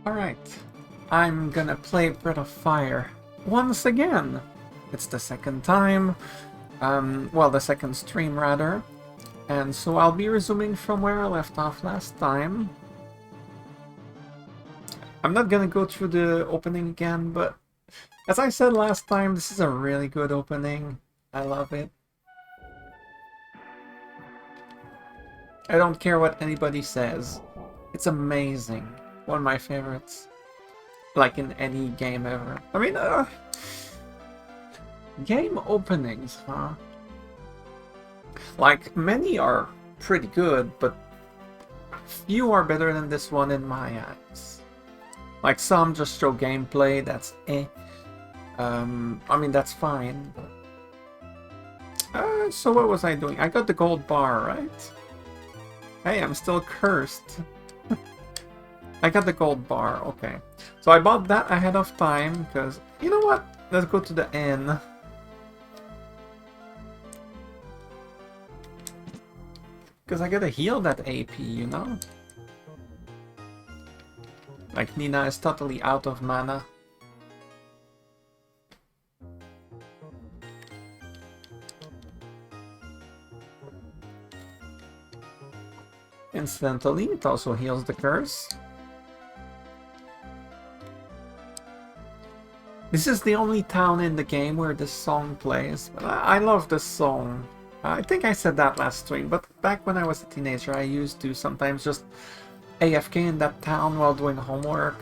Alright, I'm gonna play Breath of Fire once again. It's the second time, well, the second stream rather, and so I'll be resuming from where I left off last time. I'm not gonna go through the opening again, but as I said last time, this is a really good opening. I love it. I don't care what anybody says. It's amazing. One of my favorites. Like in any game ever. I mean, game openings, huh? Like, many are pretty good, but few are better than this one in my eyes. Like, some just show gameplay, that's eh. I mean, that's fine, but... so what was I doing? I got the gold bar, right? Hey, I'm still cursed. I got the gold bar, okay. So I bought that ahead of time, because... You know what? Let's go to the inn. Because I gotta heal that AP, you know? Like, Nina is totally out of mana. Incidentally, it also heals the curse. This is the only town in the game where this song plays. But I love this song. I think I said that last stream, but back when I was a teenager, I used to sometimes just AFK in that town while doing homework.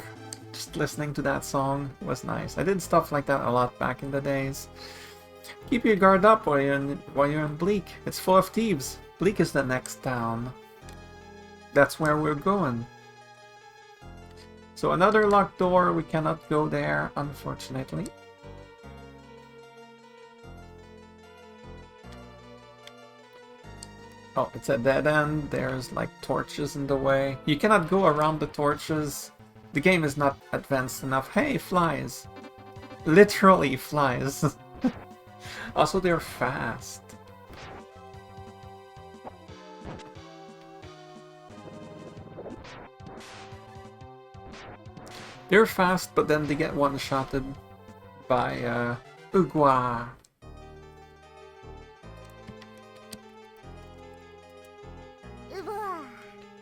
Just listening to that song was nice. I did stuff like that a lot back in the days. Keep your guard up while you're in Bleak. It's full of thieves. Bleak is the next town. That's where we're going. So another locked door, we cannot go there, unfortunately. Oh, it's a dead end. There's like torches in the way. You cannot go around the torches. The game is not advanced enough. Hey, flies! Literally flies. Also, they're fast. They're fast, but then they get one-shotted by Ugwa.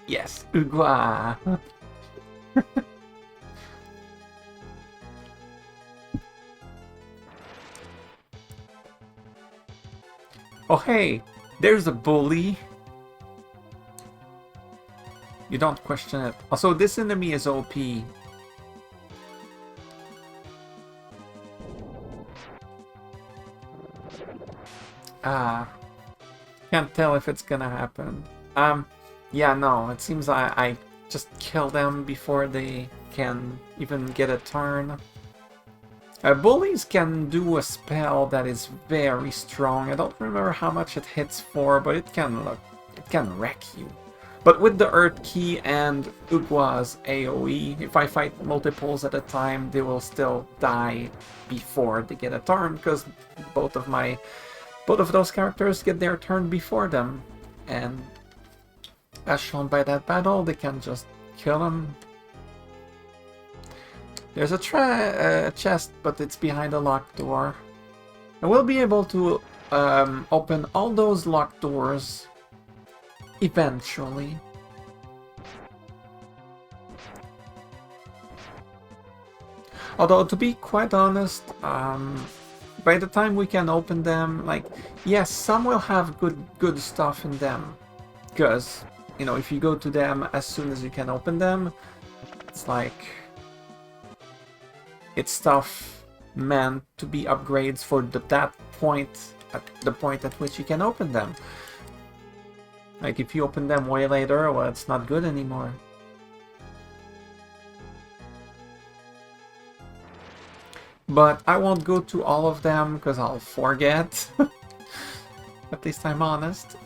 Yes, Ugwa. Oh hey, there's a bully. You don't question it. Also, this enemy is OP. Can't tell if it's gonna happen. Yeah, no, it seems I just kill them before they can even get a turn. Bullies can do a spell that is very strong. I don't remember how much it hits for, but it can wreck you. But with the Earth Key and Ugwa's AoE, if I fight multiples at a time, they will still die before they get a turn, because both of those characters get their turn before them. And as shown by that battle, they can just kill them. There's a chest, but it's behind a locked door. I will be able to open all those locked doors eventually. Although, to be quite honest, by the time we can open them, like, yes, some will have good stuff in them. Because, you know, if you go to them as soon as you can open them, it's like... It's stuff meant to be upgrades for that point, at the point at which you can open them. Like, if you open them way later, well, it's not good anymore. But I won't go to all of them, because I'll forget. At least I'm honest.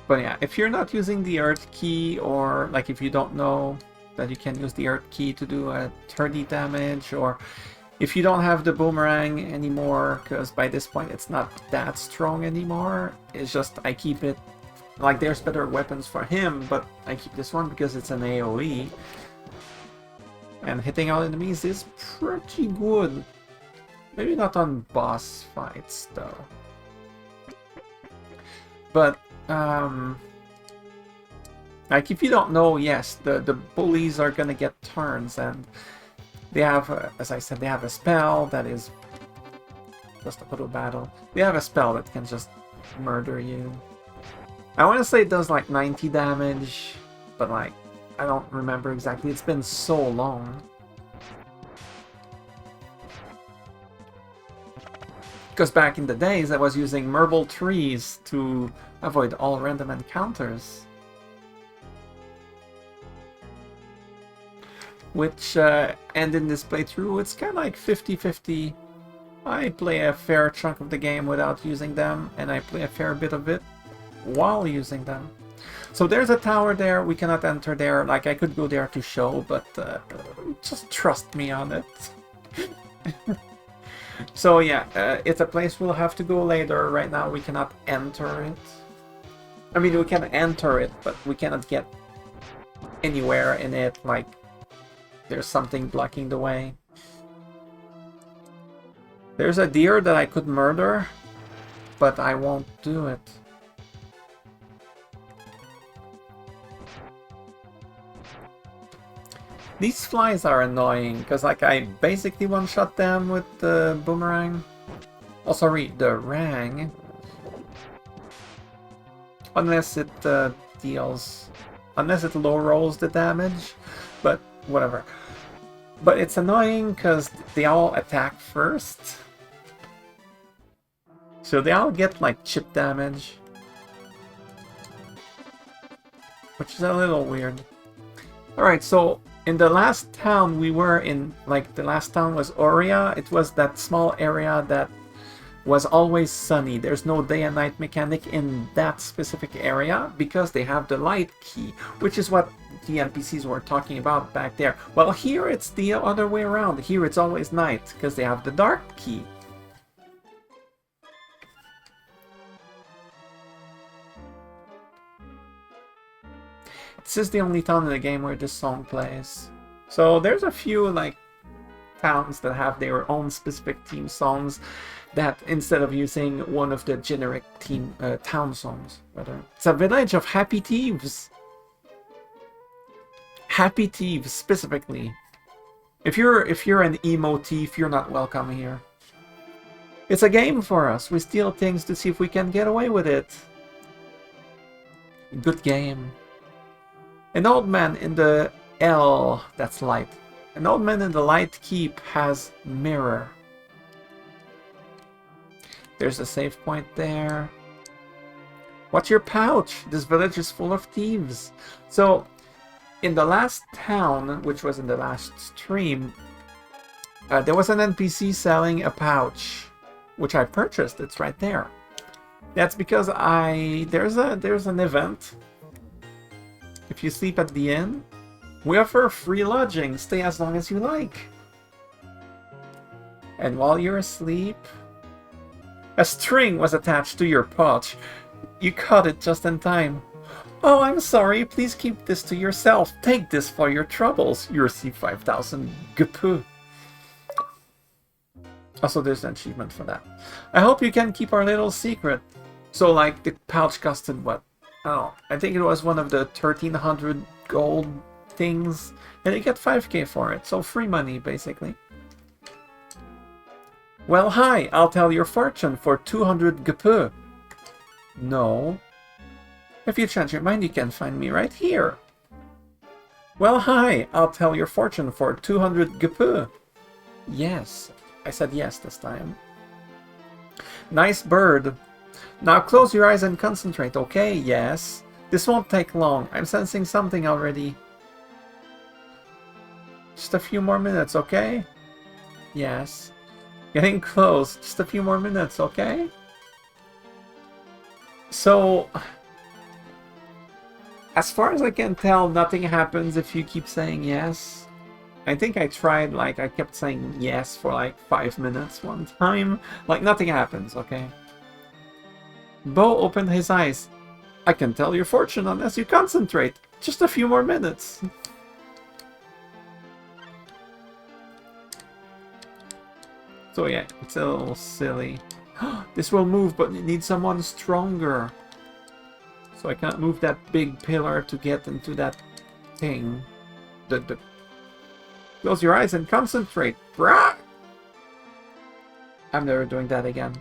But yeah, if you're not using the Earth Key, or like if you don't know that you can use the Earth Key to do a 30 damage, or If you don't have the boomerang anymore, because by this point it's not that strong anymore, it's just I keep it, like there's better weapons for him, but I keep this one because it's an AoE. And hitting out enemies is pretty good. Maybe not on boss fights though. But, like if you don't know, yes, the bullies are gonna get turns, and they have, as I said, they have a spell that is just a little battle. They have a spell that can just murder you. I want to say it does like 90 damage, but like, I don't remember exactly. It's been so long. Because back in the days, I was using Marble Trees to avoid all random encounters. Which, and in this playthrough, it's kind of like 50-50. I play a fair chunk of the game without using them, and I play a fair bit of it while using them. So there's a tower there, we cannot enter there. Like, I could go there to show, but just trust me on it. So yeah, it's a place we'll have to go later. Right now we cannot enter it. I mean, we can enter it, but we cannot get anywhere in it. Like, there's something blocking the way. There's a deer that I could murder, but I won't do it. These flies are annoying, because like I basically one-shot them with the boomerang. Oh, sorry, the rang. Unless it deals... Unless it low rolls the damage, but whatever. But it's annoying because they all attack first. So they all get like chip damage. Which is a little weird. Alright, so in the last town we were in, like the last town was Aurea. It was that small area that was always sunny. There's no day and night mechanic in that specific area because they have the light key, which is what the NPCs were talking about back there. Well, here it's the other way around. Here it's always night because they have the dark key. This is the only town in the game where this song plays. So there's a few like towns that have their own specific theme songs that instead of using one of the generic town songs, rather. It's a village of happy thieves. Happy thieves specifically. If you're an emo thief, you're not welcome here. It's a game for us. We steal things to see if we can get away with it. Good game. An old man in the L, that's light. An old man in the light keep has mirror. There's a save point there. What's your pouch? This village is full of thieves. So, in the last town, which was in the last stream, there was an NPC selling a pouch, which I purchased. It's right there. That's because there's an event. If you sleep at the inn, we offer free lodging. Stay as long as you like. And while you're asleep, a string was attached to your pouch. You caught it just in time. Oh, I'm sorry. Please keep this to yourself. Take this for your troubles. You receive 5,000 GP. Also, there's an achievement for that. I hope you can keep our little secret. So, like, the pouch costed what? Oh, I think it was one of the 1,300 gold things, and you get 5k for it, so free money, basically. Well, hi, I'll tell your fortune for 200 GP. No. If you change your mind, you can find me right here. Well, hi, I'll tell your fortune for 200 GP. Yes, I said yes this time. Nice bird. Now close your eyes and concentrate, okay? Yes. This won't take long. I'm sensing something already. Just a few more minutes, okay? Yes. Getting close. Just a few more minutes, okay? So, as far as I can tell, nothing happens if you keep saying yes. I think I tried, like, I kept saying yes for like 5 minutes one time. Like, nothing happens, okay? Bo opened his eyes. I can tell your fortune unless you concentrate. Just a few more minutes. So yeah, it's a little silly. This will move, but it needs someone stronger. So I can't move that big pillar to get into that thing. Close your eyes and concentrate. Brah! I'm never doing that again.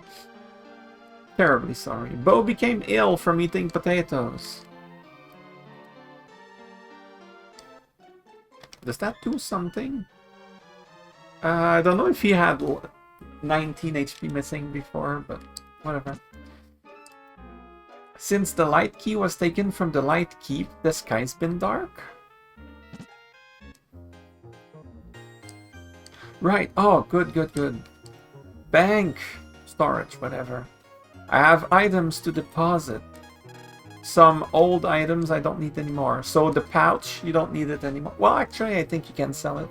Terribly sorry. Bo became ill from eating potatoes. Does that do something? I don't know if he had 19 HP missing before, but whatever. Since the light key was taken from the light keep, the sky's been dark? Right. Oh, good, good, good. Bank. Storage, whatever. I have items to deposit. Some old items I don't need anymore. So the pouch, you don't need it anymore. Well, actually, I think you can sell it.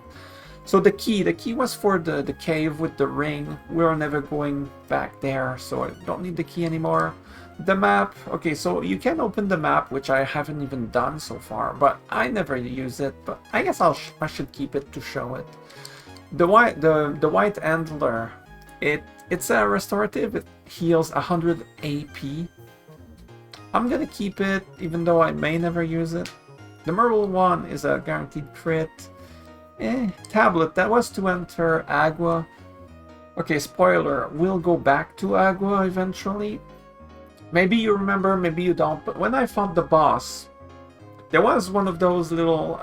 So the key was for the cave with the ring. We're never going back there, so I don't need the key anymore. The map, okay, so you can open the map, which I haven't even done so far, but I never use it. But I guess I should keep it to show it. The white antler, it's a restorative. It heals 100 AP. I'm gonna keep it, even though I may never use it. The Merle one is a guaranteed crit. Tablet, that was to enter Agua. Okay, spoiler, we'll go back to Agua eventually. Maybe you remember, maybe you don't, but when I fought the boss, there was one of those little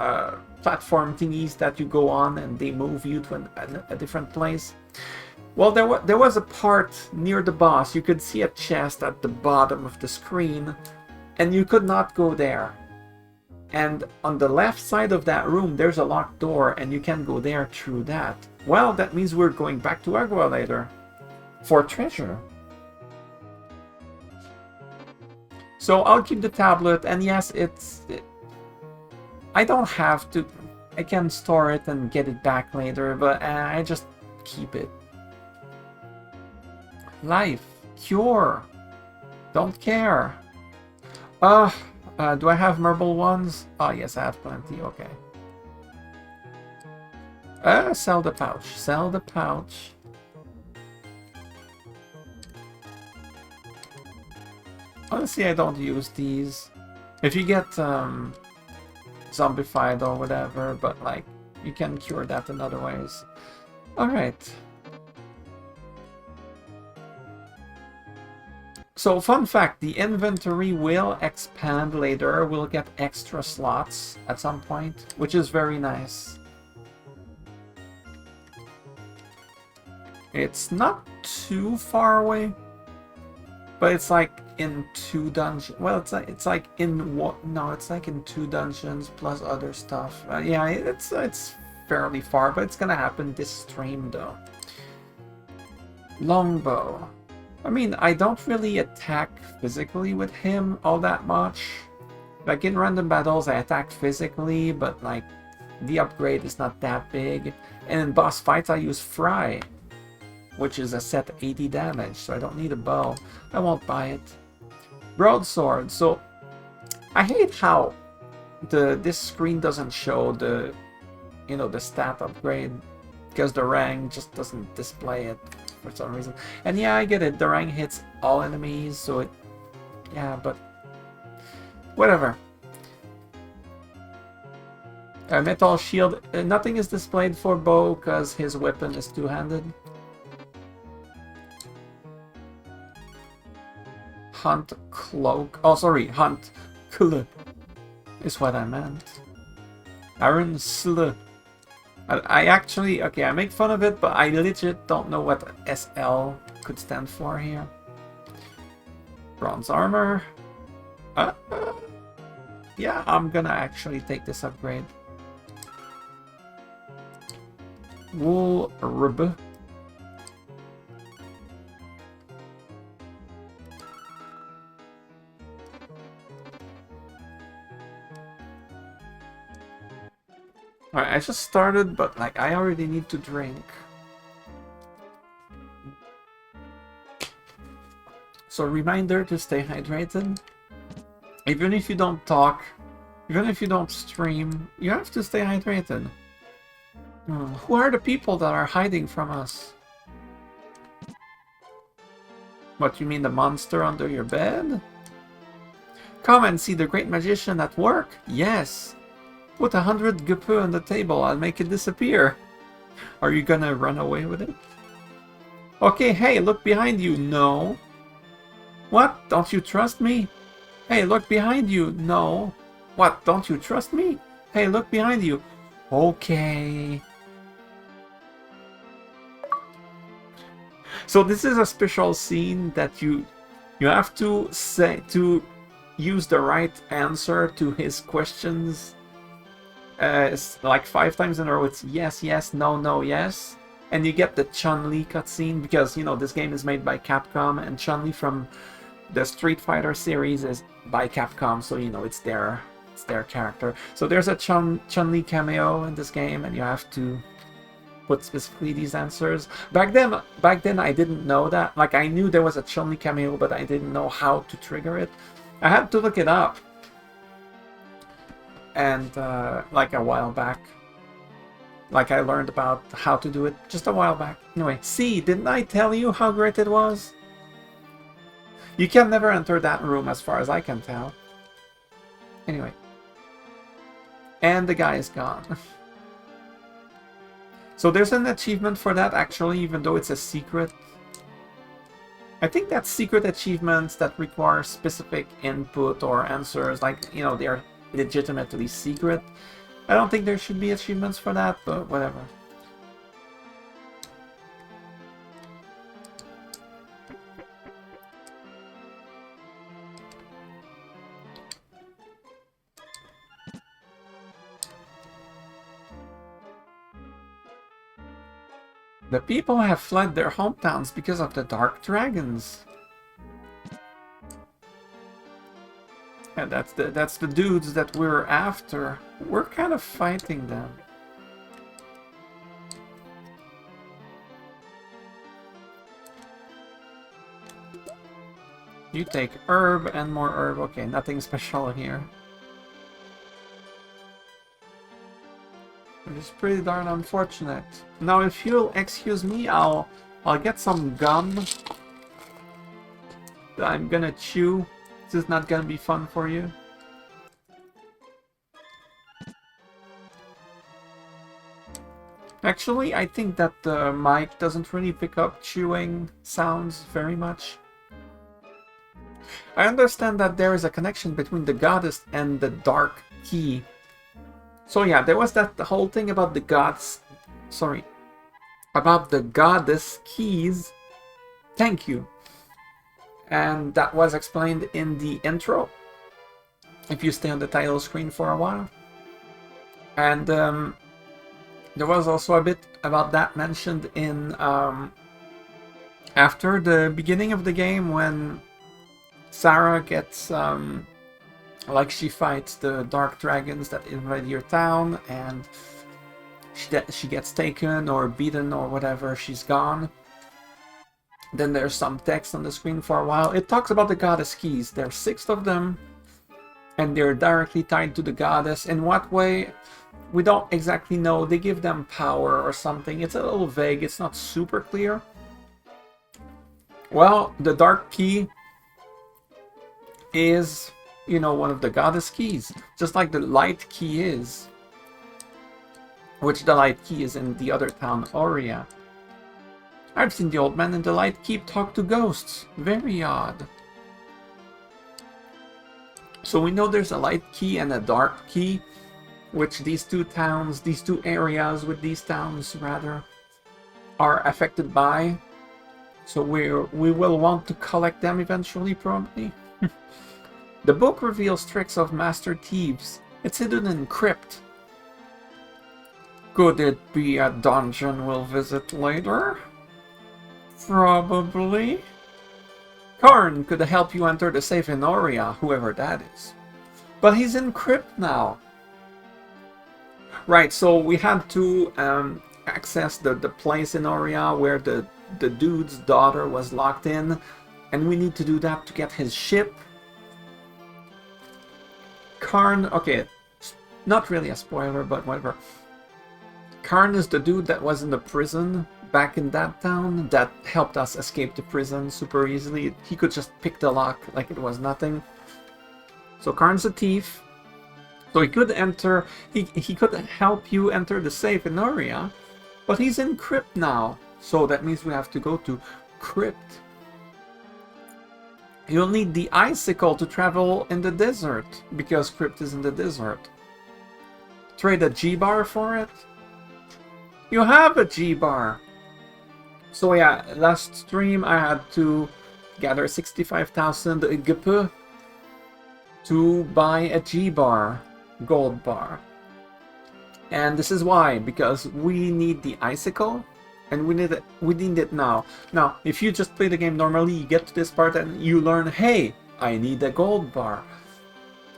platform thingies that you go on and they move you to a different place. Well, there was a part near the boss. You could see a chest at the bottom of the screen, and you could not go there. And on the left side of that room, there's a locked door, and you can go there through that. Well, that means we're going back to Agua later for treasure. So I'll keep the tablet, and yes, I don't have to. I can store it and get it back later, but I just keep it. Life. Cure. Don't care. Do I have marble ones? Oh, yes, I have plenty. Okay. Sell the pouch. Sell the pouch. Honestly, I don't use these. If you get zombified or whatever, but like, you can cure that in other ways. Alright. So, fun fact, the inventory will expand later. We'll get extra slots at some point, which is very nice. It's not too far away, but it's like in 2 dungeons. Well, it's like in what? No, it's like in 2 dungeons plus other stuff. Yeah, it's fairly far, but it's gonna happen this stream though. Longbow. I mean, I don't really attack physically with him all that much. Like in random battles, I attack physically, but like the upgrade is not that big. And in boss fights, I use Fry, which is a set 80 damage, so I don't need a bow. I won't buy it. Broadsword. So I hate how this screen doesn't show the stat upgrade, because the rank just doesn't display it for some reason. And yeah, I get it, the rank hits all enemies, so it, yeah, but whatever. Metal shield, nothing is displayed for Bo because his weapon is two-handed. Hunt cloak, oh sorry, hunt cl is what I meant. Iron sl. I actually, okay, I make fun of it, but I legit don't know what SL could stand for here. Bronze armor. Yeah, I'm gonna actually take this upgrade. Wool rib. Alright, I just started, but like I already need to drink. So reminder to stay hydrated. Even if you don't talk, even if you don't stream, you have to stay hydrated. Who are the people that are hiding from us? What, you mean the monster under your bed? Come and see the great magician at work. Yes. Put 100 GP on the table, I'll make it disappear. Are you gonna run away with it? Okay, hey, look behind you. No. What? Don't you trust me? Hey, look behind you. No. What? Don't you trust me? Hey, look behind you. Okay. So this is a special scene that you have to say to use the right answer to his questions. It's like 5 times in a row. It's yes, yes, no, no, yes. And you get the Chun-Li cutscene because, you know, this game is made by Capcom, and Chun-Li from the Street Fighter series is by Capcom, so, you know, it's their character. So there's a Chun-Li cameo in this game, and you have to put specifically these answers. Back then I didn't know that. Like, I knew there was a Chun-Li cameo, but I didn't know how to trigger it. I had to look it up. And like a while back, like I learned about how to do it just a while back. Anyway, see, didn't I tell you how great it was? You can never enter that room as far as I can tell. Anyway. And the guy is gone. So there's an achievement for that, actually, even though it's a secret. I think that's secret achievements that require specific input or answers, like, you know, they're legitimately secret. I don't think there should be achievements for that, but whatever. The people have fled their hometowns because of the Dark Dragons. And that's the dudes that we're after. We're kind of fighting them. You take herb and more herb. Okay, nothing special here. Which is pretty darn unfortunate. Now, if you'll excuse me, I'll get some gum that I'm gonna chew. This is not gonna be fun for you. Actually, I think that the mic doesn't really pick up chewing sounds very much. I understand that there is a connection between the goddess and the dark key. So yeah, there was that whole thing about the about the goddess keys. Thank you. And that was explained in the intro, if you stay on the title screen for a while. And there was also a bit about that mentioned in after the beginning of the game, when Sarah gets like, she fights the dark dragons that invade your town, and she gets taken or beaten or whatever, she's gone. Then there's some text on the screen for a while. It talks about the goddess keys. There's 6 of them, and they're directly tied to the goddess. In what way? We don't exactly know. They give them power or something. It's a little vague. It's not super clear. Well, the dark key is, you know, one of the goddess keys, just like the light key is, which the light key is in the other town, Auria. I've seen the old man in the light keep talk to ghosts. Very odd. So we know there's a light key and a dark key, which these two areas with these towns rather, are affected by. So we will want to collect them eventually, probably. The book reveals tricks of master thieves. It's hidden in crypt. Could it be a dungeon we'll visit later? Probably. Karn could help you enter the safe in Auria, whoever that is. But he's in crypt now. Right, so we had to access the place in Oria where the dude's daughter was locked in, and we need to do that to get his ship. Karn, okay, not really a spoiler, but whatever. Karn is the dude that was in the prison back in that town that helped us escape the prison super easily. He could just pick the lock like it was nothing. So Karn's a thief. So he could enter, he could help you enter the safe in Oria, but he's in Crypt now. So that means we have to go to Crypt. You'll need the icicle to travel in the desert, because Crypt is in the desert. Trade a G-bar for it? You have a G-bar! So yeah, last stream I had to gather 65,000 GP to buy a G-bar, gold bar. And this is why, because we need the icicle, and we need it now. Now, if you just play the game normally, you get to this part and you learn, hey, I need a gold bar.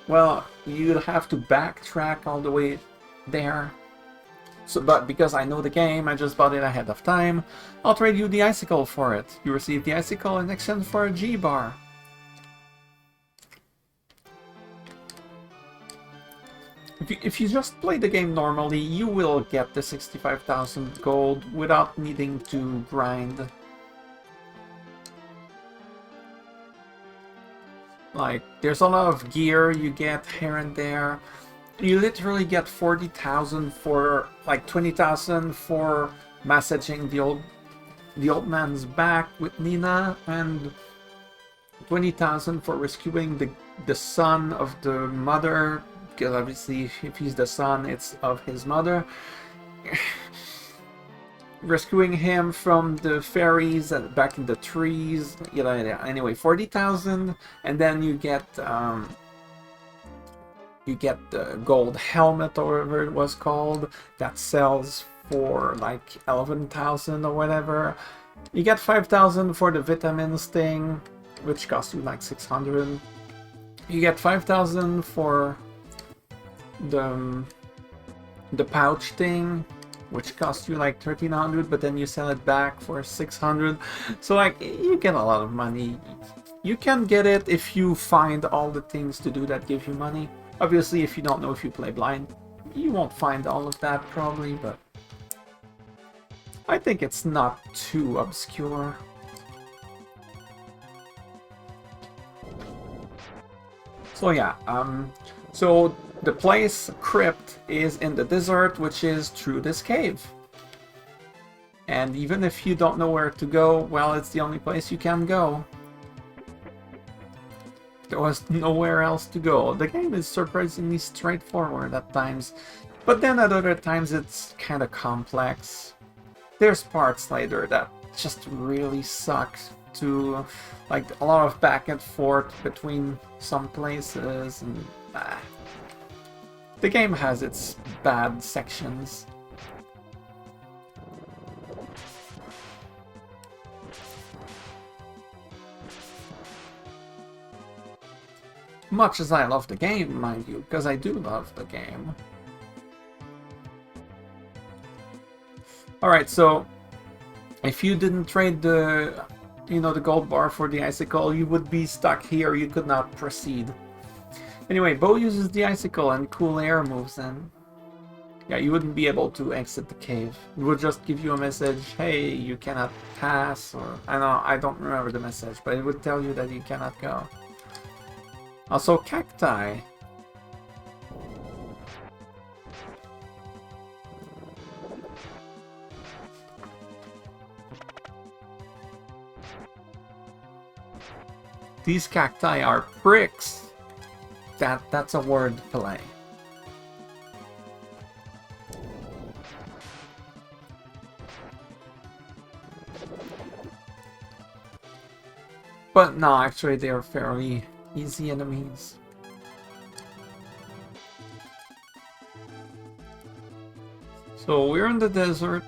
Well, you'll have to backtrack all the way there. So, but because I know the game, I just bought it ahead of time. I'll trade you the icicle for it. You receive the icicle in exchange for a G-bar. If you just play the game normally, you will get the 65,000 gold without needing to grind. Like, there's a lot of gear you get here and there. You literally get 40,000 for, like 20,000 for messaging the old man's back with Nina, and 20,000 for rescuing the son of the mother, because obviously if he's the son, it's of his mother. Rescuing him from the fairies back in the trees. Anyway, 40,000, and then you get the gold helmet or whatever it was called that sells for like 11,000 or whatever. You get 5,000 for the vitamins thing, which costs you like 600. You get 5,000 for the pouch thing, which costs you like 1,300, but then you sell it back for 600. So like, you get a lot of money. You can get it if you find all the things to do that give you money. Obviously, if you don't know, if you play blind, you won't find all of that probably, but I think it's not too obscure. So yeah, so the place, Crypt, is in the desert, which is through this cave. And even if you don't know where to go, well, it's the only place you can go. There was nowhere else to go. The game is surprisingly straightforward at times, but then at other times it's kind of complex. There's parts later that just really suck to, like, a lot of back and forth between some places, and the game has its bad sections. Much as I love the game, mind you, because I do love the game. Alright, so if you didn't trade the gold bar for the icicle, you would be stuck here, you could not proceed. Anyway, Bo uses the icicle and cool air moves in. Yeah, you wouldn't be able to exit the cave. It would just give you a message, hey, you cannot pass, or I don't remember the message, but it would tell you that you cannot go. Also, cacti. These cacti are pricks. That's a word play. But no, actually they are fairly easy enemies. So we're in the desert.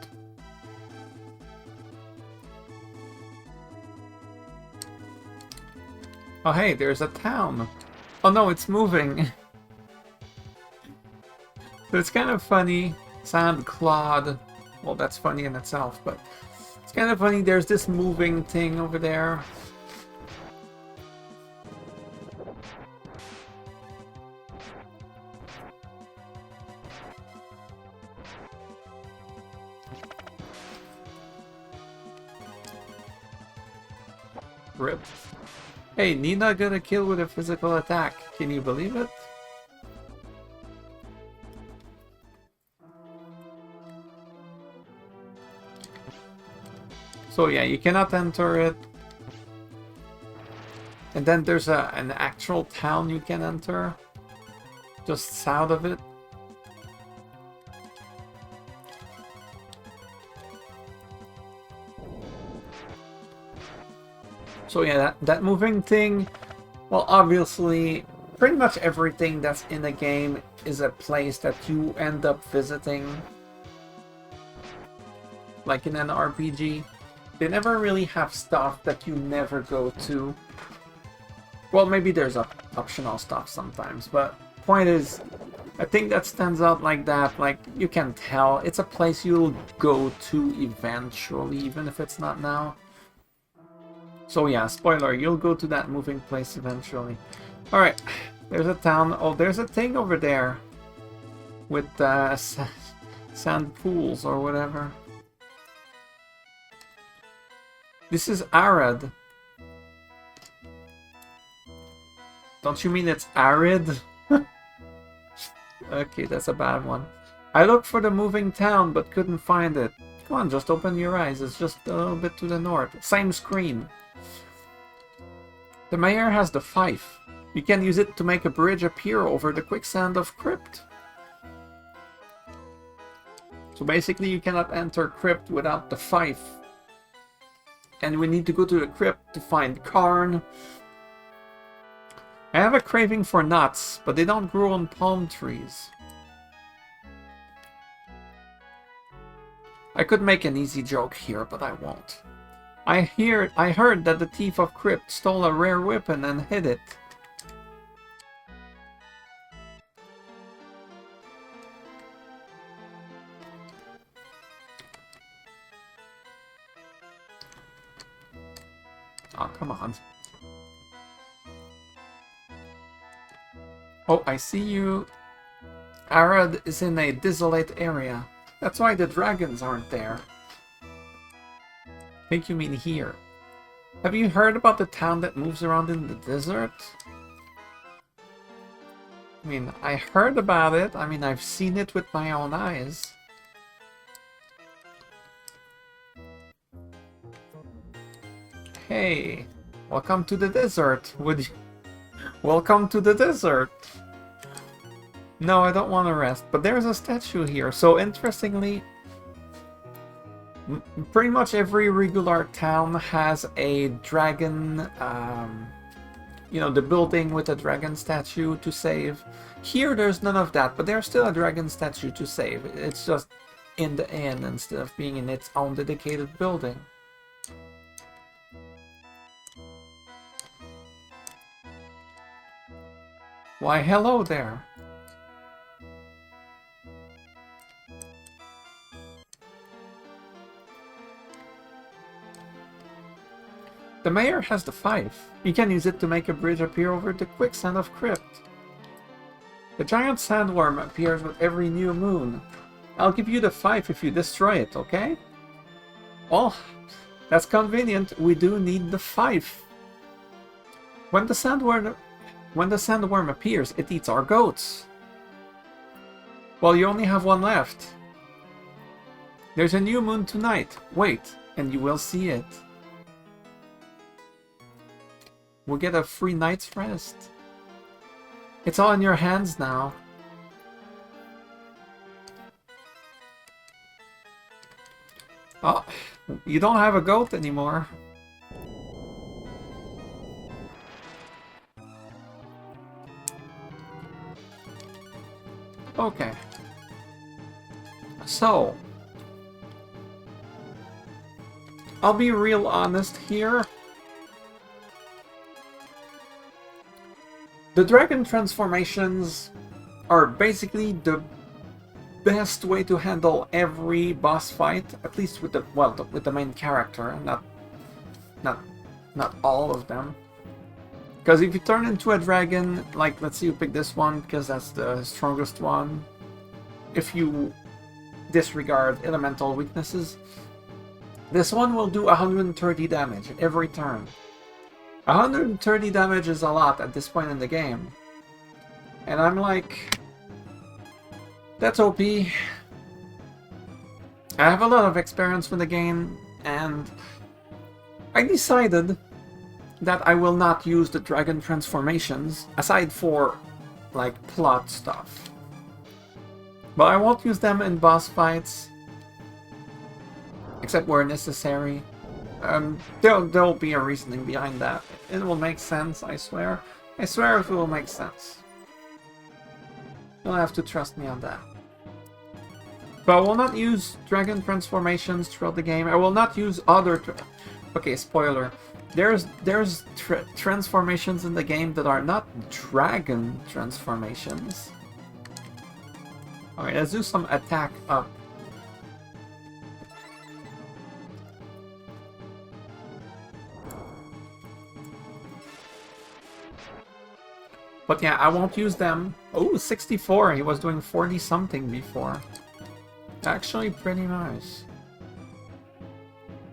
Oh hey, there's a town. Oh no, it's moving. So it's kind of funny. Sand Claude. Well, that's funny in itself, but it's kind of funny. There's this moving thing over there. Rip. Hey, Nina got a kill with a physical attack. Can you believe it? So yeah, you cannot enter it. And then there's an actual town you can enter. Just south of it. So yeah, that moving thing, well, obviously, pretty much everything that's in the game is a place that you end up visiting. Like in an RPG. They never really have stuff that you never go to. Well, maybe there's optional stuff sometimes, but point is, I think that stands out like that. Like, you can tell it's a place you'll go to eventually, even if it's not now. So yeah, spoiler, you'll go to that moving place eventually. Alright, there's a town. Oh, there's a thing over there. With sand pools or whatever. This is Arad. Don't you mean it's arid? Okay, that's a bad one. I looked for the moving town, but couldn't find it. Come on, just open your eyes. It's just a little bit to the north. Same screen. The mayor has the fife. You can use it to make a bridge appear over the quicksand of Crypt. So basically you cannot enter Crypt without the fife. And we need to go to the Crypt to find Karn. I have a craving for nuts, but they don't grow on palm trees. I could make an easy joke here, but I won't. I heard that the thief of Crypt stole a rare weapon and hid it. Oh, come on. Oh, I see you. Arad is in a desolate area. That's why the dragons aren't there. I think you mean here. Have you heard about the town that moves around in the desert? I mean, I heard about it. I mean, I've seen it with my own eyes. Hey, welcome to the desert. Would you... Welcome to the desert. No, I don't want to rest, but there's a statue here. So interestingly, pretty much every regular town has a dragon, you know, the building with a dragon statue to save. Here there's none of that, but there's still a dragon statue to save. It's just in the inn instead of being in its own dedicated building. Why, hello there. The mayor has the fife. You can use it to make a bridge appear over the quicksand of Crypt. The giant sandworm appears with every new moon. I'll give you the fife if you destroy it, okay? Well, that's convenient. We do need the fife. When the sandworm appears, it eats our goats. Well, you only have one left. There's a new moon tonight. Wait, and you will see it. We'll get a free night's rest. It's all in your hands now. Oh, you don't have a goat anymore. Okay. So, I'll be real honest here. The dragon transformations are basically the best way to handle every boss fight, at least with the, well, with the main character, not all of them. Because if you turn into a dragon, like, let's say you pick this one because that's the strongest one. If you disregard elemental weaknesses, this one will do 130 damage every turn. 130 damage is a lot at this point in the game. And I'm like, that's OP. I have a lot of experience with the game, and I decided that I will not use the dragon transformations, aside for, like, plot stuff. But I won't use them in boss fights, except where necessary. There'll be a reasoning behind that. It will make sense, I swear. I swear it will make sense. You'll have to trust me on that. But I will not use dragon transformations throughout the game. I will not use other... Okay, spoiler. There's transformations in the game that are not dragon transformations. Alright, let's do some attack up. But yeah, I won't use them. Oh, 64. He was doing 40 something before. Actually pretty nice.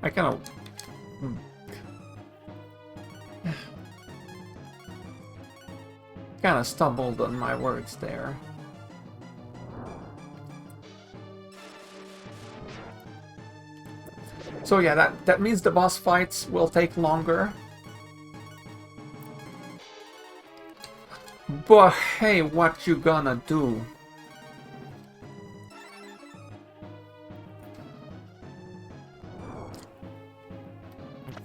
I kind of... kind of stumbled on my words there. So yeah, that means the boss fights will take longer. But hey, what you gonna do?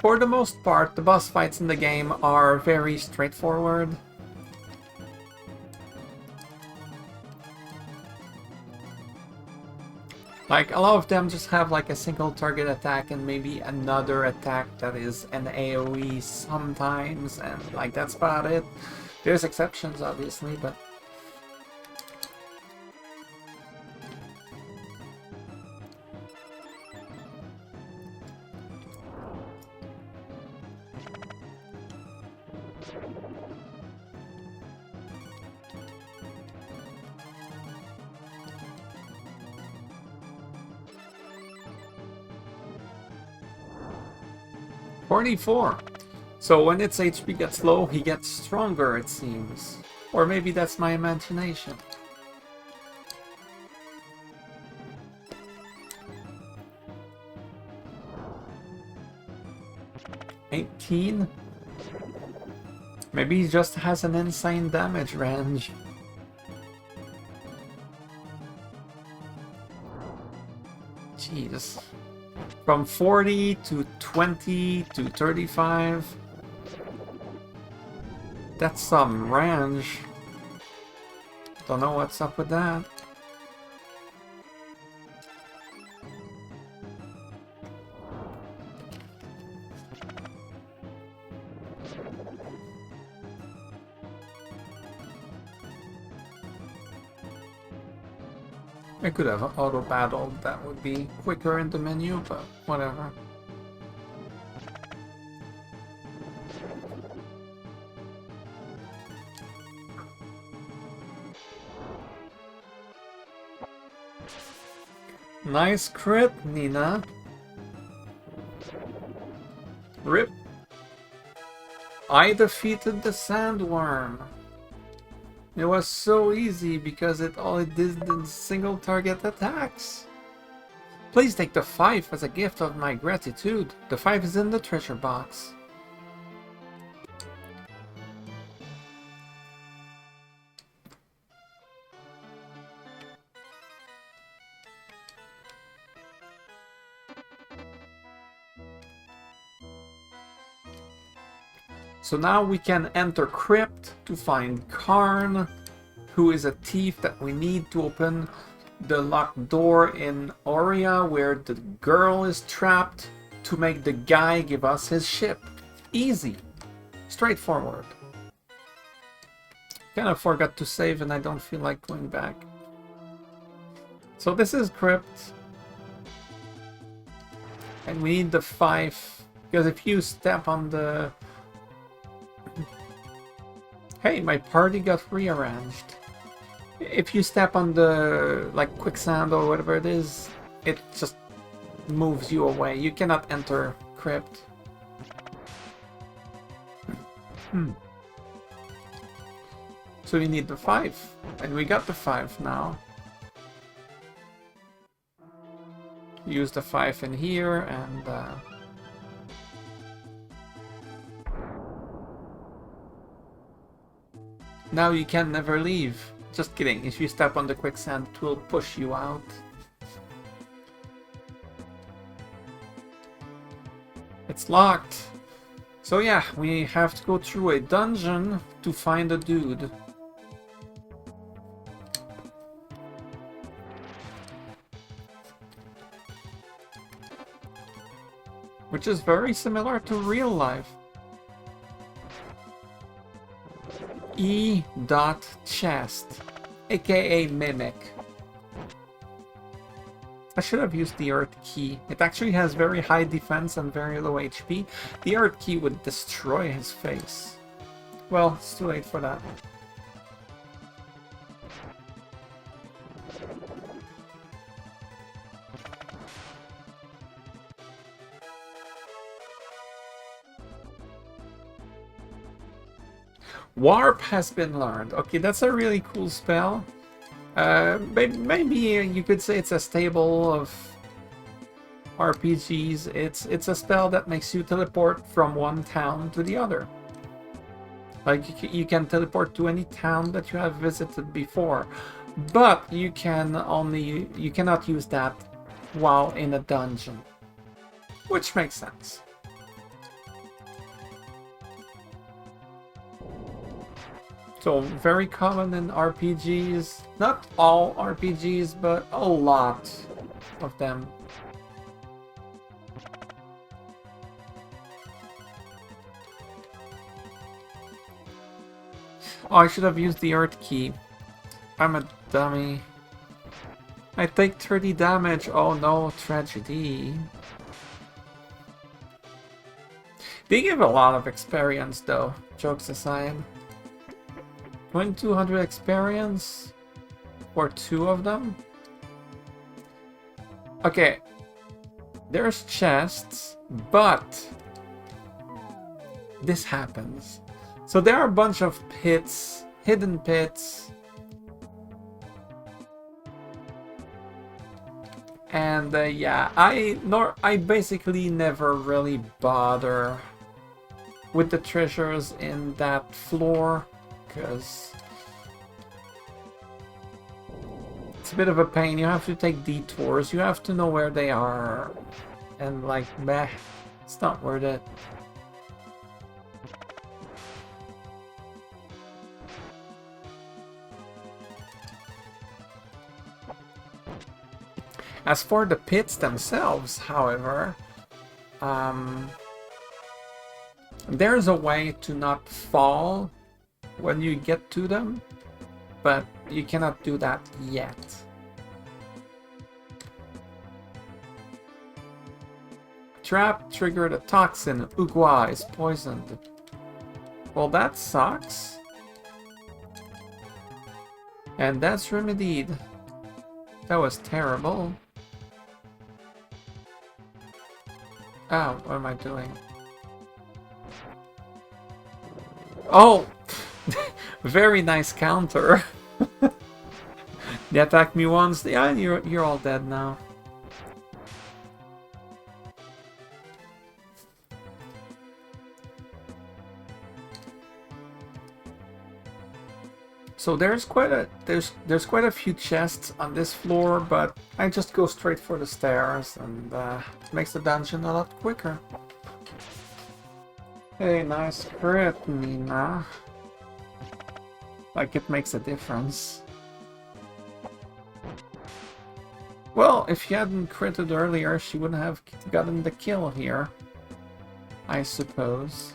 For the most part, the boss fights in the game are very straightforward. Like, a lot of them just have like a single target attack and maybe another attack that is an AoE sometimes, and like that's about it. There's exceptions, obviously, but... "44. So when its HP gets low, he gets stronger, it seems. Or maybe that's my imagination. "18? Maybe he just has an insane damage range. Jeez. From 40 to 20 to 35. That's some range. Don't know what's up with that. I could have auto-battled, that would be quicker in the menu, but whatever. Nice crit, Nina. RIP. I defeated the sandworm. It was so easy because all it did is single target attacks. Please take the 5 as a gift of my gratitude. The 5 is in the treasure box. So now we can enter Crypt to find Karn, who is a thief that we need to open the locked door in Auria where the girl is trapped to make the guy give us his ship. Easy. Straightforward. Kind of forgot to save and I don't feel like going back. So this is crypt. And we need the 5, because if you step on the... Hey, my party got rearranged. If you step on the, like, quicksand or whatever it is, it just moves you away. You cannot enter crypt. So we need the 5, and we got the 5 now. Use the 5 in here, and now you can never leave. Just kidding, if you step on the quicksand, it will push you out. It's locked. So yeah, we have to go through a dungeon to find a dude. Which is very similar to real life. E.chest, aka Mimic. I should have used the Earth Key. It actually has very high defense and very low HP. The Earth Key would destroy his face. Well, it's too late for that. Warp has been learned. Okay, that's a really cool spell. Maybe you could say it's a staple of RPGs. It's a spell that makes you teleport from one town to the other. Like you can teleport to any town that you have visited before, but you cannot use that while in a dungeon, which makes sense. So, very common in RPGs. Not all RPGs, but a lot of them. Oh, I should have used the Earth Key. I'm a dummy. I take 30 damage. Oh no, tragedy. They give a lot of experience though, jokes aside. 2200 experience for 2 of them? Okay, there's chests, but this happens. So there are a bunch of pits, hidden pits, and yeah, I basically never really bother with the treasures in that floor. Because it's a bit of a pain. You have to take detours. You have to know where they are. And like, meh, it's not worth it. As for the pits themselves, however, there's a way to not fall when you get to them, but you cannot do that yet. Trap triggered a toxin. Ugwa is poisoned. Well, that sucks. And that's remedied. That was terrible. Oh, what am I doing? Oh! Very nice counter. They attacked me once. Yeah, you're all dead now. So there's quite a few chests on this floor, but I just go straight for the stairs, and makes the dungeon a lot quicker. Hey, nice crit, Nina. Like it makes a difference. Well, if you hadn't critted earlier, she wouldn't have gotten the kill here, I suppose.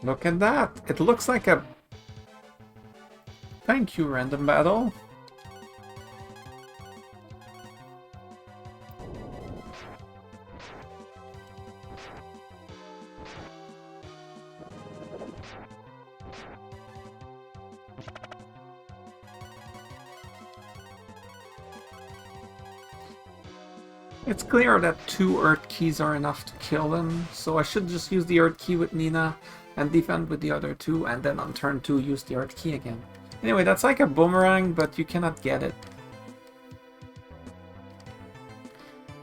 Look at that! It looks like a... Thank you, random battle. It's clear that 2 Earth Keys are enough to kill them, so I should just use the Earth Key with Nina and defend with the other 2, and then on turn 2 use the Earth Key again. Anyway, that's like a boomerang, but you cannot get it.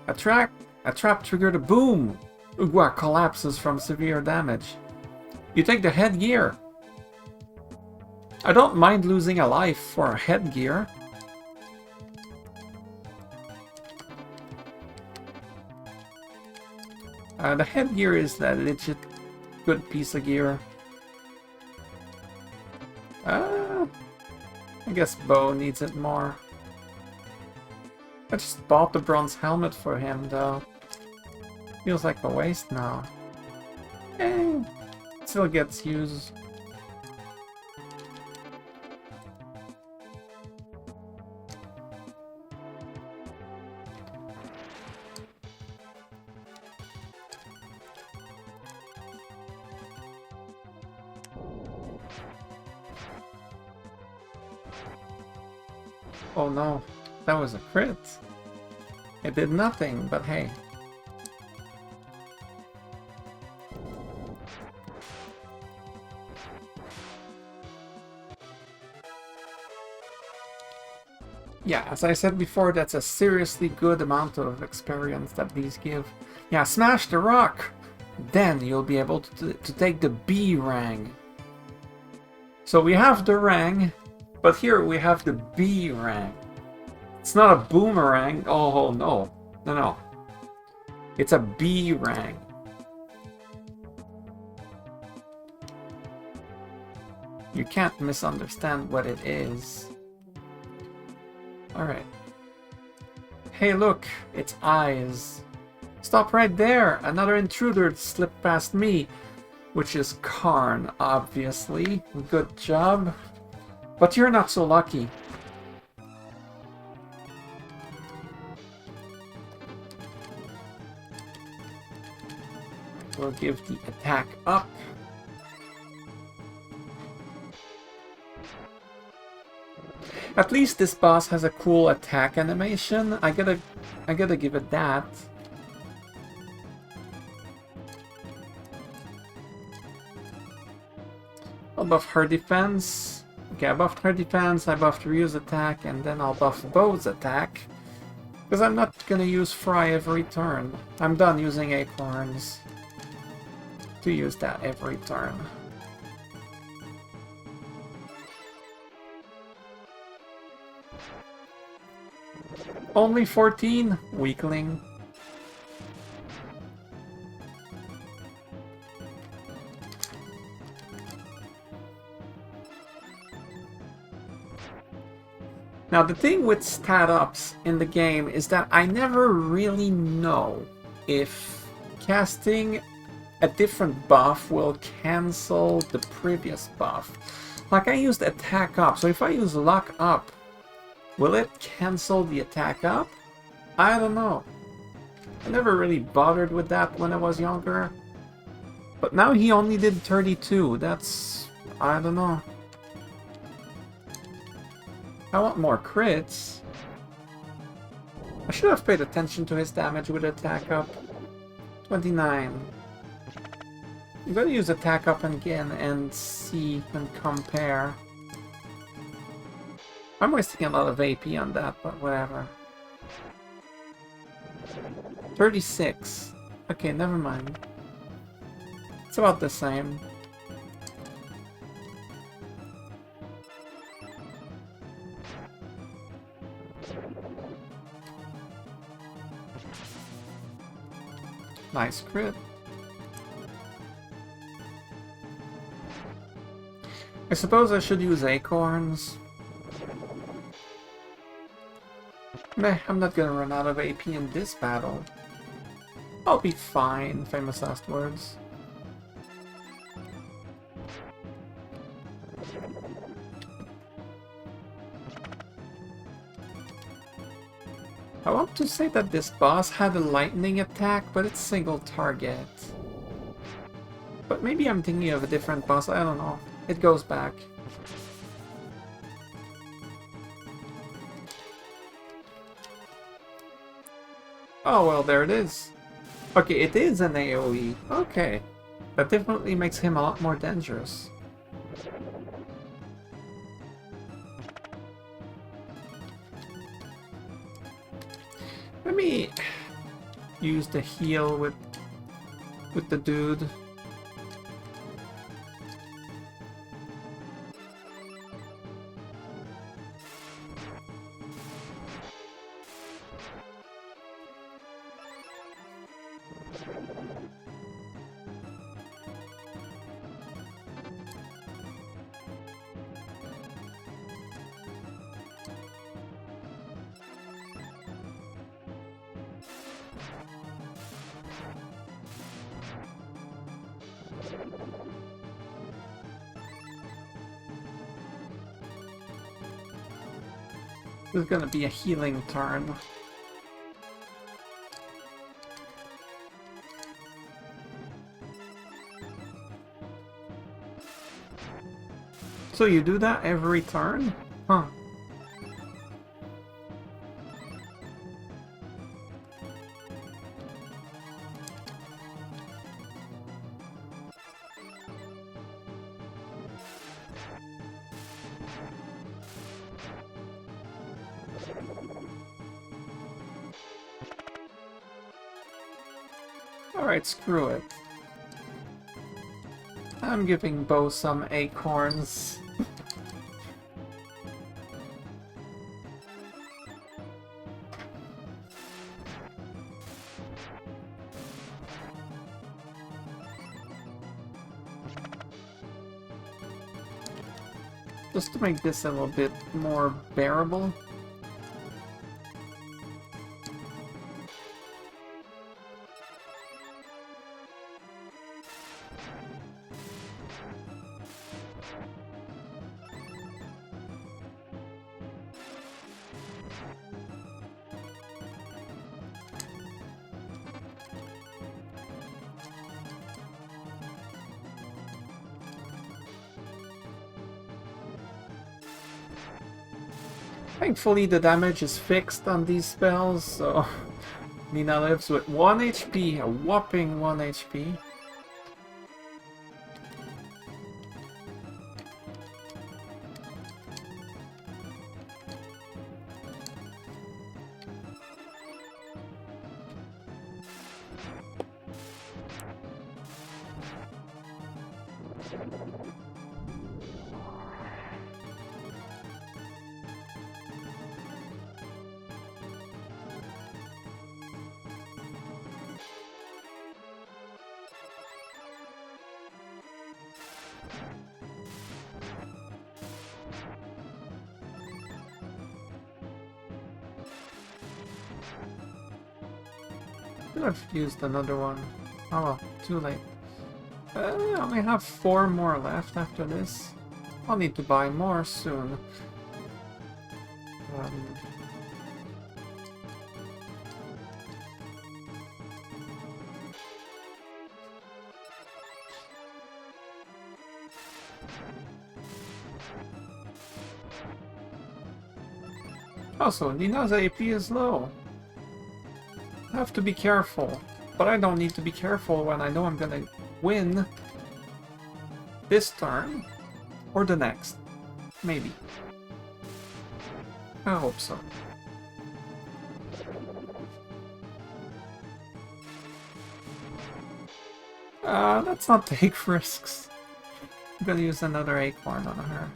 A trap triggered a boom! Ugwa collapses from severe damage. You take the headgear. I don't mind losing a life for a headgear. The headgear is that legit good piece of gear. I guess Bo needs it more. I just bought the bronze helmet for him though. Feels like a waste now. Eh, still gets used. Oh no, that was a crit. It did nothing, but hey. Yeah, as I said before, that's a seriously good amount of experience that these give. Yeah, smash the rock! Then you'll be able to take the B rang. So we have the rang, but here we have the B rang. It's not a boomerang. Oh no. No. It's a B rang. You can't misunderstand what it is. Alright. Hey look, it's eyes. Stop right there! Another intruder slipped past me. Which is Karn, obviously. Good job. But you're not so lucky. We'll give the attack up. At least this boss has a cool attack animation. I gotta give it that. I'll buff her defense. Okay, I buffed her defense, I buffed Ryu's attack, and then I'll buff Bo's attack. Because I'm not gonna use Fry every turn. I'm done using acorns to use that every turn. Only 14? Weakling. Now the thing with stat ups in the game is that I never really know if casting a different buff will cancel the previous buff. Like I used attack up, so if I use lock up, will it cancel the attack up? I don't know. I never really bothered with that when I was younger. But now he only did 32, that's... I don't know. I want more crits. I should have paid attention to his damage with attack up. 29. I'm gonna use attack up again and see and compare. I'm wasting a lot of AP on that, but whatever. 36. Okay, never mind. It's about the same. Nice crit. I suppose I should use acorns. Meh, I'm not gonna run out of AP in this battle. I'll be fine, famous last words. I want to say that this boss had a lightning attack, but it's single target. But maybe I'm thinking of a different boss, I don't know. It goes back. Oh, well, there it is. Okay, it is an AoE. Okay. That definitely makes him a lot more dangerous. Let me use the heal with the dude. This is gonna be a healing turn. So you do that every turn? Huh. Alright, screw it. I'm giving Bo some acorns. Just to make this a little bit more bearable. Thankfully the damage is fixed on these spells, so Nina lives with 1 HP, a whopping 1 HP. Could have used another one. Oh well, too late. I only have 4 more left after this. I'll need to buy more soon. Also, Nina's AP is low. I have to be careful, but I don't need to be careful when I know I'm gonna win this turn, or the next. Maybe. I hope so. Let's not take risks. I'm gonna use another acorn on her.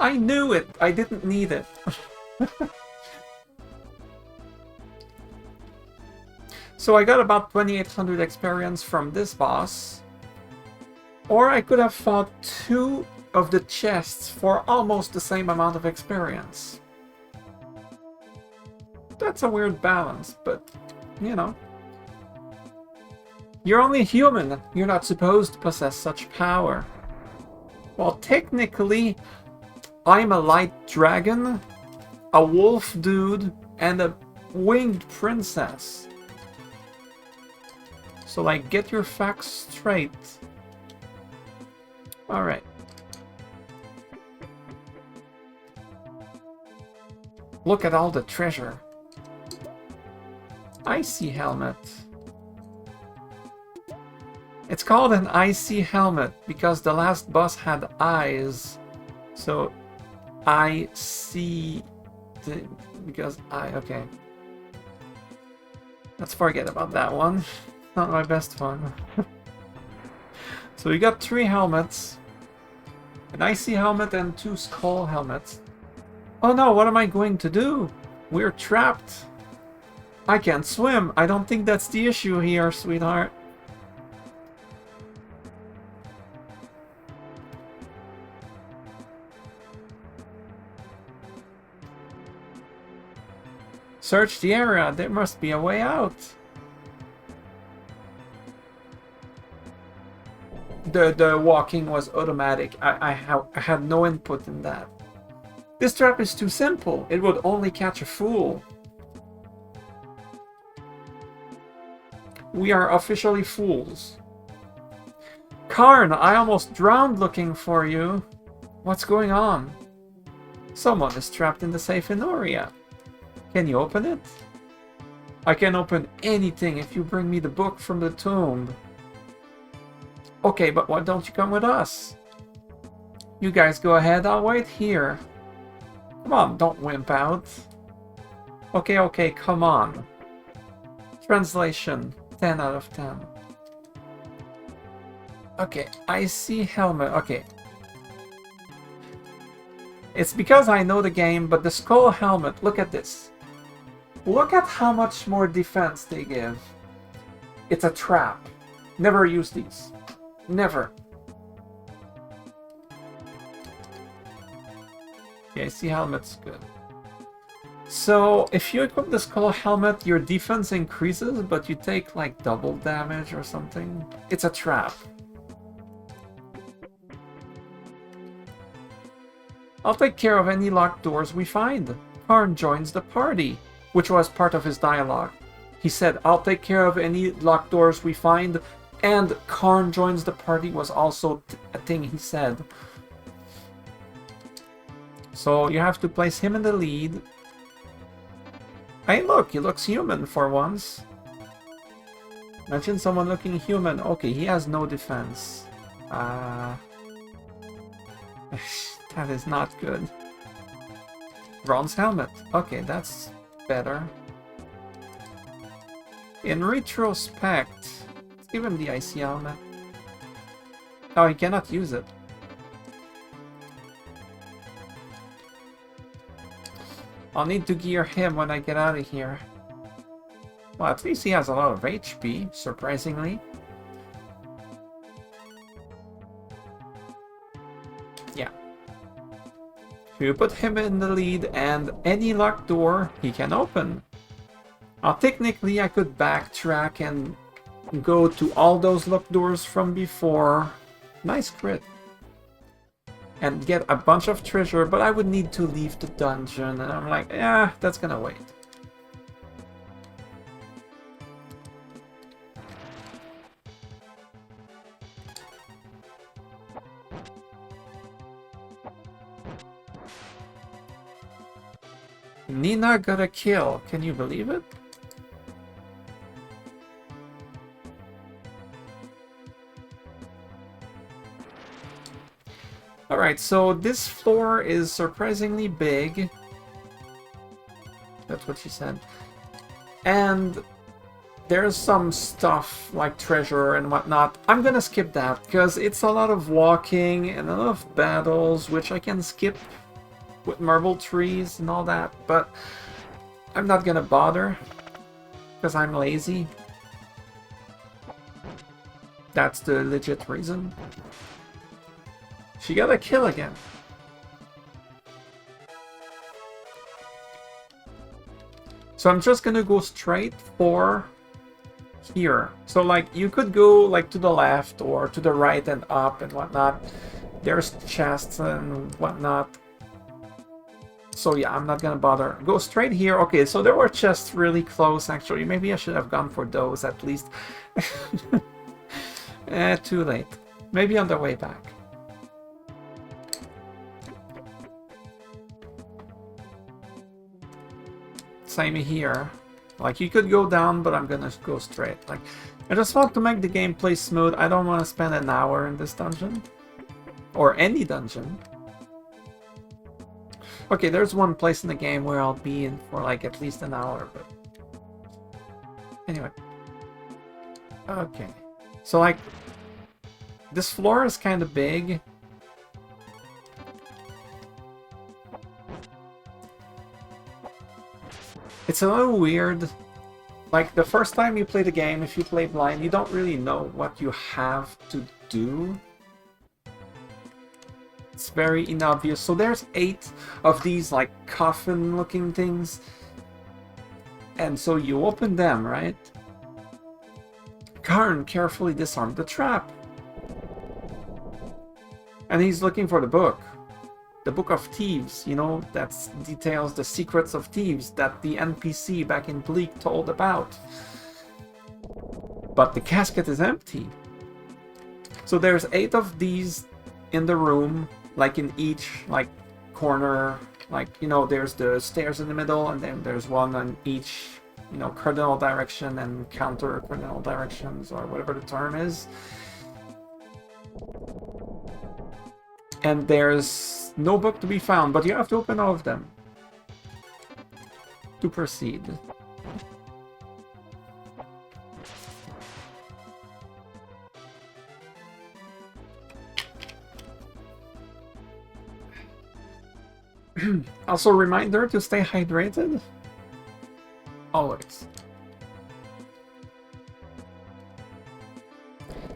I knew it! I didn't need it. So I got about 2800 experience from this boss. Or I could have fought 2 of the chests for almost the same amount of experience. That's a weird balance, but, you know. You're only human. You're not supposed to possess such power. Well, technically, I'm a light dragon, a wolf dude, and a winged princess. So, like, get your facts straight. Alright. Look at all the treasure. Icy helmet. It's called an icy helmet because the last boss had eyes. So, I see... because I... okay. Let's forget about that one. Not my best one. So we got 3 helmets. An icy helmet and 2 skull helmets. Oh no, what am I going to do? We're trapped. I can't swim. I don't think that's the issue here, sweetheart. Search the area. There must be a way out. The walking was automatic. I had no input in that. This trap is too simple. It would only catch a fool. We are officially fools. Karn, I almost drowned looking for you. What's going on? Someone is trapped in the safe in Noria. Can you open it? I can open anything if you bring me the book from the tomb. Okay, but why don't you come with us? You guys go ahead, I'll wait here. Come on, don't wimp out. Okay, come on. Translation, 10 out of 10. Okay, icy helmet, okay. It's because I know the game, but the skull helmet, look at this. Look at how much more defense they give. It's a trap. Never use these. Never. Yeah, icy helmet's good. So, if you equip the skull helmet, your defense increases, but you take like double damage or something. It's a trap. I'll take care of any locked doors we find. Karn joins the party, which was part of his dialogue. He said, I'll take care of any locked doors we find, and Karn joins the party was also a thing he said. So you have to place him in the lead. Hey look, he looks human for once. Imagine someone looking human. Okay, he has no defense. That is not good. Bronze helmet. Okay, that's better. In retrospect, let's give him the icy helmet. Oh, he cannot use it. I'll need to gear him when I get out of here. Well, at least he has a lot of HP, surprisingly. Yeah. You put him in the lead, and any locked door he can open. Technically, I could backtrack and go to all those locked doors from before. Nice crit. And get a bunch of treasure, but I would need to leave the dungeon, and I'm like, yeah, that's gonna wait. Nina got a kill, can you believe it? Alright, so this floor is surprisingly big. That's what she said. And there's some stuff like treasure and whatnot. I'm gonna skip that because it's a lot of walking and a lot of battles, which I can skip with marble trees and all that, but I'm not gonna bother because I'm lazy. That's the legit reason. She got a kill again. So I'm just gonna go straight for here. So like you could go like to the left or to the right and up and whatnot. There's chests and whatnot. So yeah, I'm not gonna bother. Go straight here. Okay, so there were chests really close actually. Maybe I should have gone for those at least. Too late. Maybe on the way back. Same here. Like, you could go down, but I'm gonna go straight. Like, I just want to make the gameplay smooth. I don't want to spend an hour in this dungeon. Or any dungeon. Okay, there's one place in the game where I'll be in for, like, at least an hour, but... Anyway. Okay. So, like... This floor is kind of big. It's a little weird. Like, the first time you play the game, if you play blind, you don't really know what you have to do. It's very inobvious. So there's 8 of these, like, coffin-looking things. And so you open them, right? Karn carefully disarmed the trap. And he's looking for the book. The Book of Thieves, you know, that details the secrets of thieves that the NPC back in Bleak told about. But the casket is empty. So there's 8 of these in the room, like in each, like, corner. Like, you know, there's the stairs in the middle, and then there's one on each, you know, cardinal direction and counter cardinal directions, or whatever the term is. And there's no book to be found, but you have to open all of them to proceed. Also, reminder to stay hydrated. Always.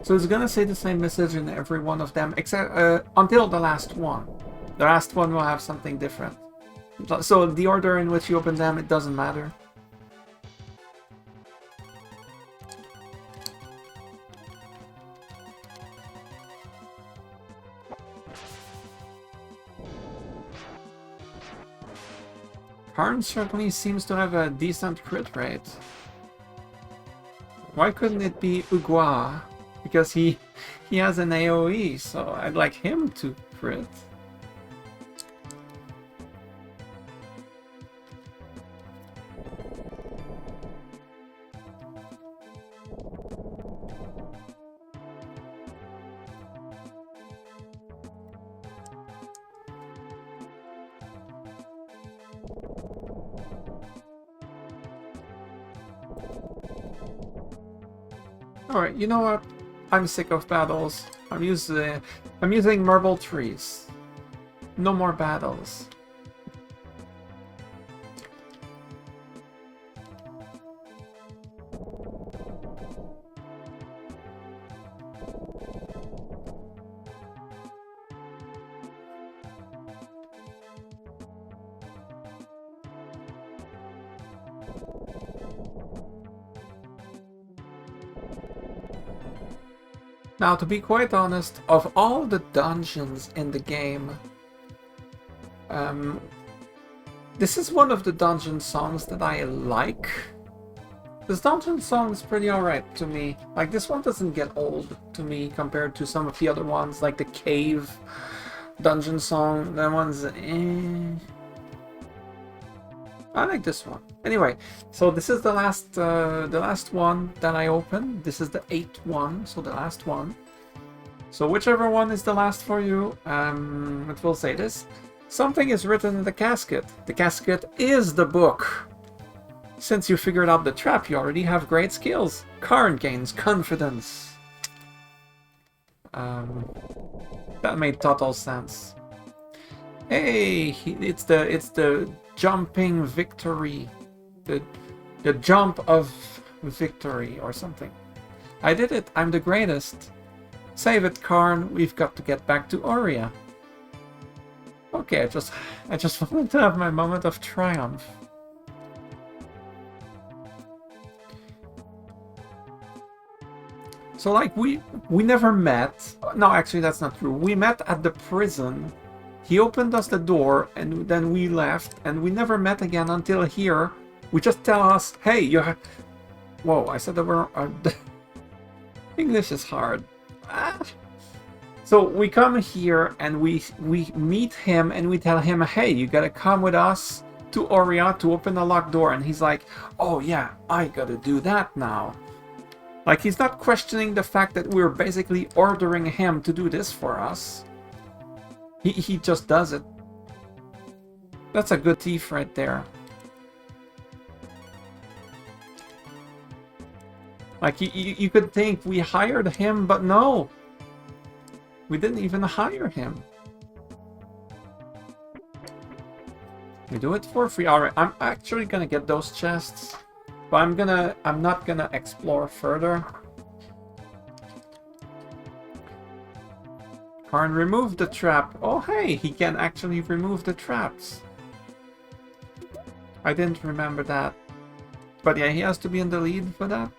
So it's gonna say the same message in every one of them, except until the last one. The last one will have something different. So the order in which you open them, it doesn't matter. Karn certainly seems to have a decent crit rate. Why couldn't it be Ugua? Because he has an AoE, so I'd like him to crit. Alright, you know what? I'm sick of battles. I'm using marble trees. No more battles. Now, to be quite honest, of all the dungeons in the game, this is one of the dungeon songs that I like. This dungeon song is pretty alright to me. Like, this one doesn't get old to me compared to some of the other ones, like the Cave dungeon song. That one's I like this one. Anyway, so this is the last one that I opened. This is the 8th one, so the last one. So whichever one is the last for you, it will say this. Something is written in the casket. The casket is the book. Since you figured out the trap, you already have great skills. Karn gains confidence. That made total sense. Hey, it's the jumping victory. The jump of victory or something. I did it. I'm the greatest. Save it, Karn. We've got to get back to Aurea. Okay, I just wanted to have my moment of triumph. So like we never met. No, actually that's not true. We met at the prison. He opened us the door and then we left and we never met again until here. We just tell us, hey, you have... Whoa, I said that we're... English is hard. Ah. So we come here and we meet him and we tell him, hey, you gotta come with us to Auria to open the locked door. And he's like, oh yeah, I gotta do that now. Like, he's not questioning the fact that we're basically ordering him to do this for us. He just does it. That's a good thief right there. Like, you could think we hired him, but no. We didn't even hire him. We do it for free. Alright, I'm actually gonna get those chests. But I'm not gonna explore further. Karn removed the trap. Oh hey, he can actually remove the traps. I didn't remember that. But yeah, he has to be in the lead for that.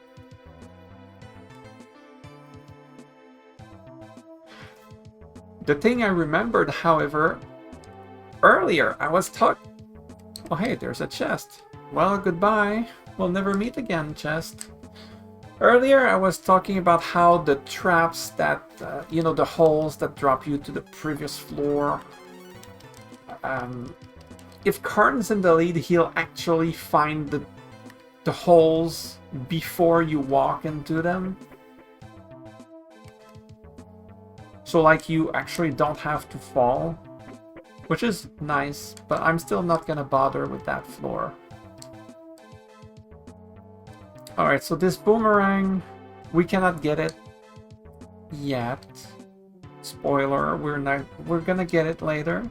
The thing I remembered, however, earlier I was talking... Oh hey, there's a chest. Well, goodbye. We'll never meet again, chest. Earlier I was talking about how the traps that, you know, the holes that drop you to the previous floor. If Karn's in the lead, he'll actually find the holes before you walk into them. So like you actually don't have to fall, which is nice, but I'm still not gonna bother with that floor. Alright, so this boomerang, we cannot get it yet. Spoiler, we're gonna get it later.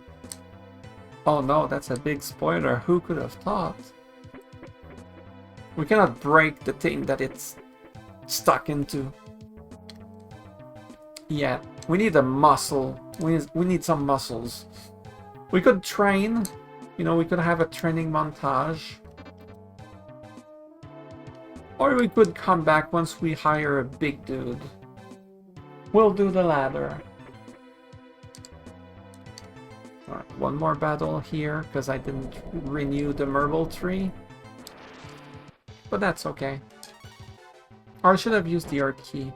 Oh no, that's a big spoiler. Who could have thought? We cannot break the thing that it's stuck into yet. We need a muscle. We need some muscles. We could train. You know, we could have a training montage. Or we could come back once we hire a big dude. We'll do the latter. Alright, one more battle here, because I didn't renew the Merble tree. But that's okay. Or I should have used the Earth Key.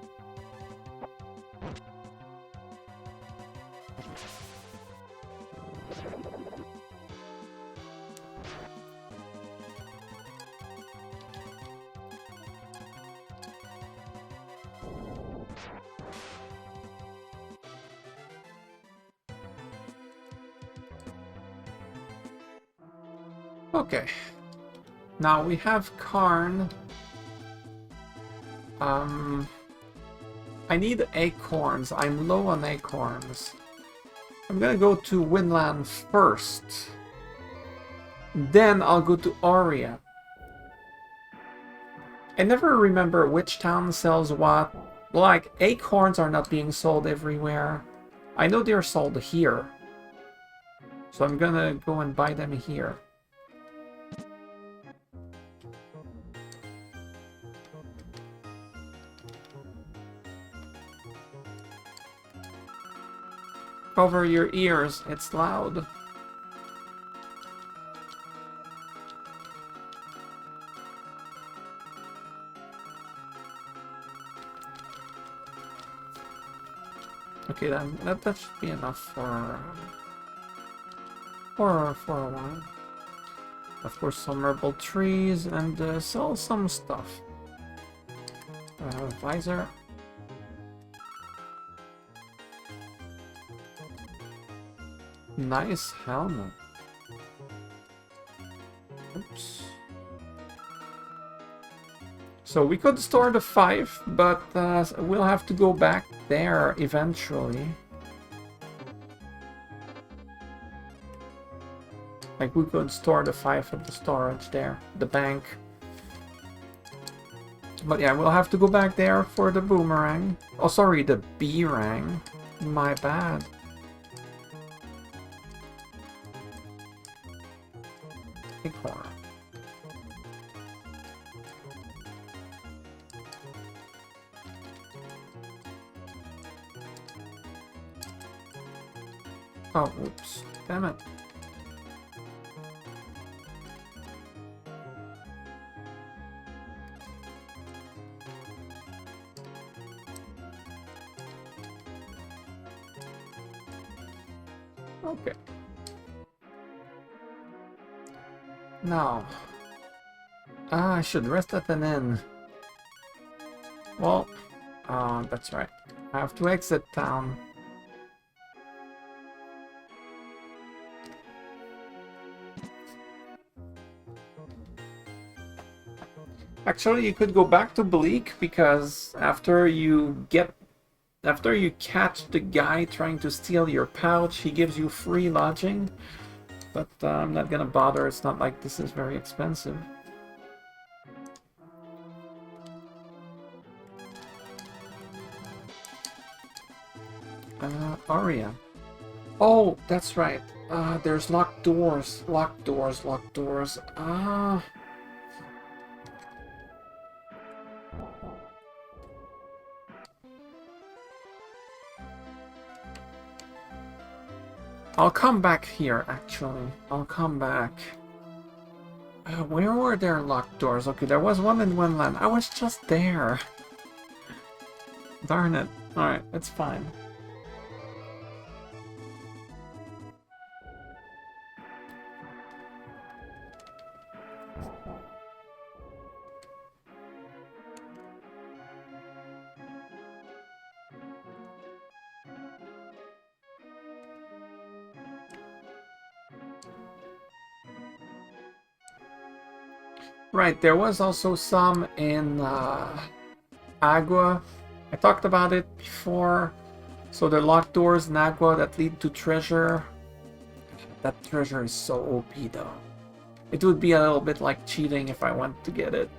Okay. Now we have Karn. I need acorns. I'm low on acorns. I'm gonna go to Winland first. Then I'll go to Auria. I never remember which town sells what. Like, acorns are not being sold everywhere. I know they're sold here. So I'm gonna go and buy them here. Cover your ears, it's loud. Okay, then that should be enough for a while. Of course, some herbal trees and sell some stuff. Visor. Nice helmet. Oops. So we could store the 5, but we'll have to go back there eventually. Like, we could store the 5 at the storage there, the bank. But yeah, we'll have to go back there for the boomerang. Oh, sorry, the B-rang. My bad. Acorn. Oh, oops. Damn it. Okay. Now. I should rest at an inn. Well, that's right. I have to exit town. Actually, you could go back to Bleak because after you catch the guy trying to steal your pouch, he gives you free lodging. But I'm not gonna bother, it's not like this is very expensive. Aria. Oh, that's right. There's locked doors. Locked doors, locked doors. I'll come back here, actually. I'll come back. Where were there locked doors? Okay, there was one in Winland. I was just there. Darn it. Alright, it's fine. Right, there was also some in Agua. I talked about it before. So the locked doors in Agua that lead to treasure. That treasure is so OP though. It would be a little bit like cheating if I went to get it.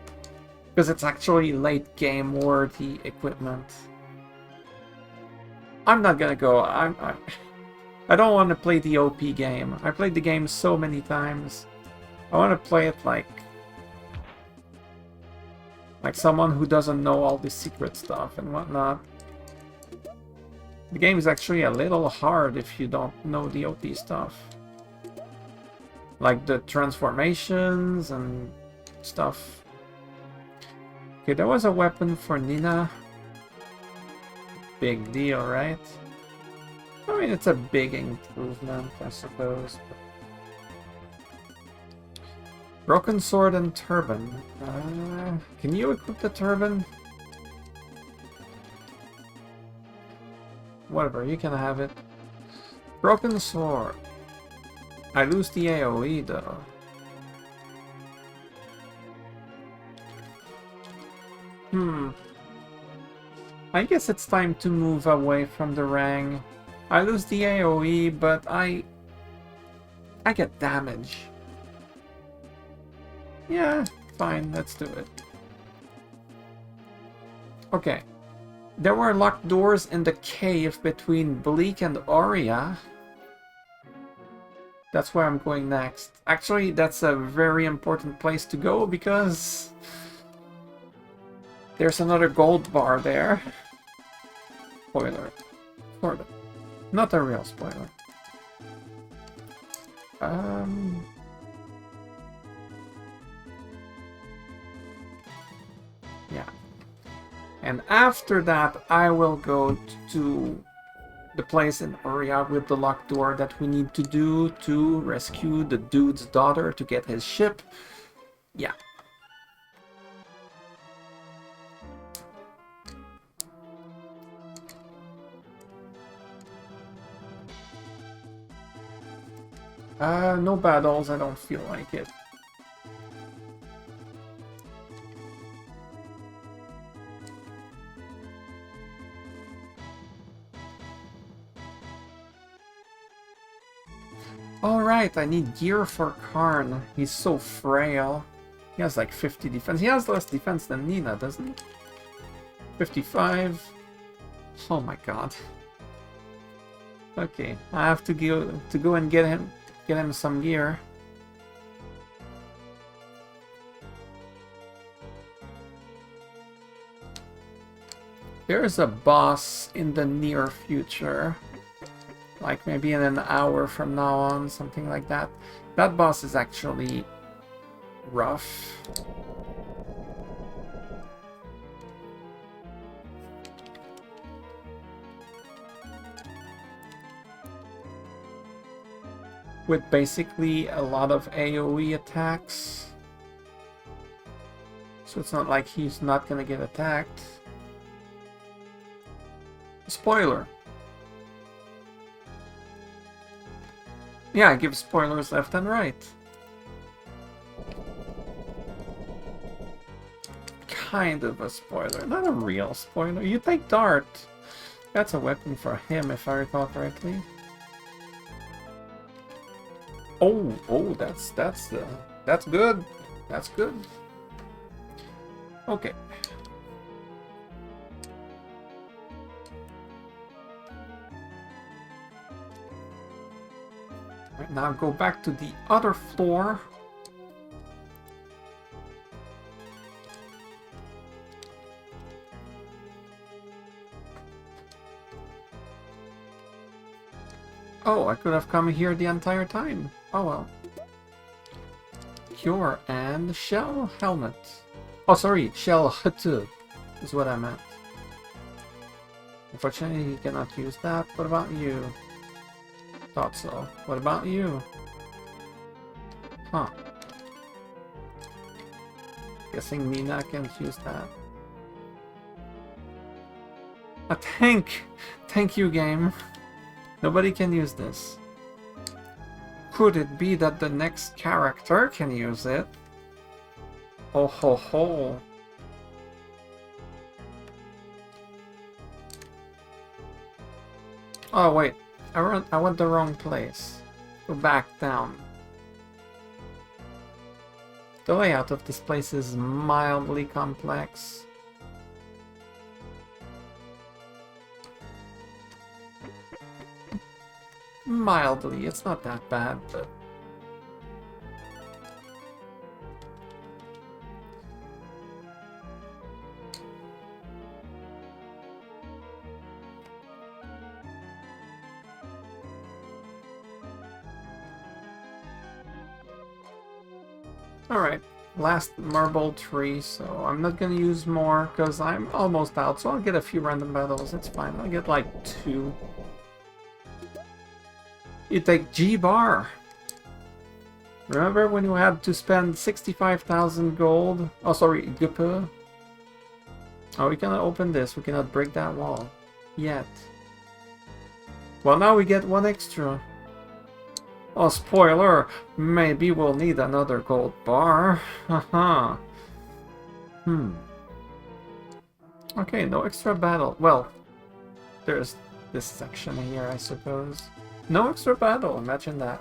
Because it's actually late game worthy equipment. I'm not gonna go. I don't want to play the OP game. I played the game so many times. I want to play it like someone who doesn't know all the secret stuff and whatnot. The game is actually a little hard if you don't know the OP stuff. Like the transformations and stuff. Okay, there was a weapon for Nina. Big deal, right? I mean, it's a big improvement, I suppose. Broken sword and turban. Can you equip the turban? Whatever, you can have it. Broken sword. I lose the AoE though. I guess it's time to move away from the Rang. I lose the AoE, but I get damage. Yeah, fine, let's do it. Okay. There were locked doors in the cave between Bleak and Aria. That's where I'm going next. Actually, that's a very important place to go because there's another gold bar there. Spoiler. Sort of. Not a real spoiler. Yeah. And after that, I will go to the place in Aria with the locked door that we need to do to rescue the dude's daughter to get his ship. Yeah. No battles, I don't feel like it. Alright, I need gear for Karn. He's so frail. He has like 50 defense. He has less defense than Nina, doesn't he? 55. Oh my god. Okay, I have to go and get him some gear. There's a boss in the near future. Like maybe in an hour from now on, something like that. That boss is actually rough. With basically a lot of AoE attacks. So it's not like he's not gonna get attacked. Spoiler. Yeah, I give spoilers left and right. Kind of a spoiler, not a real spoiler. You take Dart. That's a weapon for him, if I recall correctly. Oh, that's good. That's good. Okay. Right, now go back to the other floor. Oh, I could have come here the entire time. Oh well. Cure and shell helmet. Oh, sorry, shell hut is what I meant. Unfortunately, he cannot use that. What about you? Thought so. What about you? Huh. Guessing Nina can't use that. A tank! Thank you, game. Nobody can use this. Could it be that the next character can use it? Oh ho ho. Oh wait, I went the wrong place. Go back down. The layout of this place is mildly complex. Mildly, it's not that bad, but... Alright, last marble tree, so I'm not gonna use more, because I'm almost out, so I'll get a few random battles, it's fine. I'll get like 2. You take G-Bar! Remember when you had to spend 65,000 gold? Oh, sorry, GP. Oh, we cannot open this, we cannot break that wall. Yet. Well, now we get 1 extra. Oh, spoiler! Maybe we'll need another gold bar. Haha. Okay, no extra battle. Well, there's this section here, I suppose. No extra battle, imagine that.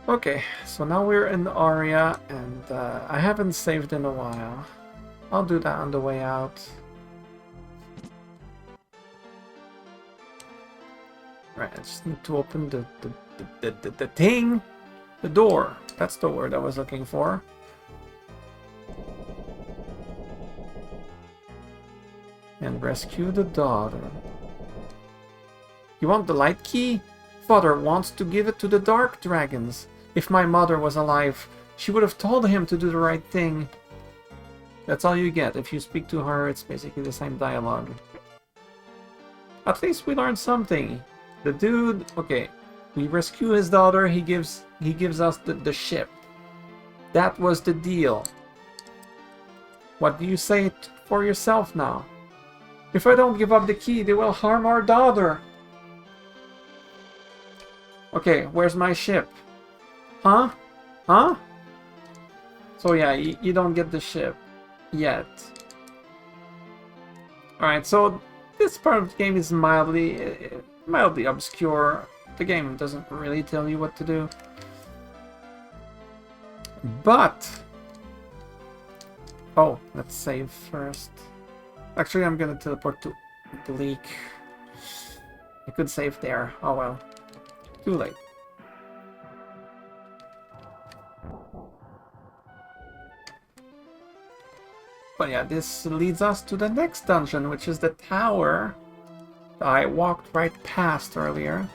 Okay, so now we're in the Aria, and I haven't saved in a while. I'll do that on the way out. Right, I just need to open the thing! The door! That's the word I was looking for. And rescue the daughter. You want the light key? Father wants to give it to the dark dragons. If my mother was alive, she would have told him to do the right thing. That's all you get. If you speak to her, it's basically the same dialogue. At least we learned something. The dude... Okay. We rescue his daughter, he gives us the ship. That was the deal. What do you say for yourself now? If I don't give up the key, they will harm our daughter. Okay, where's my ship? Huh? Huh? So yeah, you don't get the ship. Yet. Alright, so this part of the game is mildly obscure. The game doesn't really tell you what to do. But... Oh, let's save first. Actually, I'm gonna teleport to the leak. I could save there. Oh well. Too late. But yeah, this leads us to the next dungeon, which is the tower that I walked right past earlier.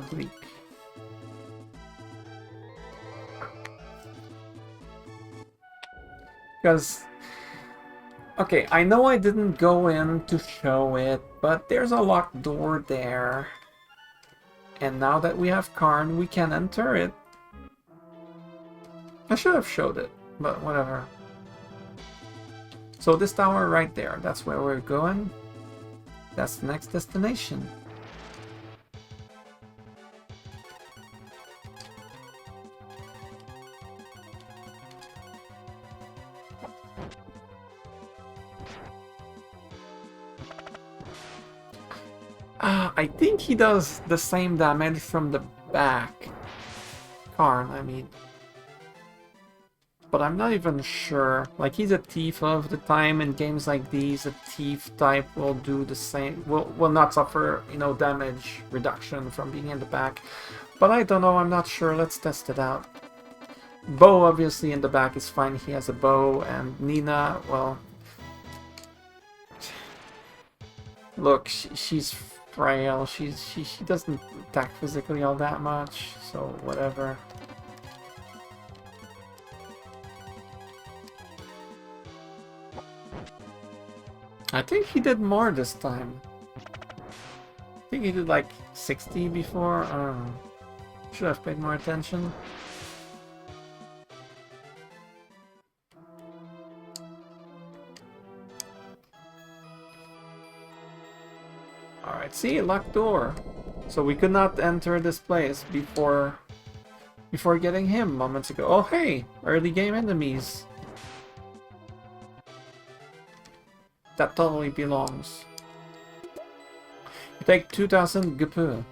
Bleak. Because, okay, I know I didn't go in to show it, but there's a locked door there. And now that we have Karn, we can enter it. I should have showed it, but whatever. So this tower right there, that's where we're going. That's the next destination. I think he does the same damage from the back. Karn, I mean. But I'm not even sure. Like, he's a thief of the time. In games like these, a thief type will do the same. Will not suffer, you know, damage reduction from being in the back. But I don't know, I'm not sure. Let's test it out. Bo, obviously, in the back is fine. He has a bow. And Nina, well... Look, she's frail. She doesn't attack physically all that much. So, whatever. I think he did more this time. I think he did like 60 before. I don't know. Should have paid more attention. Alright, see, locked door. So we could not enter this place before getting him moments ago. Oh hey, early game enemies. That totally belongs. You take 2000 GP.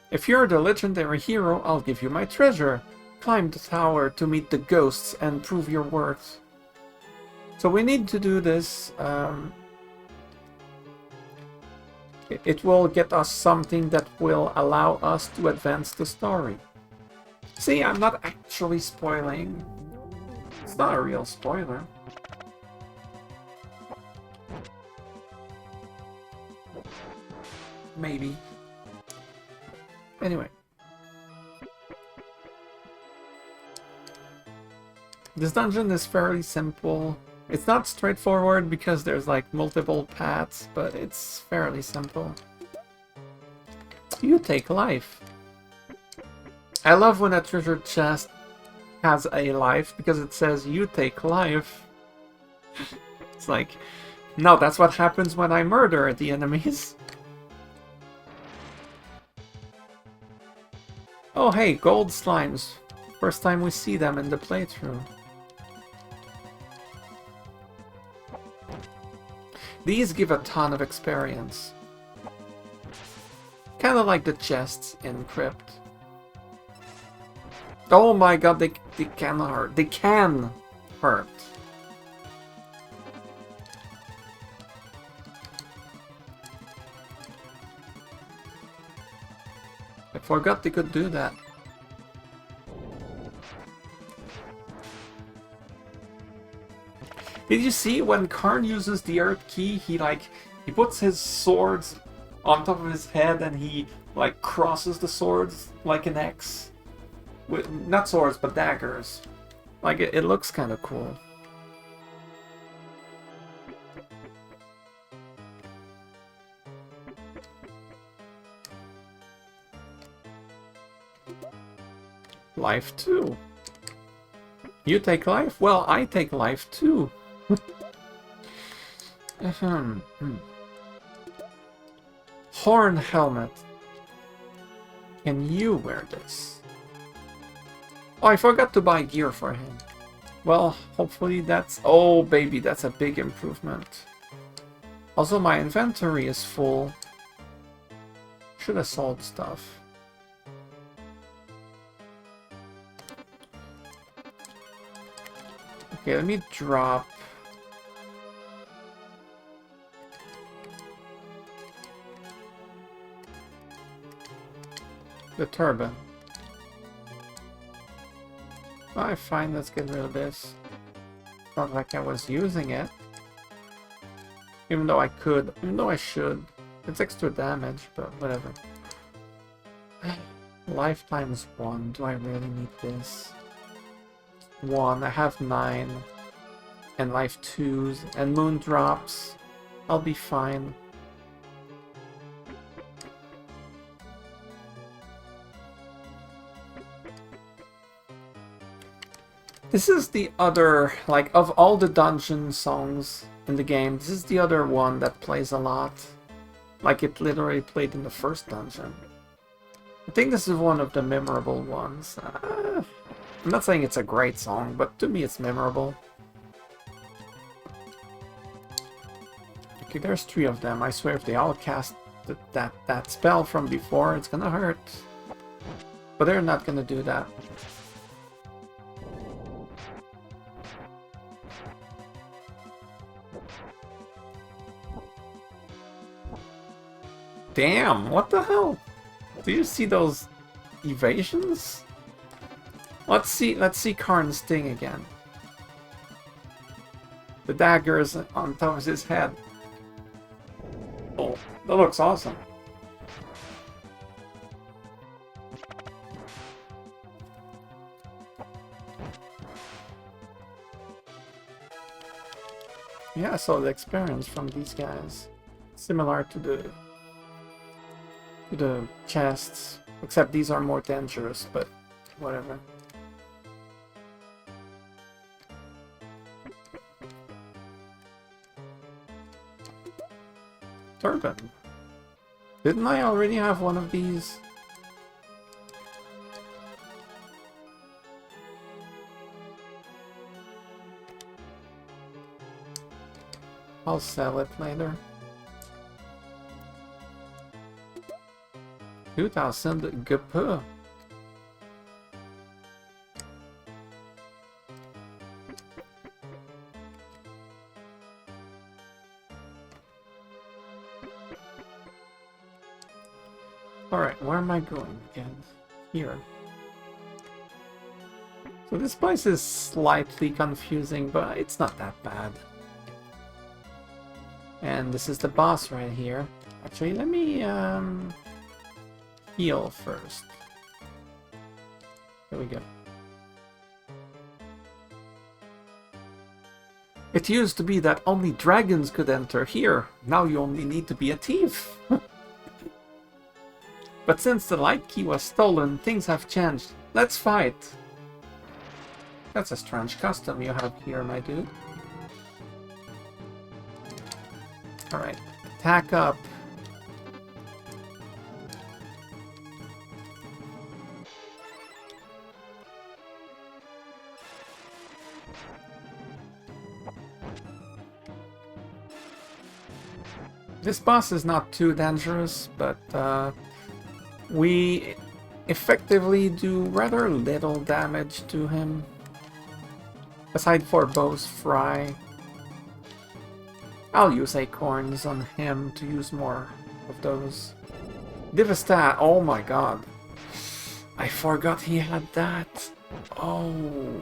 If you're the legendary hero, I'll give you my treasure. Climb the tower to meet the ghosts and prove your worth. So we need to do this. It will get us something that will allow us to advance the story. See, I'm not actually spoiling. It's not a real spoiler. Maybe. Anyway. This dungeon is fairly simple. It's not straightforward because there's like multiple paths, but it's fairly simple. You take life. I love when a treasure chest has a life because it says you take life. It's like, no, that's what happens when I murder the enemies. Oh hey, gold slimes. First time we see them in the playthrough. These give a ton of experience. Kinda like the chests in Crypt. Oh my god, they can hurt. They can hurt. I forgot they could do that. Did you see when Karn uses the Earth Key, he puts his swords on top of his head and he like crosses the swords like an X? With, not swords, but daggers. Like, it looks kind of cool. Life too. You take life? Well, I take life too. Horn helmet. Can you wear this? Oh, I forgot to buy gear for him. Well, hopefully that's... Oh, baby, that's a big improvement. Also, my inventory is full. Should have sold stuff. Okay, let me drop... the turban. Alright, fine, let's get rid of this. Not like I was using it. Even though I could, even though I should. It's extra damage, but whatever. Lifetime's 1. Do I really need this? 1. I have 9. And life 2s. And moon drops. I'll be fine. This is the other, like, of all the dungeon songs in the game, this is the other one that plays a lot. Like, it literally played in the first dungeon. I think this is one of the memorable ones. I'm not saying it's a great song, but to me it's memorable. Okay, there's 3 of them. I swear if they all cast that spell from before, it's gonna hurt. But they're not gonna do that. Damn, what the hell? Do you see those evasions? Let's see Karn's thing again. The dagger is on top of his head. Oh, that looks awesome. Yeah, so the experience from these guys, similar to the chests, except these are more dangerous, but whatever. Turban. Didn't I already have one of these? I'll sell it later. 2000 GP. Alright, where am I going again? Here. So this place is slightly confusing, but it's not that bad. And this is the boss right here. Actually, let me heal first. There we go. It used to be that only dragons could enter here. Now you only need to be a thief. But since the light key was stolen, things have changed. Let's fight. That's a strange custom you have here, my dude. Alright, attack up. This boss is not too dangerous, but we effectively do rather little damage to him. Aside for Bow's Fry. I'll use acorns on him to use more of those. Divastat, oh my god. I forgot he had that. Oh.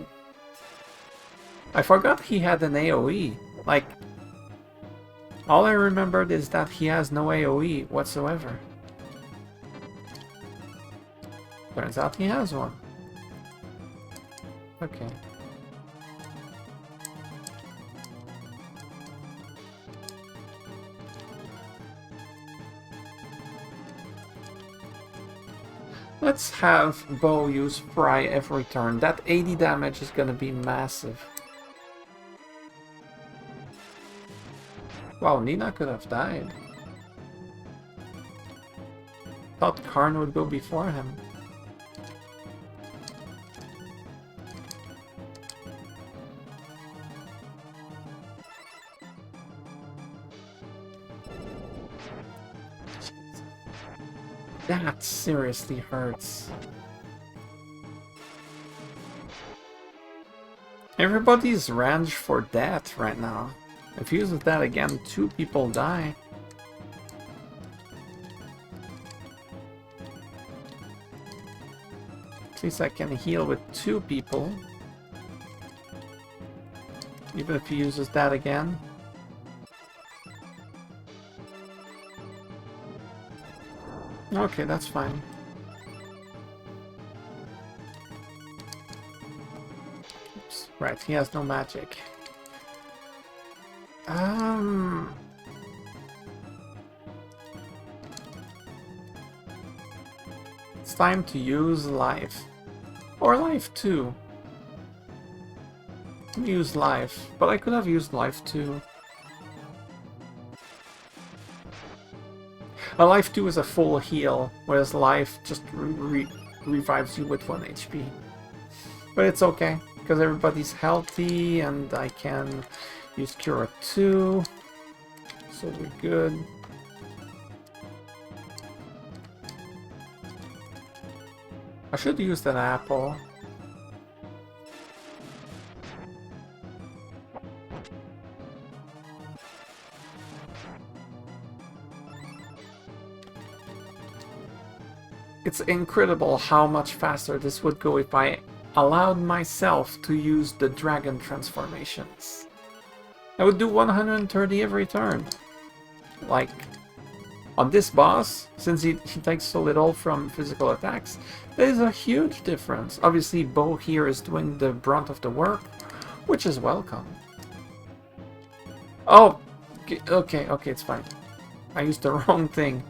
I forgot he had an AoE. Like, all I remembered is that he has no AoE whatsoever. Turns out he has one. Okay. Let's have Bow use Fry every turn. That 80 damage is gonna be massive. Wow, Nina could have died. Thought Karn would go before him. That seriously hurts. Everybody's ranged for death right now. If you use that again, 2 people die. At least I can heal with 2 people. even if he uses that again. Okay, that's fine. Oops. Right, he has no magic. It's time to use life. Or life too. Use life, but I could have used life too. A life 2 is a full heal, whereas life just revives you with 1 HP. But it's okay, because everybody's healthy and I can use Cura 2, so we're good. I should use that apple. It's incredible how much faster this would go if I allowed myself to use the dragon transformations. I would do 130 every turn. Like, on this boss, since he takes so little from physical attacks, there's a huge difference. Obviously, Bo here is doing the brunt of the work, which is welcome. Oh! Okay, it's fine. I used the wrong thing.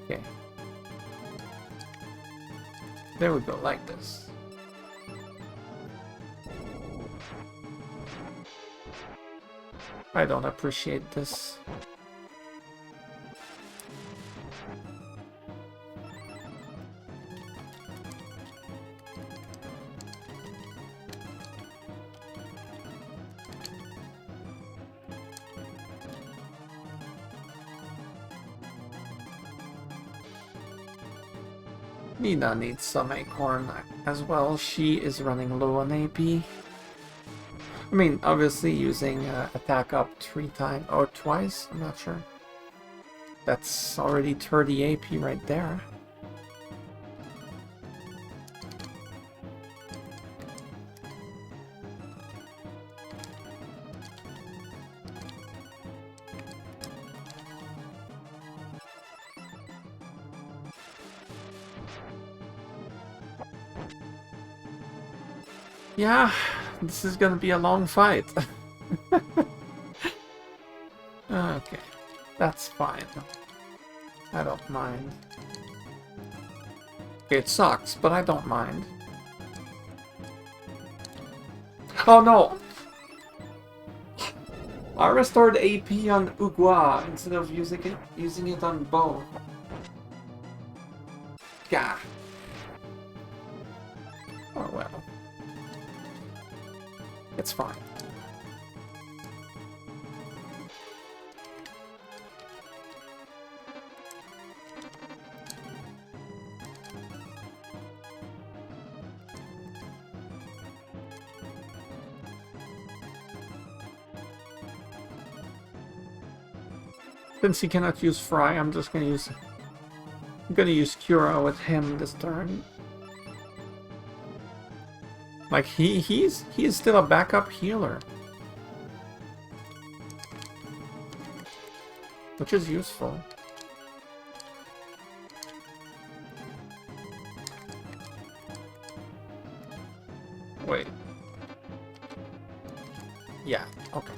Okay. There we go, like this. I don't appreciate this. Nina needs some acorn as well. She is running low on AP. I mean, obviously using attack up 3 times or twice, I'm not sure. That's already 30 AP right there. Yeah, this is gonna be a long fight. Okay, that's fine. I don't mind. It sucks, but I don't mind. Oh no! I restored AP on Ugua instead of using it on Bo. Gah. Oh well. It's fine. Since he cannot use Fry, I'm gonna use Cura with him this turn. Like he is still a backup healer, which is useful. Wait. Yeah, okay.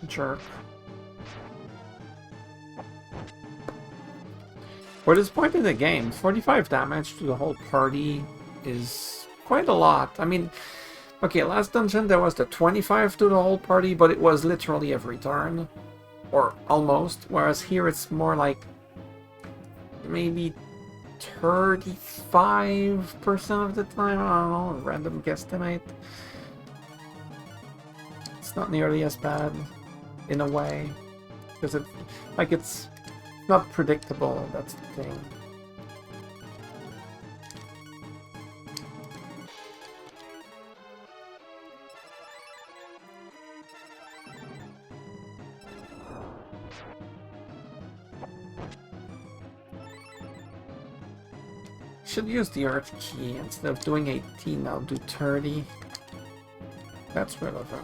Jerk. For this point in the game, 45 damage to the whole party is quite a lot. I mean, okay, last dungeon there was the 25 to the whole party, but it was literally every turn. Or almost. Whereas here it's more like maybe 35% of the time. I don't know, a random guesstimate. It's not nearly as bad in a way. Because it's not predictable, that's the thing. should use the Earth Key. Instead of doing 18, I'll do 30. That's relevant.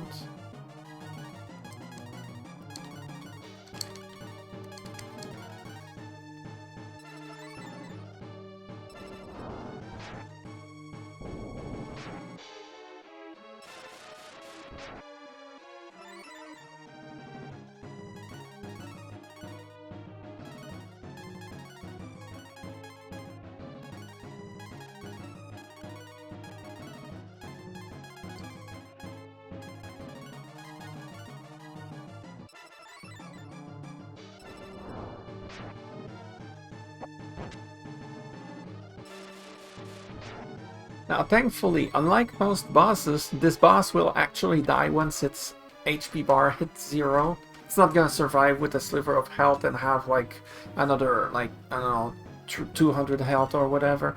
Now, thankfully, unlike most bosses, this boss will actually die once its HP bar hits 0. It's not gonna survive with a sliver of health and have, like, another, like, I don't know, 200 health or whatever.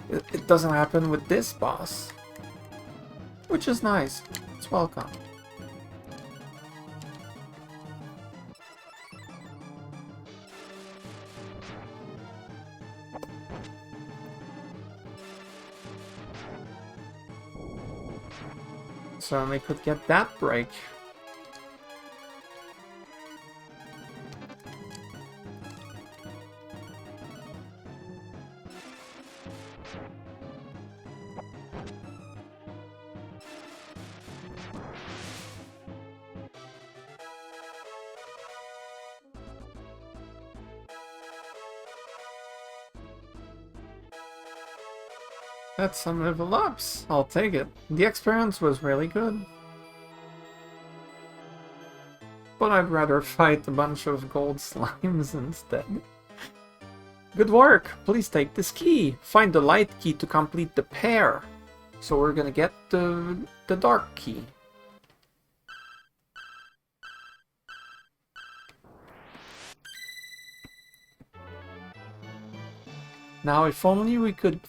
It doesn't happen with this boss. Which is nice. It's welcome. Certainly could get that break. That's some level ups. I'll take it. The experience was really good. But I'd rather fight a bunch of gold slimes instead. Good work! Please take this key. Find the light key to complete the pair. So we're gonna get the dark key. Now, if only we could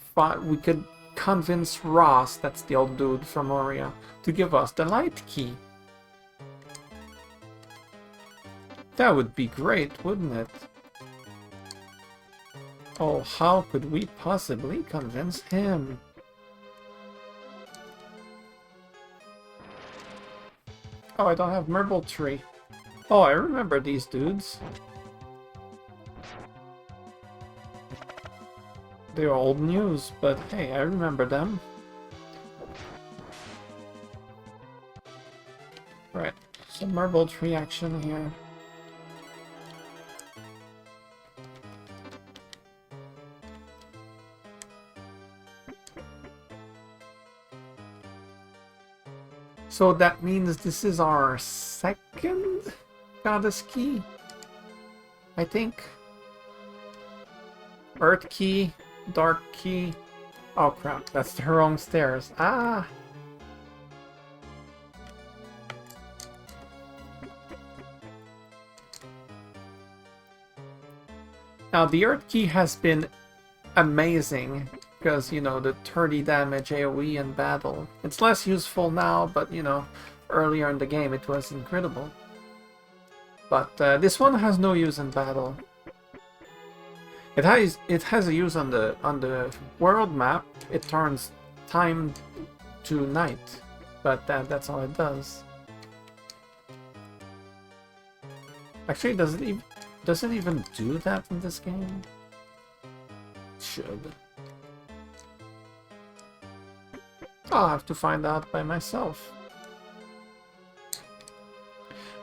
convince Ross, that's the old dude from Moria, to give us the light key. That would be great, wouldn't it? Oh, how could we possibly convince him? Oh, I don't have Marble Tree. Oh, I remember these dudes. They're old news, but hey, I remember them. Right, some Marble Tree action here. So that means this is our second goddess key, I think. Earth key, dark key. Oh crap, that's the wrong stairs. Ah! Now the Earth key has been amazing. Because, you know, the 30 damage AoE in battle. It's less useful now, but, you know, earlier in the game it was incredible. But this one has no use in battle. It has a use on the world map. It turns time to night, but that's all it does. Actually, does it even do that in this game? It should. I'll have to find out by myself.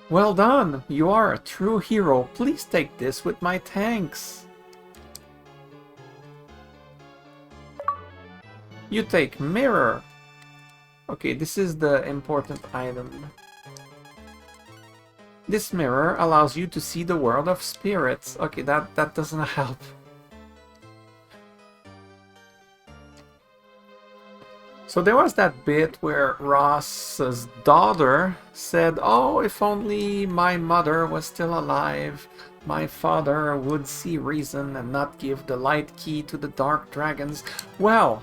Well done! You are a true hero. Please take this with my thanks. You take mirror. Okay, this is the important item. This mirror allows you to see the world of spirits. Okay, that doesn't help. So there was that bit where Ross's daughter said, "Oh, if only my mother was still alive, my father would see reason and not give the light key to the dark dragons." Well,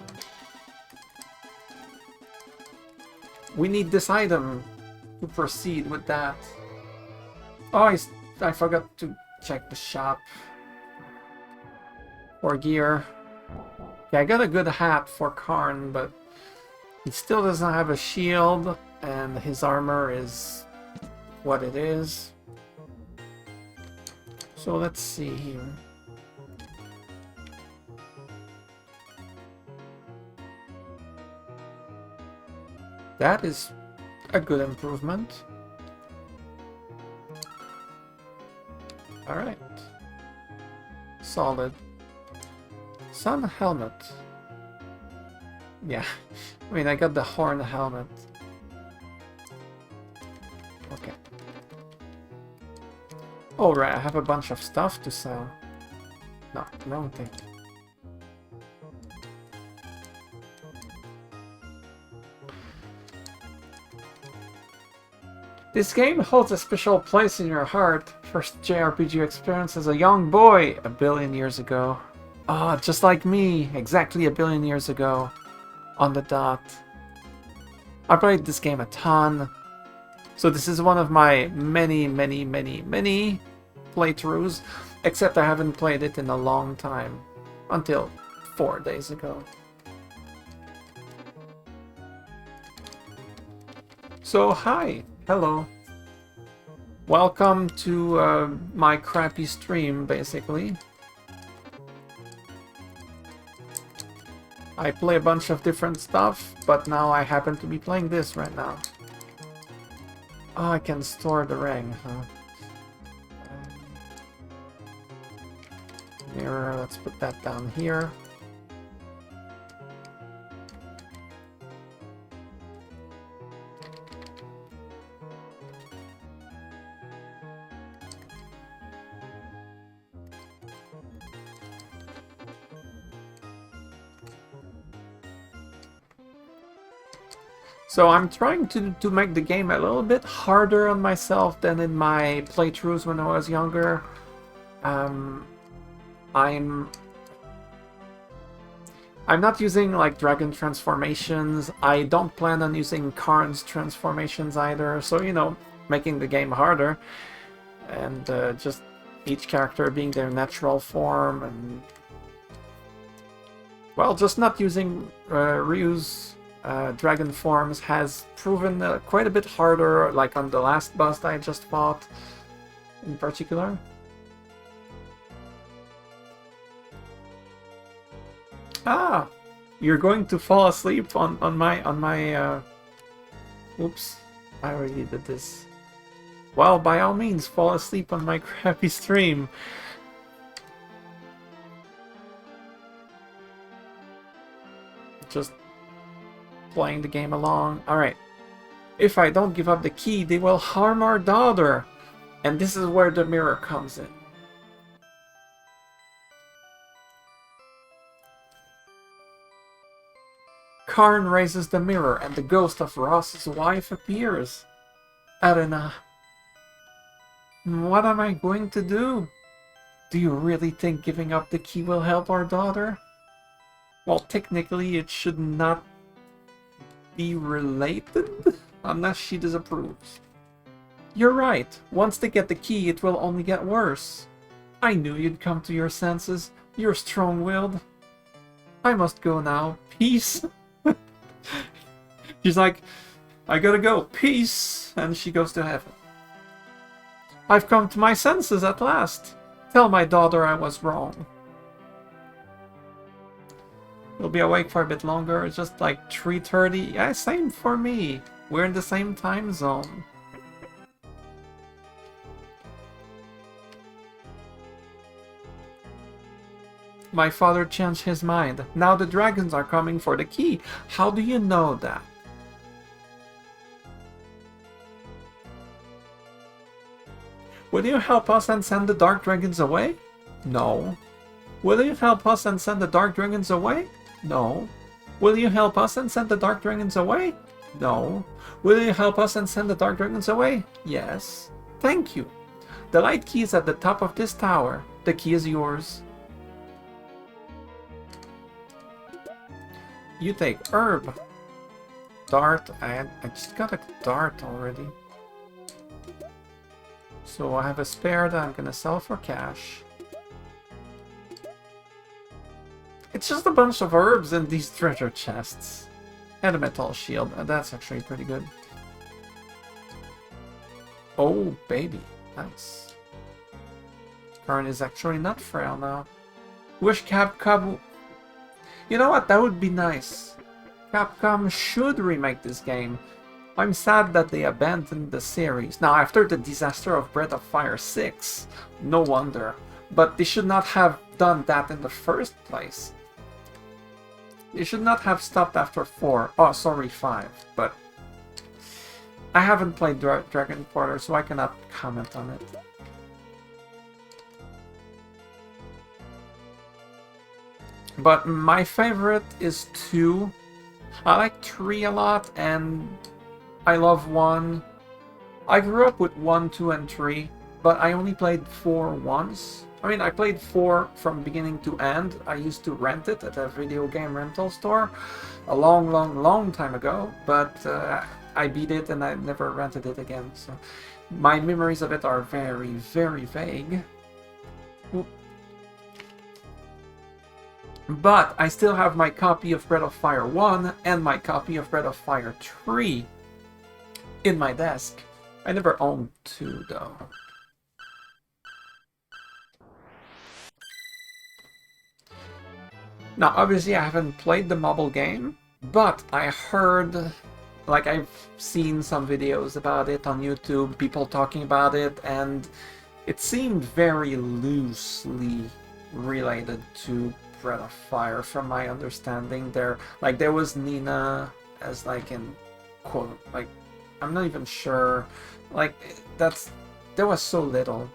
we need this item to proceed with that. Oh, I forgot to check the shop for gear. Okay, I got a good hat for Karn, but he still doesn't have a shield, and his armor is what it is. So let's see here. That is a good improvement. Alright. Solid. Sun helmet. Yeah, I mean, I got the horn helmet. Okay. Oh, right, I have a bunch of stuff to sell. No, wrong thing. This game holds a special place in your heart. First JRPG experience as a young boy, a billion years ago. Ah, oh, just like me, exactly a billion years ago. On the dot. I played this game a ton. So this is one of my many playthroughs. Except I haven't played it in a long time. Until 4 days ago. So hi, hello. Welcome to my crappy stream, basically. I play a bunch of different stuff, but now I happen to be playing this right now. Oh, I can store the ring, huh? Mirror, let's put that down here. So I'm trying to make the game a little bit harder on myself than in my playthroughs when I was younger. I'm not using like dragon transformations. I don't plan on using Karn's transformations either. So, you know, making the game harder. And just each character being their natural form. And well, just not using Ryu's dragon forms has proven quite a bit harder, like on the last boss I just fought in particular. Ah, you're going to fall asleep on my oops, I already did this. Well, by all means, fall asleep on my crappy stream. Just playing the game along. Alright. If I don't give up the key, they will harm our daughter. And this is where the mirror comes in. Karn raises the mirror and the ghost of Ross's wife appears. Erina. What am I going to do? Do you really think giving up the key will help our daughter? Well, technically it should not be related, unless she disapproves. You're right. Once they get the key, it will only get worse. I knew you'd come to your senses. You're strong-willed. I must go now. Peace. She's like, I gotta go. Peace. And she goes to heaven. I've come to my senses at last. Tell my daughter I was wrong. We'll be awake for a bit longer. It's just like 3:30. Yeah, same for me. We're in the same time zone. My father changed his mind. Now the dragons are coming for the key. How do you know that? Will you help us and send the dark dragons away? No. Will you help us and send the dark dragons away? No. Will you help us and send the dark dragons away? No. Will you help us and send the dark dragons away? Yes. Thank you. The light key is at the top of this tower. The key is yours. You take herb. Dart. I just got a dart already. So I have a spare that I'm gonna sell for cash. It's just a bunch of herbs and these treasure chests. And a metal shield. That's actually pretty good. Oh, baby. Nice. Karn is actually not frail now. Wish Capcom... You know what? That would be nice. Capcom should remake this game. I'm sad that they abandoned the series. Now, after the disaster of Breath of Fire 6, no wonder. But they should not have done that in the first place. They should not have stopped after 4. Oh, sorry, 5. But I haven't played Dragon Quarter, so I cannot comment on it. But my favorite is 2. I like 3 a lot, and I love 1. I grew up with 1, 2, and 3, but I only played 4 once. I mean, I played 4 from beginning to end. I used to rent it at a video game rental store a long time ago, but I beat it and I never rented it again. So my memories of it are very, very vague. But I still have my copy of Breath of Fire 1 and my copy of Breath of Fire 3 in my desk. I never owned 2 though. Now, obviously I haven't played the mobile game, but I heard, like I've seen some videos about it on YouTube, people talking about it, and it seemed very loosely related to Breath of Fire from my understanding. There was Nina as like in quote, like I'm not even sure, like there was so little.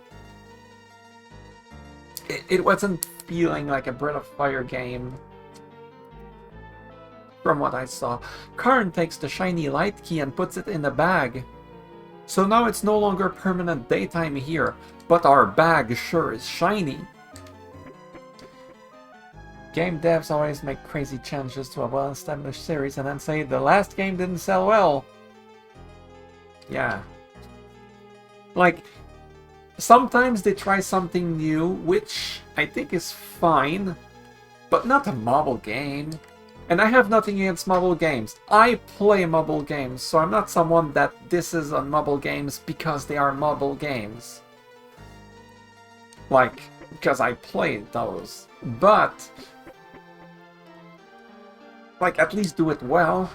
It wasn't feeling like a Breath of Fire game from what I saw. Karn takes the shiny light key and puts it in a bag. So now it's no longer permanent daytime here, but our bag sure is shiny. Game devs always make crazy changes to a well-established series and then say the last game didn't sell well. Yeah. Like, sometimes they try something new, which I think is fine, but not a mobile game. And I have nothing against mobile games. I play mobile games, so I'm not someone that disses on mobile games because they are mobile games. Like, because I played those. But, like, at least do it well.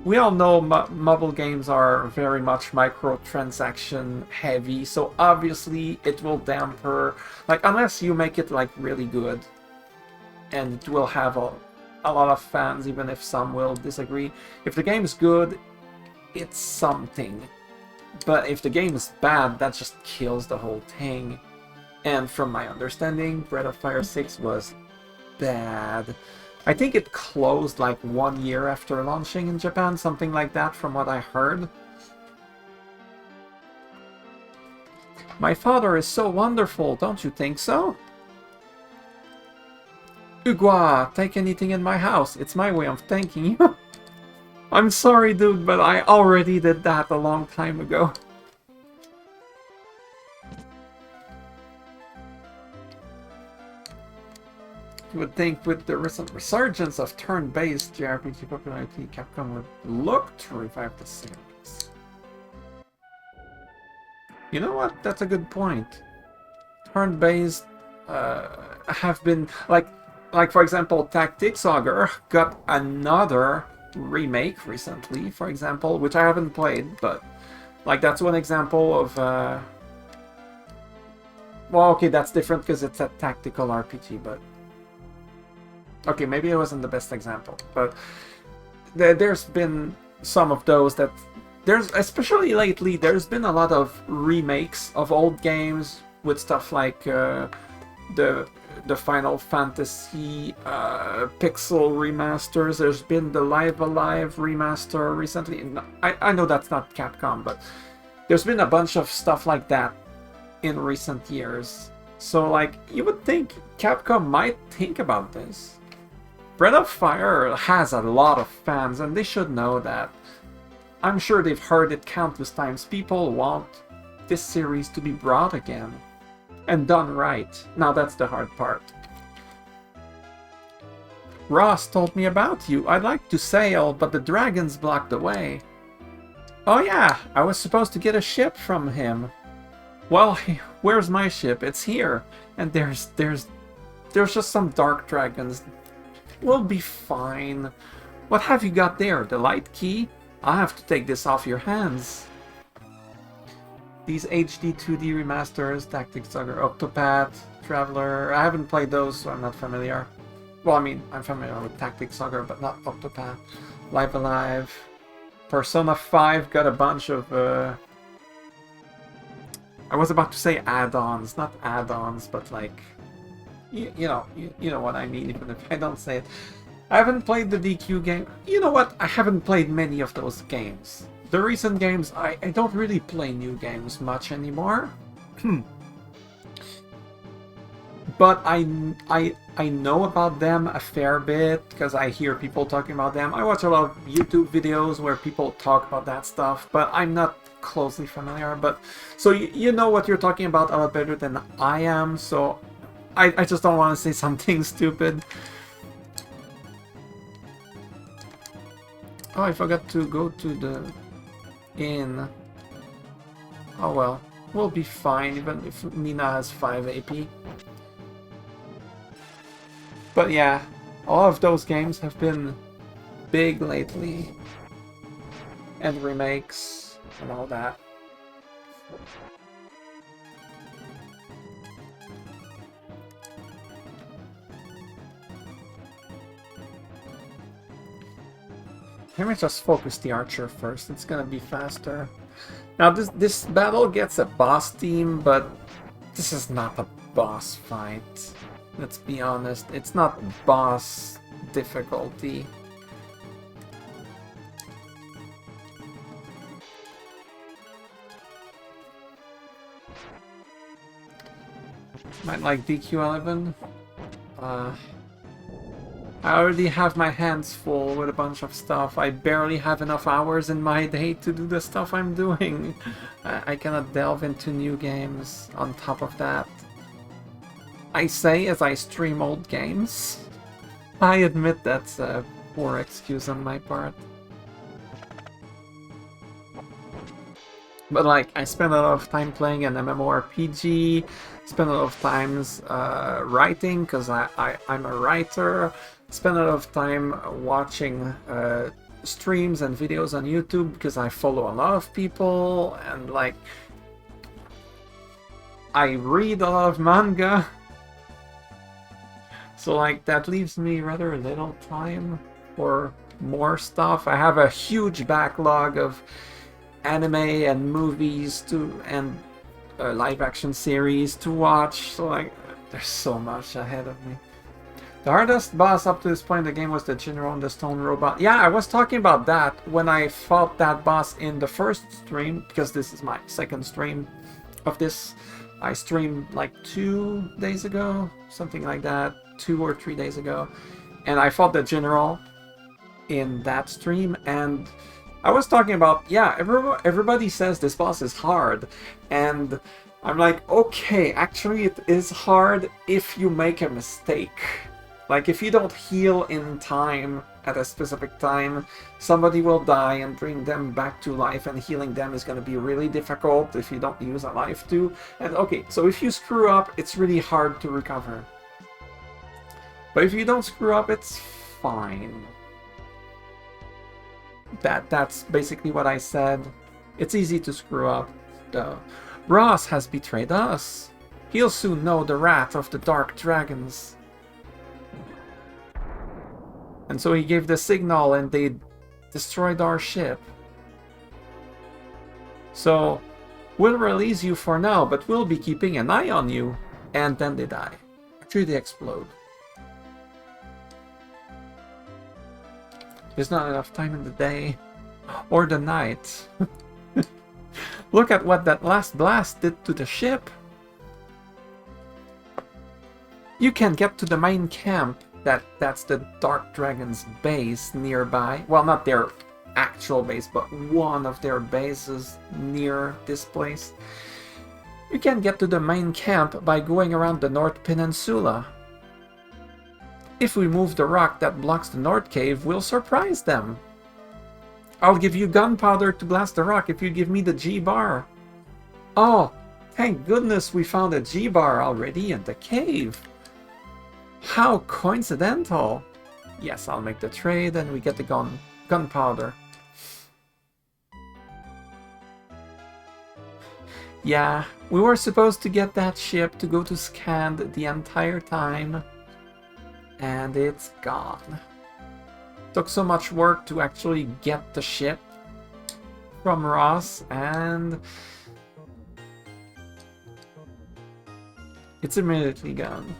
We all know mobile games are very much microtransaction heavy, so obviously it will damper, like, unless you make it like really good, and it will have a lot of fans, even if some will disagree. If the game is good, it's something. But if the game is bad, that just kills the whole thing. And from my understanding, Breath of Fire 6 was bad. I think it closed like 1 year after launching in Japan, something like that from what I heard. My father is so wonderful, don't you think so? Ugwa, take anything in my house. It's my way of thanking you. I'm sorry, dude, but I already did that a long time ago. You would think with the recent resurgence of turn-based JRPG popularity, Capcom would look to revive the series. You know what? That's a good point. Turn-based have been like for example, Tactics Ogre got another remake recently, for example, which I haven't played, but like that's one example of well, okay, that's different because it's a tactical RPG, but okay, maybe it wasn't the best example, but there's been some of those that especially lately, there's been a lot of remakes of old games with stuff like the Final Fantasy pixel remasters. There's been the Live Alive remaster recently. I know that's not Capcom, but there's been a bunch of stuff like that in recent years. So like, you would think Capcom might think about this. Breath of Fire has a lot of fans, and they should know that. I'm sure they've heard it countless times. People want this series to be brought again. And done right. Now that's the hard part. Ross told me about you. I'd like to sail, but the dragons blocked the way. Oh yeah, I was supposed to get a ship from him. Well, where's my ship? It's here. And there's just some dark dragons. We'll be fine. What have you got there? The light key? I'll have to take this off your hands. These HD 2D remasters, Tactics Ogre, Octopath, Traveler. I haven't played those, so I'm not familiar. Well, I mean, I'm familiar with Tactics Ogre, but not Octopath. Live Alive. Persona 5 got a bunch of... I was about to say add-ons, not add-ons, but like... You know what I mean, even if I don't say it. I haven't played the DQ game. You know what? I haven't played many of those games. The recent games, I don't really play new games much anymore. But I know about them a fair bit because I hear people talking about them. I watch a lot of YouTube videos where people talk about that stuff, but I'm not closely familiar. But so you know what you're talking about a lot better than I am, so I just don't want to say something stupid. Oh, I forgot to go to the inn. Oh well, we'll be fine even if Nina has 5 AP. But yeah, all of those games have been big lately. And remakes and all that. Let me just focus the archer first, it's gonna be faster. Now this battle gets a boss team, but this is not a boss fight. Let's be honest, it's not boss difficulty. Might like DQ11. I already have my hands full with a bunch of stuff. I barely have enough hours in my day to do the stuff I'm doing. I cannot delve into new games on top of that. I say as I stream old games. I admit that's a poor excuse on my part. But like, I spend a lot of time playing an MMORPG, spend a lot of times writing, because I'm a writer, spend a lot of time watching streams and videos on YouTube, because I follow a lot of people, and like, I read a lot of manga. So like, that leaves me rather little time for more stuff. I have a huge backlog of anime and movies and live action series to watch, so like there's so much ahead of me. The hardest boss up to this point in the game was the General and the Stone Robot. Yeah, I was talking about that when I fought that boss in the first stream, because this is my second stream of this. I streamed like 2 days ago, something like that, 2 or 3 days ago, and I fought the General in that stream, and I was talking about, yeah, everybody says this boss is hard, and I'm like, okay, actually it is hard if you make a mistake. Like, if you don't heal in time at a specific time, somebody will die and bring them back to life, and healing them is going to be really difficult if you don't use a life too. And okay, so if you screw up, it's really hard to recover. But if you don't screw up, it's fine. That's basically what I said. It's easy to screw up, though. Ross has betrayed us. He'll soon know the wrath of the Dark Dragons. And so he gave the signal and they destroyed our ship. So, we'll release you for now, but we'll be keeping an eye on you. And then they die. Actually, they explode. There's not enough time in the day or the night. Look at what that last blast did to the ship. You can get to the main camp. That's the Dark Dragon's base nearby. Well, not their actual base, but one of their bases near this place. You can get to the main camp by going around the North Peninsula. If we move the rock that blocks the north cave, we'll surprise them. I'll give you gunpowder to blast the rock if you give me the G-bar. Oh, thank goodness we found a G-bar already in the cave. How coincidental. Yes, I'll make the trade and we get the gunpowder. Yeah, we were supposed to get that ship to go to Scand the entire time. And it's gone. Took so much work to actually get the ship from Ross, and it's immediately gone.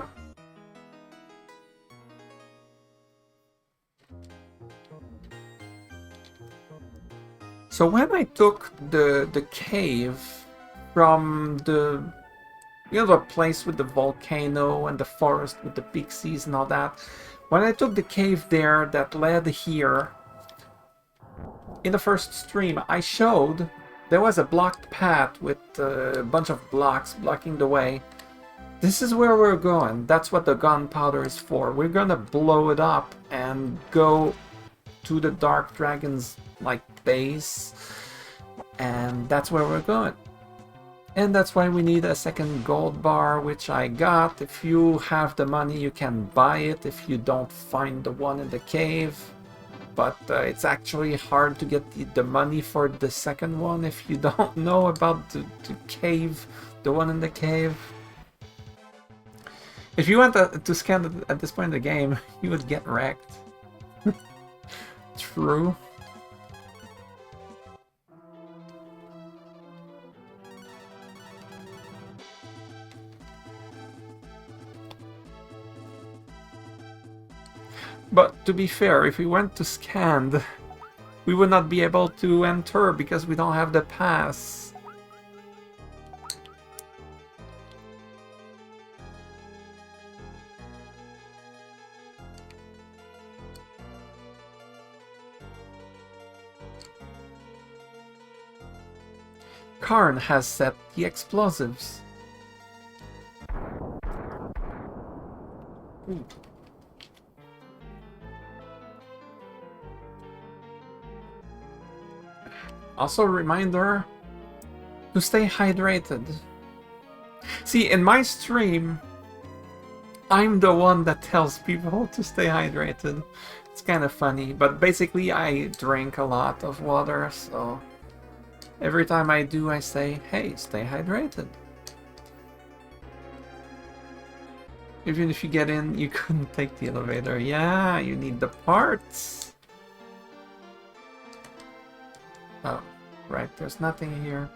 So when I took the cave from the the place with the volcano and the forest with the pixies and all that, when I took the cave there that led here, in the first stream, I showed there was a blocked path with a bunch of blocks blocking the way. This is where we're going. That's what the gunpowder is for. We're gonna blow it up and go to the Dark Dragon's, like, base. And that's where we're going. And that's why we need a second gold bar, which I got. If you have the money, you can buy it if you don't find the one in the cave. But it's actually hard to get the money for the second one if you don't know about the cave, the one in the cave. If you went to scan at this point in the game, you would get wrecked. True. But to be fair, if we went to Scand, we would not be able to enter because we don't have the pass. Karn has set the explosives. Ooh. Also a reminder to stay hydrated. See, in my stream, I'm the one that tells people to stay hydrated. It's kind of funny, but basically I drink a lot of water, so every time I do, I say, hey, stay hydrated. Even if you get in, you couldn't take the elevator. Yeah, you need the parts. Oh, right, there's nothing here.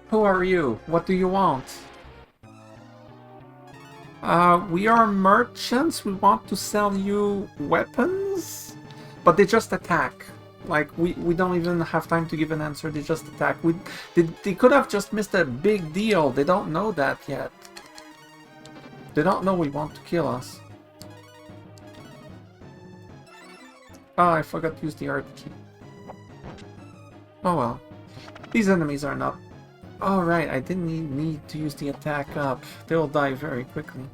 Who are you? What do you want? We are merchants. We want to sell you weapons, but they just attack. Like, we don't even have time to give an answer. They just attack. They could have just missed a big deal. They don't know that yet. They don't know we want to kill us. Oh, I forgot to use the art key. Oh well. These enemies are not... Oh right, I didn't need to use the attack up. They'll die very quickly.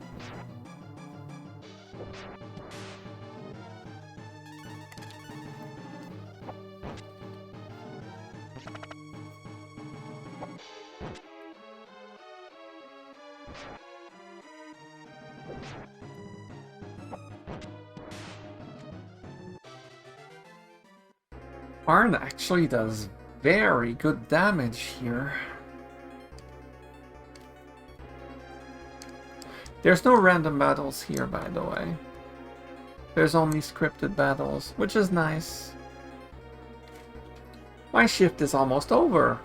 Arn actually does very good damage here. There's no random battles here, by the way. There's only scripted battles, which is nice. My shift is almost over.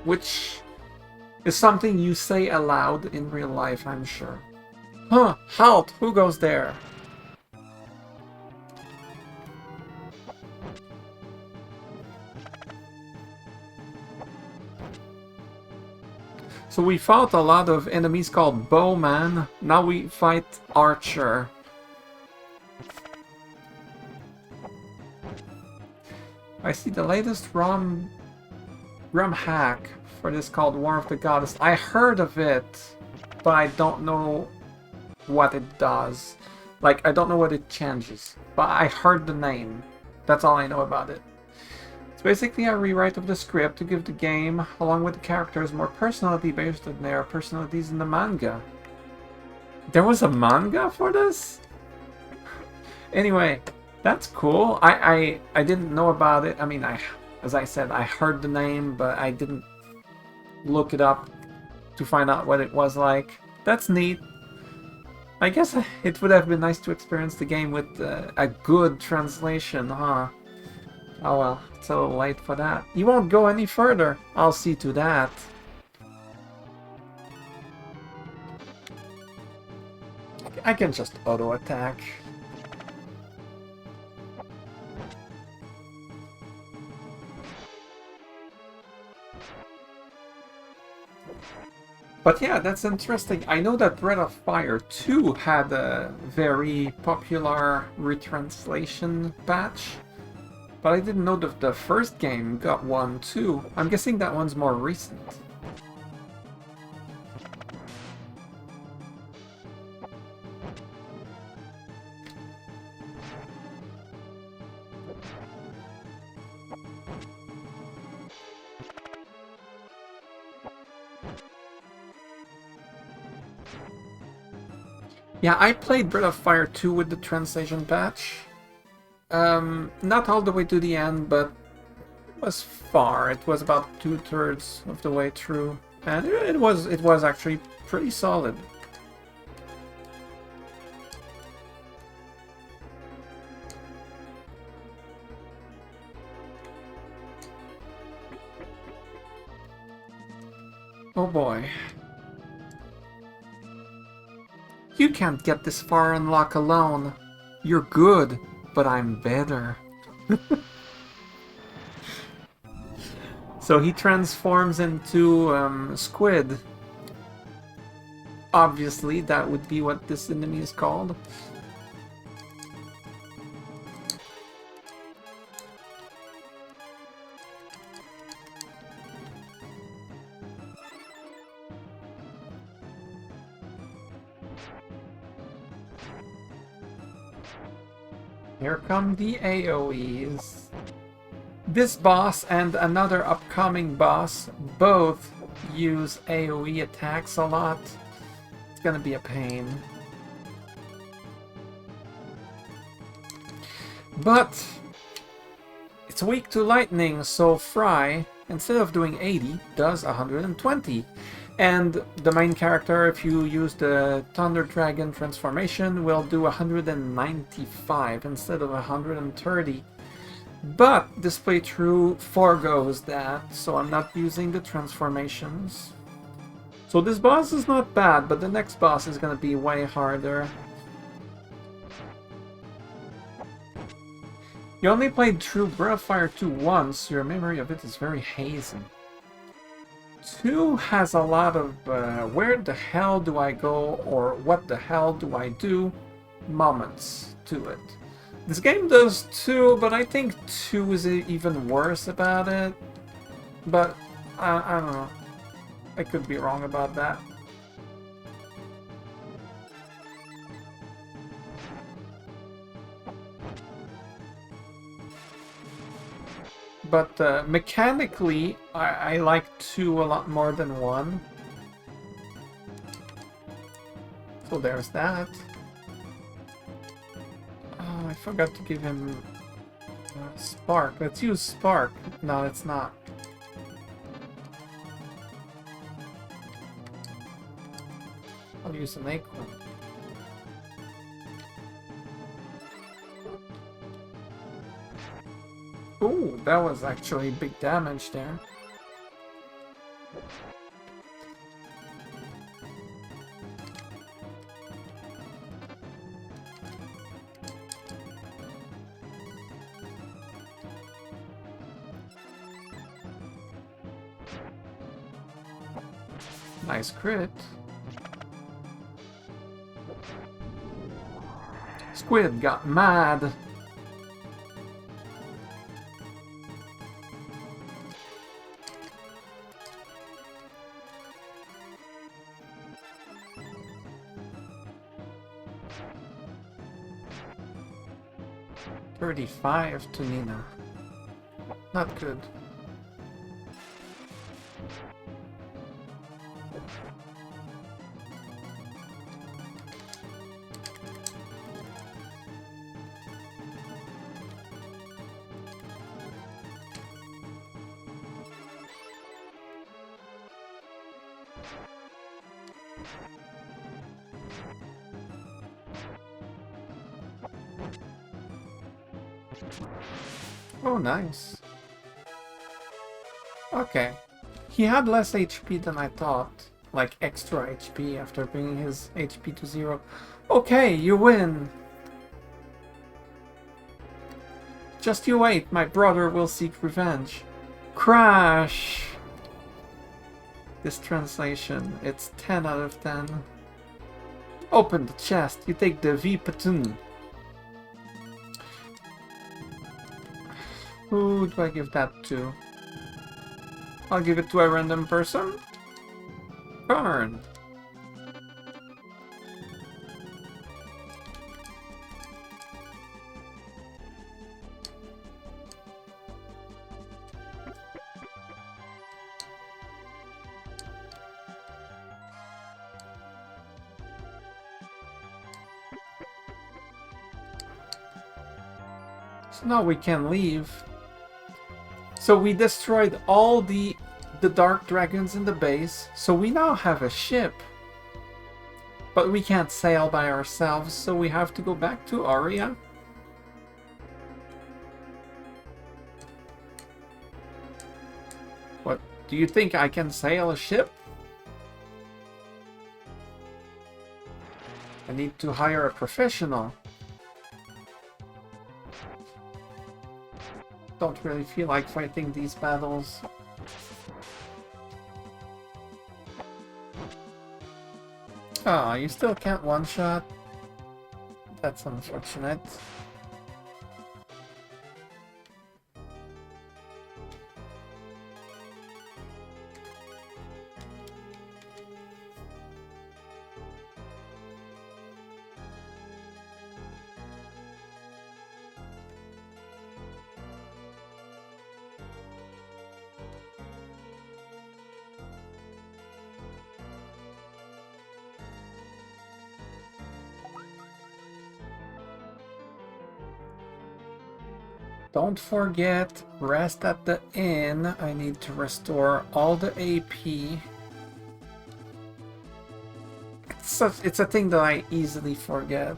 Which is something you say aloud in real life, I'm sure. Huh, halt! Who goes there? So we fought a lot of enemies called Bowman. Now we fight Archer. I see the latest ROM ROM hack for this called War of the Goddess. I heard of it, but I don't know what it does. Like, I don't know what it changes, but I heard the name. That's all I know about it. It's basically a rewrite of the script to give the game, along with the characters, more personality based than their personalities in the manga. There was a manga for this? Anyway, that's cool. I didn't know about it. I mean, as I said, I heard the name, but I didn't look it up to find out what it was like. That's neat. I guess it would have been nice to experience the game with a good translation, huh? Oh well, it's a little late for that. You won't go any further. I'll see to that. I can just auto-attack. But yeah, that's interesting. I know that Breath of Fire 2 had a very popular retranslation patch, but I didn't know that the first game got one too. I'm guessing that one's more recent. Yeah, I played Breath of Fire 2 with the translation patch. Not all the way to the end, but it was far. It was about 2/3 of the way through, and it was actually pretty solid. Oh boy. You can't get this far in Locke alone. You're good, but I'm better. So he transforms into Squid. Obviously, that would be what this enemy is called. Here come the AoEs. This boss and another upcoming boss both use AoE attacks a lot. It's gonna be a pain. But it's weak to lightning, so Fry, instead of doing 80, does 120. And the main character, if you use the Thunder Dragon transformation, will do 195 instead of 130. But this playthrough forgoes that, so I'm not using the transformations. So this boss is not bad, but the next boss is gonna be way harder. You only played through Breath of Fire 2 once, your memory of it is very hazy. 2 has a lot of where the hell do I go or what the hell do I do moments to it. This game does too, but I think 2 is even worse about it. But I don't know. I could be wrong about that. But mechanically, I like 2 a lot more than 1. So there's that. Oh, I forgot to give him Spark. Let's use Spark. No, it's not. I'll use an Acorn. Ooh, that was actually big damage there. Nice crit. Squid got mad. 35 to Nina. Not good. Oh, nice. Okay. He had less HP than I thought. Like extra HP after bringing his HP to 0. Okay, you win! Just you wait, my brother will seek revenge. Crash! This translation, it's 10 out of 10. Open the chest, you take the V-Patun. Who do I give that to? I'll give it to a random person. Burn! So now we can leave. So we destroyed all the dark dragons in the base, so we now have a ship. But we can't sail by ourselves, so we have to go back to Aria. What, do you think I can sail a ship? I need to hire a professional. Don't really feel like fighting these battles. Ah, you still can't one-shot? That's unfortunate. Don't forget, rest at the inn. I need to restore all the AP. It's a thing that I easily forget.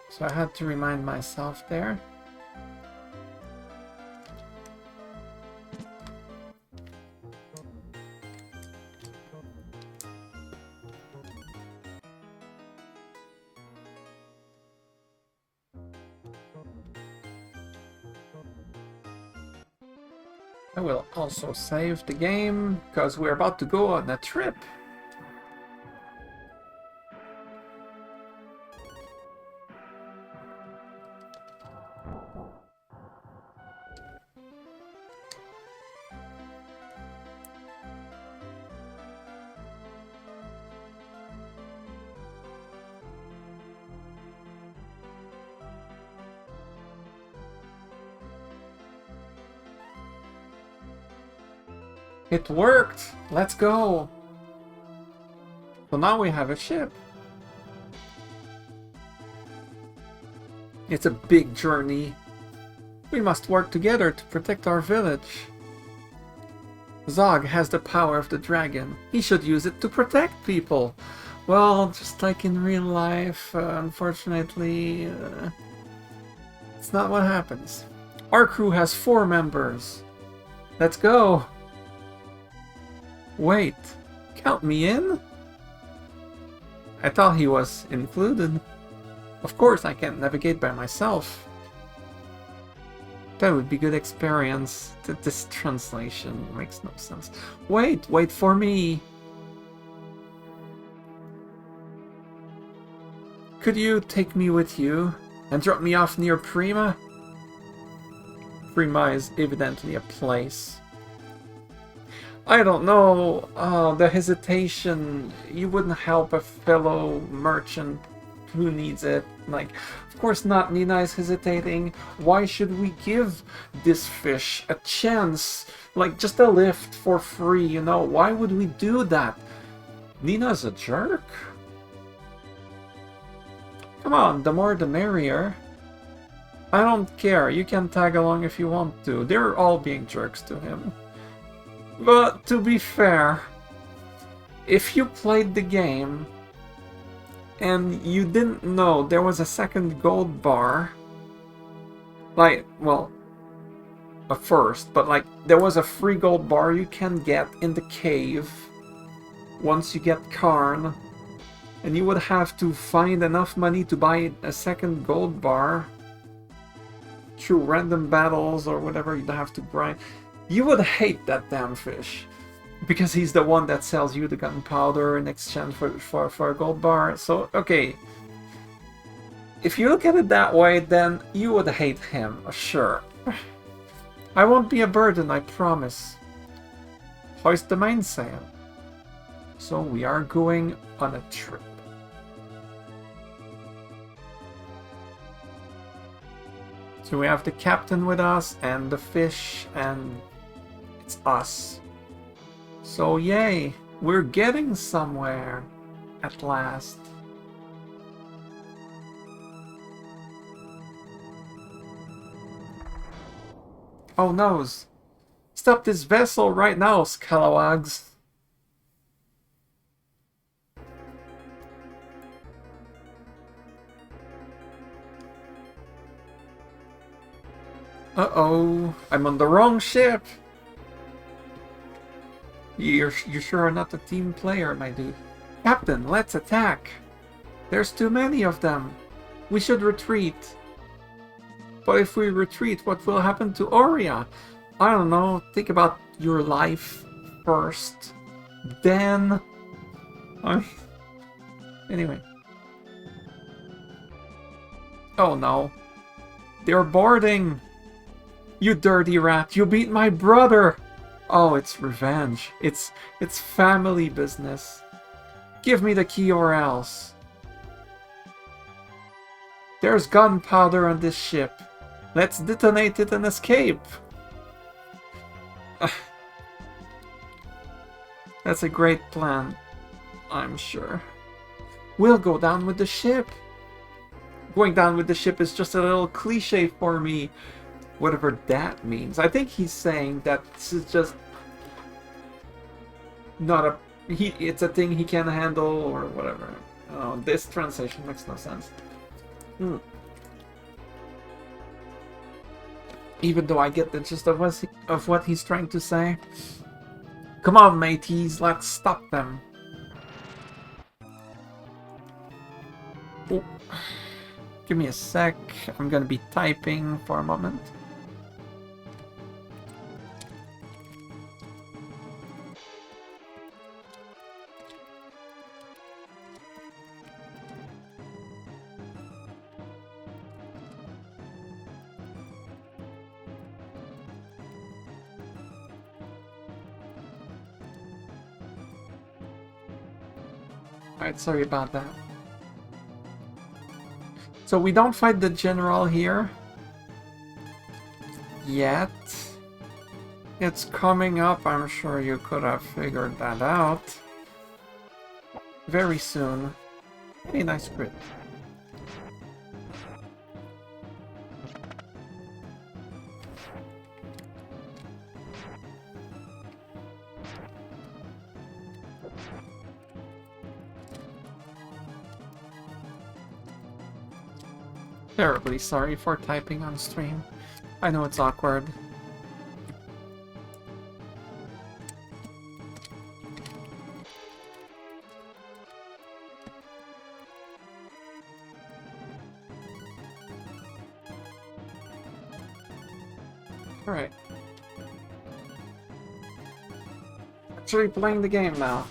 So I had to remind myself there. I will also save the game, because we're about to go on a trip. It worked! Let's go! So now we have a ship. It's a big journey. We must work together to protect our village. Zog has the power of the dragon. He should use it to protect people. Well, just like in real life, unfortunately, it's not what happens. Our crew has 4 members. Let's go! Wait, count me in? I thought he was included. Of course I can't navigate by myself. That would be good experience. This translation makes no sense. Wait for me! Could you take me with you and drop me off near Prima? Prima is evidently a place. I don't know, the hesitation. You wouldn't help a fellow merchant Who needs it? Like, of course not. Nina is hesitating. Why should we give this fish a chance? Like, just a lift for free, you know? Why would we do that? Nina's a jerk? Come on, the more the merrier. I don't care. You can tag along if you want to. They're all being jerks to him. But to be fair, if you played the game and you didn't know there was a second gold bar, like, well, a first, but like, there was a free gold bar you can get in the cave once you get Karn, and you would have to find enough money to buy a second gold bar through random battles or whatever you'd have to grind. You would hate that damn fish, because he's the one that sells you the gunpowder in exchange for a gold bar. So, okay, if you look at it that way, then you would hate him, sure. I won't be a burden, I promise. Hoist the mainsail. So we are going on a trip. So we have the captain with us, and the fish, and it's us. So yay, we're getting somewhere at last. Oh noes! Stop this vessel right now, Scalawags! Uh-oh, I'm on the wrong ship! You sure are not a team player, my dude. Captain, let's attack! There's too many of them. We should retreat. But if we retreat, what will happen to Aurea? I don't know, think about your life first. Then... Anyway. Oh no. They're boarding! You dirty rat, you beat my brother! Oh, it's revenge. It's family business. Give me the key or else. There's gunpowder on this ship. Let's detonate it and escape. That's a great plan, I'm sure. We'll go down with the ship. Going down with the ship is just a little cliche for me. Whatever that means. I think he's saying that this is just not a... it's a thing he can handle or whatever. Oh, this translation makes no sense. Even though I get the gist of what he's trying to say. Come on, mateys, let's stop them. Oh. Give me a sec. I'm gonna be typing for a moment. Alright, sorry about that. So we don't fight the general here yet. It's coming up, I'm sure you could have figured that out. Very soon. Very nice crit. Terribly sorry for typing on stream. I know it's awkward. Alright. Actually playing the game now.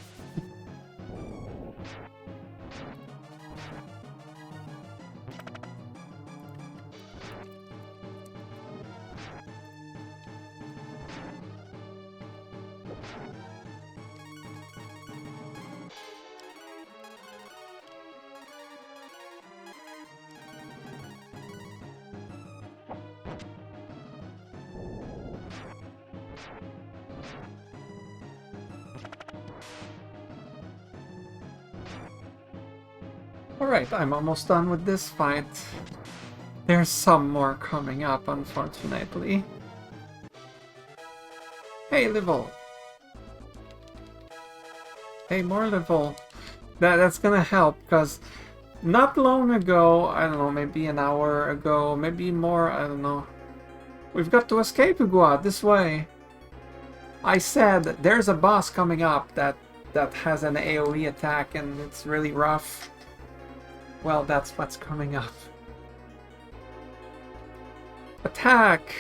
Alright, I'm almost done with this fight. There's some more coming up, unfortunately. Hey, level! Hey, more level. That's gonna help, because not long ago, I don't know, maybe an hour ago, maybe more, I don't know. We've got to escape Ugua, this way. I said there's a boss coming up that has an AoE attack and it's really rough. Well, that's what's coming up. Attack!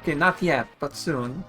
Okay, not yet, but soon.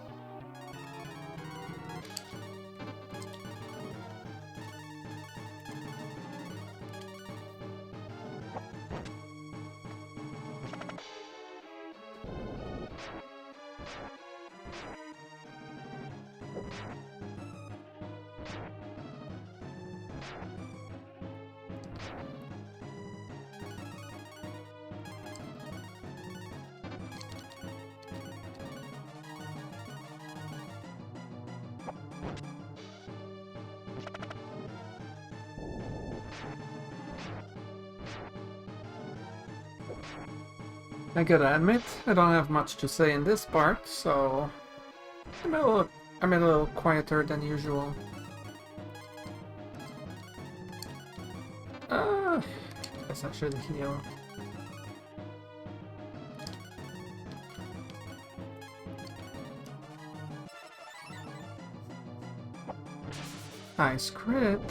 I gotta admit, I don't have much to say in this part, so I'm a little quieter than usual. Guess I should heal. Nice crit.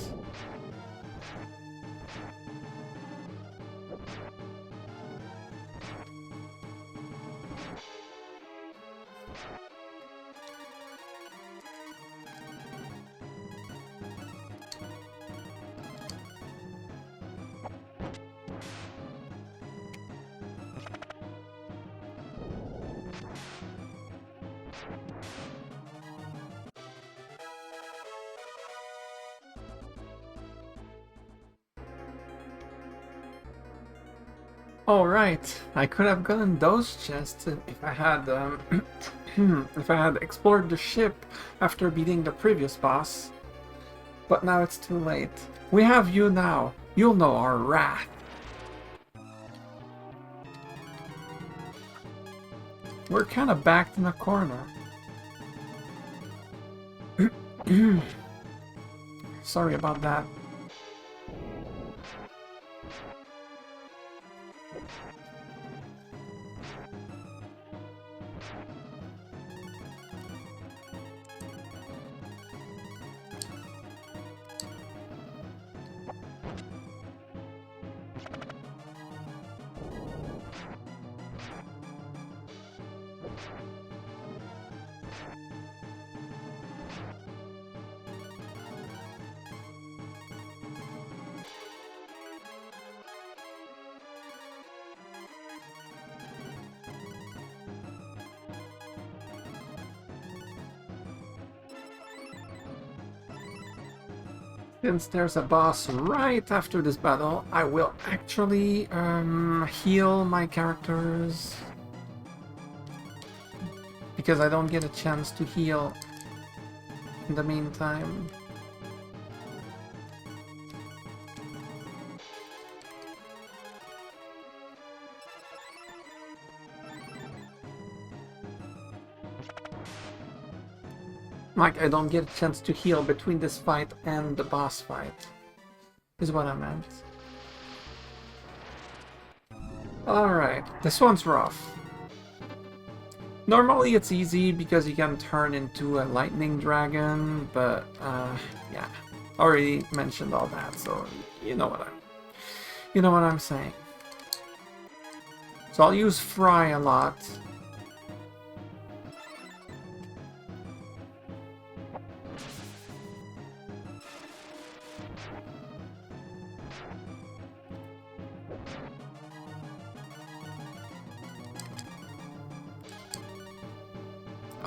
Alright, I could have gotten those chests if I had if I had explored the ship after beating the previous boss. But now it's too late. We have you now. You'll know our wrath. We're kind of backed in a corner. Sorry about that. Since there's a boss right after this battle, I will actually heal my characters. Because I don't get a chance to heal in the meantime. Like, I don't get a chance to heal between this fight and the boss fight, is what I meant. Alright, this one's rough. Normally it's easy because you can turn into a lightning dragon, but yeah, already mentioned all that, so you know what I'm saying. So I'll use Fry a lot.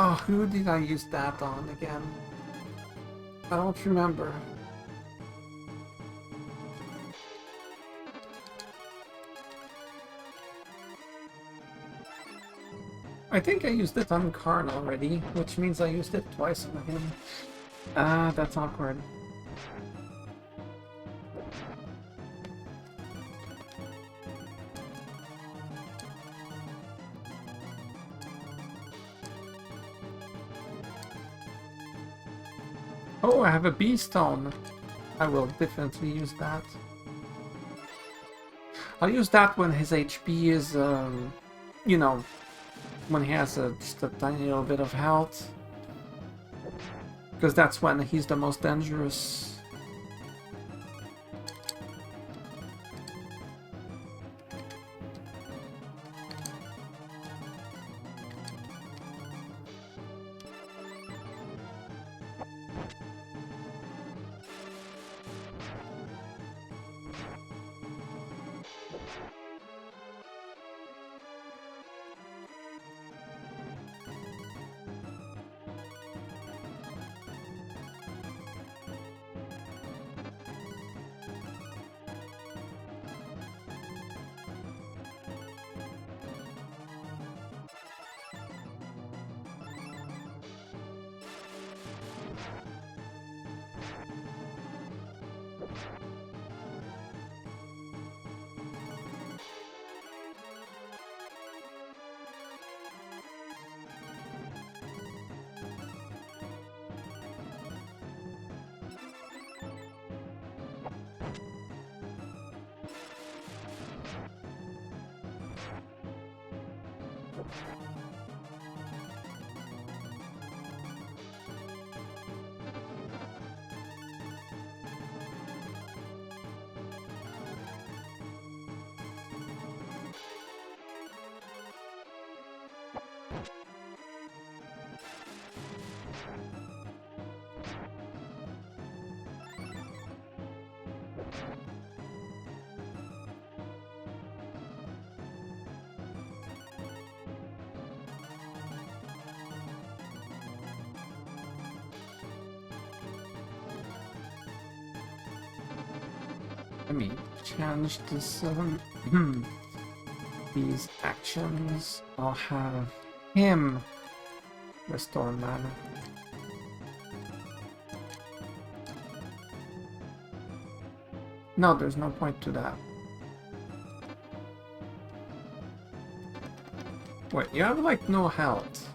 Oh, who did I use that on again? I don't remember. I think I used it on Karn already, which means I used it twice on him. Ah, that's awkward. Oh, I have a bee stone. I will definitely use that. I'll use that when his HP is, you know, when he has just a tiny little bit of health. Because that's when he's the most dangerous. Let me change this. These actions. I'll have him restore mana. No, there's no point to that. Wait, you have like no health.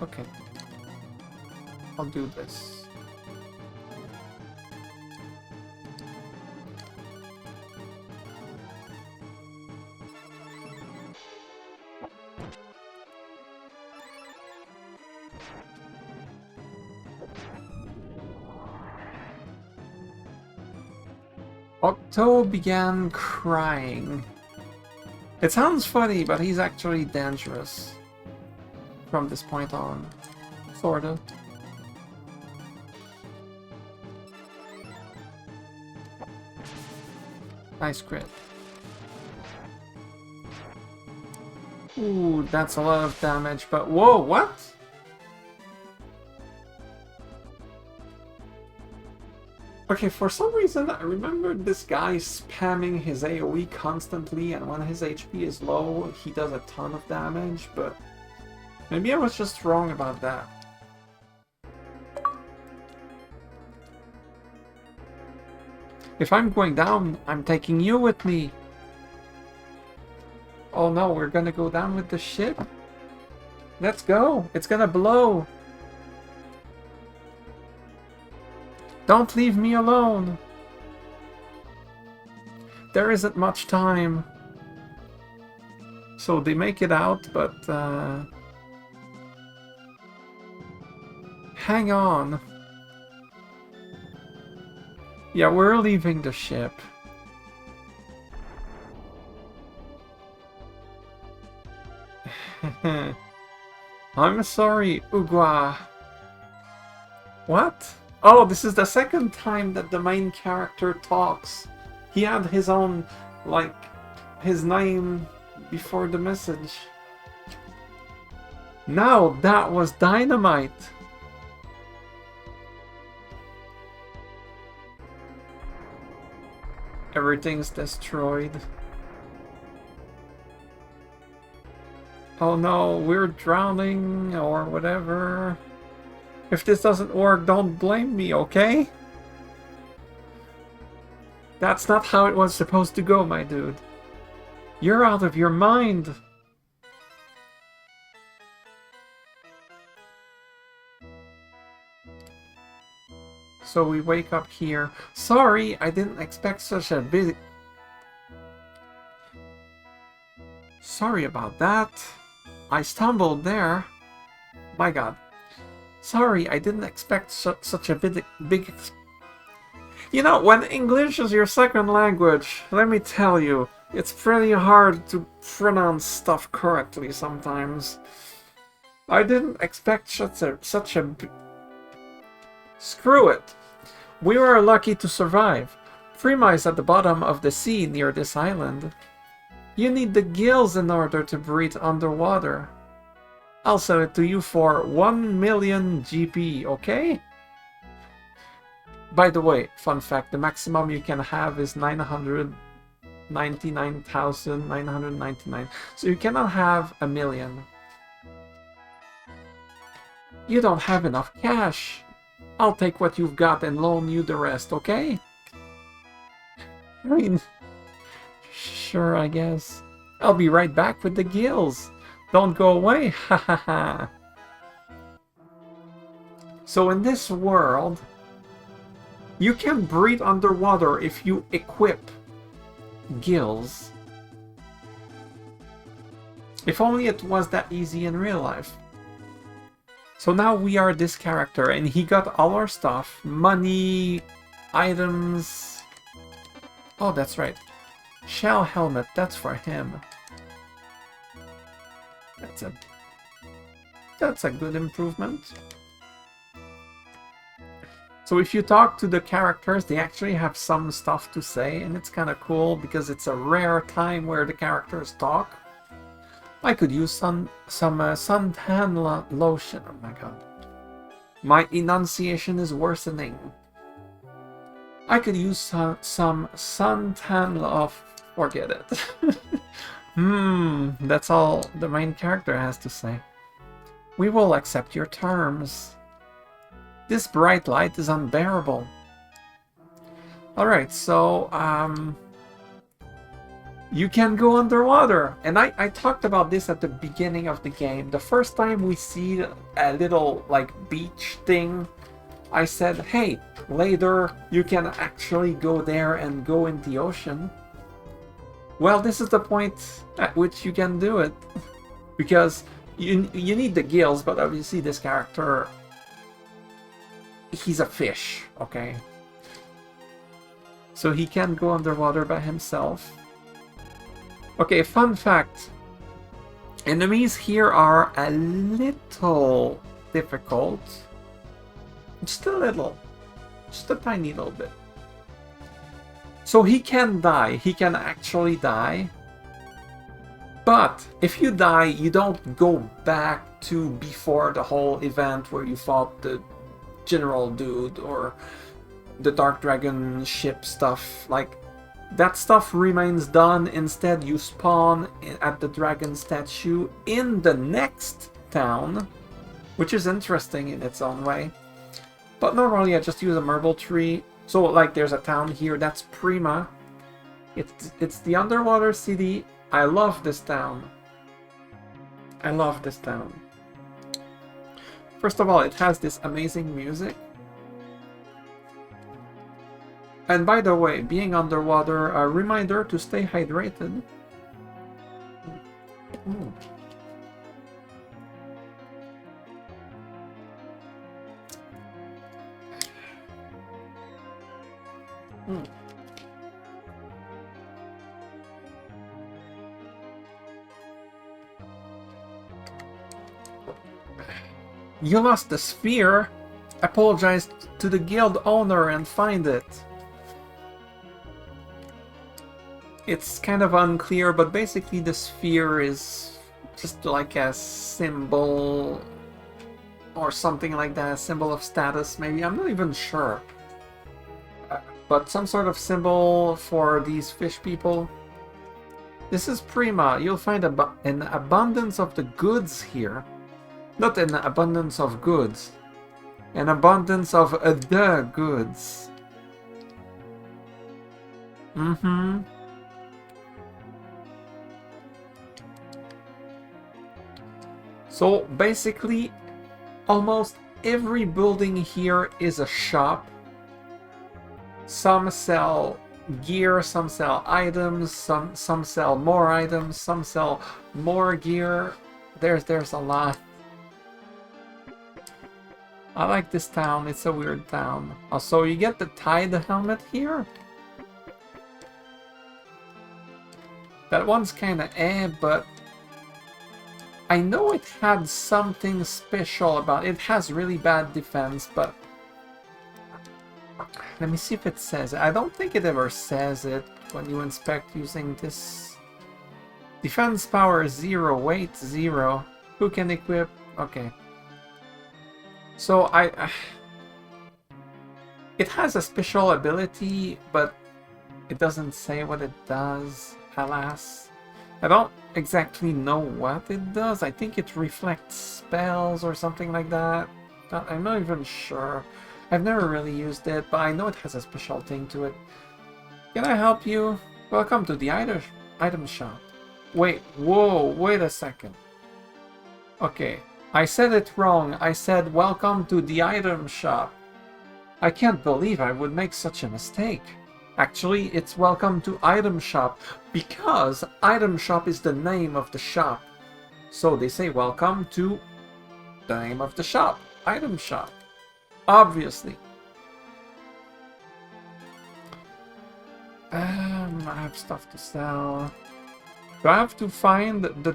Okay. I'll do this. Octo began crying. It sounds funny, but he's actually dangerous from this point on. Sorta. Nice crit. Ooh, that's a lot of damage, but whoa, what? Okay, for some reason I remember this guy spamming his AoE constantly, and when his HP is low, he does a ton of damage, but maybe I was just wrong about that. If I'm going down, I'm taking you with me. Oh no, we're gonna go down with the ship? Let's go! It's gonna blow! Don't leave me alone! There isn't much time. So they make it out, but hang on. Yeah, we're leaving the ship. I'm sorry, Ugwa. What? Oh, this is the second time that the main character talks. He had his own, like, his name before the message. Now that was dynamite. Everything's destroyed. Oh no, we're drowning or whatever. If this doesn't work, don't blame me, okay? That's not how it was supposed to go, my dude. You're out of your mind. So we wake up here. Sorry, I didn't expect such a busy... Sorry about that. I stumbled there. My god. Sorry, I didn't expect such a big... You know, when English is your second language, let me tell you, it's pretty hard to pronounce stuff correctly sometimes. I didn't expect such a... Screw it. We were lucky to survive. Prima is at the bottom of the sea near this island. You need the gills in order to breathe underwater. I'll sell it to you for 1 million GP, okay? By the way, fun fact, the maximum you can have is 999,999. So you cannot have 1 million. You don't have enough cash. I'll take what you've got and loan you the rest, okay? I mean, sure, I guess. I'll be right back with the gills. Don't go away, ha ha ha. So in this world, you can breathe underwater if you equip gills. If only it was that easy in real life. So now we are this character, and he got all our stuff. Money, items... Oh, that's right. Shell helmet, that's for him. That's a good improvement. So if you talk to the characters, they actually have some stuff to say, and it's kind of cool because it's a rare time where the characters talk. I could use some suntan lotion. Oh my god. My enunciation is worsening. I could use some suntan love. Forget it. That's all the main character has to say. We will accept your terms. This bright light is unbearable. Alright, so, you can go underwater, and I talked about this at the beginning of the game. The first time we see a little, like, beach thing, I said, hey, later you can actually go there and go in the ocean. Well, this is the point at which you can do it. Because you need the gills, but obviously this character, he's a fish, okay? So he can go underwater by himself. Okay, fun fact. Enemies here are a little difficult. Just a little. Just a tiny little bit. So he can die. He can actually die. But if you die, you don't go back to before the whole event where you fought the general dude or the Dark Dragon ship stuff. Like, that stuff remains done. Instead, you spawn at the dragon statue in the next town, which is interesting in its own way. But normally I just use a marble tree. So, like, there's a town here, that's Prima. It's the underwater city. I love this town. I love this town. First of all, it has this amazing music. And by the way, being underwater, a reminder to stay hydrated. Mm. Mm. You lost the sphere. Apologize to the guild owner and find it. It's kind of unclear, but basically the sphere is just like a symbol or something like that, a symbol of status maybe, I'm not even sure. But some sort of symbol for these fish people. This is Prima. You'll find an abundance of the goods here. Not an abundance of goods. An abundance of the goods. Mm-hmm. So basically, almost every building here is a shop. Some sell gear, some sell items, some sell more items, some sell more gear. There's a lot. I like this town, it's a weird town. Also, you get the Tide helmet here. That one's kinda but I know it had something special about it. It has really bad defense, but let me see if it says it. I don't think it ever says it when you inspect using this. Defense power 0, weight 0. Who can equip? Okay. So it has a special ability, but it doesn't say what it does, alas. I don't exactly know what it does. I think it reflects spells or something like that. I'm not even sure. I've never really used it, but I know it has a special thing to it. Can I help you? Welcome to the item shop. Wait, whoa, wait a second. Okay, I said it wrong. I said welcome to the item shop. I can't believe I would make such a mistake. Actually, it's welcome to item shop, because item shop is the name of the shop. So they say welcome to the name of the shop, item shop. Obviously. I have stuff to sell. Do I have to find the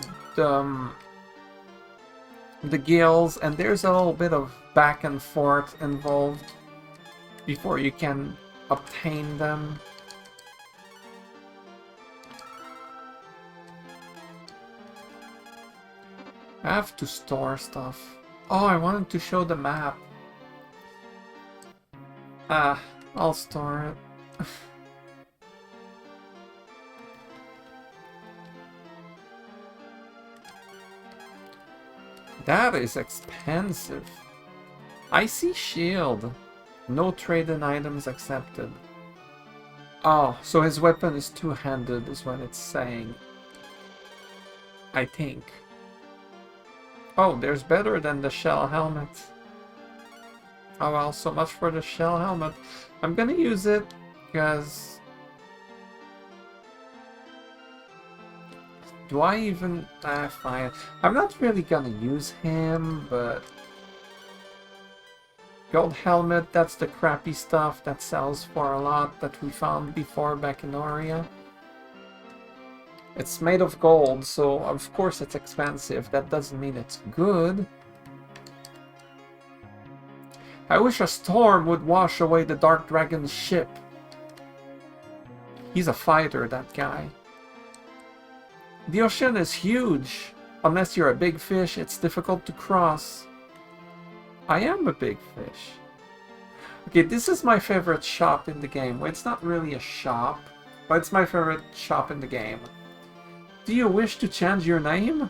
guilds, and there's a little bit of back and forth involved before you can obtain them. I have to store stuff. Oh, I wanted to show the map. I'll store it. That is expensive. Icy shield. No trade-in items accepted. Oh, so his weapon is two-handed is what it's saying. I think. Oh, there's better than the shell helmet. Oh well, so much for the shell helmet. I'm gonna use it because... Do I even... fine. I'm not really gonna use him, but... Gold helmet, that's the crappy stuff that sells for a lot that we found before back in Aurea. It's made of gold, so of course it's expensive. That doesn't mean it's good. I wish a storm would wash away the Dark Dragon's ship. He's a fighter, that guy. The ocean is huge. Unless you're a big fish, it's difficult to cross. I am a big fish. Okay, this is my favorite shop in the game. Well, it's not really a shop, but it's my favorite shop in the game. Do you wish to change your name?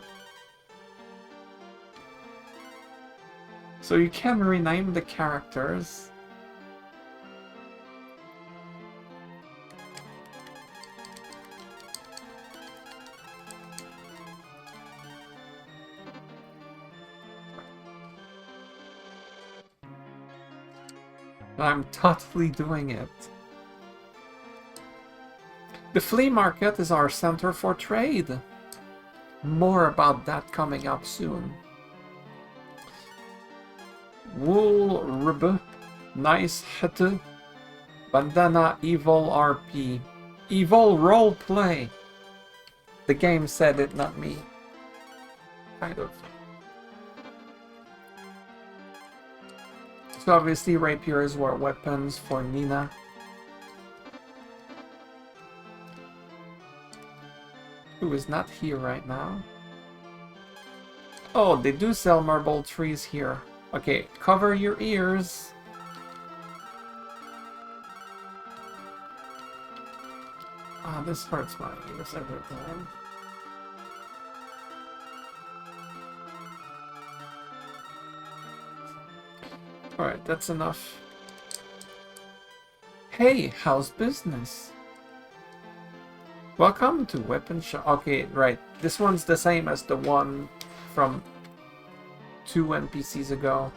So you can rename the characters. I'm totally doing it. The flea market is our center for trade. More about that coming up soon. Wool Rib, Nice Hit, Bandana Evil RP. Evil Roleplay. The game said it, not me. Kind of. So obviously rapiers were weapons for Nina. Who is not here right now. Oh, they do sell marble trees here. Okay, cover your ears. Ah, this hurts my ears every time. Alright, that's enough. Hey, how's business? Welcome to Weapon Shop. Okay, right. This one's the same as the one from 2 NPCs ago.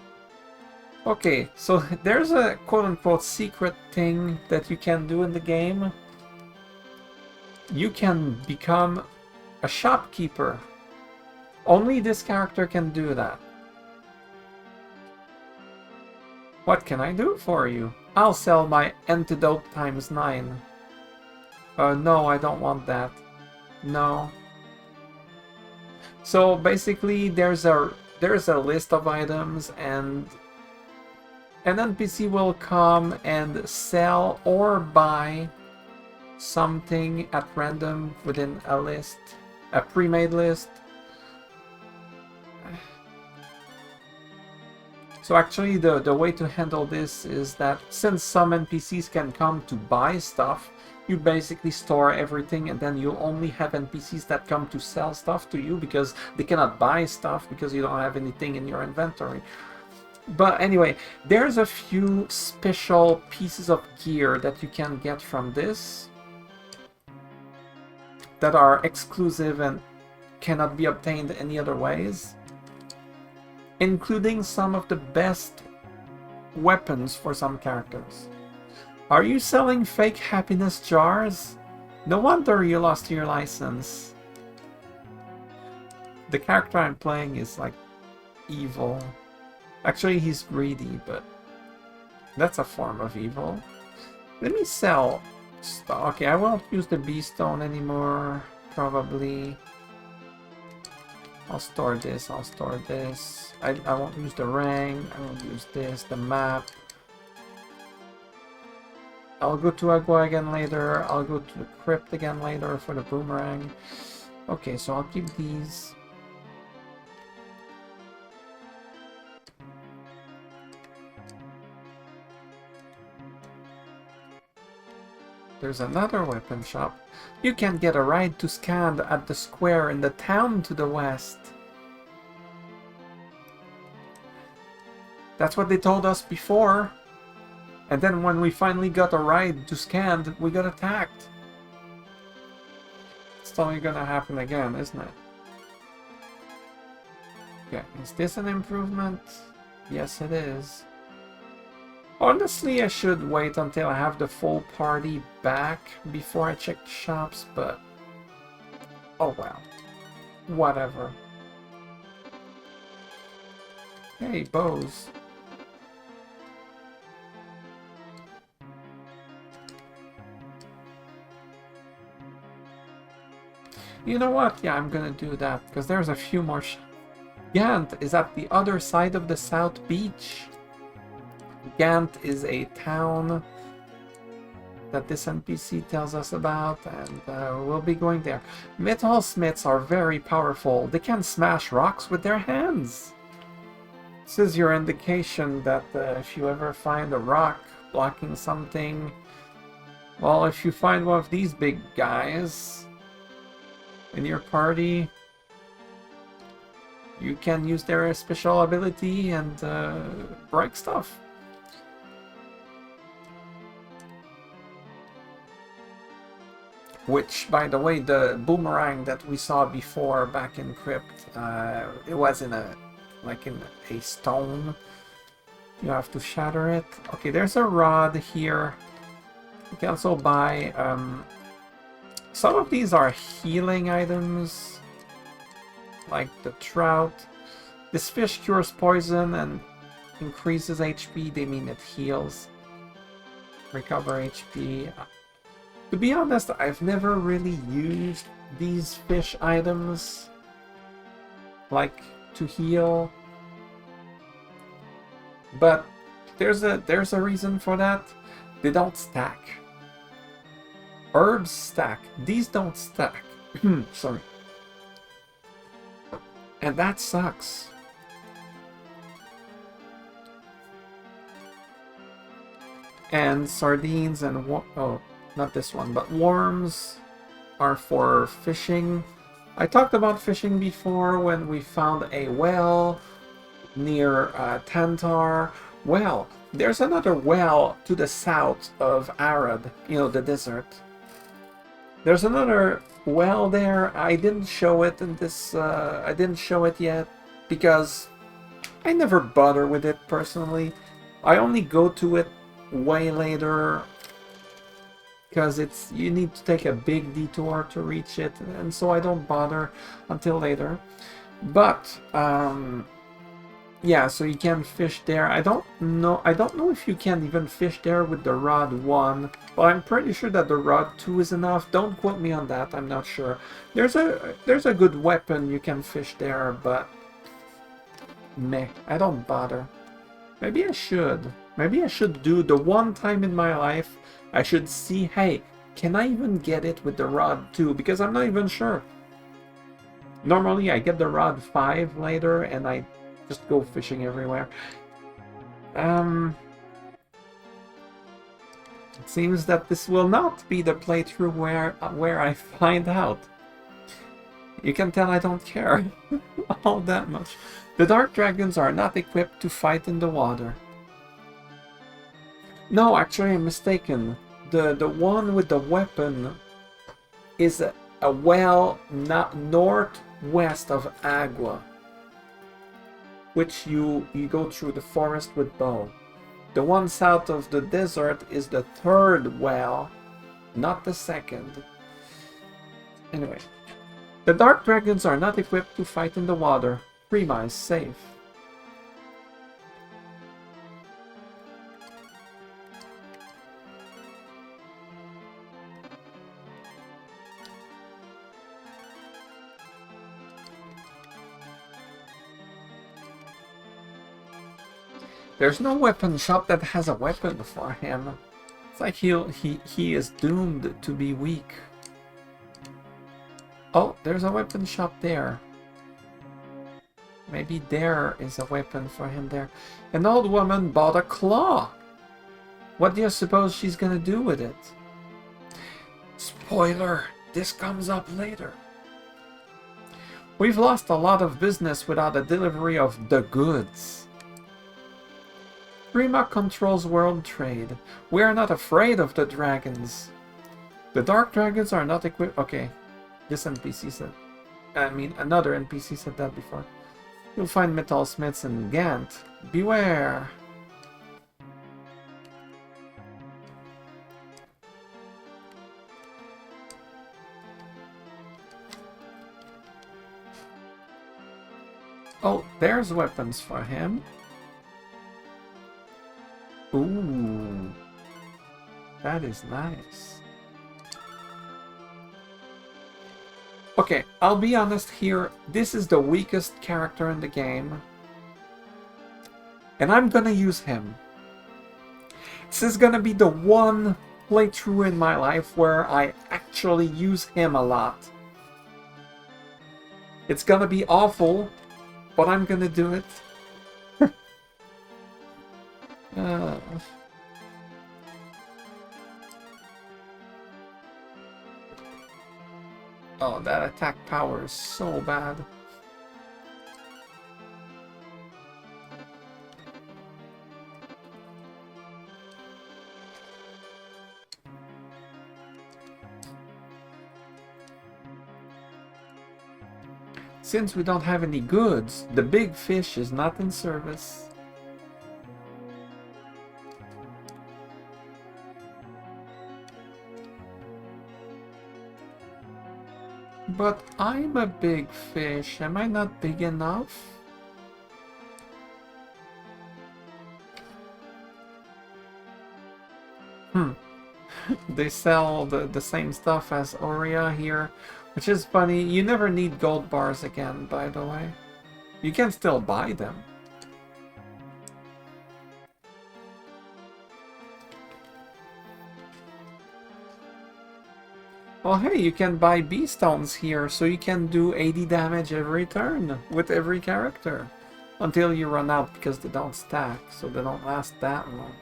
Okay, so there's a quote-unquote secret thing that you can do in the game. You can become a shopkeeper. Only this character can do that. What can I do for you? I'll sell my antidote times 9. No, I don't want that. No. So basically there's a list of items, and an NPC will come and sell or buy something at random within a list, a pre-made list. So actually the way to handle this is that since some NPCs can come to buy stuff, you basically store everything, and then you only have NPCs that come to sell stuff to you because they cannot buy stuff because you don't have anything in your inventory. But anyway, there's a few special pieces of gear that you can get from this that are exclusive and cannot be obtained any other ways, including some of the best weapons for some characters. Are you selling fake happiness jars? No wonder you lost your license. The character I'm playing is like evil. Actually, he's greedy, but that's a form of evil. Let me sell stuff. Okay, I won't use the bee stone anymore, probably. I'll store this, I'll store this. I won't use the ring, I won't use this, the map. I'll go to Agua again later, I'll go to the crypt again later for the boomerang. Okay, so I'll keep these. There's another weapon shop. You can get a ride to Scand at the square in the town to the west. That's what they told us before. And then when we finally got a ride to Scand, we got attacked. It's only gonna happen again, isn't it? Okay, is this an improvement? Yes, it is. Honestly, I should wait until I have the full party back before I check the shops, but oh well. Whatever. Hey, bows. You know what? Yeah, I'm gonna do that, because there's a few more Gant is at the other side of the South Beach. Gant is a town that this NPC tells us about, and we'll be going there. Metal smiths are very powerful. They can smash rocks with their hands. This is your indication that if you ever find a rock blocking something, well, if you find one of these big guys in your party, you can use their special ability and break stuff. Which, by the way, the boomerang that we saw before back in Crypt, it was in a stone. You have to shatter it. Okay, there's a rod here. You can also buy some of these are healing items, like the trout. This fish cures poison and increases HP. They mean it heals. Recover HP. To be honest, I've never really used these fish items, like, to heal. But there's a reason for that. They don't stack. Herbs stack. These don't stack. Sorry. And that sucks. And sardines and oh, not this one, but worms are for fishing. I talked about fishing before when we found a well near Tantar. Well, there's another well to the south of Arad, you know, the desert. There's another well there. I didn't show it in this, I didn't show it yet because I never bother with it personally. I only go to it way later because you need to take a big detour to reach it, and so I don't bother until later. But yeah, so you can fish there. I don't know if you can even fish there with the rod 1, but I'm pretty sure that the rod 2 is enough. Don't quote me on that, I'm not sure. There's a good weapon you can fish there, but meh, I don't bother. Maybe I should. Maybe I should do the one time in my life I should see, hey, can I even get it with the rod 2? Because I'm not even sure. Normally I get the rod 5 later and I just go fishing everywhere. It seems that this will not be the playthrough where I find out. You can tell I don't care all that much. The Dark Dragons are not equipped to fight in the water. No, actually I'm mistaken. The one with the weapon is a well not northwest of Agua, which you go through the forest with bow. The one south of the desert is the third well, not the second. Anyway, the Dark Dragons are not equipped to fight in the water. Prima is safe. There's no weapon shop that has a weapon for him. It's like he is doomed to be weak. Oh, there's a weapon shop there. Maybe there is a weapon for him there. An old woman bought a claw. What do you suppose she's gonna do with it? Spoiler, this comes up later. We've lost a lot of business without a delivery of the goods. Prima controls world trade. We are not afraid of the dragons. The Dark Dragons are not equipped. Okay, this NPC said. I mean, another NPC said that before. You'll find metal smiths in Gant. Beware. Oh, there's weapons for him. Ooh, that is nice. Okay, I'll be honest here, this is the weakest character in the game. And I'm gonna use him. This is gonna be the one playthrough in my life where I actually use him a lot. It's gonna be awful, but I'm gonna do it. Oh, that attack power is so bad. Since we don't have any goods, the big fish is not in service. But I'm a big fish. Am I not big enough? They sell the same stuff as Aurea here, which is funny. You never need gold bars again, by the way. You can still buy them. Well, hey, you can buy B-stones here, so you can do 80 damage every turn with every character. Until you run out, because they don't stack, so they don't last that long.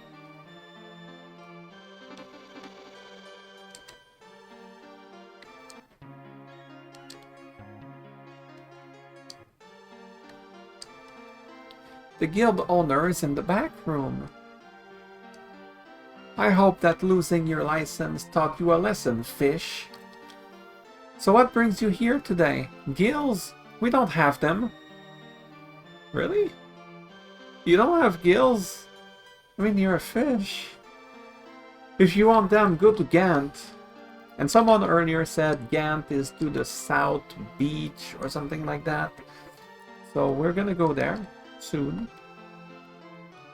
The guild owner is in the back room. I hope that losing your license taught you a lesson, fish. So what brings you here today? Gills? We don't have them. Really? You don't have gills? I mean, you're a fish. If you want them, go to Gant. And someone earlier said Gant is to the south beach or something like that. So we're gonna go there soon.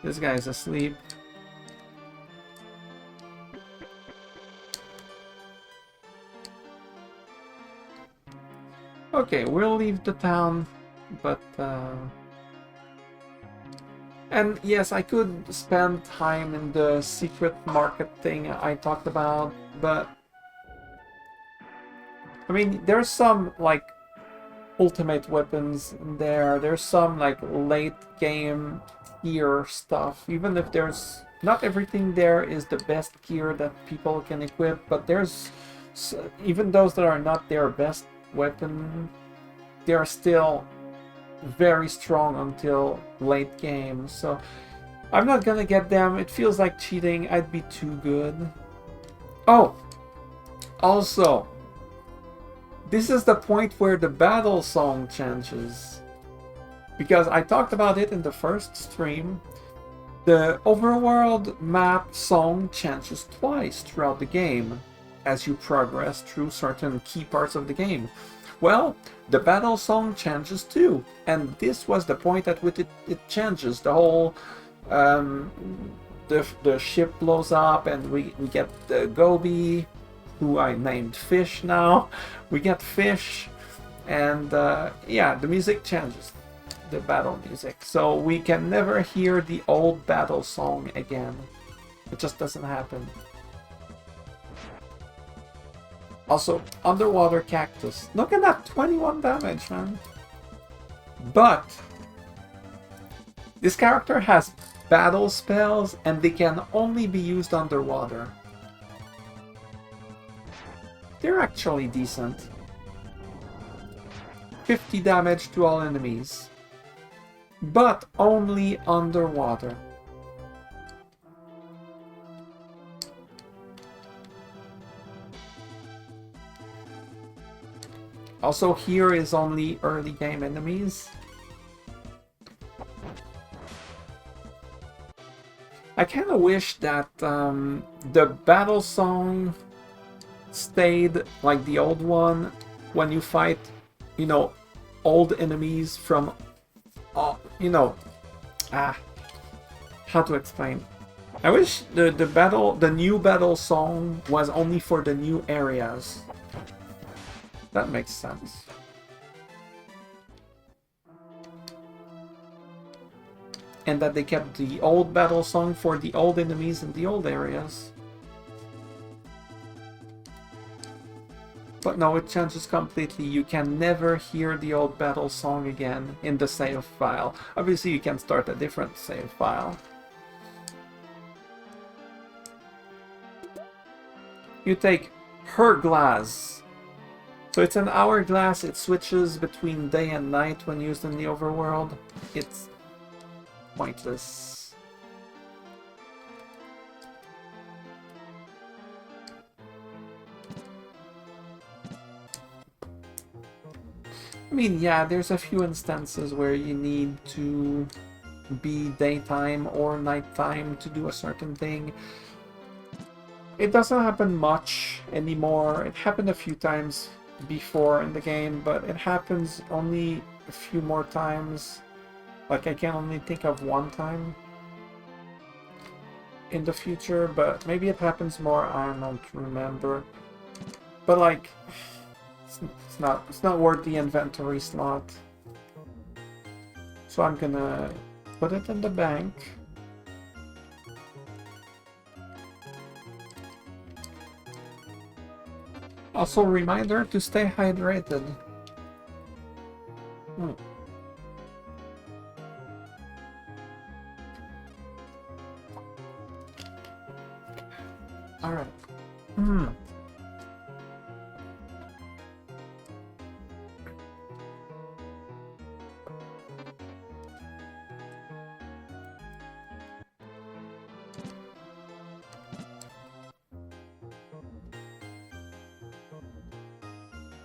This guy's asleep. Okay, we'll leave the town, but and yes, I could spend time in the secret market thing I talked about, but I mean, there's some like ultimate weapons in there. There's some like late game gear stuff. Even if there's not everything there is the best gear that people can equip, but there's even those that are not their best weapon, they are still very strong until late game. So I'm not gonna get them. It feels like cheating. I'd be too good. Oh, also, this is the point where the battle song changes. Because I talked about it in the first stream. The overworld map song changes twice throughout the game as you progress through certain key parts of the game. Well, the battle song changes too, and this was the point at which it changes. The whole the ship blows up, and we get the Gobi, who I named Fish now. We get Fish, and yeah, the music changes, the battle music. So we can never hear the old battle song again. It just doesn't happen. Also, underwater cactus. Look at that, 21 damage, man. But this character has battle spells, and they can only be used underwater. They're actually decent. 50 damage to all enemies. But only underwater. Also, here is only early game enemies. I kind of wish that the battle song stayed like the old one when you fight, you know, old enemies from, you know, how to explain. I wish the new battle song was only for the new areas. That makes sense. And that they kept the old battle song for the old enemies in the old areas. But no, it changes completely. You can never hear the old battle song again in the save file. Obviously, you can start a different save file. You take Hourglass. So it's an hourglass, it switches between day and night when used in the overworld. It's pointless. I mean, yeah, there's a few instances where you need to be daytime or nighttime to do a certain thing. It doesn't happen much anymore. It happened a few times before in the game, but it happens only a few more times. Like, I can only think of one time in the future, but maybe it happens more, I don't remember. But like, it's not worth the inventory slot. So I'm gonna put it in the bank. Also, reminder to stay hydrated. Alright.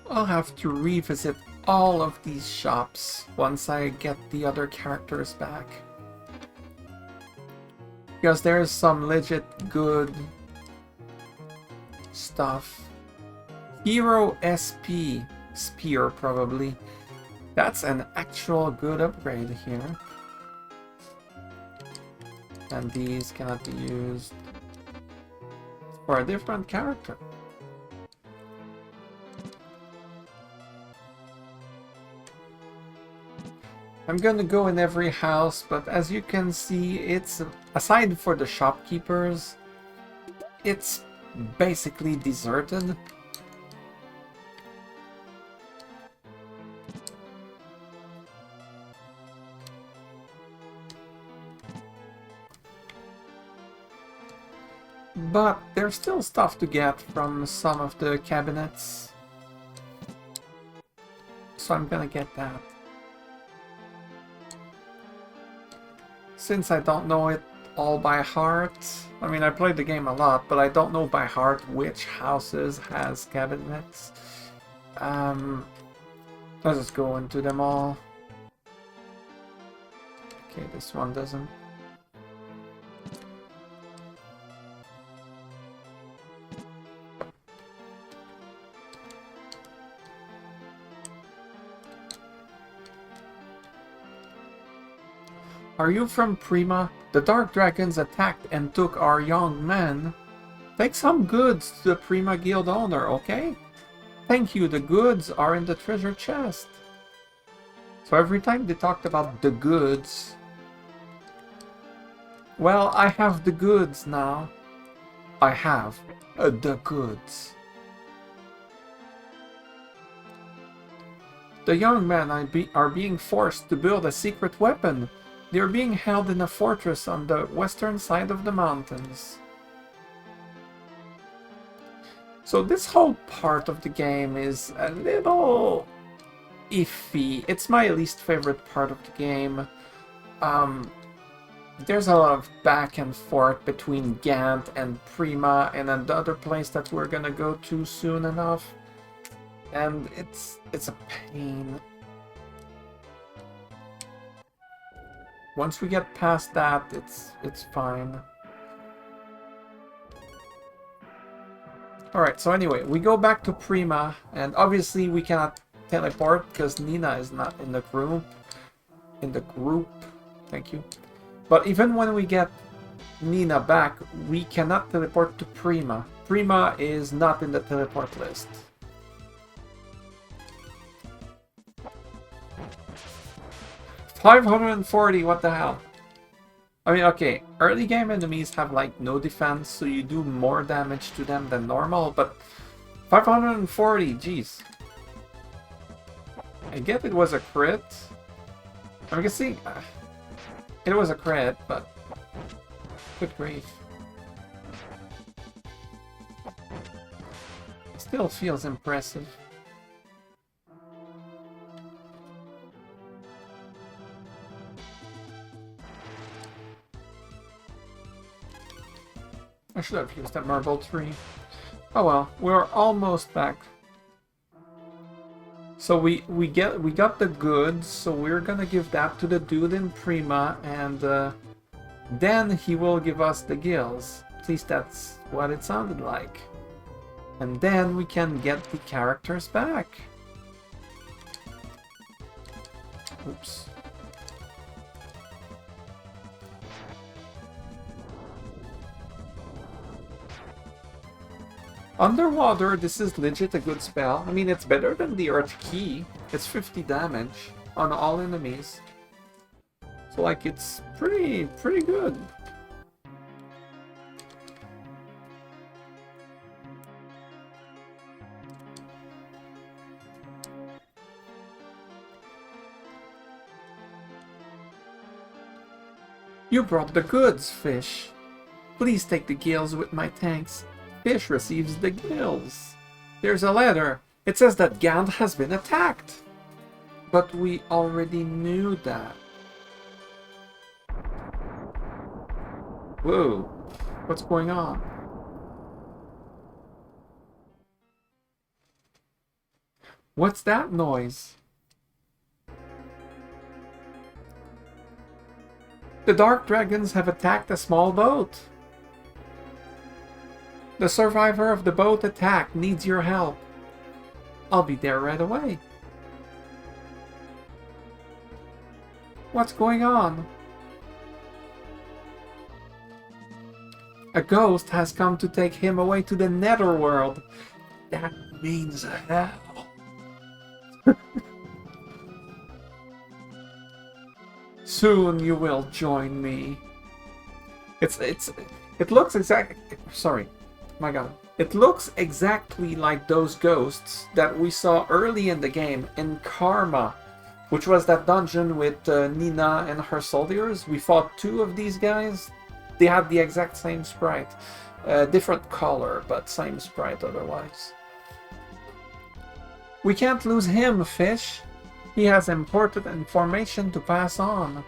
I'll have to revisit all of these shops once I get the other characters back. Because there's some legit good stuff. Hero SP Spear, probably. That's an actual good upgrade here. And these cannot be used for a different character. I'm gonna go in every house, but as you can see, it's, aside for the shopkeepers, it's basically deserted. But there's still stuff to get from some of the cabinets. So I'm gonna get that. Since I don't know it all by heart, I mean, I played the game a lot, but I don't know by heart which houses has cabinets. Let's just go into them all. Okay, this one doesn't. Are you from Prima? The Dark Dragons attacked and took our young men. Take some goods to the Prima Guild owner, okay? Thank you, the goods are in the treasure chest. So every time they talked about the goods... Well, I have the goods now. I have the goods. The young men are being forced to build a secret weapon. They are being held in a fortress on the western side of the mountains. So this whole part of the game is a little iffy. It's my least favorite part of the game. There's a lot of back and forth between Gant and Prima and another place that we're gonna go to soon enough. And it's a pain. Once we get past that, it's fine. Alright, so anyway, we go back to Prima, and obviously we cannot teleport because Nina is not in the group. Thank you. But even when we get Nina back, we cannot teleport to Prima. Prima is not in the teleport list. $540, what the hell? I mean, okay, early game enemies have like no defense, so you do more damage to them than normal, but 540, jeez. I get it was a crit. I'm guessing it was a crit, but good grief. Still feels impressive. I should have used that marble tree. Oh well, we're almost back. So we got the goods, so we're gonna give that to the dude in Prima, and then he will give us the gills. At least that's what it sounded like. And then we can get the characters back. Oops. Underwater, this is legit a good spell. I mean, it's better than the Earth Key. It's 50 damage on all enemies. So, like, it's pretty good. You brought the goods, Fish. Please take the gills with my thanks. Fish receives the gills. There's a letter. It says that Gant has been attacked. But we already knew that. Whoa. What's going on? What's that noise? The dark dragons have attacked a small boat. The survivor of the boat attack needs your help. I'll be there right away. What's going on? A ghost has come to take him away to the netherworld. That means hell. Soon you will join me. It looks exactly... Sorry. My god. It looks exactly like those ghosts that we saw early in the game in Karma, which was that dungeon with Nina and her soldiers. We fought two of these guys. They had the exact same sprite. Different color, but same sprite otherwise. We can't lose him, Fish. He has important information to pass on.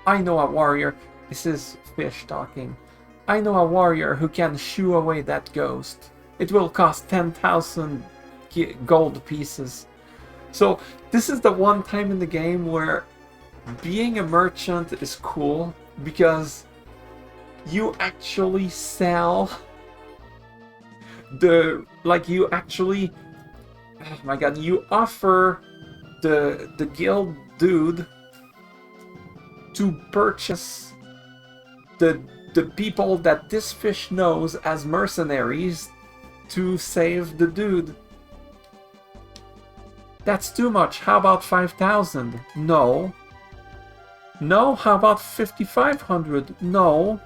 I know a warrior. This is Fish talking. I know a warrior who can shoo away that ghost. It will cost 10,000 gold pieces. So this is the one time in the game where being a merchant is cool, because you actually sell you actually, oh my god, you offer the guild dude to purchase the people that this fish knows as mercenaries to save the dude. That's too much. How about 5,000? No. No? How about 5,500? No.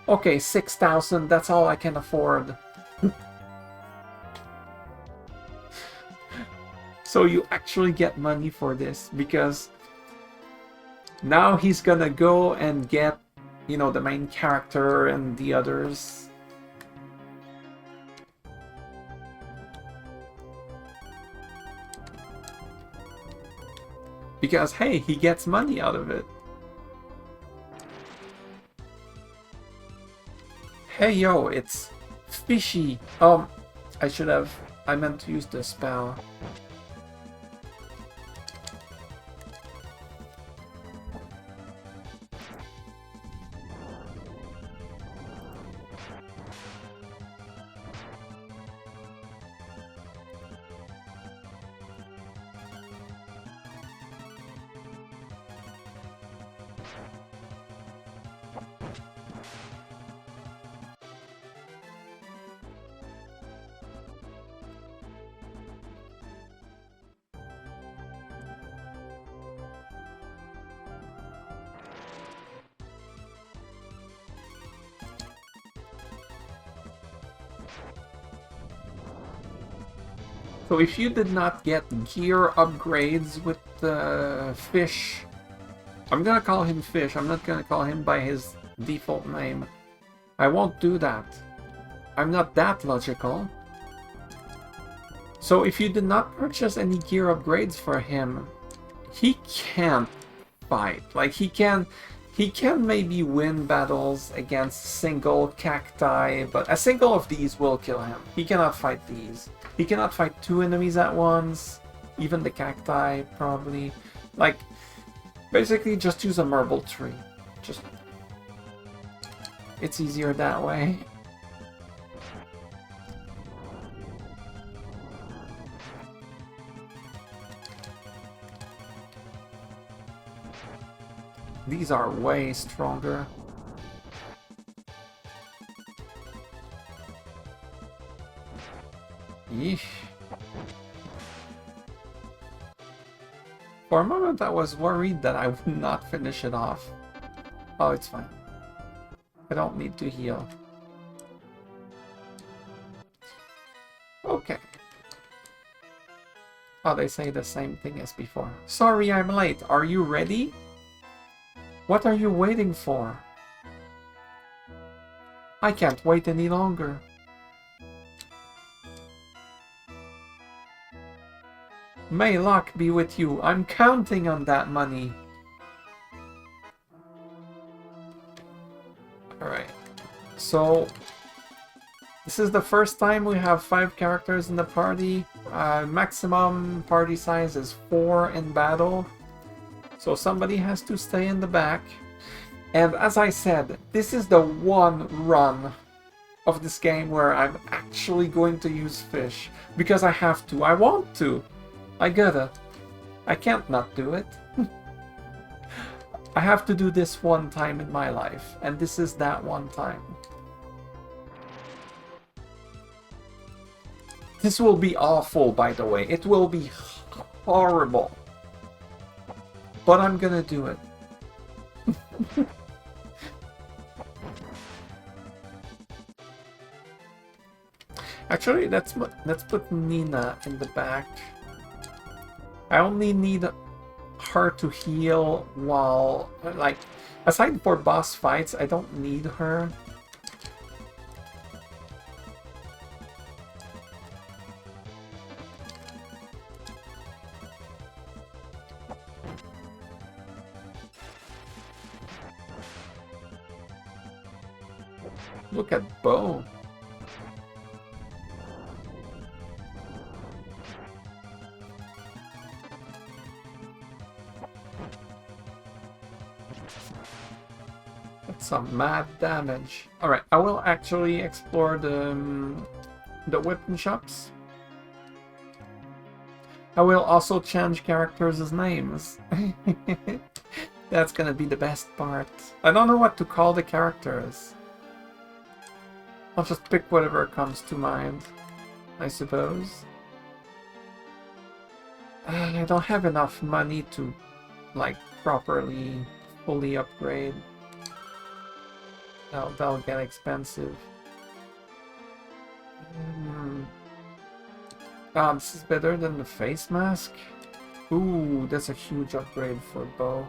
Okay, 6,000. That's all I can afford. So you actually get money for this, because now he's gonna go and get, you know, the main character and the others. Because, hey, he gets money out of it. Hey, yo, it's Fishy. I meant to use the spell. So if you did not get gear upgrades with the Fish, I'm gonna call him Fish, I'm not gonna call him by his default name. I won't do that. I'm not that logical. So if you did not purchase any gear upgrades for him, he can't fight. Like, he can maybe win battles against single cacti, but a single of these will kill him. He cannot fight these. He cannot fight two enemies at once, even the cacti, probably. Like, basically just use a marble tree. Just... it's easier that way. These are way stronger. Yeesh. For a moment I was worried that I would not finish it off. Oh, it's fine. I don't need to heal. Okay. Oh, they say the same thing as before. Sorry I'm late. Are you ready? What are you waiting for? I can't wait any longer. May luck be with you. I'm counting on that money. Alright. So, this is the first time we have 5 characters in the party. Maximum party size is 4 in battle. So somebody has to stay in the back. And as I said, this is the one run of this game where I'm actually going to use fish. Because I have to. I want to. I gotta. I can't not do it. I have to do this one time in my life. And this is that one time. This will be awful, by the way. It will be horrible. But I'm gonna do it. Actually, let's put Nina in the back. I only need her to heal while, like, aside for boss fights, I don't need her. Look at Bo. That's some mad damage. Alright, I will actually explore the weapon shops. I will also change characters' names. That's gonna be the best part. I don't know what to call the characters. I'll just pick whatever comes to mind, I suppose. I don't have enough money to, like, properly, fully upgrade. That'll get expensive. This is better than the face mask. Ooh, that's a huge upgrade for Bo.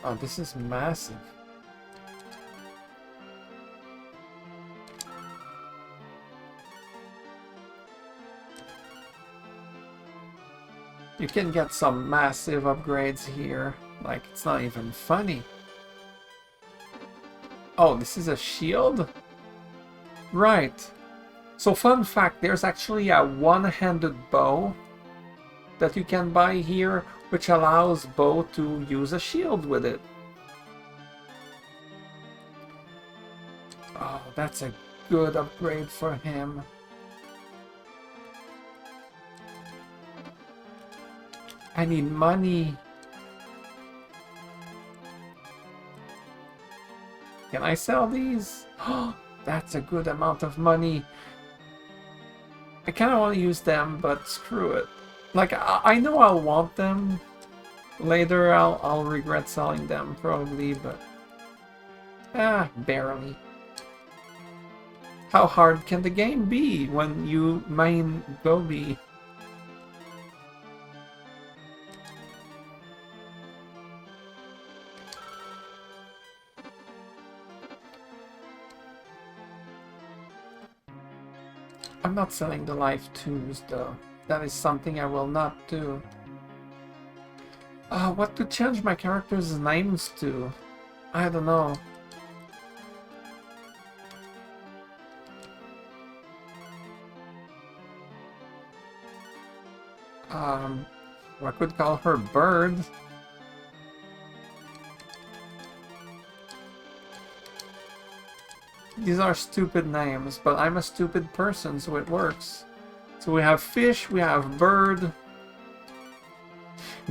Oh, this is massive. You can get some massive upgrades here. Like, it's not even funny. Oh, this is a shield? Right. So, fun fact, there's actually a one-handed bow that you can buy here, which allows Bo to use a shield with it. Oh, that's a good upgrade for him. I need money. Can I sell these? Oh, that's a good amount of money. I kind of want to use them, but screw it. Like, I know I'll want them. Later, I'll regret selling them, probably, but... barely. How hard can the game be when you main Gobi? I'm not selling the life twos, though. That is something I will not do. What to change my characters' names to? I don't know. I could call her Bird. These are stupid names, but I'm a stupid person, so it works. So we have Fish, we have Bird.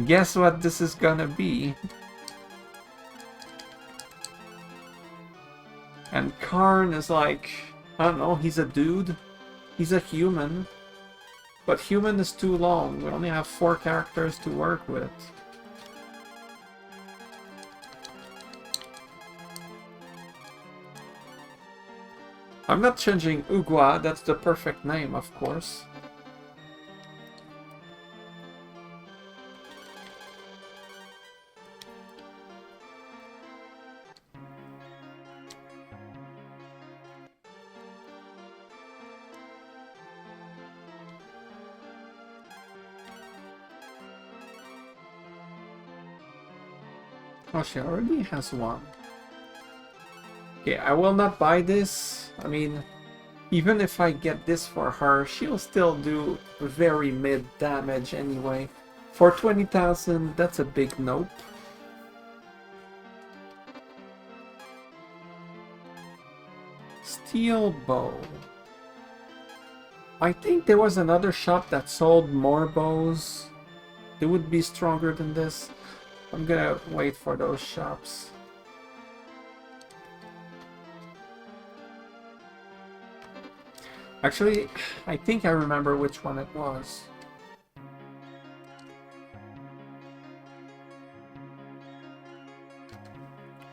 Guess what this is gonna be? And Karn is like, I don't know, he's a dude. He's a human. But human is too long. We only have 4 characters to work with. I'm not changing Ugwa, that's the perfect name, of course. Oh, she already has one. Okay, I will not buy this. I mean, even if I get this for her, she'll still do very mid damage anyway. For 20,000, that's a big nope. Steel bow. I think there was another shop that sold more bows. They would be stronger than this. I'm gonna wait for those shops. Actually, I think I remember which one it was.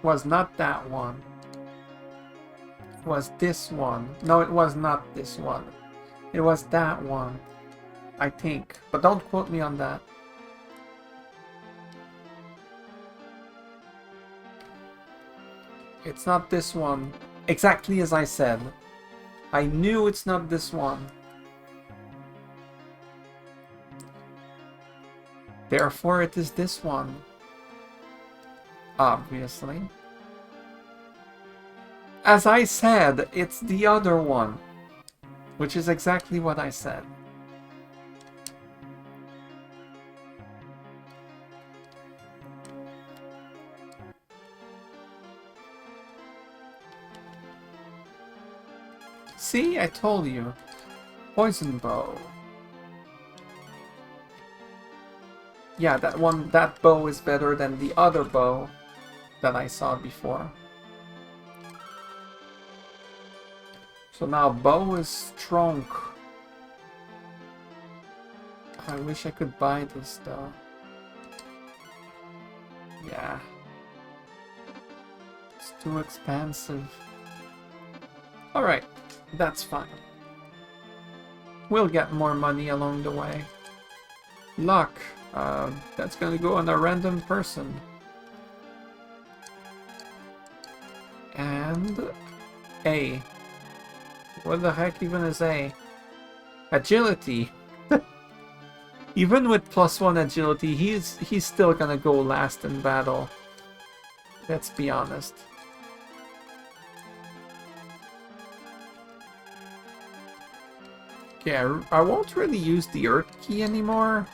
Was not that one. It was this one. No, it was not this one. It was that one. I think. But don't quote me on that. It's not this one. Exactly as I said. I knew it's not this one. Therefore, it is this one. Obviously. As I said, it's the other one. Which is exactly what I said. See, I told you. Poison bow. Yeah, that bow is better than the other bow that I saw before. So now bow is strong. I wish I could buy this though. Yeah. It's too expensive. Alright, that's fine. We'll get more money along the way. Luck. That's gonna go on a random person. And A. What the heck even is A? Agility. Even with +1 agility, he's still gonna go last in battle. Let's be honest. Okay, I won't really use the Earth Key anymore.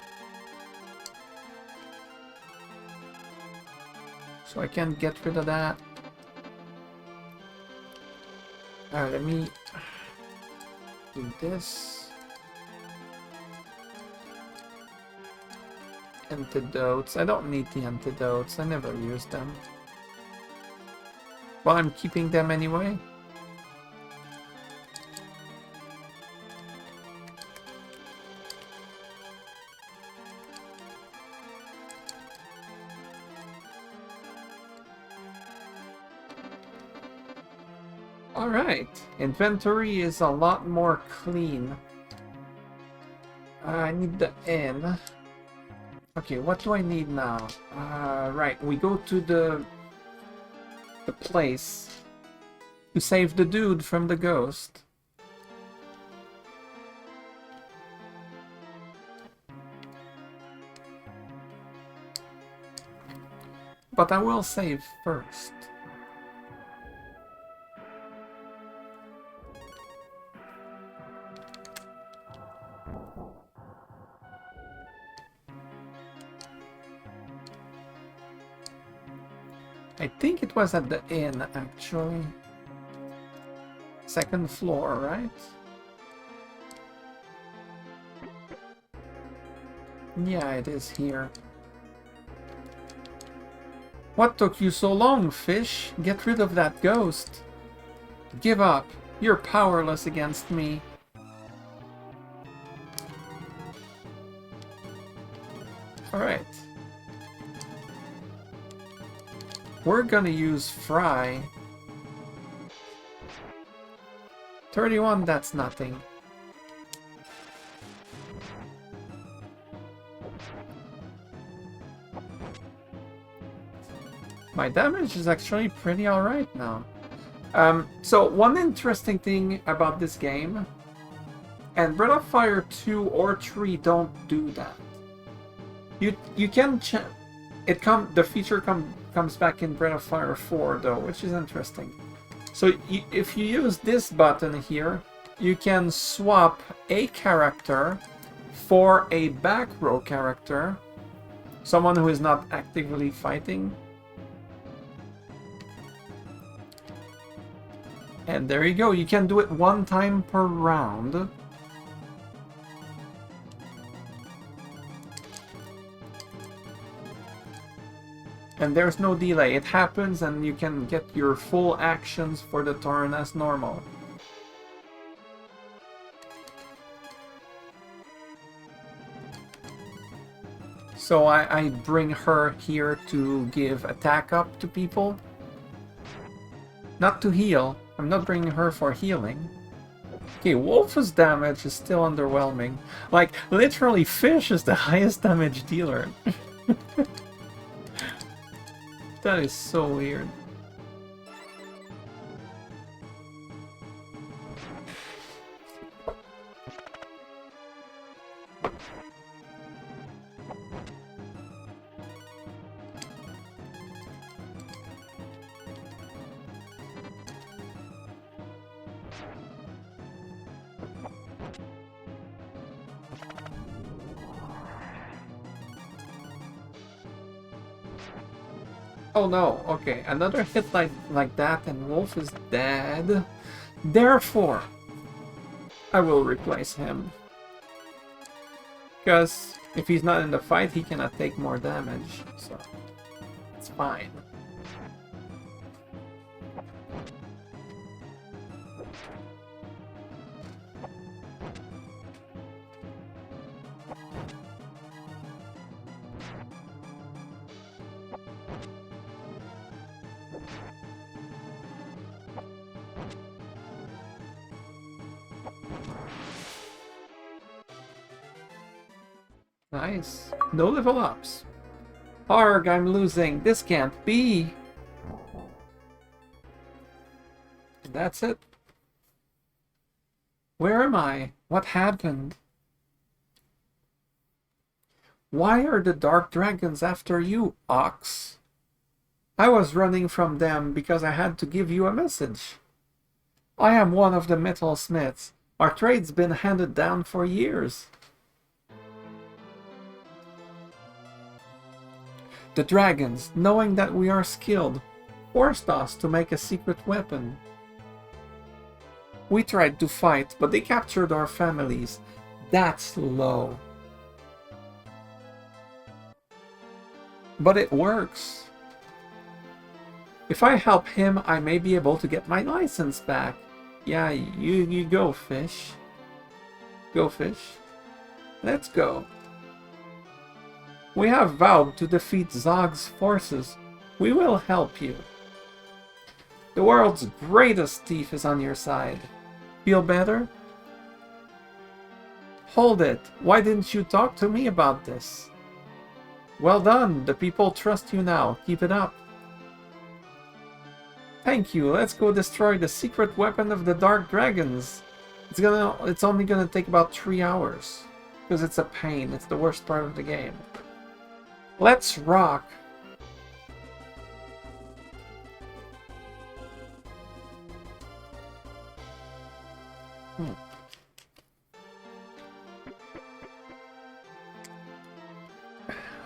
So I can get rid of that. Alright, let me do this. Antidotes. I don't need the antidotes. I never use them. Well, I'm keeping them anyway. Alright, inventory is a lot more clean. I need the N. Okay, what do I need now? Right, we go to the place to save the dude from the ghost. But I will save first. I think it was at the inn, actually. Second floor, right? Yeah, it is here. What took you so long, fish? Get rid of that ghost. Give up. You're powerless against me. Alright. We're gonna use Fry. 31, that's nothing. My damage is actually pretty alright now. So one interesting thing about this game, and Breath of Fire 2 or 3 don't do that. You can the feature comes back in Breath of Fire 4 though, which is interesting. So if you use this button here, you can swap a character for a back row character, someone who is not actively fighting. And there you go, you can do it one time per round. And there's no delay, it happens and you can get your full actions for the turn as normal. So I bring her here to give attack up to people. Not to heal. I'm not bringing her for healing. Okay, Wolf's damage is still underwhelming. Like, literally, Fish is the highest damage dealer. That is so weird. Oh no, okay, another hit like that and Wolf is dead. Therefore, I will replace him. Because if he's not in the fight, he cannot take more damage, so it's fine. Nice. No level ups. Arg, I'm losing. This can't be. That's it. Where am I? What happened? Why are the Dark Dragons after you, Ox? I was running from them because I had to give you a message. I am one of the metal smiths. Our trade's been handed down for years. The dragons, knowing that we are skilled, forced us to make a secret weapon. We tried to fight, but they captured our families. That's low. But it works. If I help him, I may be able to get my license back. Yeah, you go, Fish. Go, Fish. Let's go. We have vowed to defeat Zog's forces. We will help you. The world's greatest thief is on your side. Feel better? Hold it. Why didn't you talk to me about this? Well done. The people trust you now. Keep it up. Thank you. Let's go destroy the secret weapon of the Dark Dragons. It's only gonna take about 3 hours. Because it's a pain. It's the worst part of the game. Let's rock!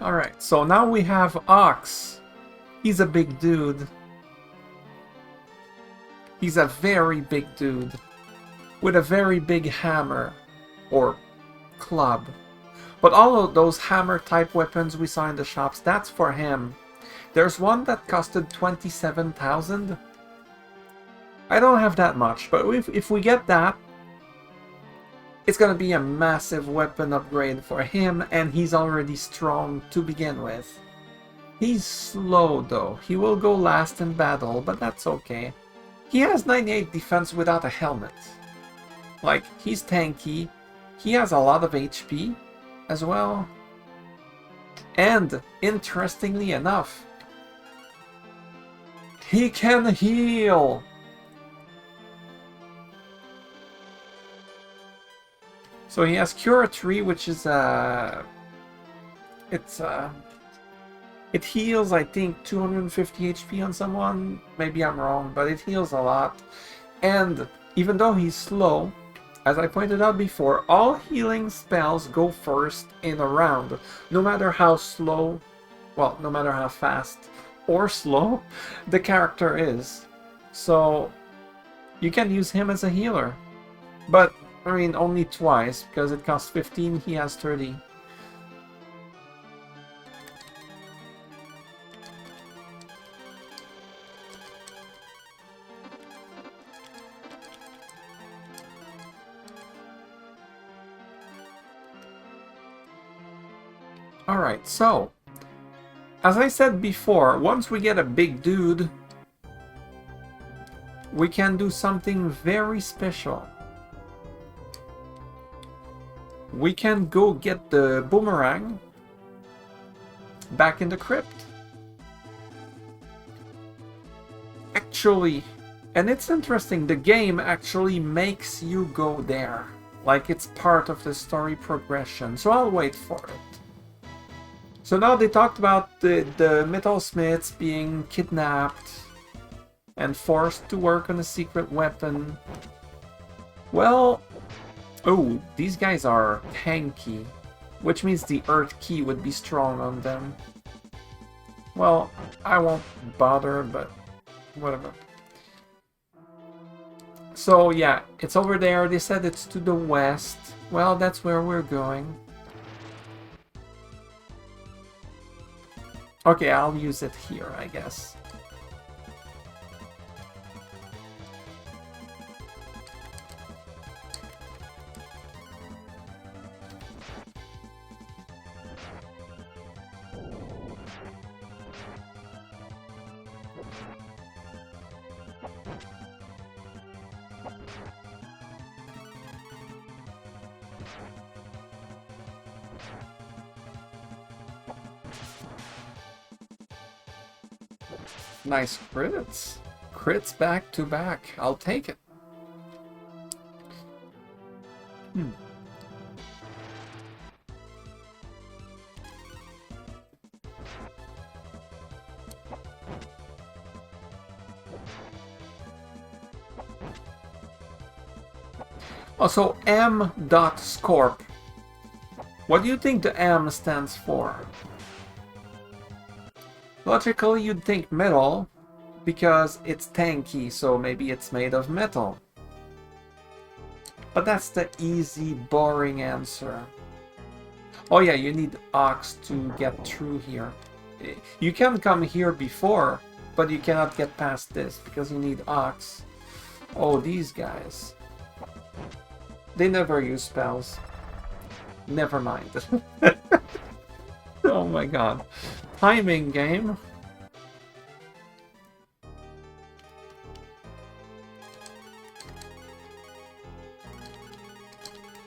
Alright, so now we have Ox. He's a big dude. He's a very big dude. With a very big hammer. Or club. But all of those hammer-type weapons we saw in the shops, that's for him. There's one that costed 27,000. I don't have that much, but if we get that, it's gonna be a massive weapon upgrade for him, and he's already strong to begin with. He's slow though. He will go last in battle, but that's okay. He has 98 defense without a helmet. Like, he's tanky. He has a lot of HP as well. And, interestingly enough, he can heal! So he has Cure 3, which is It heals, I think, 250 HP on someone. Maybe I'm wrong, but it heals a lot. And even though he's slow, as I pointed out before, all healing spells go first in a round. No matter how slow, well, no matter how fast or slow the character is. So you can use him as a healer. But, I mean, only twice, because it costs 15, he has 30. Alright, so, as I said before, once we get a big dude, we can do something very special. We can go get the boomerang back in the crypt. Actually, and it's interesting, the game actually makes you go there. Like it's part of the story progression, so I'll wait for it. So now they talked about the metalsmiths being kidnapped and forced to work on a secret weapon. Well, oh, these guys are tanky, which means the earth key would be strong on them. Well, I won't bother, but whatever. So yeah, it's over there. They said it's to the west. Well, that's where we're going. Okay, I'll use it here, I guess. Nice crits. Crits back to back. I'll take it. Also, M.Scorp. What do you think the M stands for? Logically, you'd think metal, because it's tanky, so maybe it's made of metal. But that's the easy, boring answer. Oh yeah, you need ox to get through here. You can come here before, but you cannot get past this, because you need ox. Oh, these guys. They never use spells. Never mind. Oh my god. Timing game.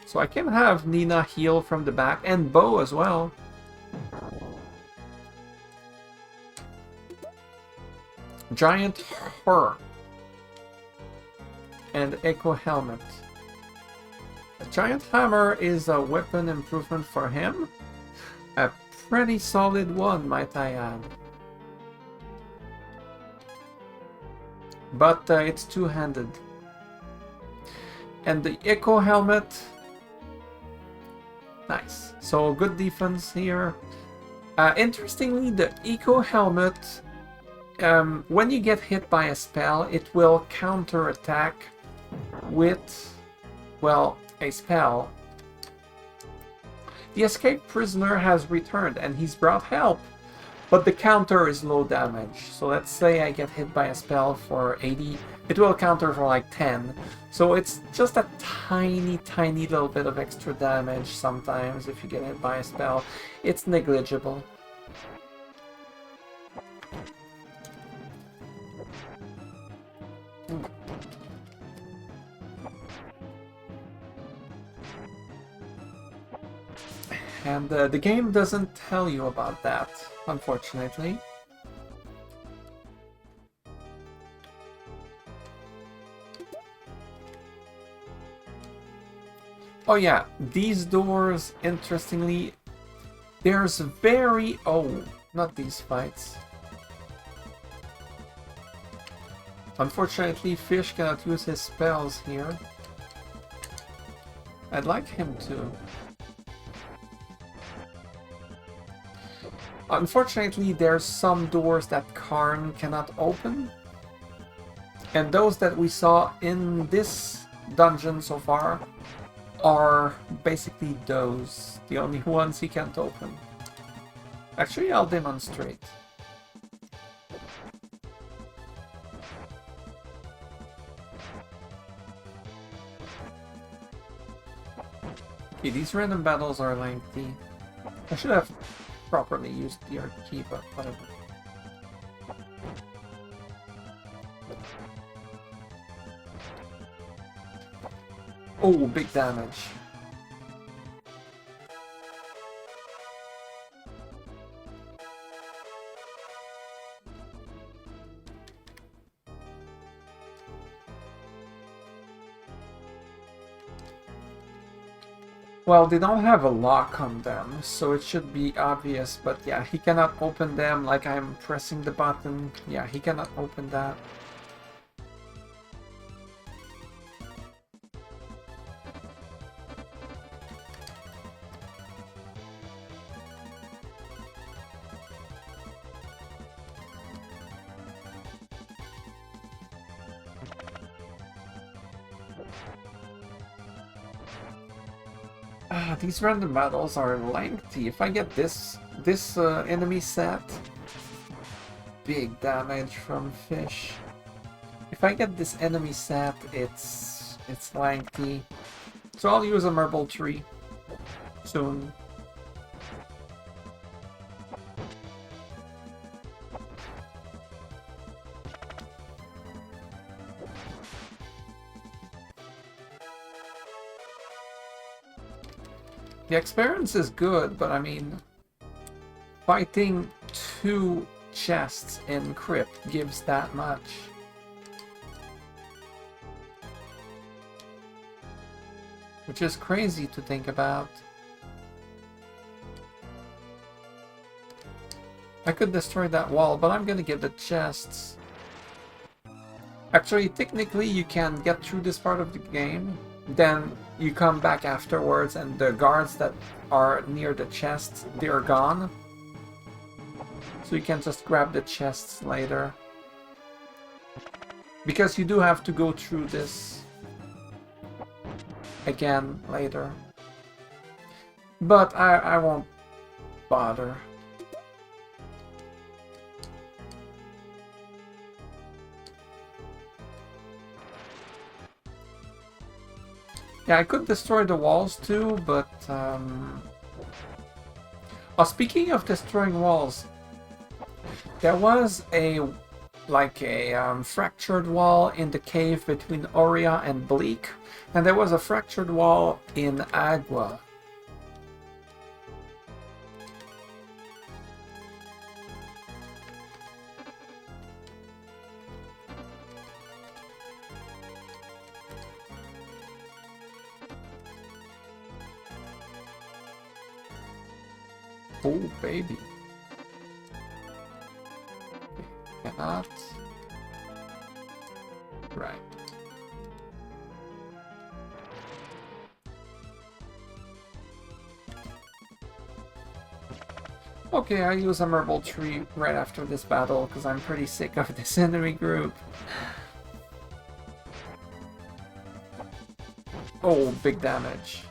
So I can have Nina heal from the back, and Bo as well. Giant Her. And Echo Helmet. A Giant Hammer is a weapon improvement for him. A pretty solid one, might I add. But it's two-handed. And the Echo Helmet... Nice. So good defense here. Interestingly, the Echo Helmet, when you get hit by a spell, it will counter-attack with, well, a spell. The escaped prisoner has returned and he's brought help, but the counter is low damage. So let's say I get hit by a spell for 80, it will counter for like 10. So it's just a tiny, tiny little bit of extra damage sometimes if you get hit by a spell. It's negligible. And the game doesn't tell you about that, unfortunately. Oh yeah, these doors, interestingly, there's very... Oh, Not these fights. Unfortunately, Fish cannot use his spells here. I'd like him to. Unfortunately, there's some doors that Karn cannot open. And those that we saw in this dungeon so far are basically those. The only ones he can't open. Actually, I'll demonstrate. Okay, these random battles are lengthy. I should have properly used the art key, but whatever. Oh, big damage. Well, they don't have a lock on them, so it should be obvious, but yeah, he cannot open them like I'm pressing the button. Yeah, he cannot open that. These random battles are lengthy. If I get this enemy set, big damage from Fish. If I get this enemy set, it's lengthy. So I'll use a Marble Tree soon. The experience is good, but I mean, fighting 2 chests in Crypt gives that much. Which is crazy to think about. I could destroy that wall, but I'm gonna get the chests. Actually, technically you can get through this part of the game, then you come back afterwards and the guards that are near the chests, they're gone. So you can just grab the chests later. Because you do have to go through this again later. But I won't bother. Yeah, I could destroy the walls too, but oh, speaking of destroying walls, there was a fractured wall in the cave between Aurea and Bleak, and there was a fractured wall in Agua. Oh, baby. Cannot. Right. Okay, I use a Marble Tree right after this battle because I'm pretty sick of this enemy group. Oh, big damage.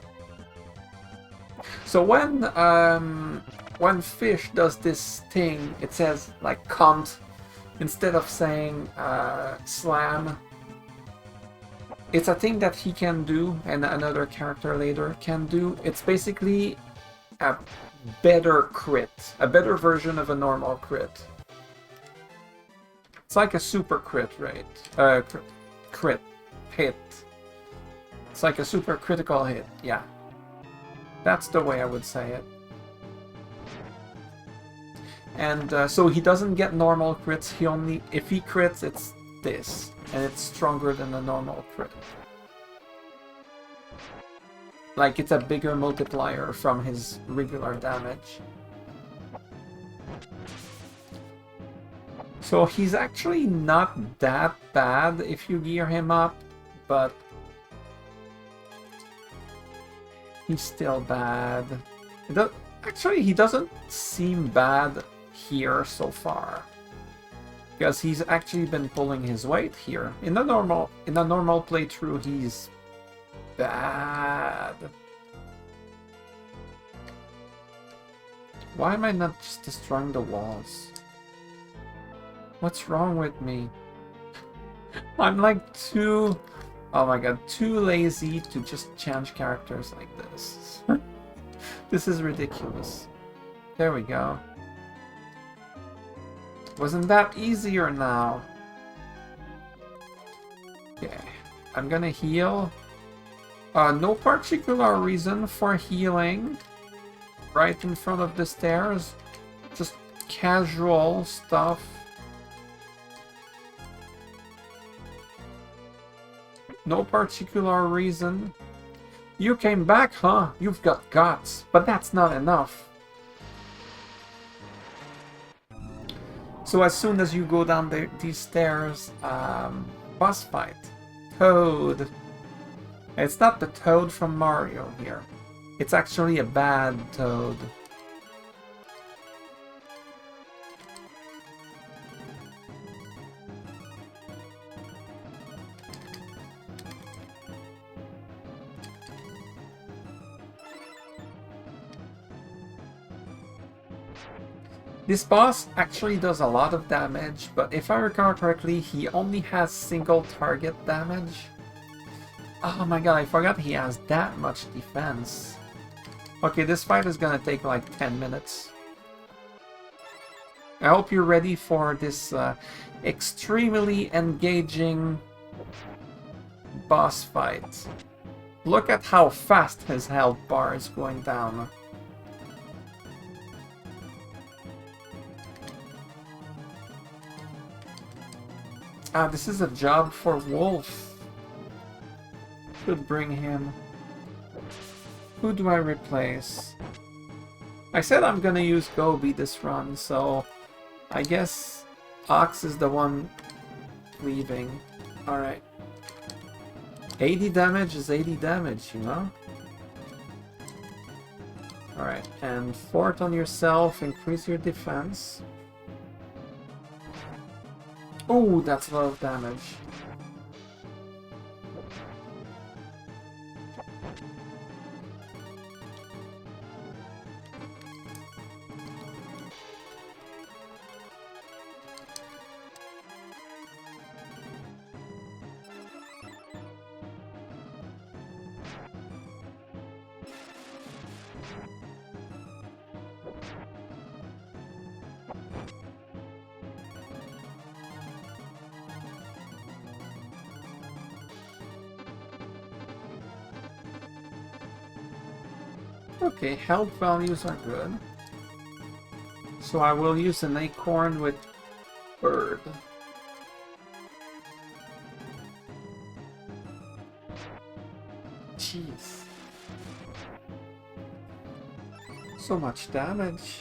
So when Fish does this thing, it says like cunt instead of saying slam. It's a thing that he can do and another character later can do. It's basically a better crit, a better version of a normal crit. It's like a super crit rate, crit hit. It's like a super critical hit, yeah. That's the way I would say it. And so he doesn't get normal crits, he only, if he crits, it's this. And it's stronger than a normal crit. Like, it's a bigger multiplier from his regular damage. So he's actually not that bad if you gear him up, but he's still bad. Actually, he doesn't seem bad here so far, because he's actually been pulling his weight here. In a normal playthrough, he's bad. Why am I not just destroying the walls? What's wrong with me? I'm like too... Oh my god, too lazy to just change characters like this. This is ridiculous. There we go. Wasn't that easier now? Okay, I'm gonna heal. No particular reason for healing. Right in front of the stairs. Just casual stuff. No particular reason. You came back, huh? You've got guts, but that's not enough. So as soon as you go down these stairs, boss fight. Toad. It's not the Toad from Mario here. It's actually a bad Toad. This boss actually does a lot of damage, but if I recall correctly, he only has single target damage. Oh my god, I forgot he has that much defense. Okay, this fight is gonna take like 10 minutes. I hope you're ready for this extremely engaging boss fight. Look at how fast his health bar is going down. Ah, this is a job for Wolf. Should bring him. Who do I replace? I said I'm gonna use Gobi this run, so I guess Ox is the one leaving. Alright. 80 damage is 80 damage, you know? Alright, and fort on yourself, increase your defense. Oh, that's a lot of damage. Okay, health values are good. So I will use an acorn with bird. Jeez. So much damage.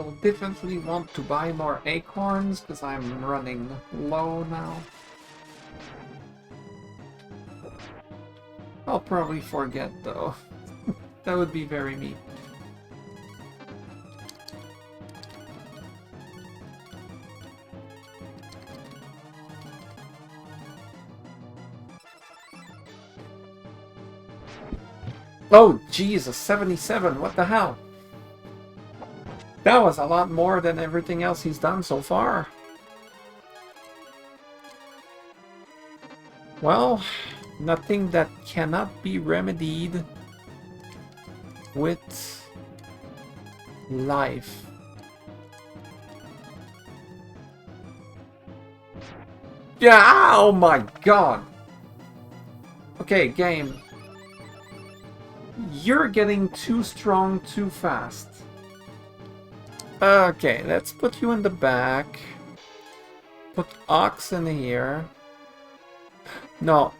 will definitely want to buy more acorns because I'm running low now. I'll probably forget though. That would be very mean. Oh, Jesus, 77, what the hell? That was a lot more than everything else he's done so far. Well, nothing that cannot be remedied with life. Yeah, oh my god! Okay, game. You're getting too strong too fast. Okay, let's put you in the back. Put Ox in here. No,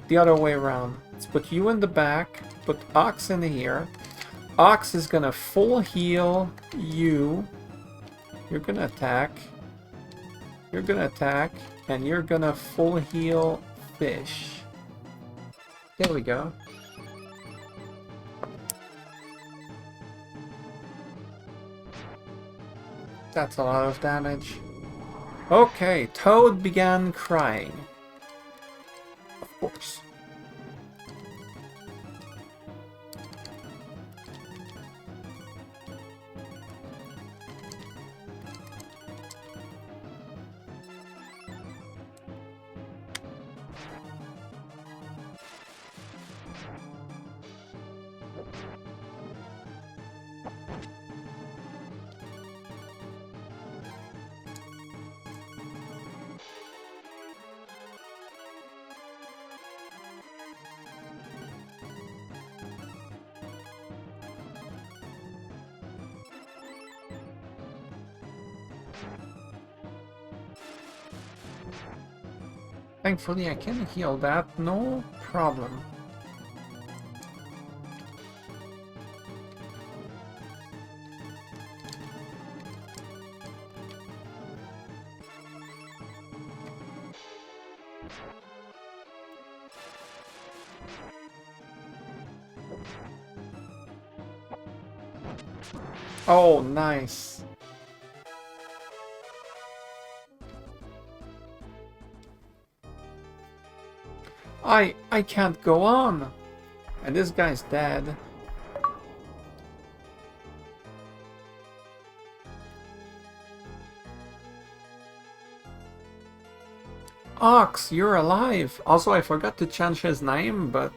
the other way around. Let's put you in the back. Put Ox in here. Ox is gonna full heal you. You're gonna attack. You're gonna attack. And you're gonna full heal Fish. There we go. That's a lot of damage. Okay, Toad began crying. Of course. Thankfully, I can heal that, no problem. Oh, nice. I can't go on. And this guy's dead. Ox, you're alive. Also, I forgot to change his name, but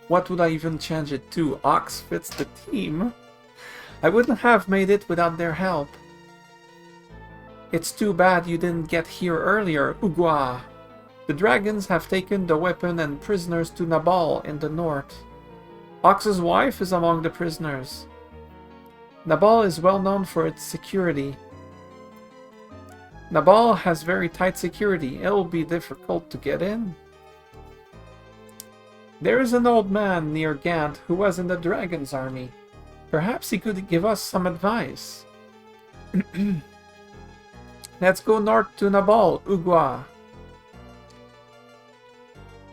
what would I even change it to? Ox fits the team. I wouldn't have made it without their help. It's too bad you didn't get here earlier, Ugwa. The dragons have taken the weapon and prisoners to Nabal in the north. Ox's wife is among the prisoners. Nabal is well known for its security. Nabal has very tight security. It will be difficult to get in. There is an old man near Gant who was in the dragon's army. Perhaps he could give us some advice. Let's go north to Nabal, Ugwa.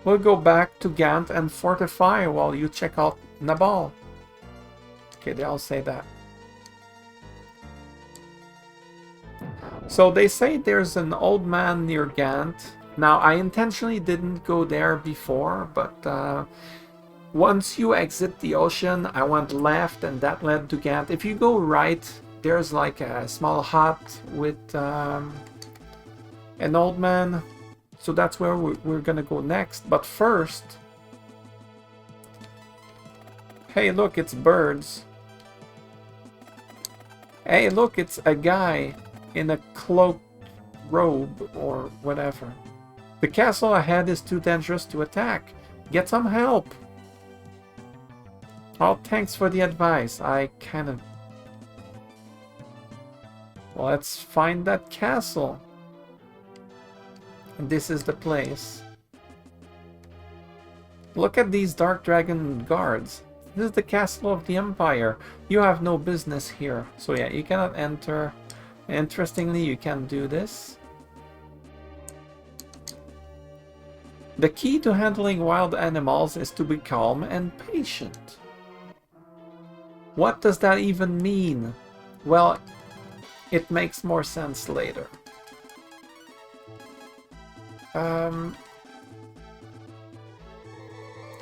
We'll go back to Gant and fortify while you check out Nabal. Okay, they all say that. So they say there's an old man near Gant. Now, I intentionally didn't go there before, but once you exit the ocean, I went left and that led to Gant. If you go right, there's like a small hut with an old man. So that's where we're gonna go next. But first... Hey, look, it's birds. Hey, look, it's a guy in a cloaked robe or whatever. The castle ahead is too dangerous to attack. Get some help. Oh, thanks for the advice. I kind of... Well, let's find that castle. And this is the place. Look at these Dark Dragon guards. This is the castle of the Empire. You have no business here. So yeah, you cannot enter. Interestingly, you can do this. The key to handling wild animals is to be calm and patient. What does that even mean? Well, it makes more sense later.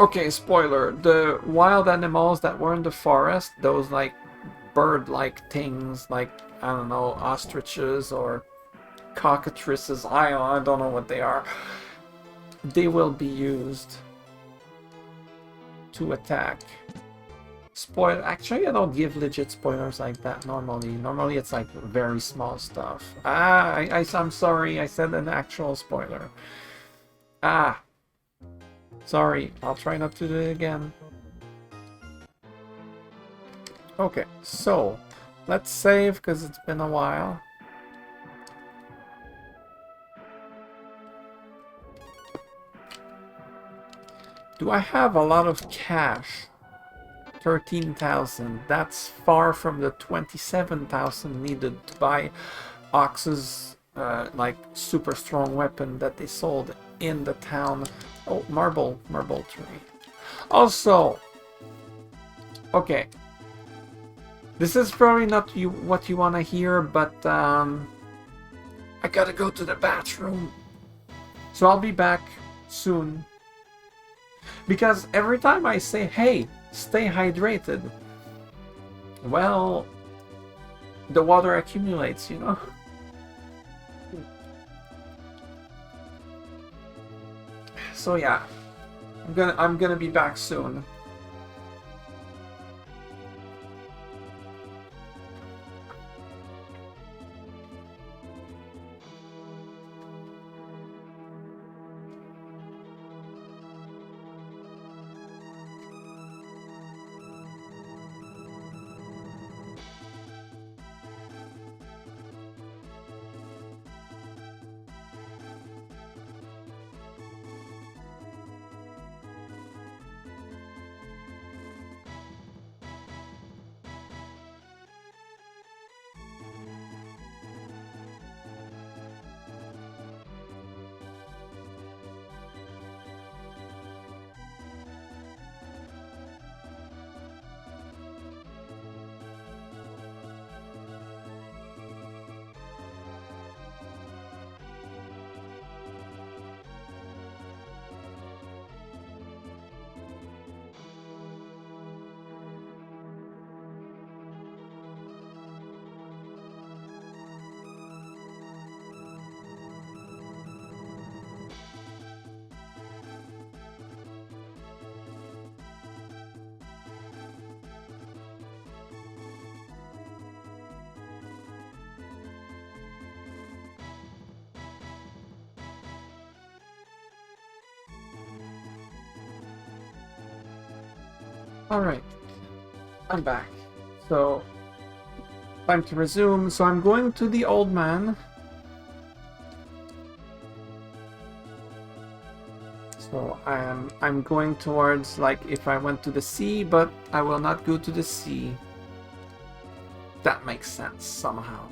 Okay, spoiler. The wild animals that were in the forest, those like bird-like things, like, I don't know, ostriches or cockatrices, I don't know what they are. They will be used to attack. Actually, I don't give legit spoilers like that normally. Normally it's like very small stuff. I'm sorry, I said an actual spoiler. Sorry, I'll try not to do it again. Okay, so let's save because it's been a while. Do I have a lot of cash? 13,000. That's far from the 27,000 needed to buy Ox's like super strong weapon that they sold in the town. Oh, marble tree. Also, okay, this is probably not what you want to hear, but I gotta go to the bathroom, so I'll be back soon. Because every time I say, hey, stay hydrated, well, the water accumulates, you know? So yeah, I'm gonna be back soon. Alright, I'm back. So, time to resume. So I'm going to the old man. So I'm going towards, like, if I went to the sea, but I will not go to the sea. That makes sense somehow.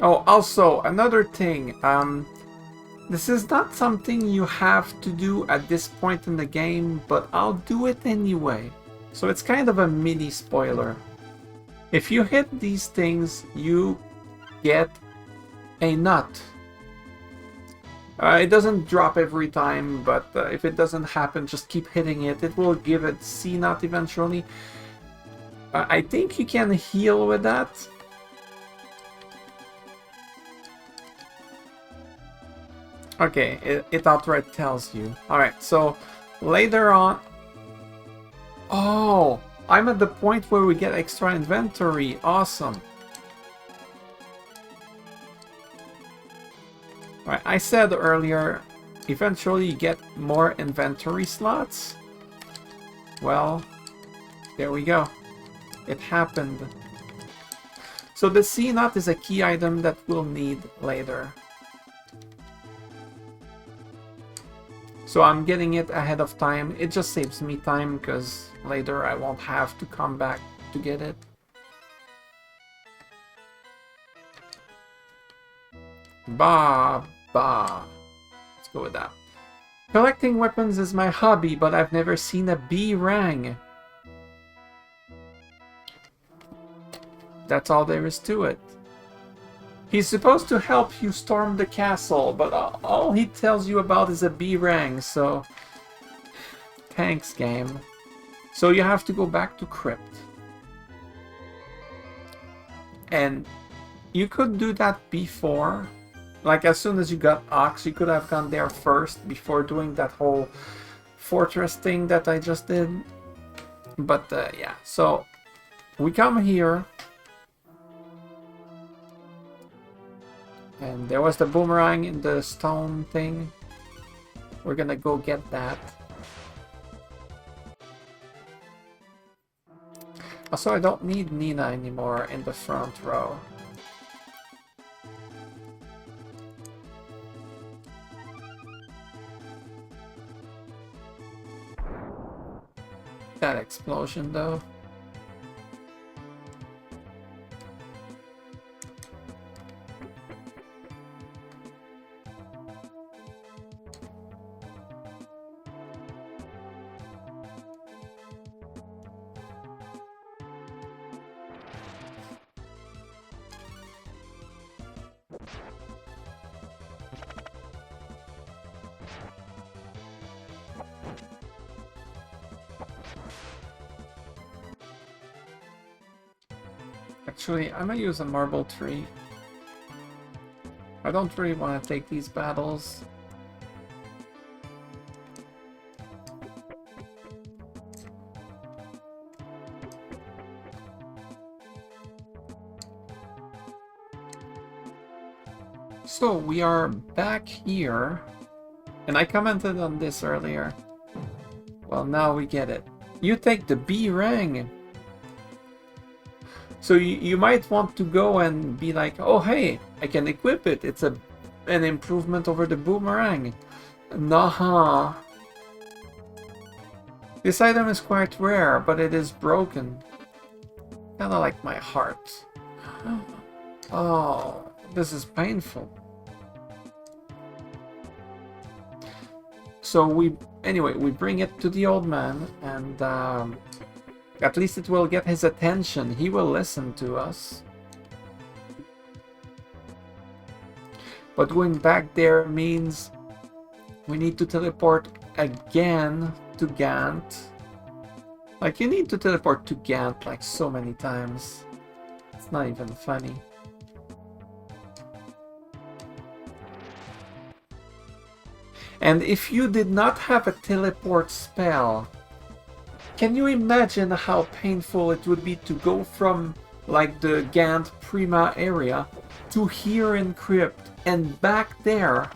Oh, also, another thing, this is not something you have to do at this point in the game, but I'll do it anyway. So it's kind of a mini spoiler. If you hit these things, you get a nut. It doesn't drop every time, but if it doesn't happen, just keep hitting it. It will give it C nut eventually. I think you can heal with that. Okay, it outright tells you. Alright, so later on... Oh, I'm at the point where we get extra inventory. Awesome. Alright, I said earlier, eventually you get more inventory slots. Well, there we go. It happened. So the C nut is a key item that we'll need later. So I'm getting it ahead of time. It just saves me time because later I won't have to come back to get it. Bah. Let's go with that. Collecting weapons is my hobby, but I've never seen a B-Rang. That's all there is to it. He's supposed to help you storm the castle, but all he tells you about is a B-Rang, so... Thanks, game. So you have to go back to Crypt. And you could do that before. Like, as soon as you got Ox, you could have gone there first before doing that whole fortress thing that I just did. But, yeah. So, we come here. And there was the boomerang in the stone thing. We're gonna go get that. Also, I don't need Nina anymore in the front row. That explosion, though. Actually, I'm gonna use a marble tree. I don't really want to take these battles. So, we are back here. And I commented on this earlier. Well, now we get it. You take the B-Rang. So you might want to go and be like, oh hey, I can equip it. It's an improvement over the boomerang. Nah. This item is quite rare, but it is broken. Kinda like my heart. Oh, this is painful. So we bring it to the old man, and at least it will get his attention. He will listen to us. But going back there means we need to teleport again to Gant. Like, you need to teleport to Gant like so many times. It's not even funny. And if you did not have a teleport spell, can you imagine how painful it would be to go from like the Gant Prima area to here in Crypt and back there?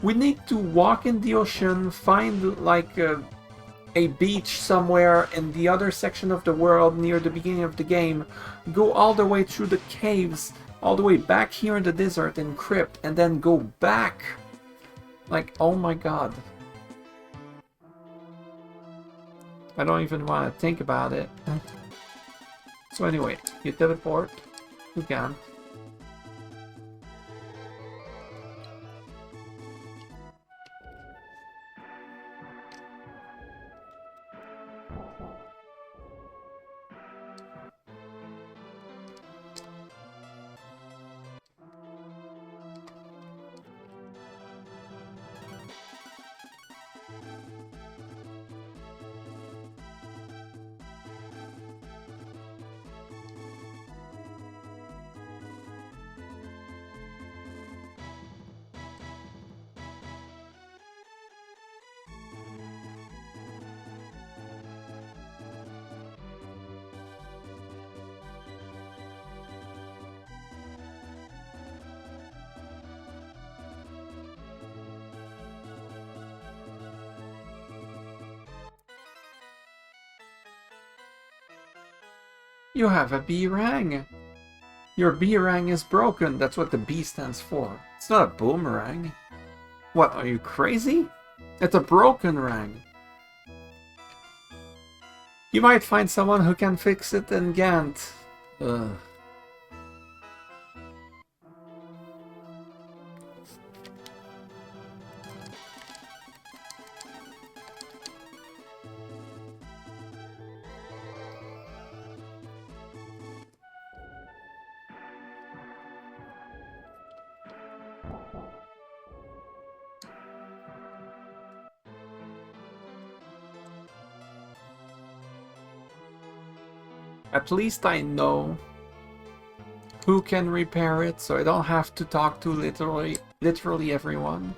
We need to walk in the ocean, find like a beach somewhere in the other section of the world near the beginning of the game, go all the way through the caves, all the way back here in the desert in Crypt, and then go back. Like, oh my god. I don't even want to think about it. So anyway, you teleport to Gant. You have a B-Rang. Your B-Rang is broken. That's what the B stands for. It's not a boomerang. What, are you crazy? It's a broken rang. You might find someone who can fix it in Gant. Ugh. At least I know who can repair it, so I don't have to talk to literally everyone.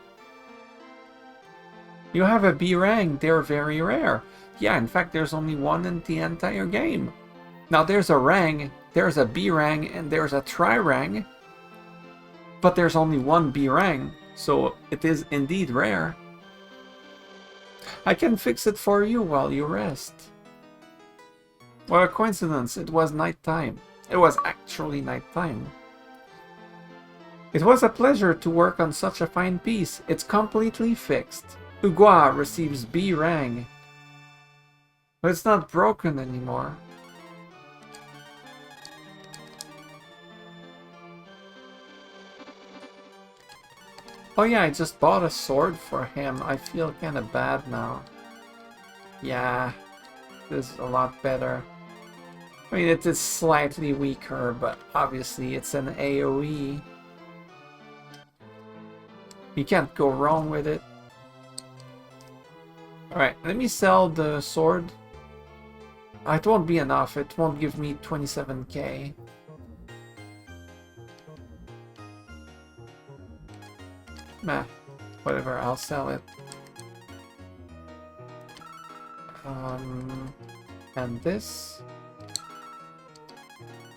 You have a B rank, they're very rare. Yeah, in fact, there's only one in the entire game. Now there's a rang, there's a B rang, and there's a tri-rang. But there's only one B rang, so it is indeed rare. I can fix it for you while you rest. What a coincidence, it was nighttime. It was actually nighttime. It was a pleasure to work on such a fine piece. It's completely fixed. Ugua receives B rang. But it's not broken anymore. Oh yeah, I just bought a sword for him. I feel kinda bad now. Yeah, this is a lot better. I mean, it is slightly weaker, but obviously it's an AoE. You can't go wrong with it. Alright, let me sell the sword. It won't be enough, it won't give me 27k. Meh, whatever, I'll sell it. And this.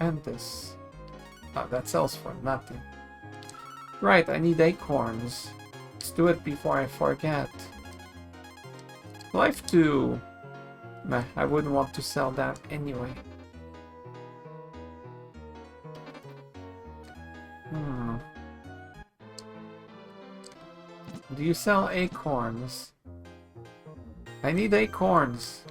And this. Oh, that sells for nothing. Right, I need acorns. Let's do it before I forget. Life 2. Meh, I wouldn't want to sell that anyway. Do you sell acorns? I need acorns.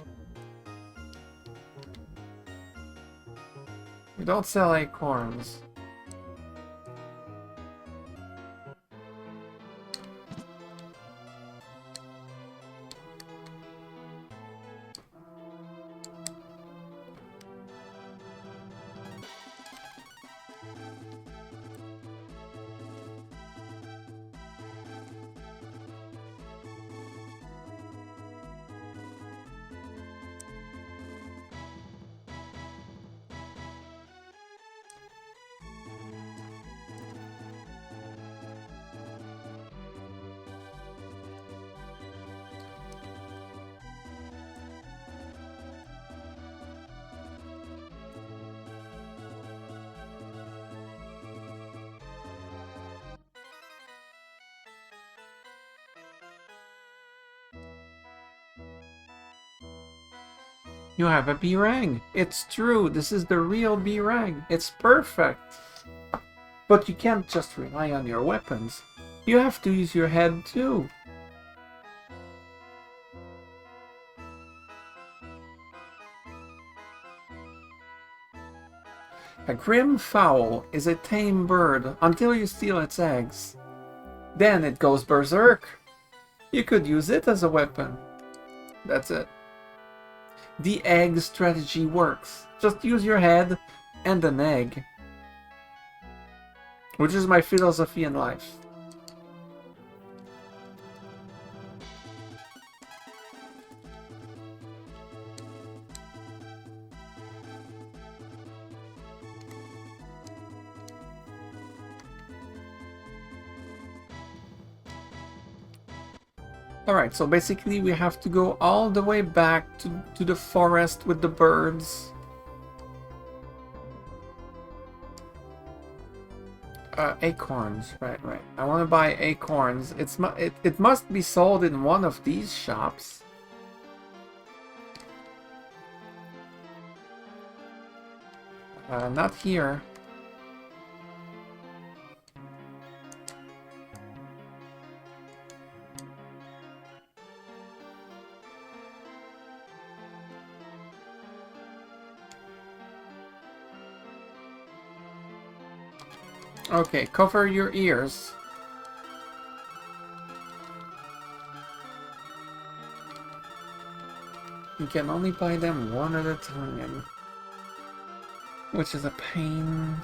You don't sell acorns. You have a B-Rang. It's true. This is the real B-Rang. It's perfect. But you can't just rely on your weapons. You have to use your head too. A grim fowl is a tame bird until you steal its eggs. Then it goes berserk. You could use it as a weapon. That's it. The egg strategy works. Just use your head and an egg. Which is my philosophy in life. Alright, so basically we have to go all the way back to the forest with the birds. Acorns, right. I want to buy acorns. It must be sold in one of these shops. Not here. Okay, cover your ears. You can only buy them one at a time, which is a pain.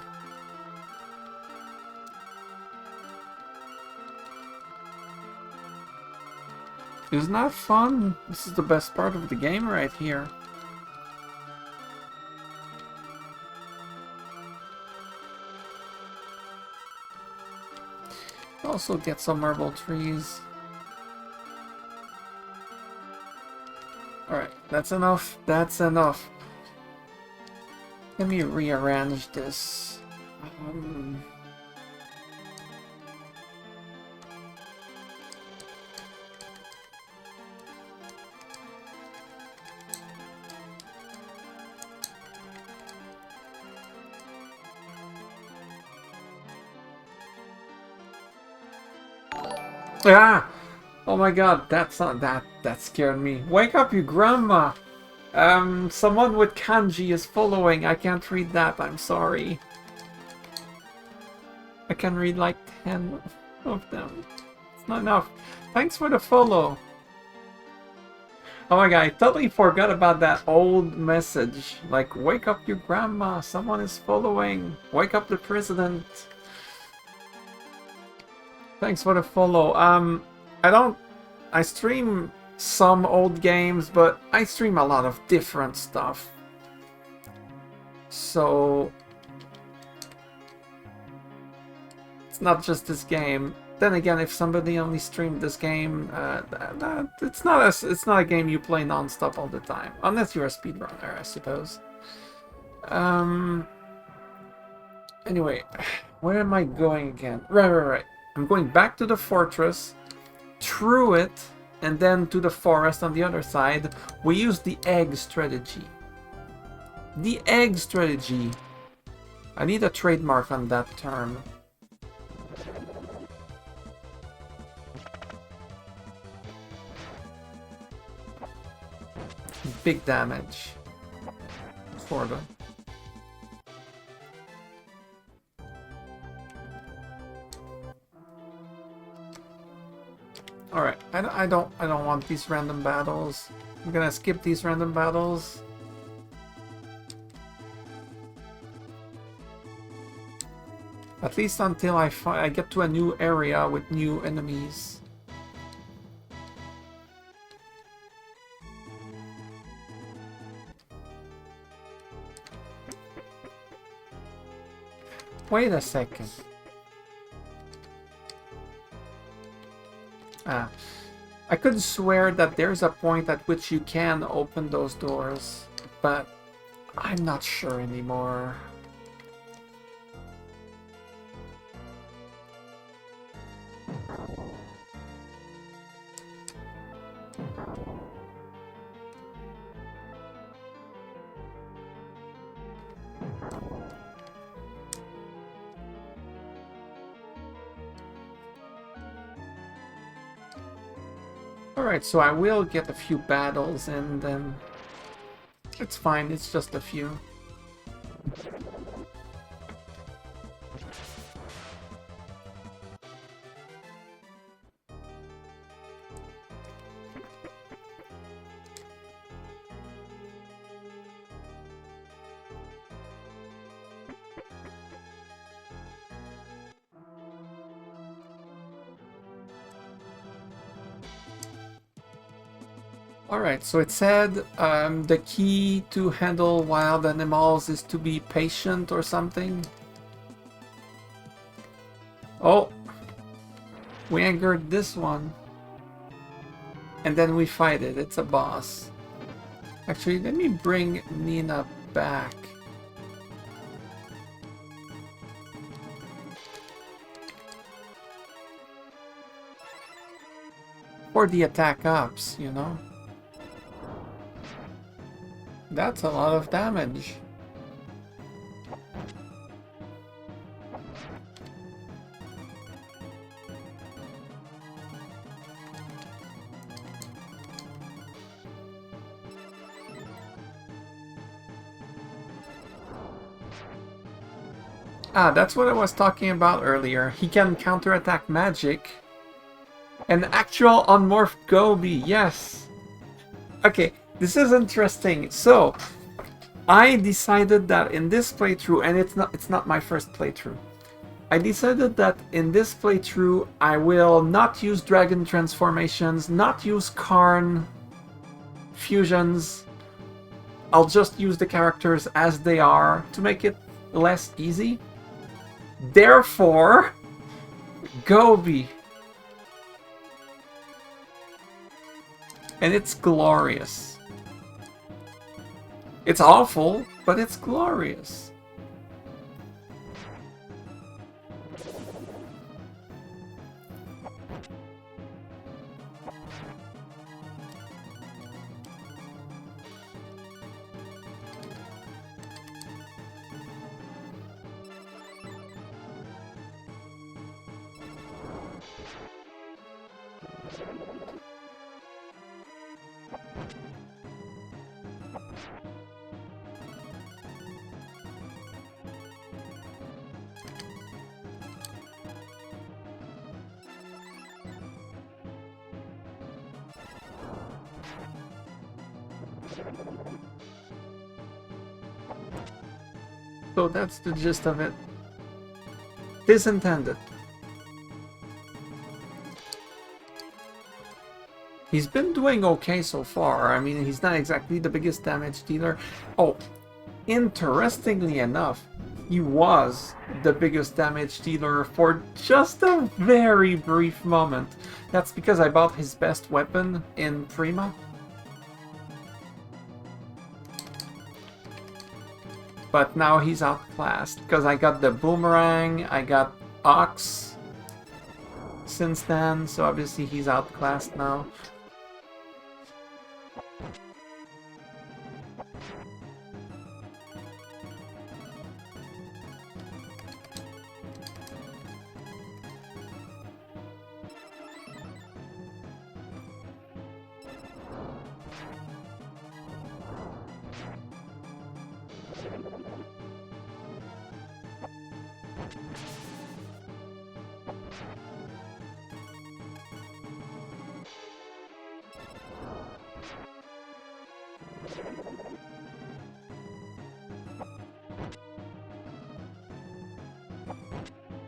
Isn't that fun? This is the best part of the game right here. Also get some marble trees. Alright, that's enough. That's enough. Let me rearrange this. Ah! Oh my god, that's not that scared me. Wake up, you grandma! Someone with kanji is following. I can't read that, I'm sorry. I can read like 10 of them. It's not enough. Thanks for the follow. Oh my god, I totally forgot about that old message. Like, wake up your grandma, someone is following. Wake up the president. Thanks for the follow. I stream some old games, but I stream a lot of different stuff. So it's not just this game. Then again, if somebody only streamed this game, it's not a game you play non-stop all the time, unless you're a speedrunner, I suppose. Anyway, where am I going again? Right. I'm going back to the fortress, through it, and then to the forest on the other side. We use the egg strategy. The egg strategy. I need a trademark on that term. Big damage. Sorta. Alright, I don't want these random battles. I'm gonna skip these random battles. At least until I get to a new area with new enemies. Wait a second. I could swear that there's a point at which you can open those doors, but I'm not sure anymore. Alright, so I will get a few battles and then it's fine, it's just a few. Alright, so it said the key to handle wild animals is to be patient or something. Oh! We angered this one. And then we fight it, it's a boss. Actually, let me bring Nina back. For the attack ups, you know? That's a lot of damage. Ah, that's what I was talking about earlier. He can counterattack magic. An actual unmorphed Gobi, yes. Okay, this is interesting. So, I decided that in this playthrough, and it's not my first playthrough. I decided that in this playthrough, I will not use dragon transformations, not use Karn fusions. I'll just use the characters as they are to make it less easy. Therefore, Gobi. And it's glorious. It's awful, but it's glorious. So that's the gist of it. Disintended. He's been doing okay so far. I mean, he's not exactly the biggest damage dealer. Oh, interestingly enough, he was the biggest damage dealer for just a very brief moment. That's because I bought his best weapon in Prima. But now he's outclassed, because I got the Boomerang, I got Ox since then, so obviously he's outclassed now.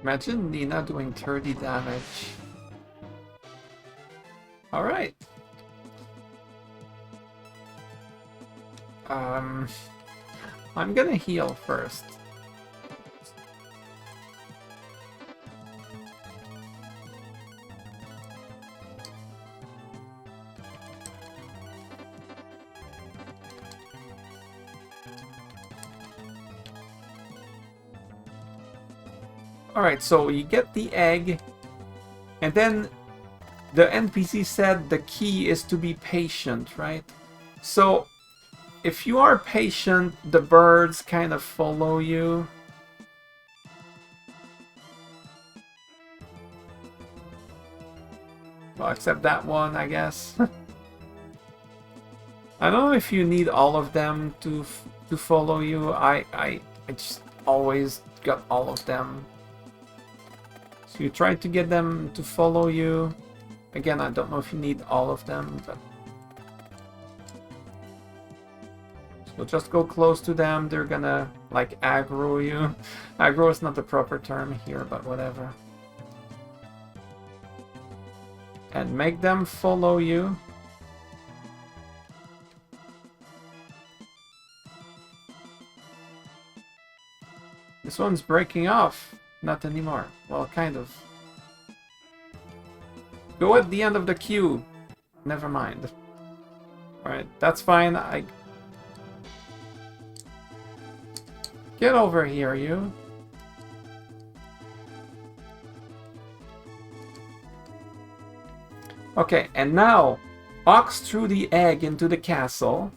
Imagine Nina doing 30 damage. Alright. I'm gonna heal first. Alright, so you get the egg, and then the NPC said the key is to be patient, right? So, if you are patient, the birds kind of follow you. Well, except that one, I guess. I don't know if you need all of them to follow you. I just always got all of them. So you try to get them to follow you. Again, I don't know if you need all of them, but... So just go close to them, they're gonna, like, aggro you. Aggro is not the proper term here, but whatever. And make them follow you. This one's breaking off. Not anymore. Well, kind of. Go at the end of the queue. Never mind. Alright, that's fine. Get over here, you. Okay, and now Ox threw the egg into the castle,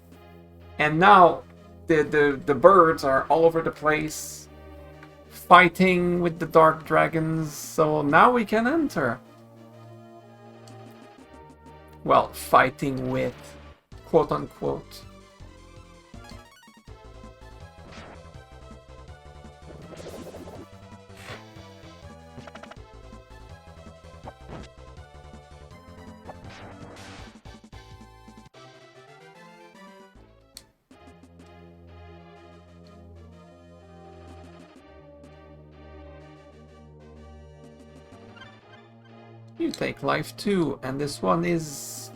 and now the birds are all over the place fighting with the dark dragons, so now we can enter. Well, fighting with, quote unquote. You take life too, and this one is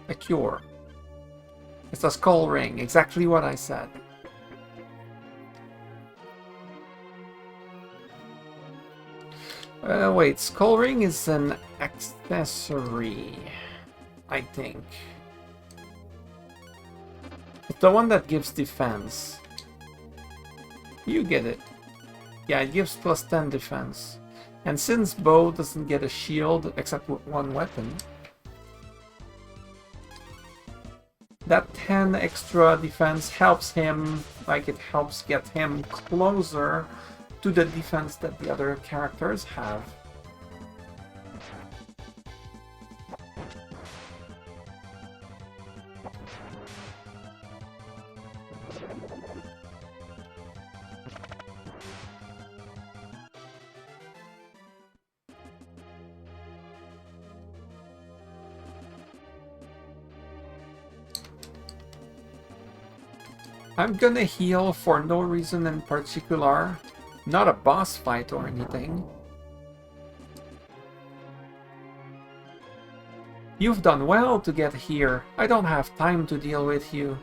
a cure. It's a skull ring, exactly what I said. Wait, skull ring is an accessory, I think. It's the one that gives defense. You get it. Yeah, it gives plus 10 defense. And since Bo doesn't get a shield except with one weapon, that 10 extra defense helps him, like it helps get him closer to the defense that the other characters have. I'm gonna heal for no reason in particular. Not a boss fight or anything. You've done well to get here. I don't have time to deal with you.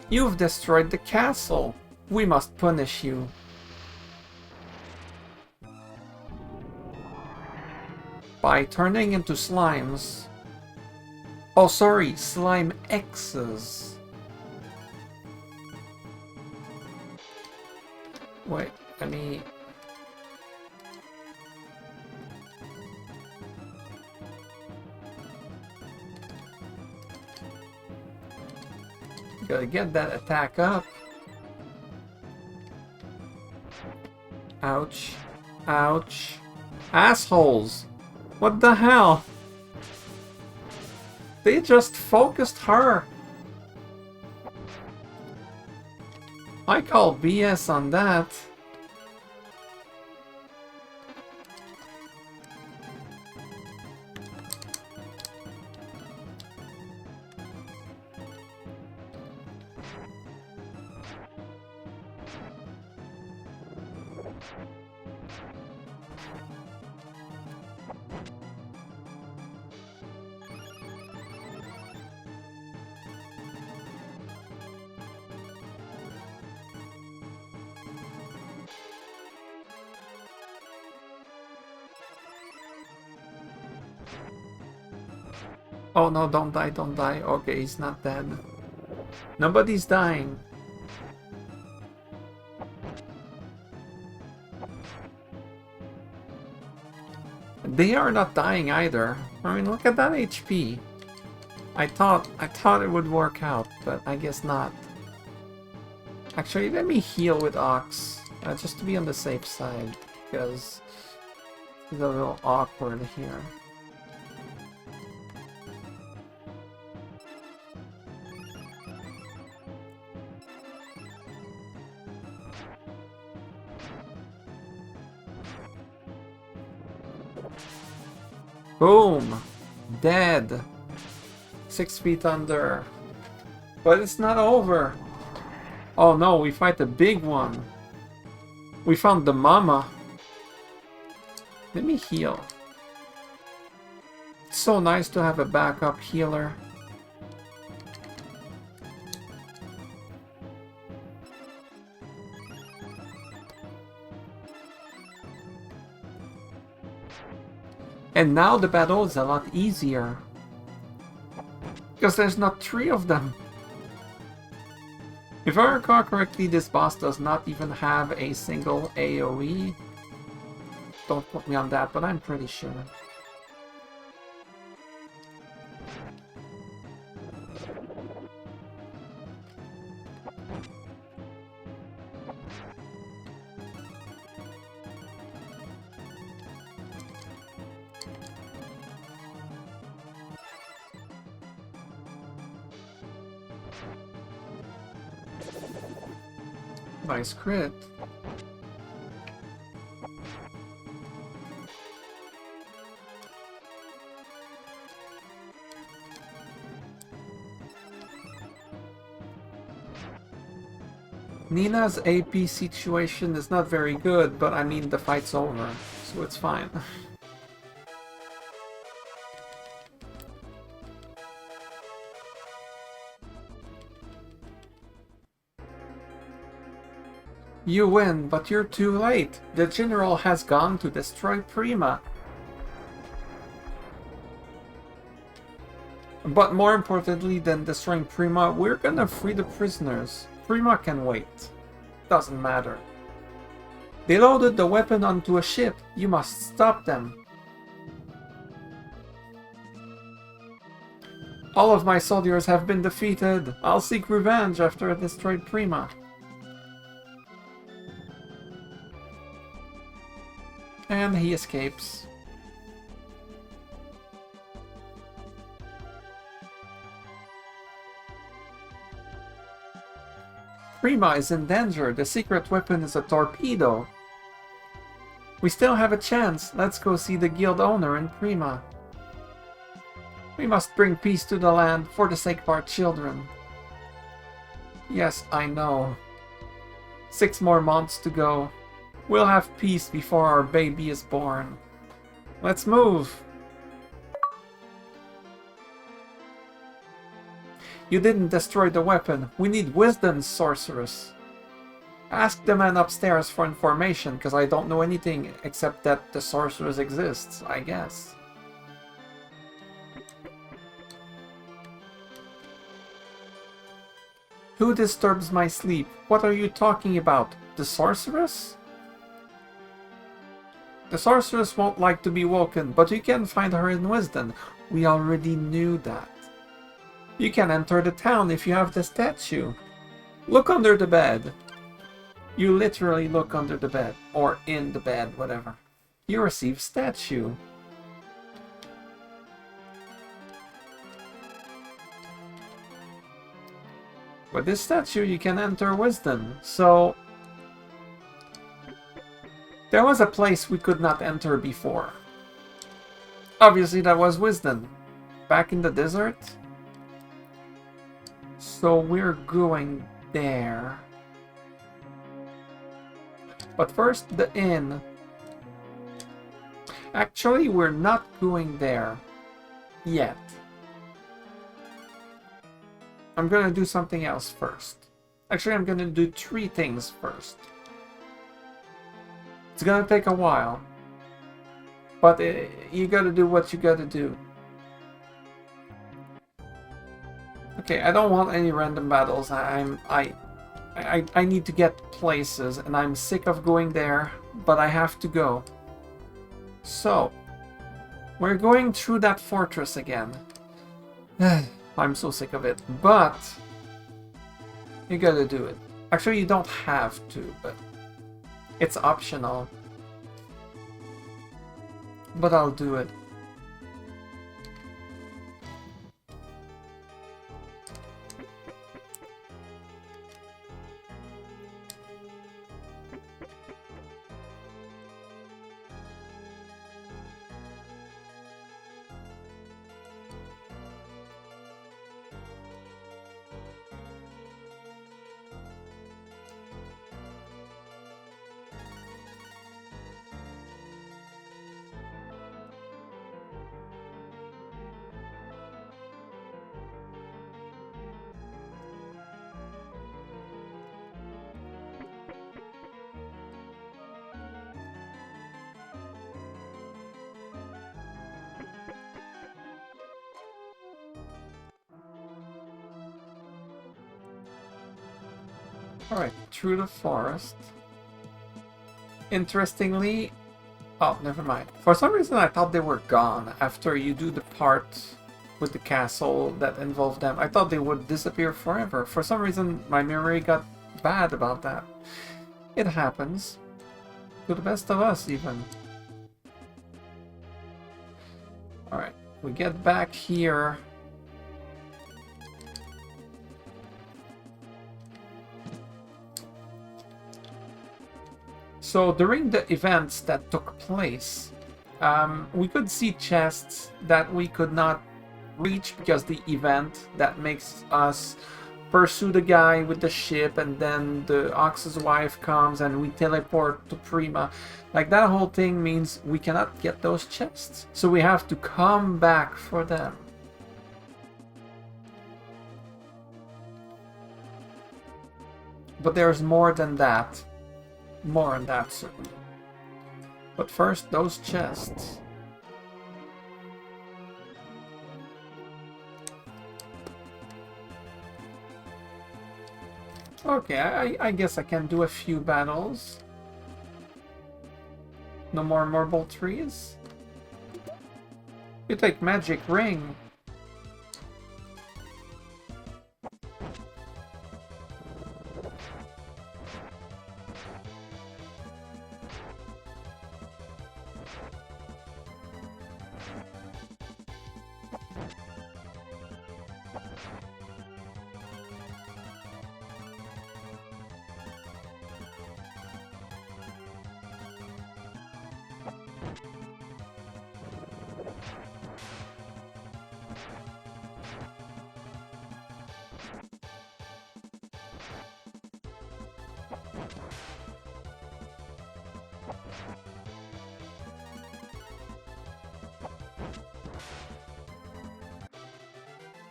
You've destroyed the castle. We must punish you. By turning into slimes. Oh, sorry, slime X's. Wait, let me... Gotta get that attack up. Ouch. Ouch. Assholes! What the hell? They just focused her. I call BS on that. Oh no, don't die, don't die. Okay, he's not dead. Nobody's dying. They are not dying either. I mean, look at that HP. I thought it would work out, but I guess not. Actually, let me heal with Ox, just to be on the safe side, because it's a little awkward here. Boom! Dead! 6 feet under. But it's not over! Oh no, we fight the big one! We found the mama! Let me heal. It's so nice to have a backup healer. And now the battle is a lot easier. Because there's not 3 of them. If I recall correctly, this boss does not even have a single AoE. Don't put me on that, but I'm pretty sure. Nice crit. Nina's AP situation is not very good, but I mean the fight's over, so it's fine. You win, but you're too late. The general has gone to destroy Prima. But more importantly than destroying Prima, we're gonna free the prisoners. Prima can wait. Doesn't matter. They loaded the weapon onto a ship. You must stop them. All of my soldiers have been defeated. I'll seek revenge after I destroyed Prima. And he escapes. Prima is in danger. The secret weapon is a torpedo. We still have a chance. Let's go see the guild owner in Prima. We must bring peace to the land for the sake of our children. Yes, I know. 6 more months to go. We'll have peace before our baby is born. Let's move. You didn't destroy the weapon. We need wisdom, sorceress. Ask the man upstairs for information, because I don't know anything except that the sorceress exists, I guess. Who disturbs my sleep? What are you talking about? The sorceress? The sorceress won't like to be woken, but you can find her in Wisdom. We already knew that. You can enter the town if you have the statue. Look under the bed. You literally look under the bed, or in the bed, whatever. You receive statue. With this statue you can enter Wisdom, so... There was a place we could not enter before. Obviously that was Wisdom. Back in the desert. So we're going there. But first, the inn. Actually, we're not going there. Yet. I'm gonna do something else first. Actually, I'm gonna do 3 things first. It's gonna take a while. But you gotta do what you gotta do. Okay, I don't want any random battles. I need to get places, and I'm sick of going there, but I have to go. So, we're going through that fortress again. I'm so sick of it, but you gotta do it. Actually, you don't have to, but it's optional. But I'll do it. Alright, through the forest. Interestingly... Oh, never mind. For some reason I thought they were gone after you do the part with the castle that involved them. I thought they would disappear forever. For some reason my memory got bad about that. It happens. To the best of us, even. Alright, we get back here. So during the events that took place, we could see chests that we could not reach because the event that makes us pursue the guy with the ship, and then the Ox's wife comes and we teleport to Prima. Like, that whole thing means we cannot get those chests. So we have to come back for them. But there's more than that. More than that, certainly. But first, those chests. Okay, I guess I can do a few battles. No more marble trees? You take magic ring.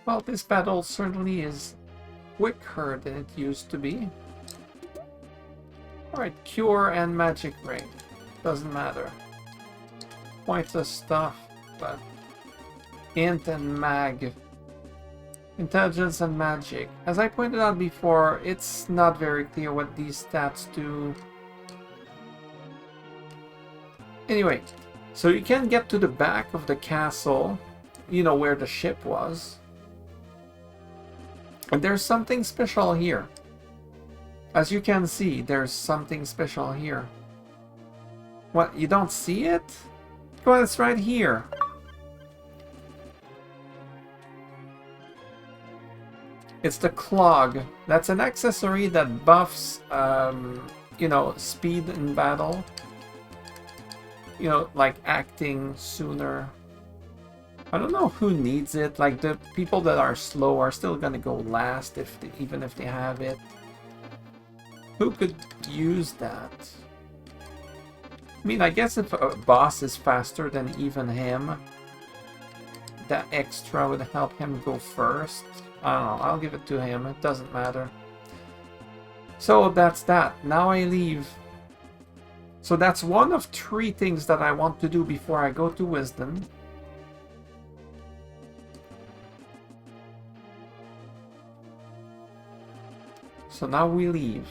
Well, this battle certainly is quicker than it used to be. Alright, cure and magic ring. Doesn't matter. Pointless stuff, but int and mag. Intelligence and magic. As I pointed out before, it's not very clear what these stats do. Anyway, so you can get to the back of the castle, you know, where the ship was. And there's something special here. As you can see, there's something special here. What, you don't see it? Well, it's right here. It's the clog. That's an accessory that buffs, you know, speed in battle. You know, like acting sooner. I don't know who needs it. Like, the people that are slow are still gonna go last if they, even if they have it. Who could use that? I mean, I guess if a boss is faster than even him, that extra would help him go first. I don't know, I'll give it to him, it doesn't matter. So that's that. Now I leave. So that's one of 3 things that I want to do before I go to Wisdom. So now we leave.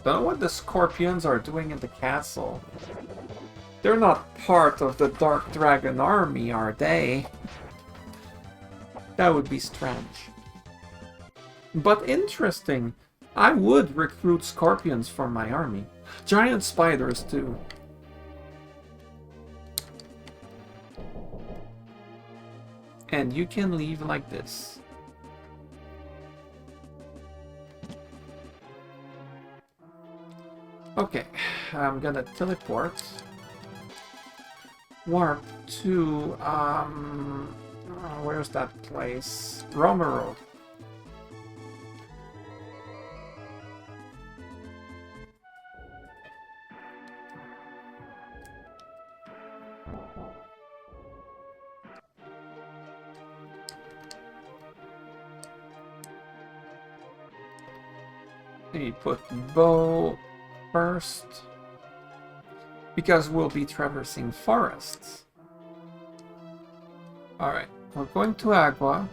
Don't know what the scorpions are doing in the castle. They're not part of the Dark Dragon army, are they? That would be strange. But interesting. I would recruit scorpions for my army. Giant spiders too. And you can leave like this. Okay, I'm gonna teleport. Warp to, where's that place? Romero. We put bow first, because we'll be traversing forests. Alright, we're going to Agua.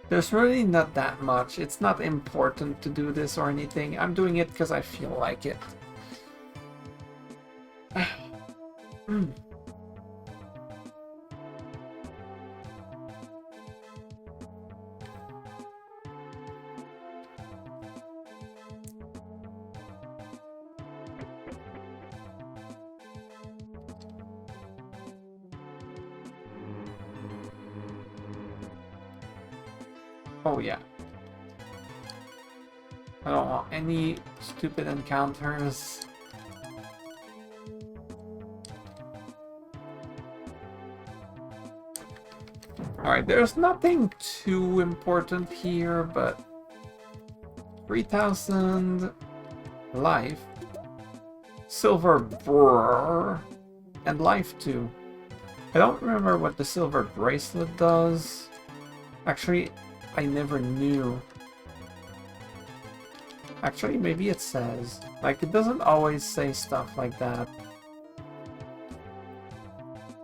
There's really not that much. It's not important to do this or anything. I'm doing it because I feel like it. Oh yeah. I don't want any stupid encounters. Alright, there's nothing too important here, but 3,000 life, silver brrr, and life too. I don't remember what the silver bracelet does. Actually, I never knew. Actually, maybe it says. Like, it doesn't always say stuff like that.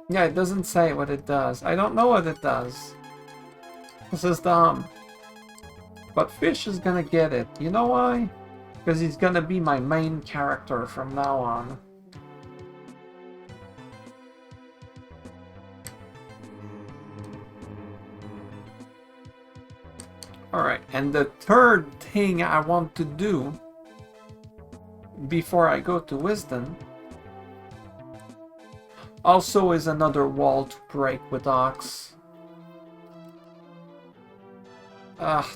Yeah, it doesn't say what it does. I don't know what it does. This is dumb. But Fish is gonna get it. You know why? Because he's gonna be my main character from now on. Alright, and the third thing I want to do before I go to Wisdom also is another wall to break with Ox.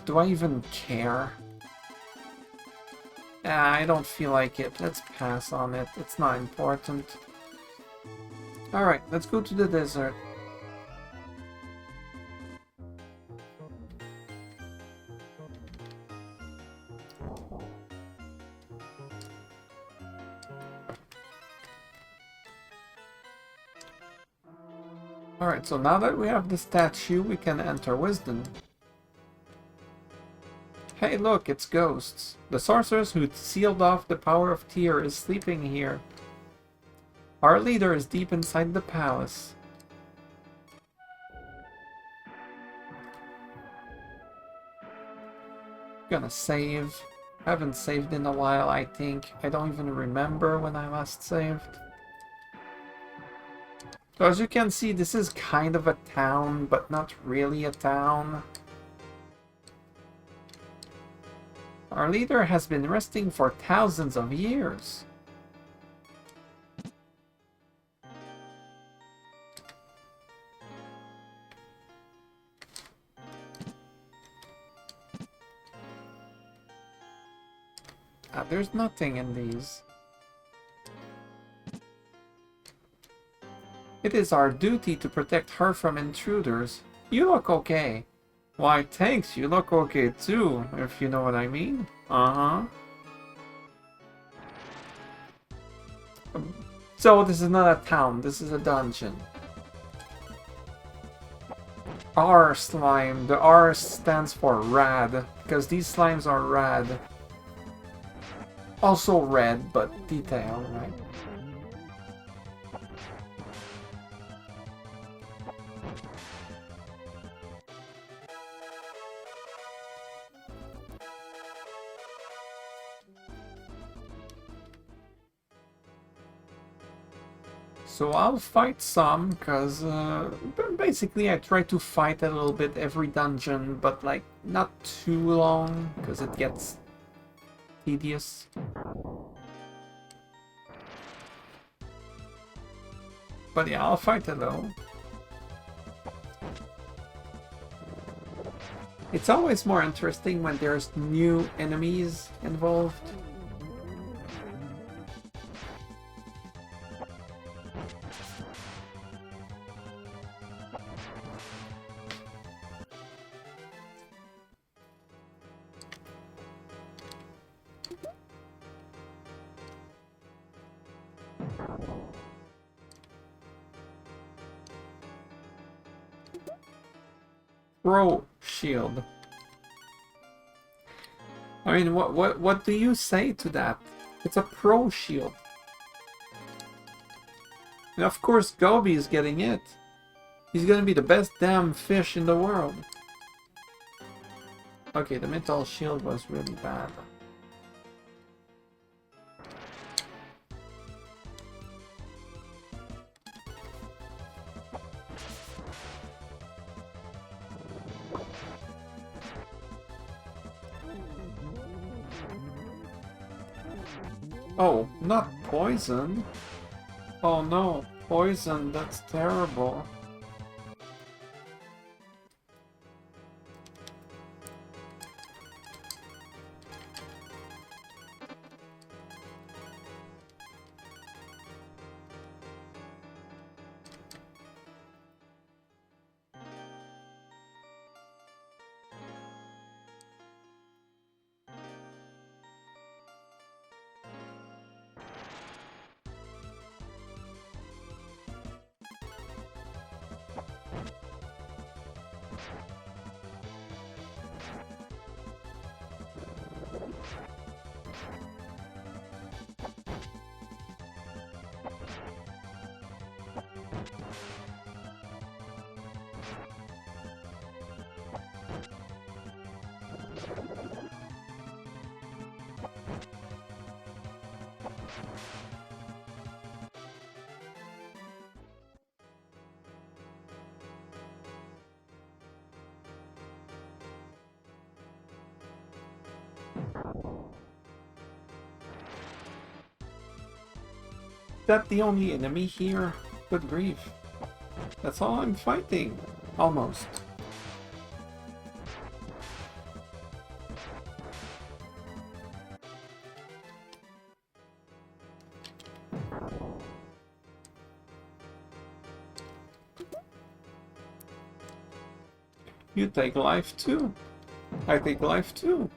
Do I even care? I don't feel like it. Let's pass on it. It's not important. Alright, let's go to the desert. Alright, so now that we have the statue, we can enter Wisdom. Hey look, it's ghosts. The sorceress who sealed off the power of Tyr is sleeping here. Our leader is deep inside the palace. Gonna save. Haven't saved in a while, I think. I don't even remember when I last saved. So as you can see, this is kind of a town, but not really a town. Our leader has been resting for thousands of years. There's nothing in these. It is our duty to protect her from intruders. You look okay. Why, thanks, you look okay too, if you know what I mean. Uh-huh. So this is not a town, this is a dungeon. R slime. The R stands for rad, because these slimes are rad. Also red, but detail, right? So I'll fight some, because basically I try to fight a little bit every dungeon, but like not too long, because it gets tedious. But yeah, I'll fight it though. It's always more interesting when there's new enemies involved. Pro shield. I mean, what do you say to that? It's a pro shield. And of course Gobi is getting it. He's gonna be the best damn fish in the world. Okay, the metal shield was really bad. Oh, not poison. Oh no, poison, that's terrible. that the only enemy here? Good grief. That's all I'm fighting. Almost. You take life too. I take life too.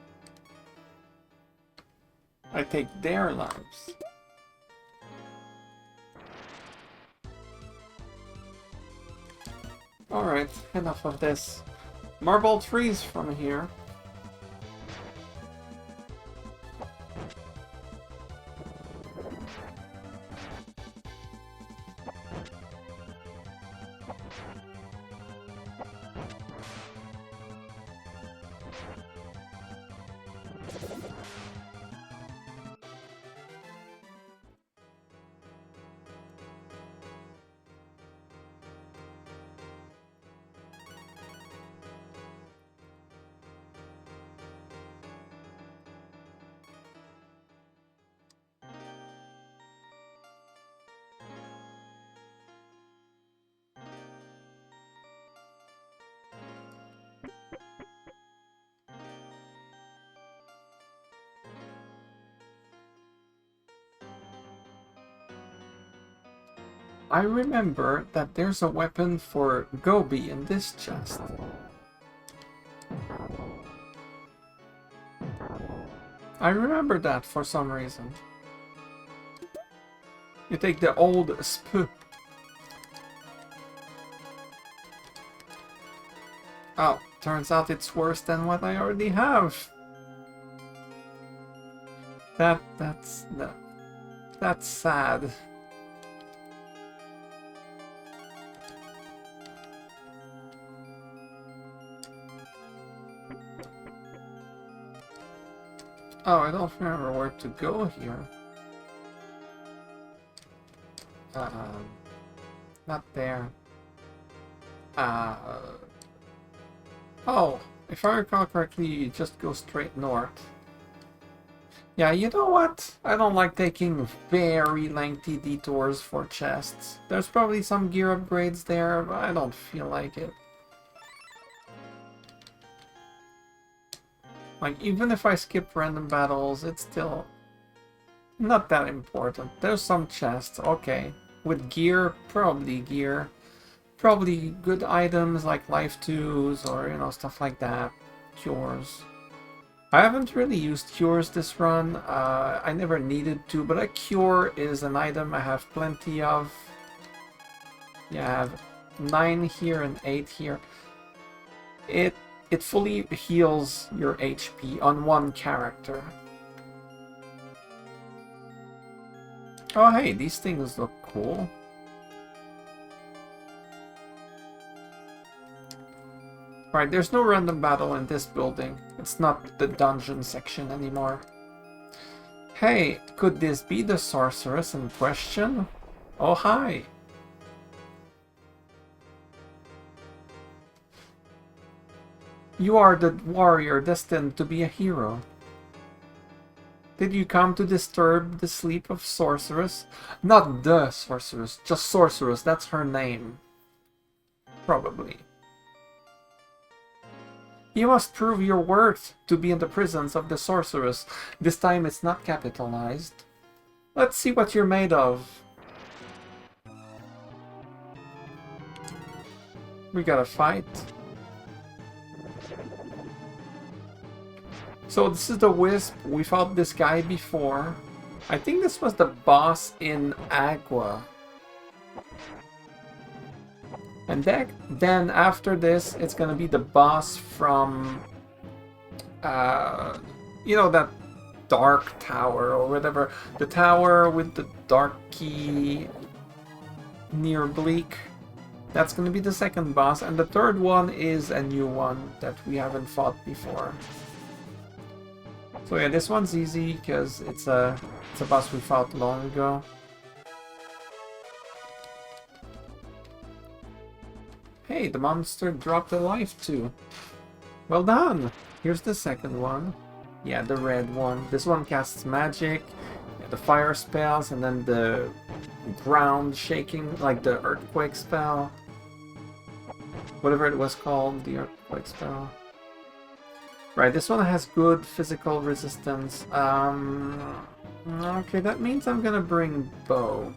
I take their lives. Alright, enough of this. Marble trees from here. I remember that there's a weapon for Gobi in this chest. I remember that for some reason. You take the old sp. Oh, turns out it's worse than what I already have. That's sad. Oh, I don't remember where to go here. Not there. Oh, if I recall correctly, you just go straight north. Yeah, you know what? I don't like taking very lengthy detours for chests. There's probably some gear upgrades there, but I don't feel like it. Like, even if I skip random battles, it's still not that important. There's some chests, okay. With gear, probably gear. Probably good items like life 2s or, you know, stuff like that. Cures. I haven't really used cures this run. I never needed to, but a cure is an item I have plenty of. Yeah, I have 9 here and 8 here. It fully heals your HP on one character. Oh hey, these things look cool. Right, there's no random battle in this building. It's not the dungeon section anymore. Hey, could this be the sorceress in question? Oh hi! You are the warrior destined to be a hero. Did you come to disturb the sleep of Sorceress? Not the Sorceress, just Sorceress, that's her name. Probably. You must prove your worth to be in the presence of the Sorceress. This time it's not capitalized. Let's see what you're made of. We gotta fight. So this is the Wisp. We fought this guy before. I think this was the boss in Agua. And then after this, it's gonna be the boss from, you know, that dark tower or whatever. The tower with the dark key near Bleak. That's gonna be the second boss. And the third one is a new one that we haven't fought before. So yeah, this one's easy because it's a boss we fought long ago. Hey, the monster dropped a life too. Well done! Here's the second one. Yeah, the red one. This one casts magic. the fire spells, and then the ground shaking, like the earthquake spell. Whatever it was called, the earthquake spell. Right, this one has good physical resistance. Okay, that means I'm gonna bring bow.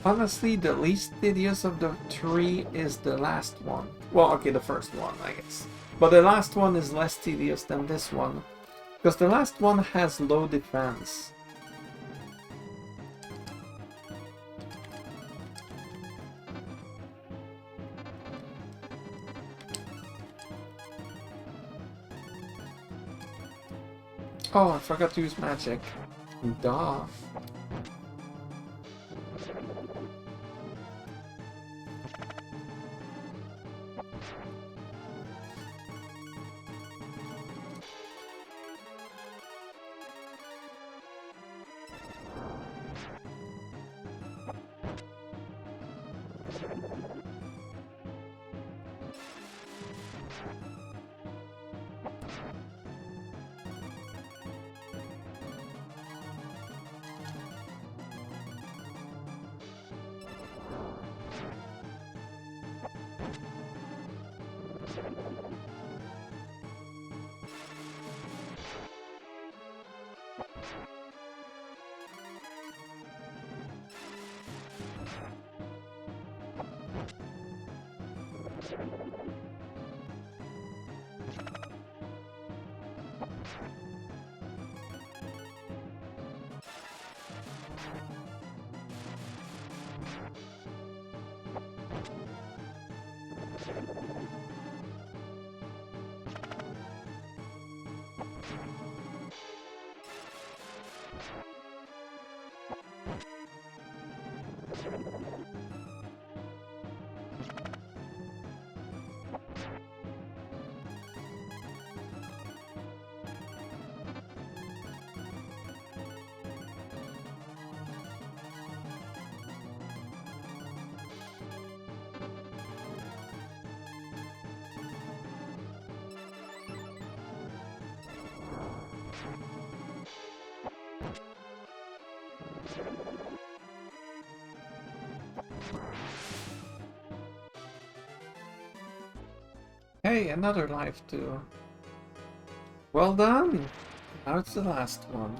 Honestly, the least tedious of the three is the last one. Well, okay, the first one, I guess. But the last one is less tedious than this one. Because the last one has low defense. Oh, I forgot to use magic. Duh. Hey, another life too. Well done! Now it's the last one.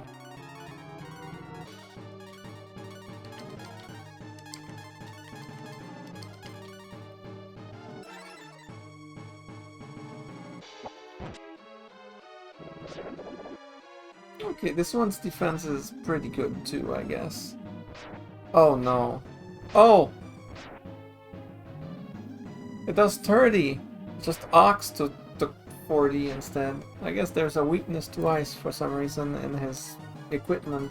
Okay, this one's defense is pretty good too, I guess. Oh no. Oh! It does 30! Just Ox took 40 instead. I guess there's a weakness to ice for some reason in his equipment.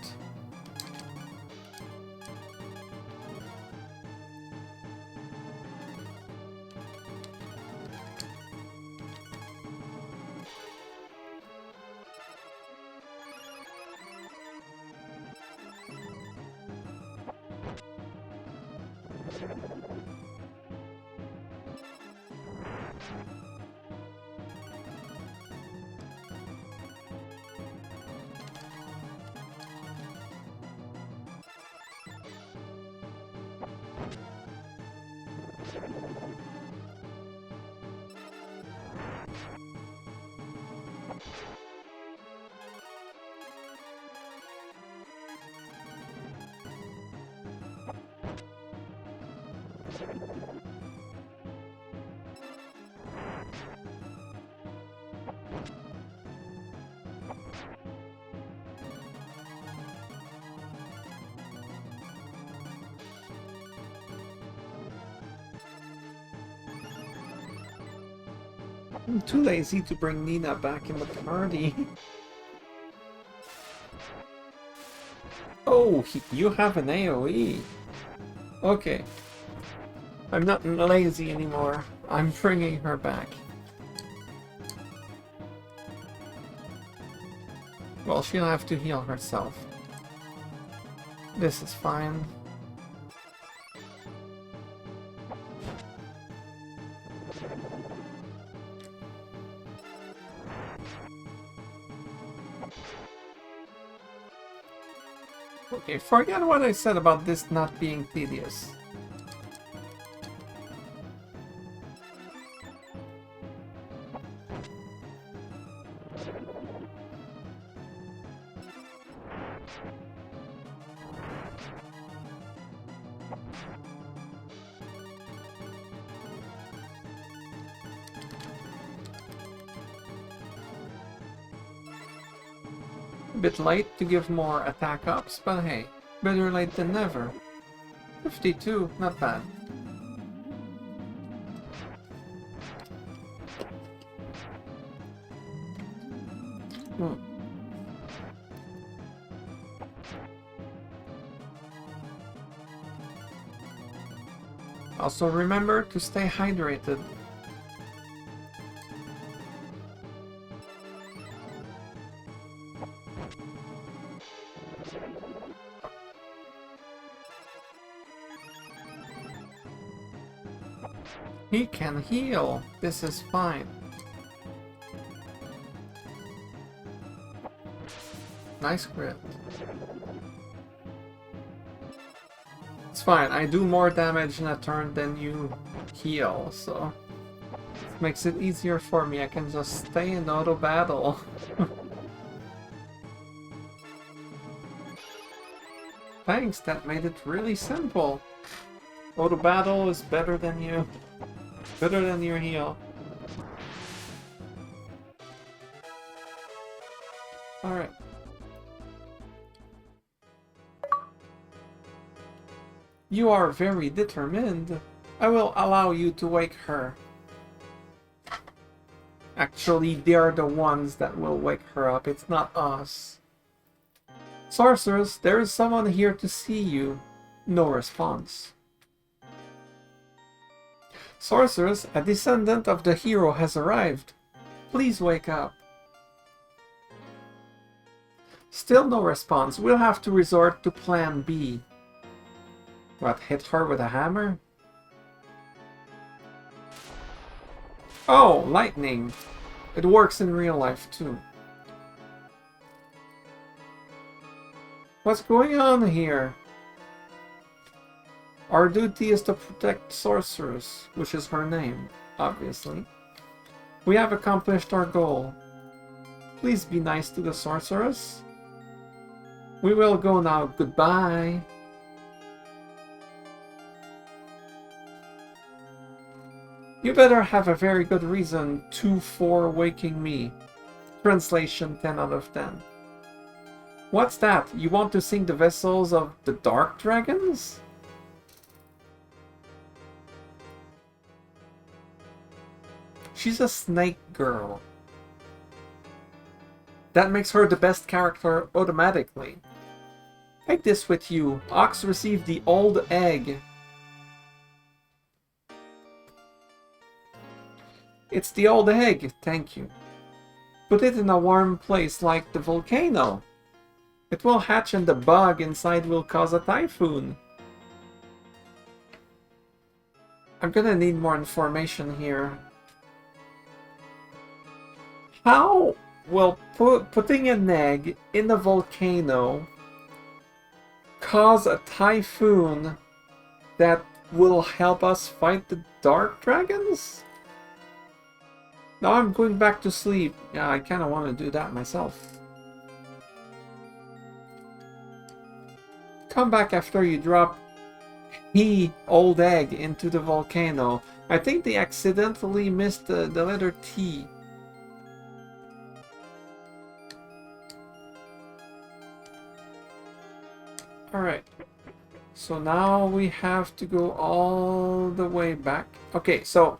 I'm too lazy to bring Nina back in the party. Oh, you have an AoE. Okay. I'm not lazy anymore. I'm bringing her back. Well, she'll have to heal herself. This is fine. Okay, forget what I said about this not being tedious. A bit late to give more attack ups, but hey, better late than never. 52, not bad. Also remember to stay hydrated. He can heal. This is fine. Nice crit. It's fine. I do more damage in a turn than you heal, so it makes it easier for me. I can just stay in auto battle. Thanks, that made it really simple. Auto battle is better than you. Better than your heal. Alright. You are very determined. I will allow you to wake her. Actually, they are the ones that will wake her up. It's not us. Sorceress, there is someone here to see you. No response. Sorceress, a descendant of the hero has arrived. Please wake up. Still no response. We'll have to resort to plan B. What, hit her with a hammer? Oh, lightning. It works in real life too. What's going on here? Our duty is to protect Sorceress, which is her name, obviously. We have accomplished our goal. Please be nice to the Sorceress. We will go now. Goodbye. You better have a very good reason for waking me. Translation 10 out of 10. What's that? You want to sing the vessels of the Dark Dragons? She's a snake girl. That makes her the best character automatically. Take this with you. Ox received the old egg. It's the old egg, thank you. Put it in a warm place like the volcano. It will hatch and the bug inside will cause a typhoon. I'm gonna need more information here. How will putting an egg in a volcano cause a typhoon that will help us fight the Dark Dragons? Now I'm going back to sleep. Yeah, I kind of want to do that myself. Come back after you drop the old egg into the volcano. I think they accidentally missed the letter T. Alright. So now we have to go all the way back. Okay, so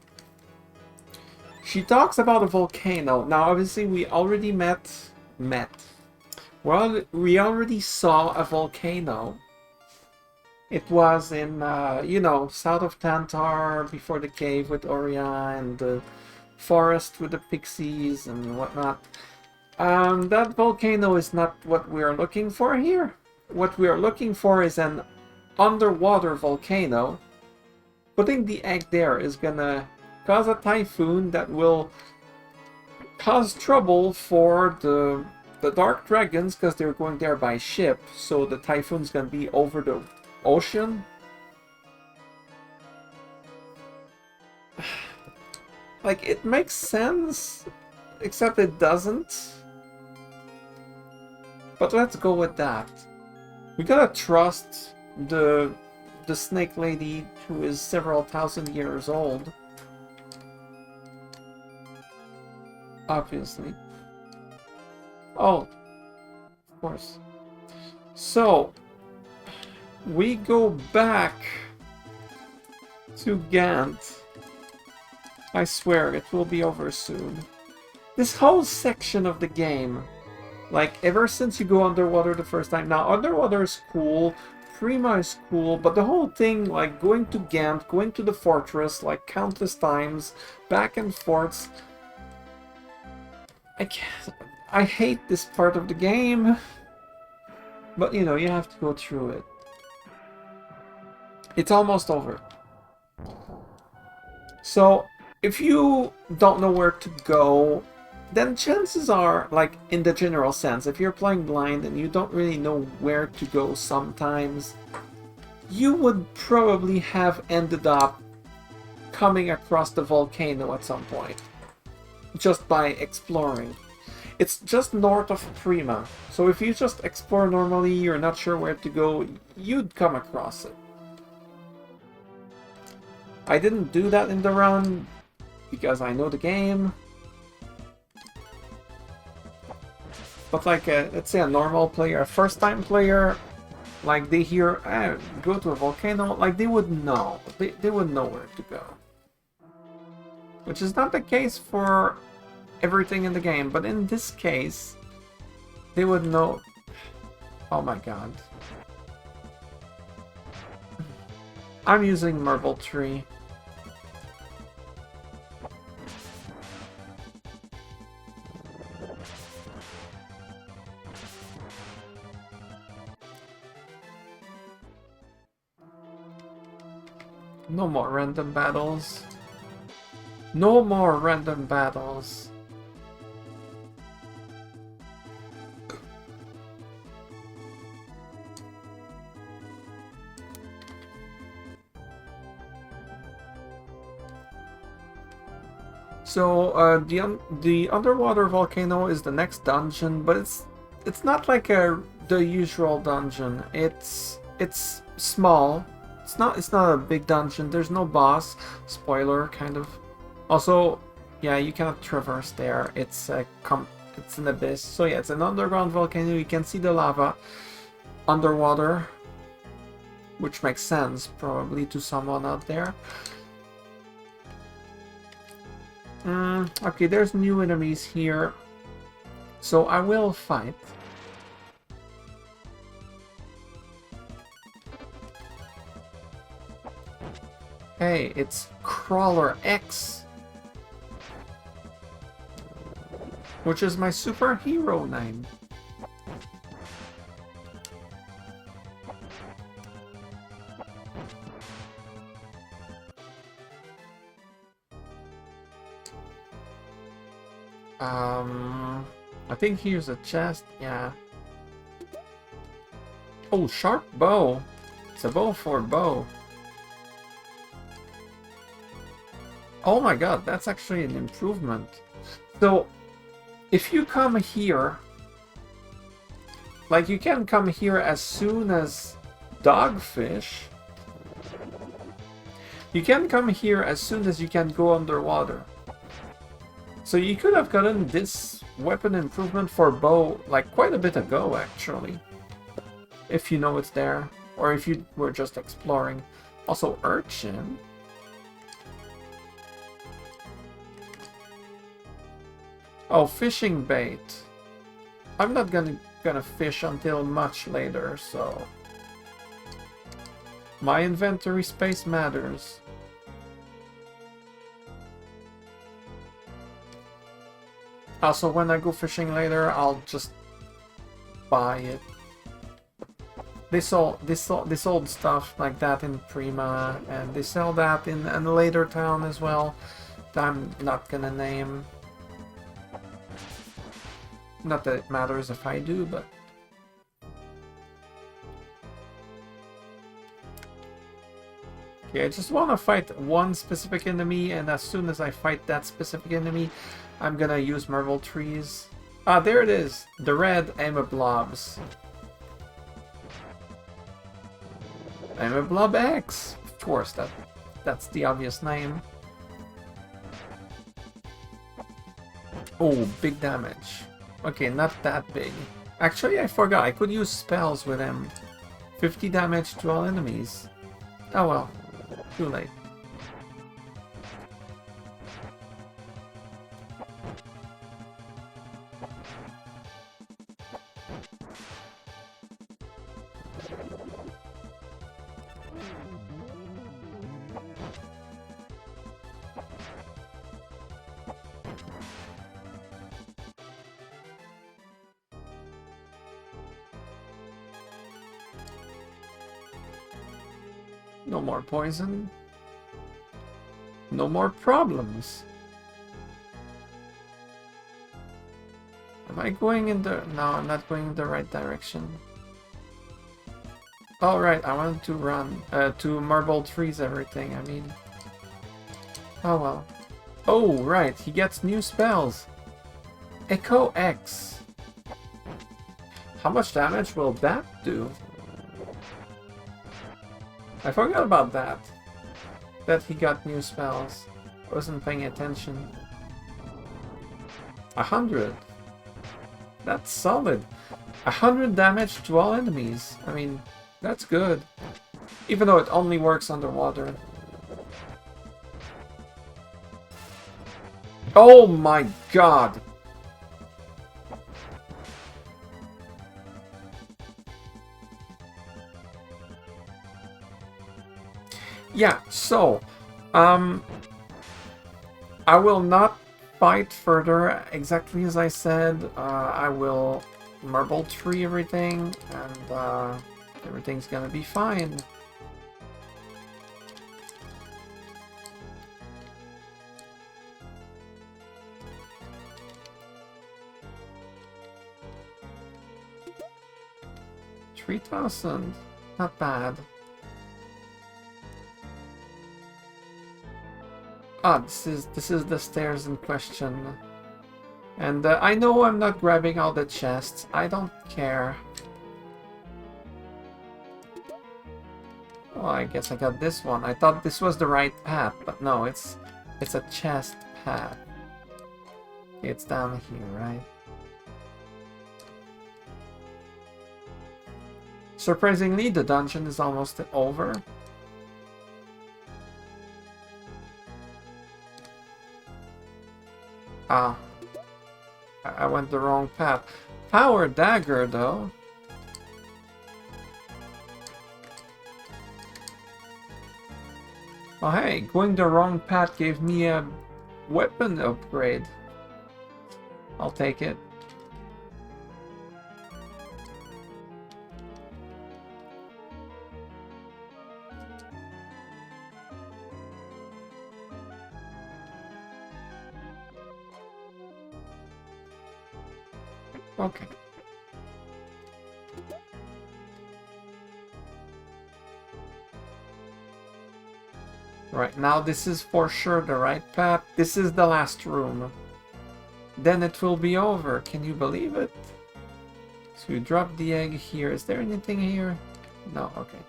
she talks about a volcano. Now, obviously, we already well, we already saw a volcano. It was in, you know, south of Tantar, before the cave with Oria, and the forest with the pixies and whatnot. That volcano is not what we are looking for here. What we are looking for is an underwater volcano. Putting the egg there is gonna cause a typhoon that will cause trouble for the Dark Dragons, because they're going there by ship, so the typhoon's gonna be over the ocean. Like, it makes sense, except it doesn't. But let's go with that. We gotta trust the snake lady, who is several thousand years old. Obviously. Oh, of course. So, we go back to Gant. I swear, it will be over soon. This whole section of the game, like, ever since you go underwater the first time, now, underwater is cool, Prima is cool, but the whole thing, like, going to Gant, going to the fortress, like, countless times, back and forth, I hate this part of the game, but, you know, you have to go through it. It's almost over. So, if you don't know where to go, then chances are, like, in the general sense, if you're playing blind and you don't really know where to go sometimes, you would probably have ended up coming across the volcano at some point, just by exploring. It's just north of Prima, so if you just explore normally, you're not sure where to go, you'd come across it. I didn't do that in the run, because I know the game. But like, let's say a normal player, a first-time player, like, they hear, go to a volcano, like, they would know. They would know where to go. Which is not the case for everything in the game, but in this case, they would know. Oh my god. I'm using Marble Tree. No more random battles. No more random battles. So the underwater volcano is the next dungeon, but it's not like the usual dungeon. It's small. It's not a big dungeon. There's no boss. Spoiler, kind of. Also, yeah, you cannot traverse there. It's an abyss. So yeah, it's an underground volcano. You can see the lava underwater, which makes sense probably to someone out there. Okay, there's new enemies here, so I will fight. Hey, it's Crawler X, which is my superhero name. I think here's a chest, yeah. Oh, sharp bow. It's a bow for bow. Oh my god, that's actually an improvement. So, if you come here, like, you can come here as soon as Dogfish. You can come here as soon as you can go underwater. So you could have gotten this weapon improvement for bow, like, quite a bit ago, actually. If you know it's there. Or if you were just exploring. Also, Urchin. Oh, fishing bait. I'm not gonna fish until much later, so my inventory space matters. Also, when I go fishing later, I'll just buy it. They sold stuff like that in Prima, and they sell that in a later town as well. That I'm not gonna name. Not that it matters if I do, but okay, I just want to fight one specific enemy, and as soon as I fight that specific enemy, I'm gonna use Marble Trees. Ah, there it is! The red Amoblobs. Amoblob X! Of course, that's the obvious name. Oh, big damage. Okay, not that big. Actually, I forgot. I could use spells with him. 50 damage to all enemies. Oh well. Too late. No more poison. No more problems. Am I going in the... No, I'm not going in the right direction. Oh, right, I wanted to run. To Marble Trees everything, I mean. Oh, well. Oh, right, he gets new spells. Echo X. How much damage will that do? I forgot about that. That he got new spells. I wasn't paying attention. 100. That's solid. 100 damage to all enemies. I mean, that's good. Even though it only works underwater. Oh my god! Yeah, so, I will not fight further exactly as I said. I will Marble Tree everything, and everything's gonna be fine. $3,000, not bad. Ah, this is the stairs in question. And I know I'm not grabbing all the chests. I don't care. Oh, I guess I got this one. I thought this was the right path, but no, it's a chest path. It's down here, right? Surprisingly, the dungeon is almost over. Ah, I went the wrong path. Power dagger, though. Oh hey, going the wrong path gave me a weapon upgrade. I'll take it. Okay. Right, now this is for sure the right path. This is the last room. Then it will be over. Can you believe it? So you drop the egg here. Is there anything here? No, okay.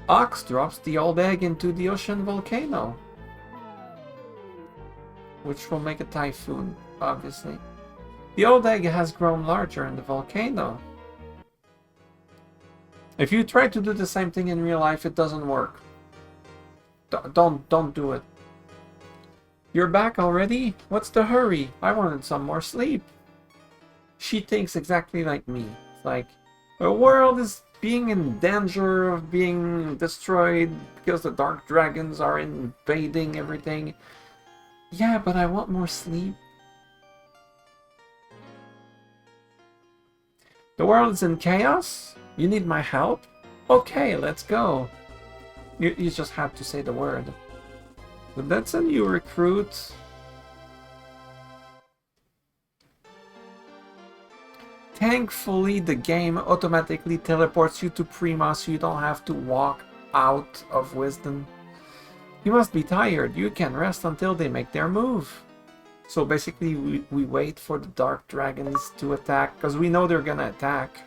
Ox drops the old egg into the ocean volcano, which will make a typhoon, obviously. The old egg has grown larger in the volcano. If you try to do the same thing in real life, it doesn't work. Don't do it. You're back already? What's the hurry? I wanted some more sleep. She thinks exactly like me. It's like, the world is being in danger of being destroyed because the dark dragons are invading everything. Yeah, but I want more sleep. The world is in chaos? You need my help? Okay, let's go. You just have to say the word. But that's a new recruit. Thankfully, the game automatically teleports you to Prima so you don't have to walk out of Wisdom. You must be tired. You can rest until they make their move. So basically, we wait for the Dark Dragons to attack, because we know they're gonna attack.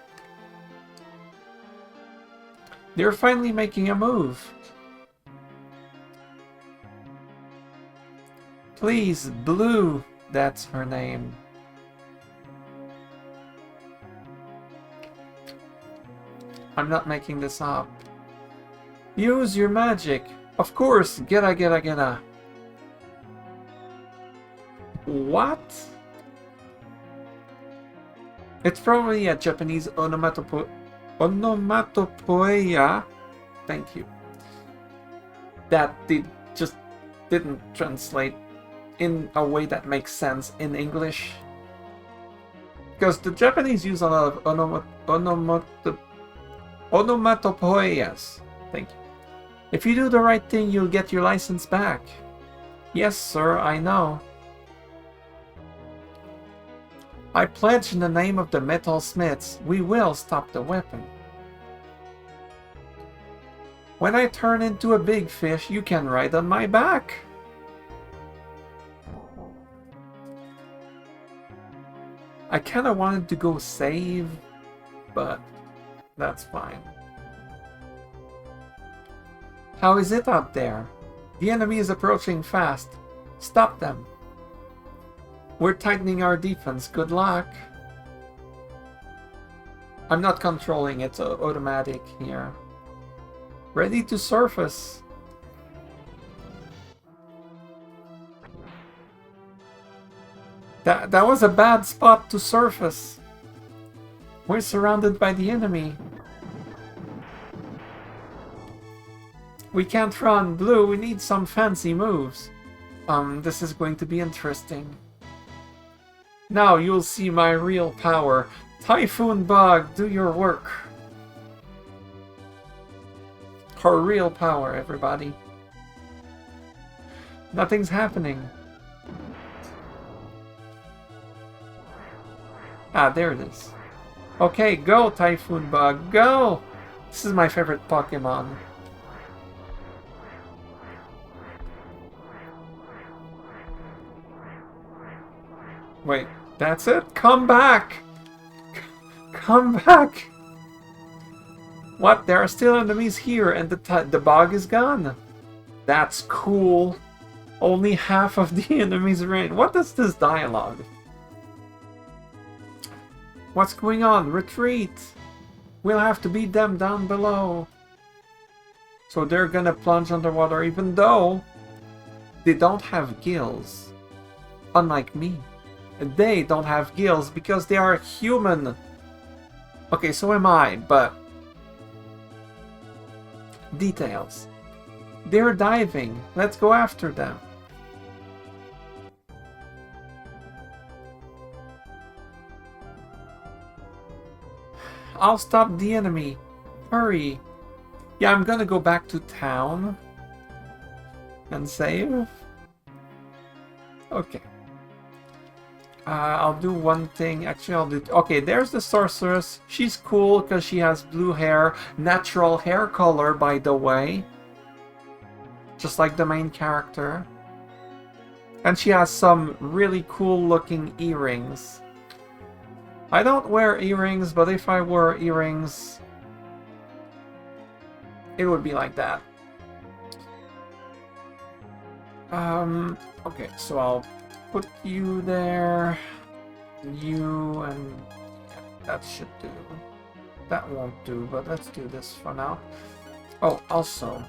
They're finally making a move. Please, Blue. That's her name. I'm not making this up. Use your magic. Of course, get. What? It's probably a Japanese onomatopoeia. Thank you. That just didn't translate in a way that makes sense in English. Because the Japanese use a lot of onomatopoeias. Thank you. If you do the right thing, you'll get your license back. Yes, sir, I know. I pledge in the name of the Metal Smiths, we will stop the weapon. When I turn into a big fish, you can ride on my back. I kinda wanted to go save, but that's fine. How is it out there? The enemy is approaching fast. Stop them. We're tightening our defense. Good luck. I'm not controlling it, so automatic here. Ready to surface. That was a bad spot to surface. We're surrounded by the enemy. We can't run. Blue, we need some fancy moves. This is going to be interesting. Now you'll see my real power. Typhoon Bug, do your work. Her real power, everybody. Nothing's happening. Ah, there it is. Okay, go, Typhoon Bug, go! This is my favorite Pokemon. Wait, that's it? Come back! Come back! What? There are still enemies here and the bog is gone. That's cool. Only half of the enemies remain. What is this dialogue? What's going on? Retreat! We'll have to beat them down below. So they're gonna plunge underwater even though they don't have gills. Unlike me. They don't have gills because they are human. Okay, so am I, but... Details. They're diving. Let's go after them. I'll stop the enemy. Hurry. Yeah, I'm gonna go back to town. And save. Okay. I'll do one thing. Actually, I'll do... Okay, there's the sorceress. She's cool because she has blue hair. Natural hair color, by the way. Just like the main character. And she has some really cool looking earrings. I don't wear earrings, but if I wore earrings, it would be like that. Okay, so I'll put you there, you, and yeah, that should do. That won't do, but let's do this for now. Oh, also,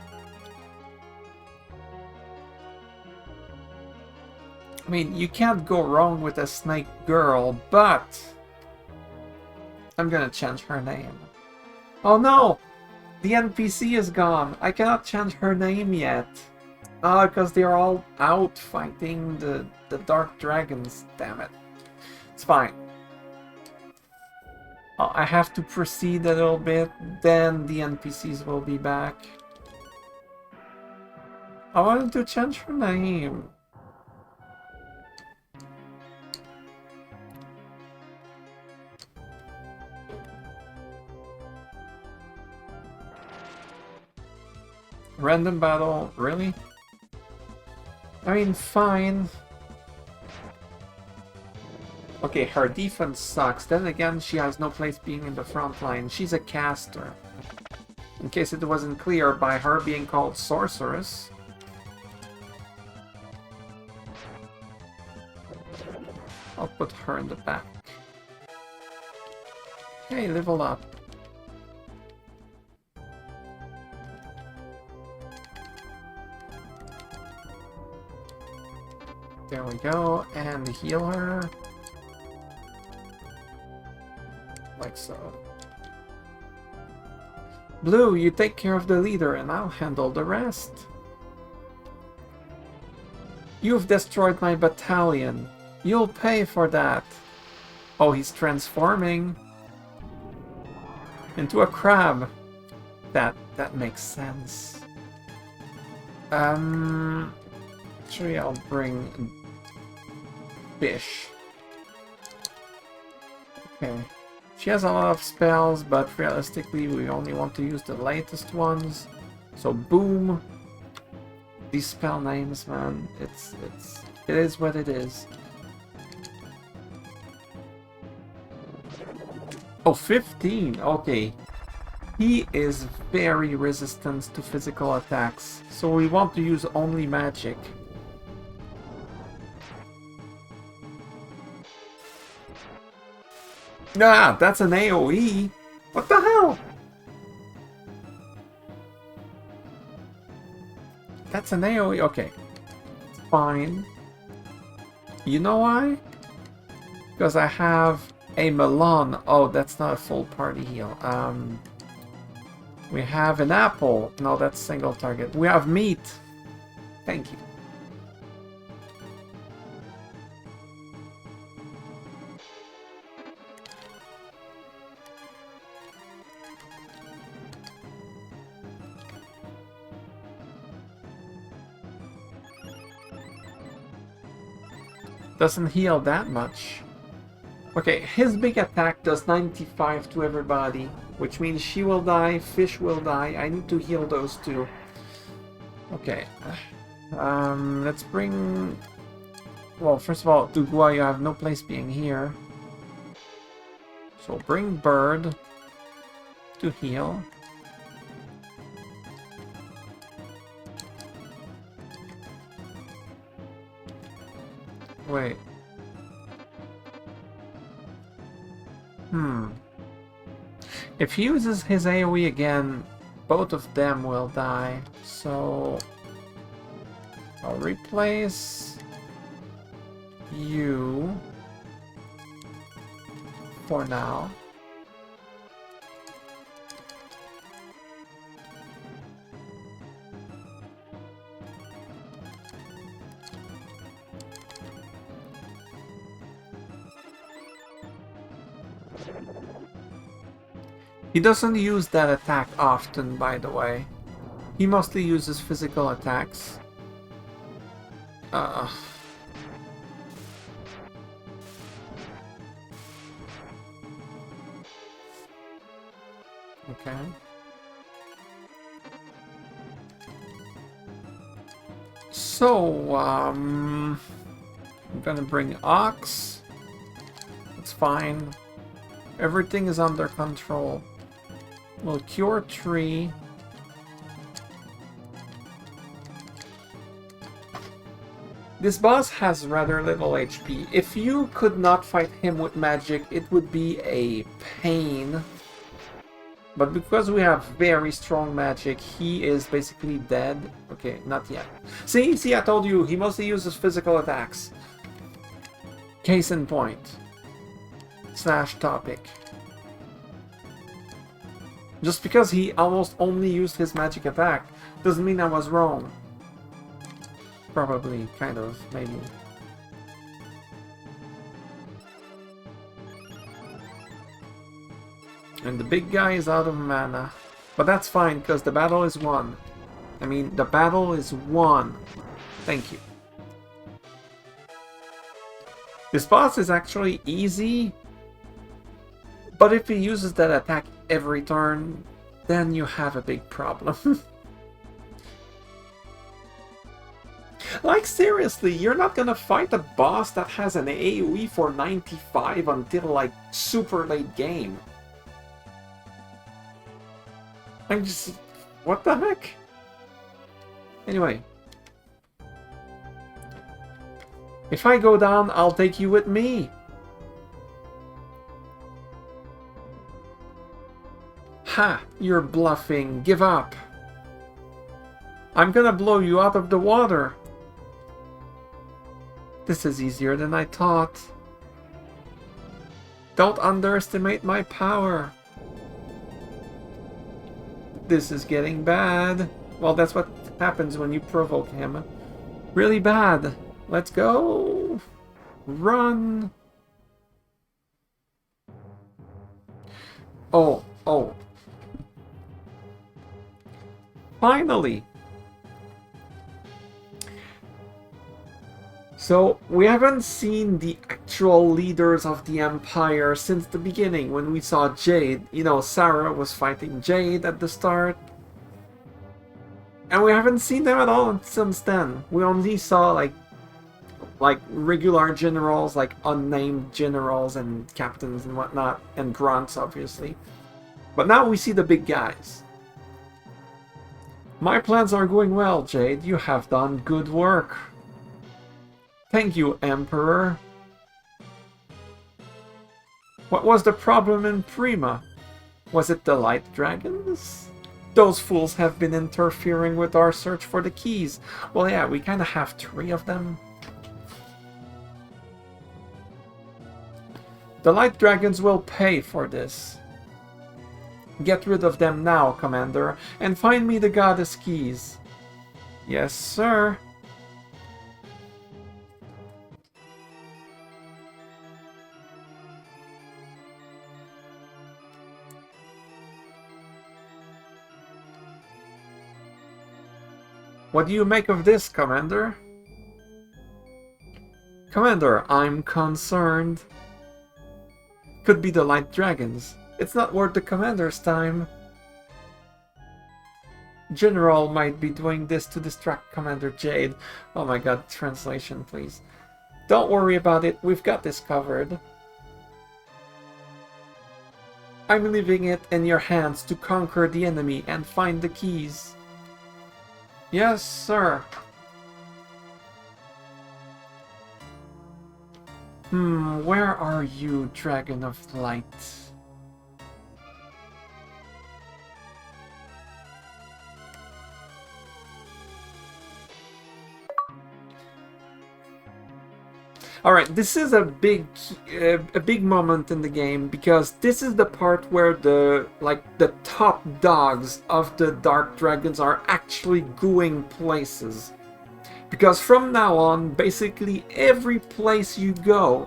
I mean, you can't go wrong with a snake girl, but I'm gonna change her name. Oh no! The NPC is gone. I cannot change her name yet. Because they're all out fighting the Dark Dragons. Damn it. It's fine. I have to proceed a little bit, then the NPCs will be back. I wanted to change her name. Random battle, really? I mean, fine. Okay, her defense sucks. Then again, she has no place being in the front line. She's a caster. In case it wasn't clear by her being called Sorceress. I'll put her in the back. Hey, level up. There we go, and heal her. Like so. Blue, you take care of the leader and I'll handle the rest. You've destroyed my battalion. You'll pay for that. Oh, he's transforming into a crab. That makes sense. Actually, I'll bring Bish. Okay. She has a lot of spells, but realistically we only want to use the latest ones. So boom. These spell names, man, it is what it is. Oh, 15, okay. He is very resistant to physical attacks, so we want to use only magic. Ah, that's an AoE. What the hell? That's an AoE. Okay. It's fine. You know why? Because I have a melon. Oh, that's not a full party heal. We have an apple. No, that's single target. We have meat. Thank you. Doesn't heal that much. Okay, his big attack does 95 to everybody, which means she will die, Fish will die. I need to heal those two. Okay. Let's bring... Well, first of all, Duguay, you have no place being here. So bring Bird to heal. Wait. If he uses his AoE again, both of them will die. So I'll replace you for now. He doesn't use that attack often, by the way. He mostly uses physical attacks. Okay. So, I'm gonna bring Ox. It's fine. Everything is under control. We'll cure Tree. This boss has rather little HP. If you could not fight him with magic, it would be a pain. But because we have very strong magic, he is basically dead. Okay, not yet. See, I told you, he mostly uses physical attacks. Case in point. Slash topic. Just because he almost only used his magic attack doesn't mean I was wrong. Probably, kind of, maybe. And the big guy is out of mana. But that's fine, because the battle is won. I mean, the battle is won. Thank you. This boss is actually easy. But if he uses that attack every turn, then you have a big problem. Like, seriously, you're not gonna fight a boss that has an AoE for 95 until, like, super late game. I'm just... what the heck? Anyway. If I go down, I'll take you with me. Ha! You're bluffing. Give up. I'm gonna blow you out of the water. This is easier than I thought. Don't underestimate my power. This is getting bad. Well, that's what happens when you provoke him. Really bad. Let's go. Run. Oh. Finally. So, we haven't seen the actual leaders of the Empire since the beginning, when we saw Jade. You know, Sarah was fighting Jade at the start. And we haven't seen them at all since then. We only saw, like regular generals, like unnamed generals and captains and whatnot, and grunts, obviously. But now we see the big guys. My plans are going well, Jade. You have done good work. Thank you, Emperor. What was the problem in Prima? Was it the light dragons? Those fools have been interfering with our search for the keys. Well, yeah, we kind of have 3 of them. The light dragons will pay for this. Get rid of them now, Commander, and find me the goddess keys. Yes, sir. What do you make of this, Commander? Commander, I'm concerned. Could be the light dragons. It's not worth the Commander's time. General might be doing this to distract Commander Jade. Oh my god, translation please. Don't worry about it, we've got this covered. I'm leaving it in your hands to conquer the enemy and find the keys. Yes, sir. Where are you, Dragon of Light? Alright, this is a big moment in the game, because this is the part where the top dogs of the Dark Dragons are actually going places. Because from now on, basically every place you go...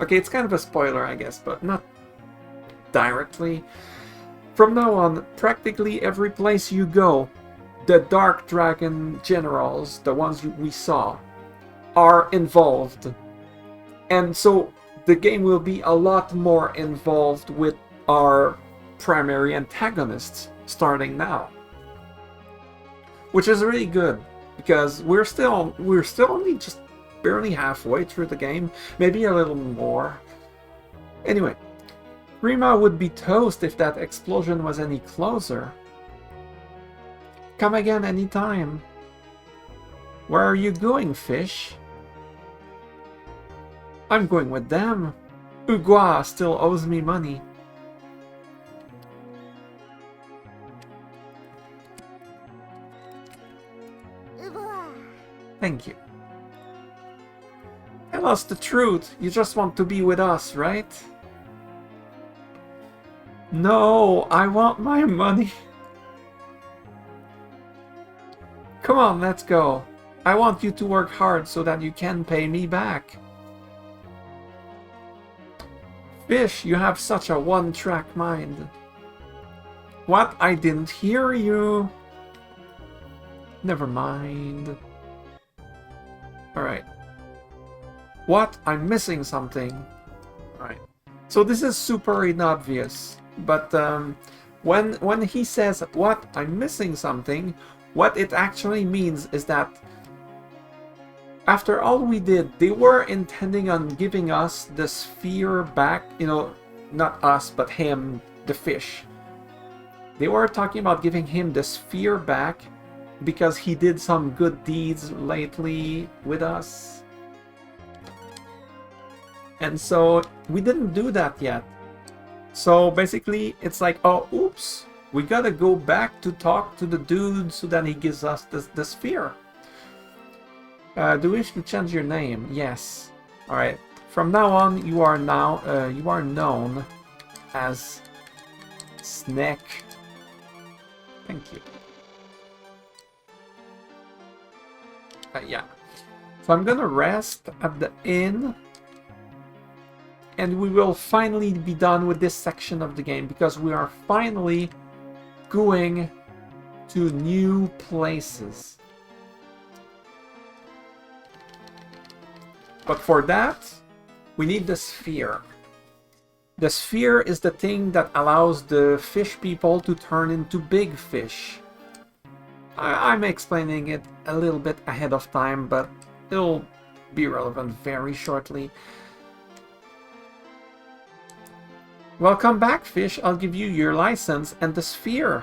Okay, it's kind of a spoiler, I guess, but not directly. From now on, practically every place you go, the Dark Dragon generals, the ones we saw, are involved. And so the game will be a lot more involved with our primary antagonists starting now. Which is really good, because we're still only just barely halfway through the game, maybe a little more. Anyway, Prima would be toast if that explosion was any closer. Come again anytime. Where are you going, fish? I'm going with them. Ugua still owes me money. Thank you. Tell us the truth. You just want to be with us, right? No, I want my money. Come on, let's go. I want you to work hard so that you can pay me back. Fish, you have such a one-track mind. What? I didn't hear you. Never mind. Alright. What? I'm missing something. Alright. So this is super inobvious. But when he says, what? I'm missing something, what it actually means is that after all we did, they were intending on giving us the sphere back. You know, not us, but him, the fish. They were talking about giving him the sphere back because he did some good deeds lately with us. And so we didn't do that yet. So basically it's like, oh, oops, we gotta go back to talk to the dude so that he gives us the sphere. Do you wish to change your name? Yes. Alright. From now on you are known as Snack. Thank you. Yeah. So I'm gonna rest at the inn. And we will finally be done with this section of the game because we are finally going to new places. But for that, we need the sphere. The sphere is the thing that allows the fish people to turn into big fish. I'm explaining it a little bit ahead of time, but it'll be relevant very shortly. Welcome back, fish. I'll give you your license and the sphere.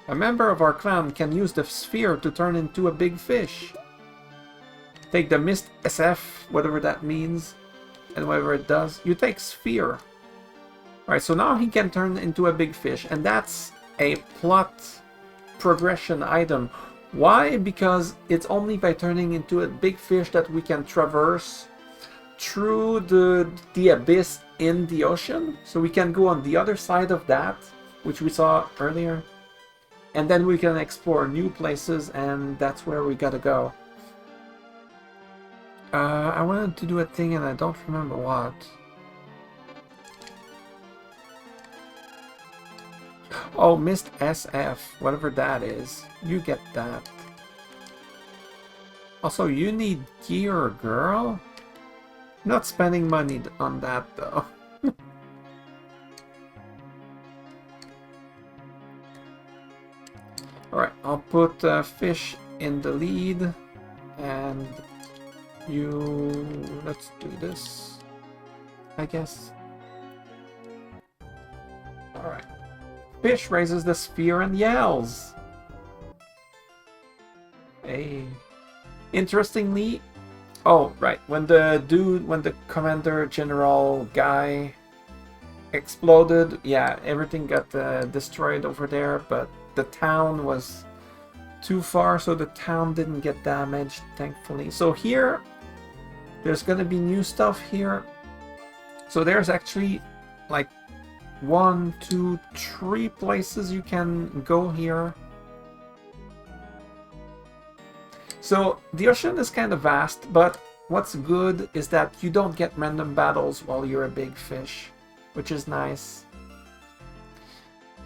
A member of our clan can use the sphere to turn into a big fish. Take the Mist SF, whatever that means, and whatever it does. You take sphere. Alright, so now he can turn into a big fish, and that's a plot progression item. Why? Because it's only by turning into a big fish that we can traverse through the abyss in the ocean. So we can go on the other side of that, which we saw earlier. And then we can explore new places, and that's where we gotta go. I wanted to do a thing and I don't remember what. Oh, Mist SF, whatever that is. You get that. Also, you need gear, girl. Not spending money on that, though. Alright, I'll put fish in the lead. And you... let's do this, I guess. Alright. Fish raises the sphere and yells. Hey. Interestingly... oh, right. When the Commander General guy exploded, yeah, everything got destroyed over there, but the town was too far, so the town didn't get damaged, thankfully. So here, there's gonna be new stuff here. So there's actually like 1, 2, 3 places you can go here. So the ocean is kind of vast, but what's good is that you don't get random battles while you're a big fish, which is nice.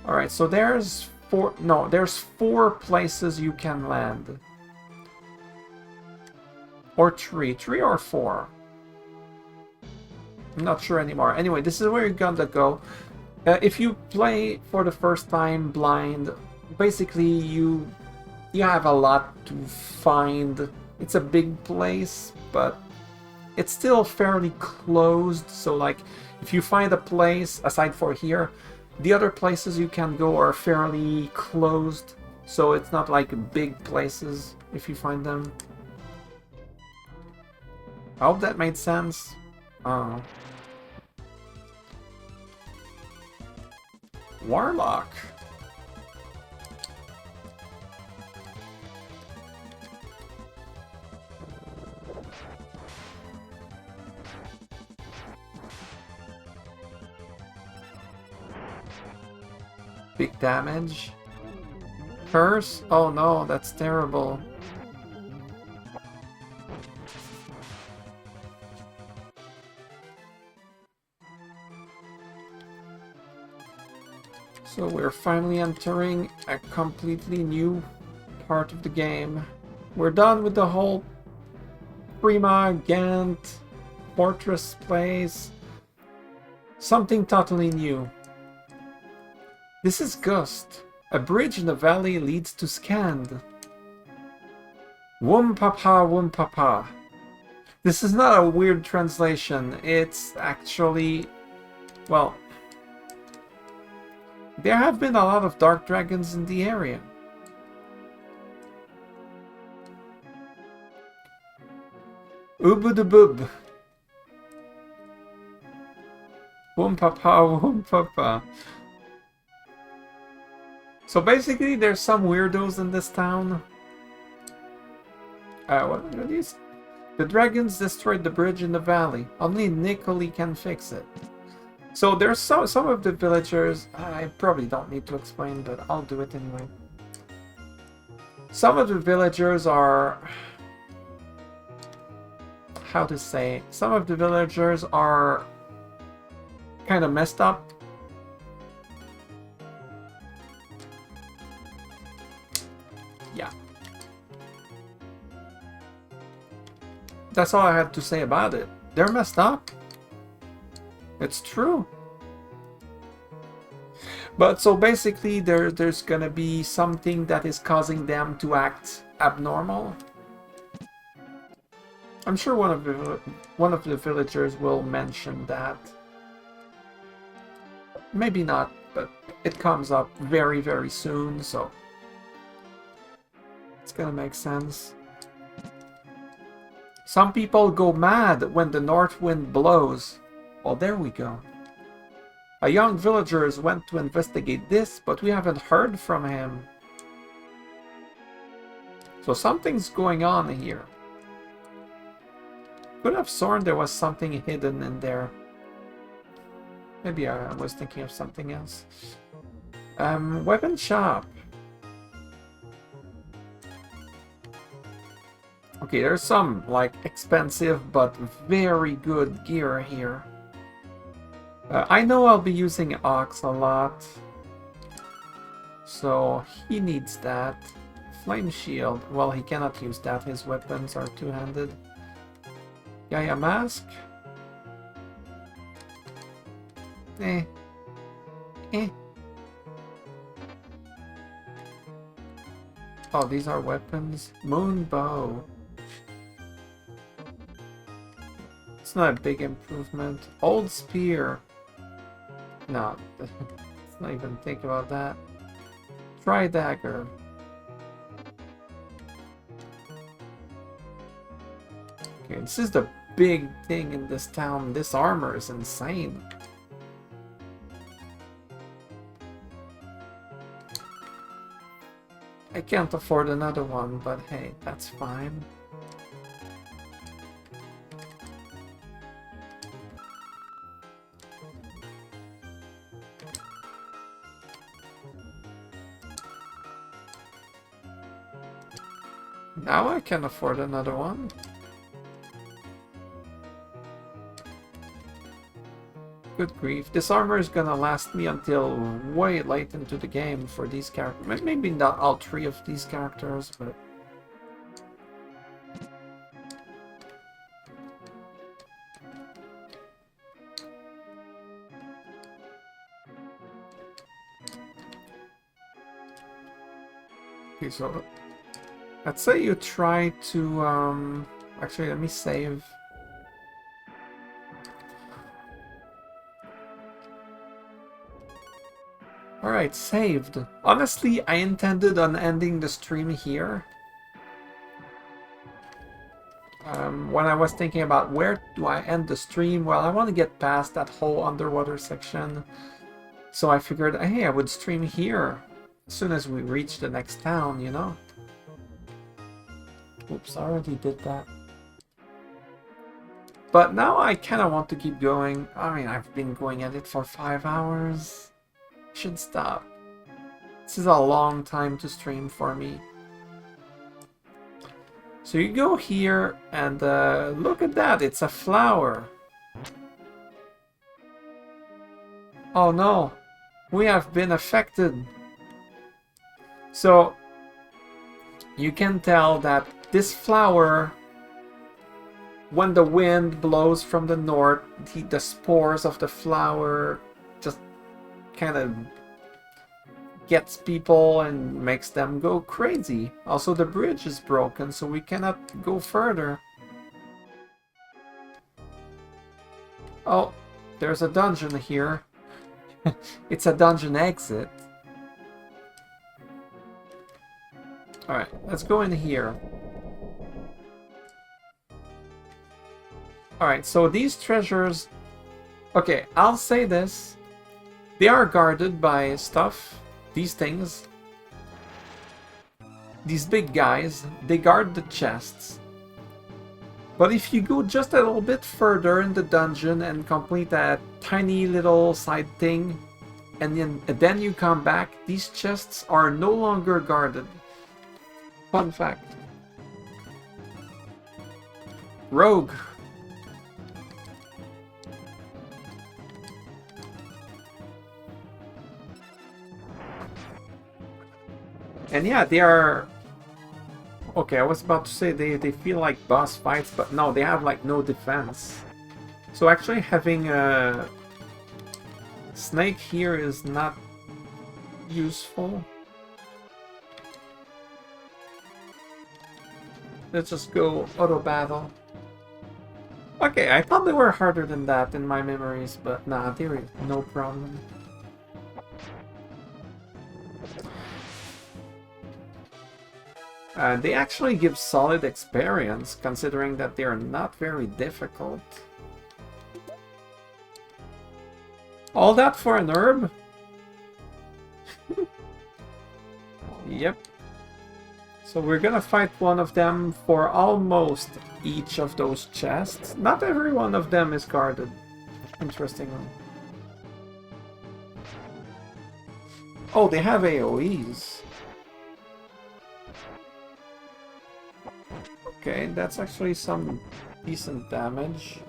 Alright, so there's 4 places you can land. Or 3 or 4. I'm not sure anymore. Anyway, this is where you're gonna go. If you play for the first time blind, basically you have a lot to find. It's a big place, but it's still fairly closed. So like, if you find a place, aside for here, the other places you can go are fairly closed. So it's not like big places if you find them. I hope that made sense. Warlock. Big damage. Curse? Oh no, that's terrible. So we're finally entering a completely new part of the game. We're done with the whole Prima, Gant, Fortress place. Something totally new. This is Gust. A bridge in the valley leads to Scand. Wum papa. This is not a weird translation. It's actually... well... there have been a lot of dark dragons in the area. Ubudubub. Wum papa. So basically, there's some weirdos in this town. What are these? The dragons destroyed the bridge in the valley. Only Nicoli can fix it. So there's some of the villagers, I probably don't need to explain, but I'll do it anyway. Some of the villagers are... how to say? Some of the villagers are kind of messed up. Yeah. That's all I had to say about it. They're messed up. It's true. But so basically there's gonna be something that is causing them to act abnormal. I'm sure one of the villagers will mention that. Maybe not, but it comes up very, very soon, so it's gonna make sense. Some people go mad when the north wind blows. Well, there we go. A young villager went to investigate this, but we haven't heard from him. So something's going on here. Could have sworn there was something hidden in there. Maybe I was thinking of something else. Weapon shop. Okay, there's some, like, expensive but very good gear here. I know I'll be using Ox a lot, so he needs that. Flame Shield, well, he cannot use that, his weapons are two-handed. Gaia Mask? Eh. Oh, these are weapons? Moon Bow. It's not a big improvement. Old Spear. No, let's not even think about that. Try Dagger. Okay, this is the big thing in this town. This armor is insane. I can't afford another one, but hey, that's fine. Now I can afford another one. Good grief. This armor is gonna last me until way late into the game for these characters. Maybe not all three of these characters, but... okay, so... let's say you try to, actually, let me save. Alright, saved. Honestly, I intended on ending the stream here. When I was thinking about where do I end the stream, well, I want to get past that whole underwater section. So I figured, hey, I would stream here as soon as we reach the next town, you know? Oops, I already did that. But now I kind of want to keep going. I mean, I've been going at it for 5 hours. Should stop. This is a long time to stream for me. So you go here and look at that, it's a flower. Oh no, we have been affected. So you can tell that this flower, when the wind blows from the north, the spores of the flower just kind of gets people and makes them go crazy. Also, the bridge is broken, so we cannot go further. Oh, there's a dungeon here. It's a dungeon exit. Alright, let's go in here. Alright, so these treasures... Okay, I'll say this. They are guarded by stuff. These things. These big guys, they guard the chests. But if you go just a little bit further in the dungeon and complete that tiny little side thing, and then you come back, these chests are no longer guarded. Fun fact. Rogue. And yeah, they are... Okay, I was about to say they feel like boss fights, but no, they have like no defense. So actually having a snake here is not useful. Let's just go auto battle. Okay, I thought they were harder than that in my memories, but nah, they were no problem. They actually give solid experience, considering that they are not very difficult. All that for an herb? Yep. So we're gonna fight one of them for almost each of those chests. Not every one of them is guarded, interestingly. Oh, they have AoEs. Okay, that's actually some decent damage.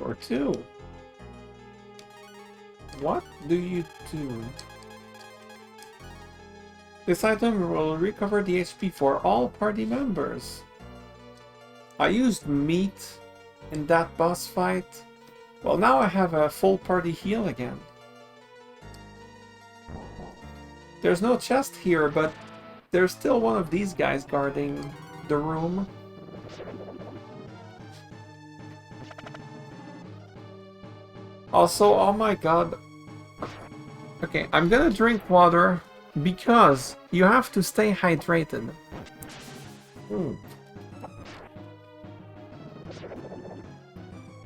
Or two. What do you do? This item will recover the HP for all party members. I used meat in that boss fight. Well, now I have a full party heal again. There's no chest here, but there's still one of these guys guarding the room. Also, oh my god. Okay, I'm gonna drink water because you have to stay hydrated.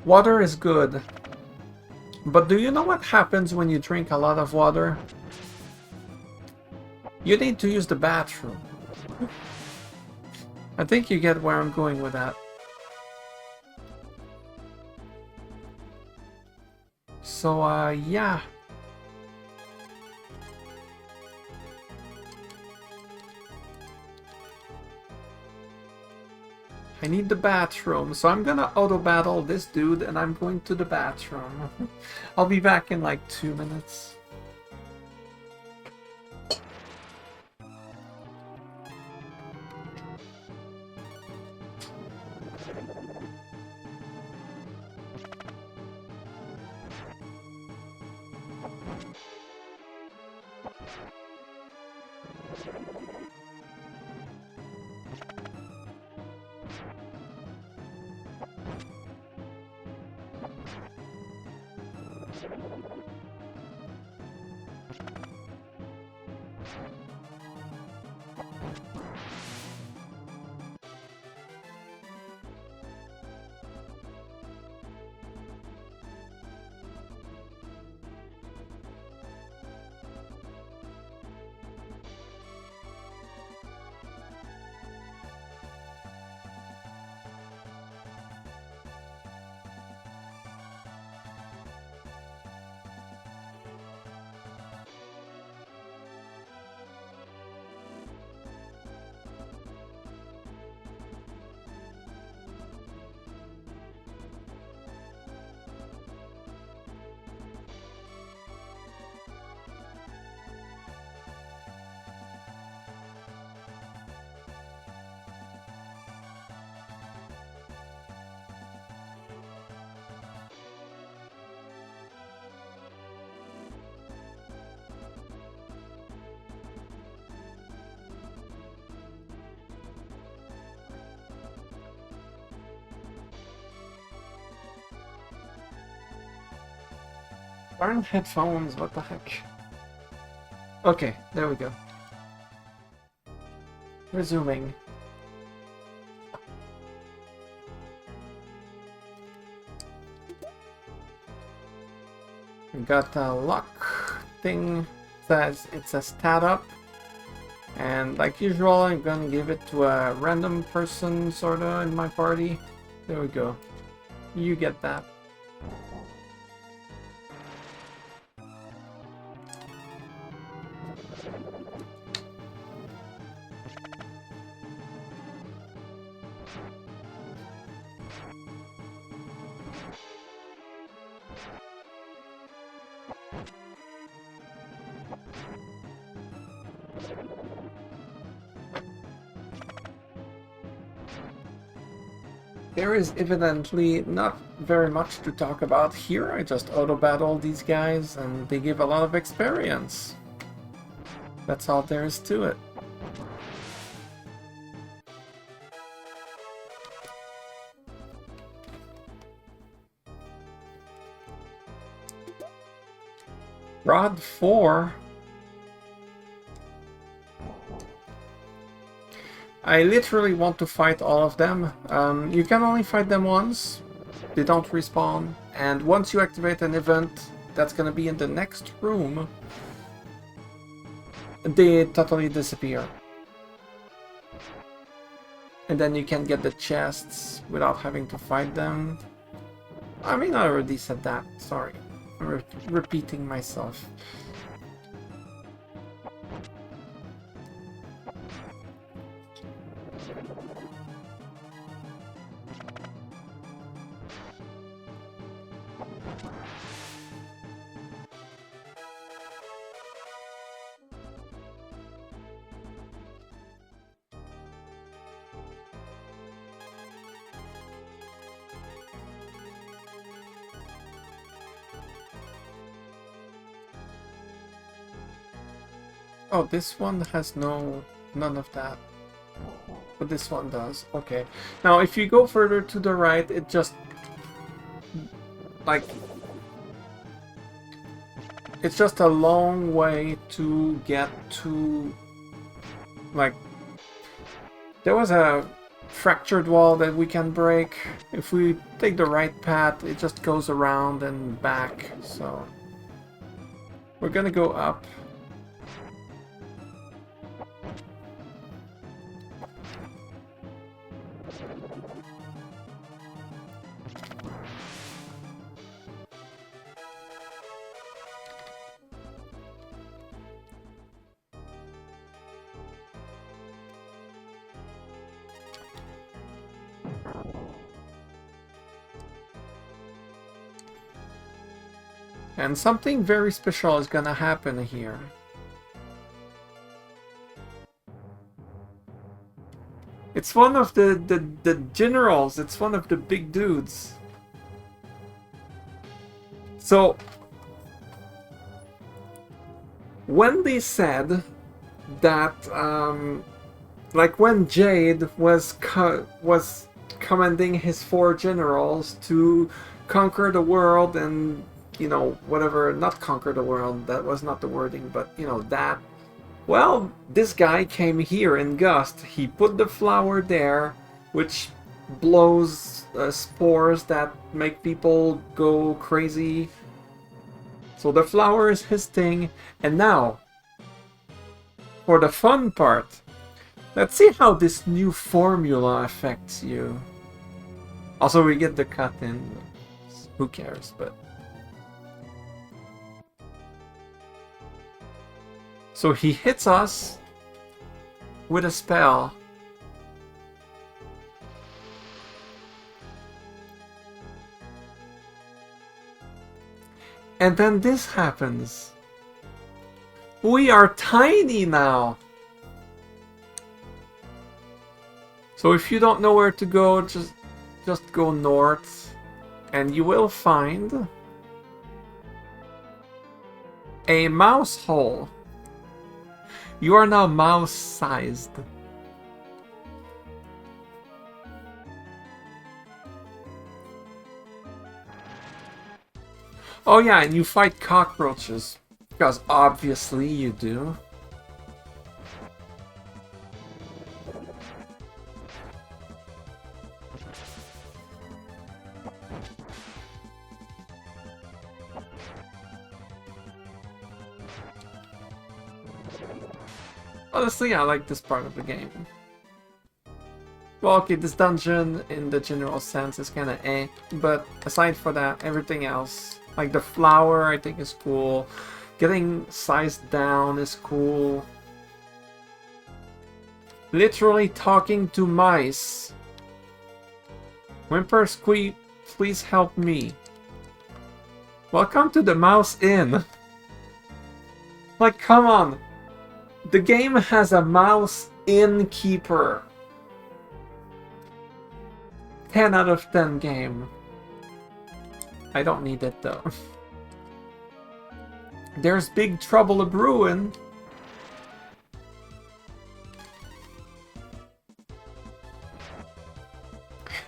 Water is good. But do you know what happens when you drink a lot of water? You need to use the bathroom. I think you get where I'm going with that. So, yeah. I need the bathroom, so I'm gonna auto-battle this dude and I'm going to the bathroom. I'll be back in like 2 minutes. Darn headphones, what the heck? Okay, there we go. Resuming. We got a luck thing, says it's a stat up. And like usual, I'm gonna give it to a random person sorta in my party. There we go. You get that. There is evidently not very much to talk about here. I just auto-battle these guys and they give a lot of experience. That's all there is to it. Rod 4. I literally want to fight all of them. You can only fight them once. They don't respawn. And once you activate an event that's gonna be in the next room, they totally disappear. And then you can get the chests without having to fight them. I mean, I already said that. Sorry. I'm repeating myself. Oh, this one has none of that. But this one does. Okay. Now, if you go further to the right, it just... like... it's just a long way to get to... like... there was a fractured wall that we can break. If we take the right path, it just goes around and back, so... we're gonna go up. And something very special is gonna happen here. It's one of the generals, it's one of the big dudes. So, when they said that, like when Jade was commanding his 4 generals to conquer the world and, you know, whatever, not conquer the world, that was not the wording, but, you know, that. Well, this guy came here in Gust. He put the flower there, which blows spores that make people go crazy. So the flower is his thing. And now, for the fun part, let's see how this new formula affects you. Also, we get the cut in. Who cares, but... so he hits us with a spell. And then this happens. We are tiny now. So if you don't know where to go, just go north and you will find a mouse hole. You are now mouse-sized. Oh yeah, and you fight cockroaches. Because obviously you do. Honestly, I like this part of the game. Well, okay, this dungeon in the general sense is kinda eh, but aside for that, everything else, like the flower I think is cool, getting sized down is cool. Literally talking to mice. Whimper Squeak, please help me. Welcome to the Mouse Inn. Like, come on. The game has a mouse innkeeper. 10 out of 10 game. I don't need it though. There's Big Trouble a Brewin'.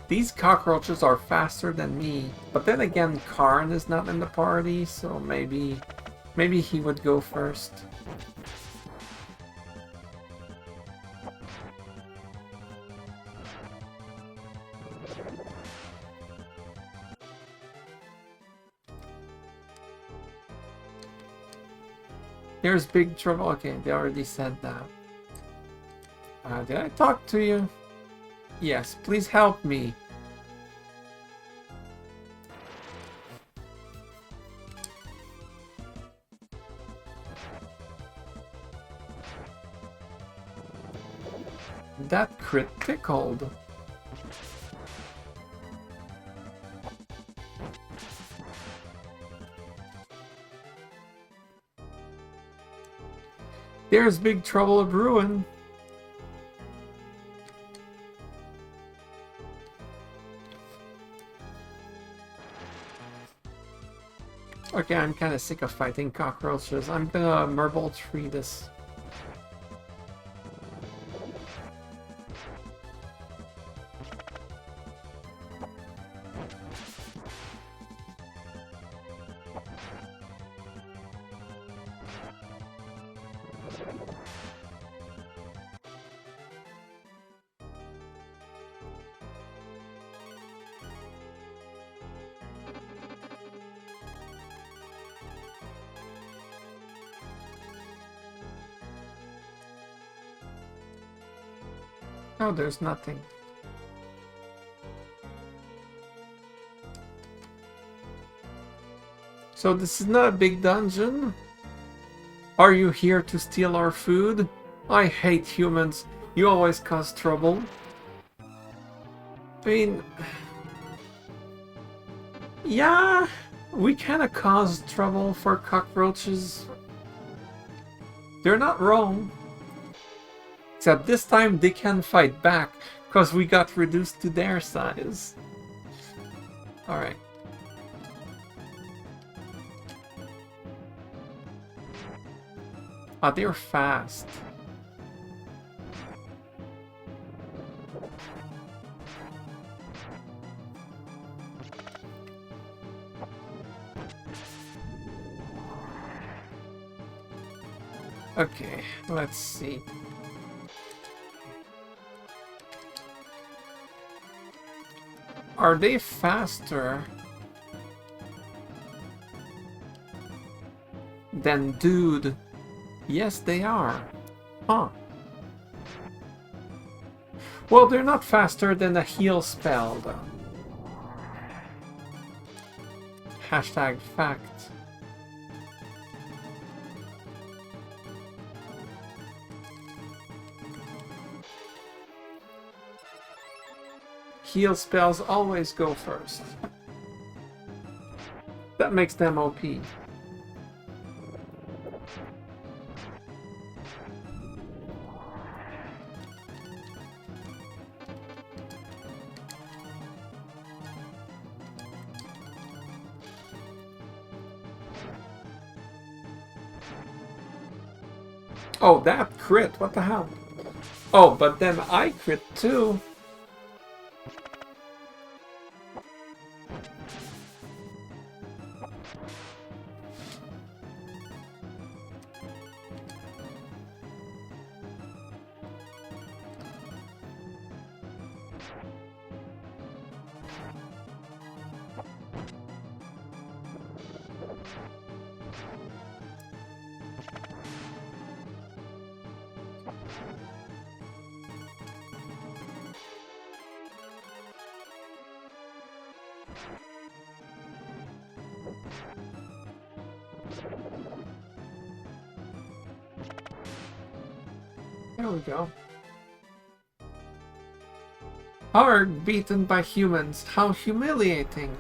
These cockroaches are faster than me. But then again, Karn is not in the party, so maybe he would go first. Here's Big Trouble. Okay, they already said that. Did I talk to you? Yes, please help me. That crit tickled. There's Big Trouble a Brewin'. Okay, I'm kind of sick of fighting cockroaches. I'm gonna Marble Tree this. Oh, there's nothing. So this is not a big dungeon? Are you here to steal our food? I hate humans. You always cause trouble. I mean... yeah, we kinda cause trouble for cockroaches. They're not wrong. Except this time they can fight back, because we got reduced to their size. Alright. Oh, they're fast. Okay, let's see. Are they faster than Dude? Yes, they are. Huh. Well, they're not faster than a heal spell, though. Hashtag fact. Heal spells always go first. That makes them OP. Oh, that crit, what the hell? Oh, but then I crit too. There we go. Hard beaten by humans. How humiliating.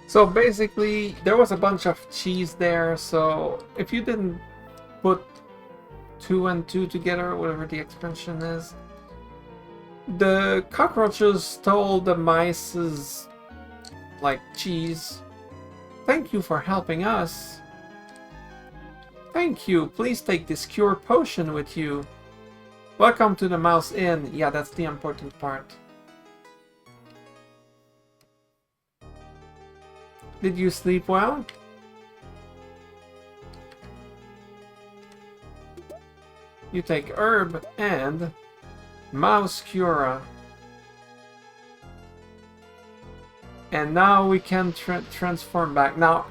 So basically, there was a bunch of cheese there, so if you didn't put 2 and 2 together, whatever the expression is, the cockroaches stole the mice's, like, cheese. Thank you for helping us. Thank you. Please take this cure potion with you. Welcome to the Mouse Inn. Yeah, that's the important part. Did you sleep well? You take herb and mouse cura. And now we can transform back. Now,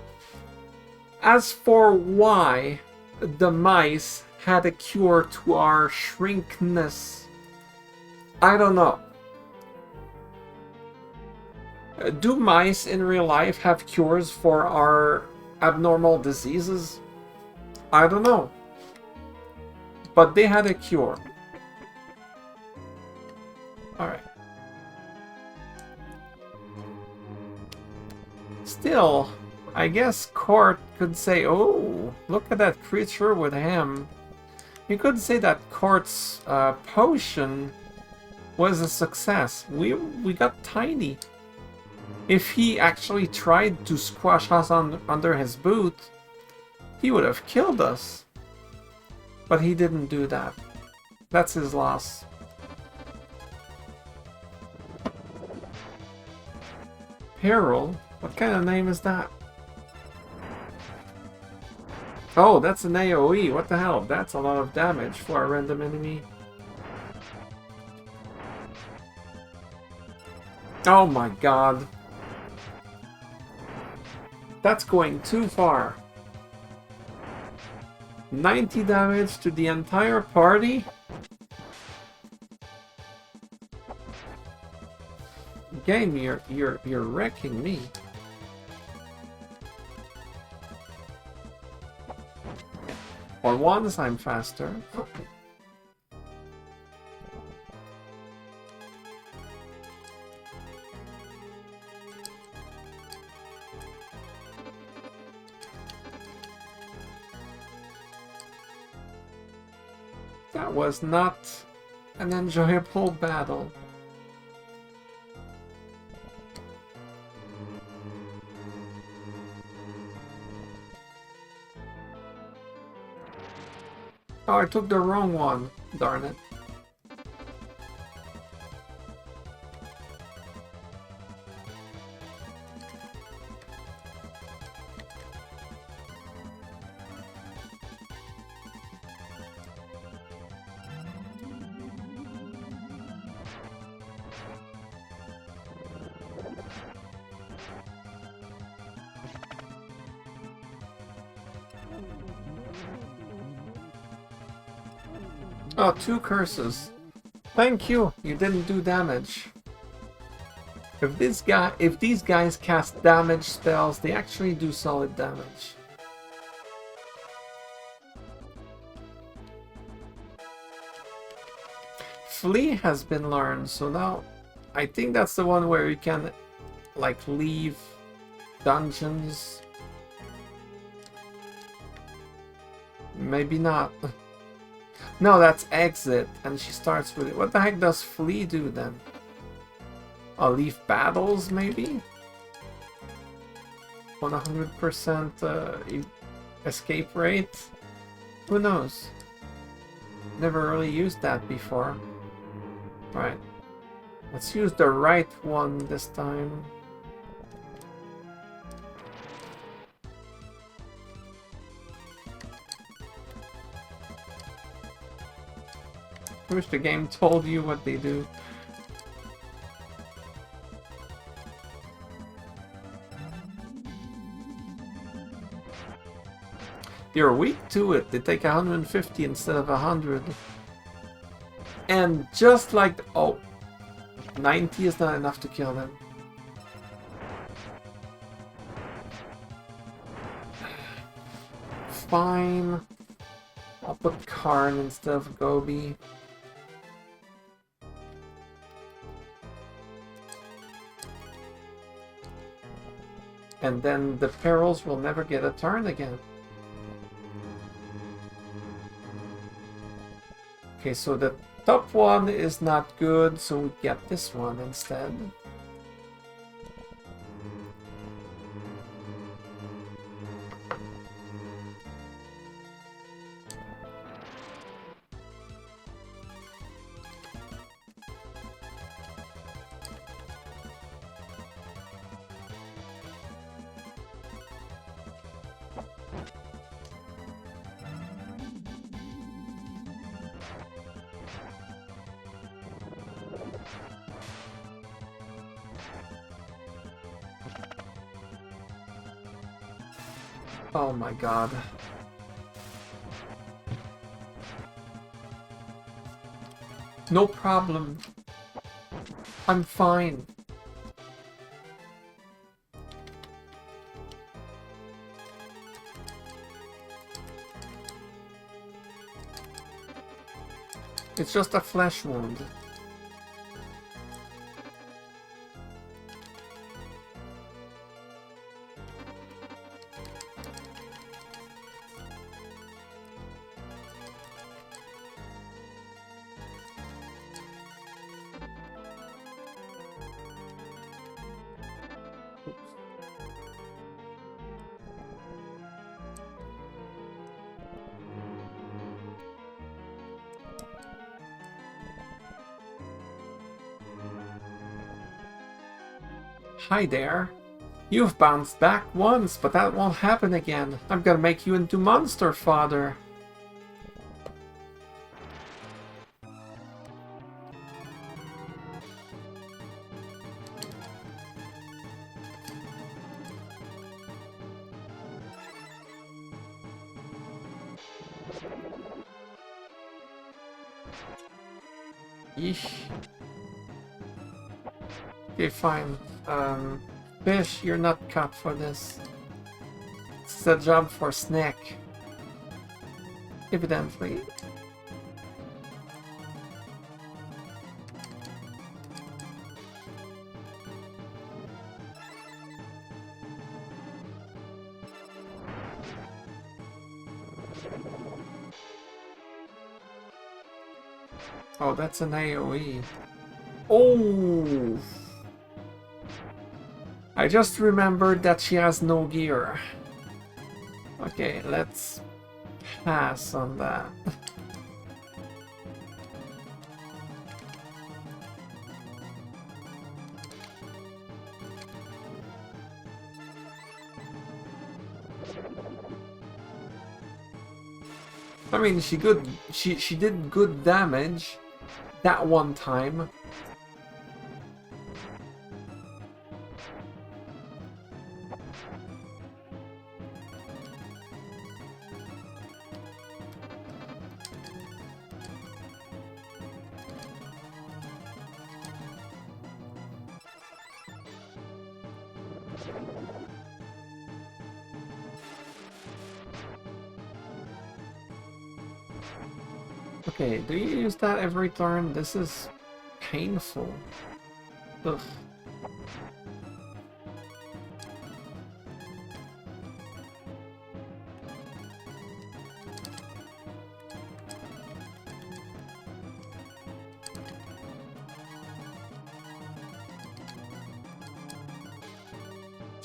as for why the mice had a cure to our shrinkness, I don't know. Do mice in real life have cures for our abnormal diseases? I don't know. But they had a cure. Alright. Still, I guess Court could say, oh, look at that creature with him. You could say that Court's potion was a success. We got tiny. If he actually tried to squash us under his boot, he would have killed us. But he didn't do that. That's his loss. Peril? What kind of name is that? Oh, that's an AoE. What the hell? That's a lot of damage for a random enemy. Oh my god. That's going too far. 90 damage to the entire party? Game, you're wrecking me. For once, I'm faster. That was not an enjoyable battle. Oh, I took the wrong one. Darn it. Oh, 2 curses. Thank you. You didn't do damage. If these guys cast damage spells, they actually do solid damage. Flee has been learned, so now I think that's the one where you can like leave dungeons. Maybe not. No, that's exit, and she starts with it. What the heck does flee do then? I'll leave battles, maybe? 100% escape rate? Who knows? Never really used that before. Right. Let's use the right one this time. I wish the game told you what they do. You're weak to it. They take 150 instead of 100. And just like... Oh. 90 is not enough to kill them. Fine. I'll put Karn instead of Gobi. And then the Perils will never get a turn again. Okay, so the top one is not good, so we get this one instead. Oh my god. No problem. I'm fine. It's just a flesh wound. Hi there. You've bounced back once, but that won't happen again. I'm gonna make you into monster fodder. Yeesh. Okay, fine. Fish, you're not cut for this. It's a job for Snack. Evidently. Oh, that's an AoE. Oh! I just remembered that she has no gear. Okay, let's pass on that. I mean, she did good damage that one time. Okay, do you use that every turn? This is painful. Ugh.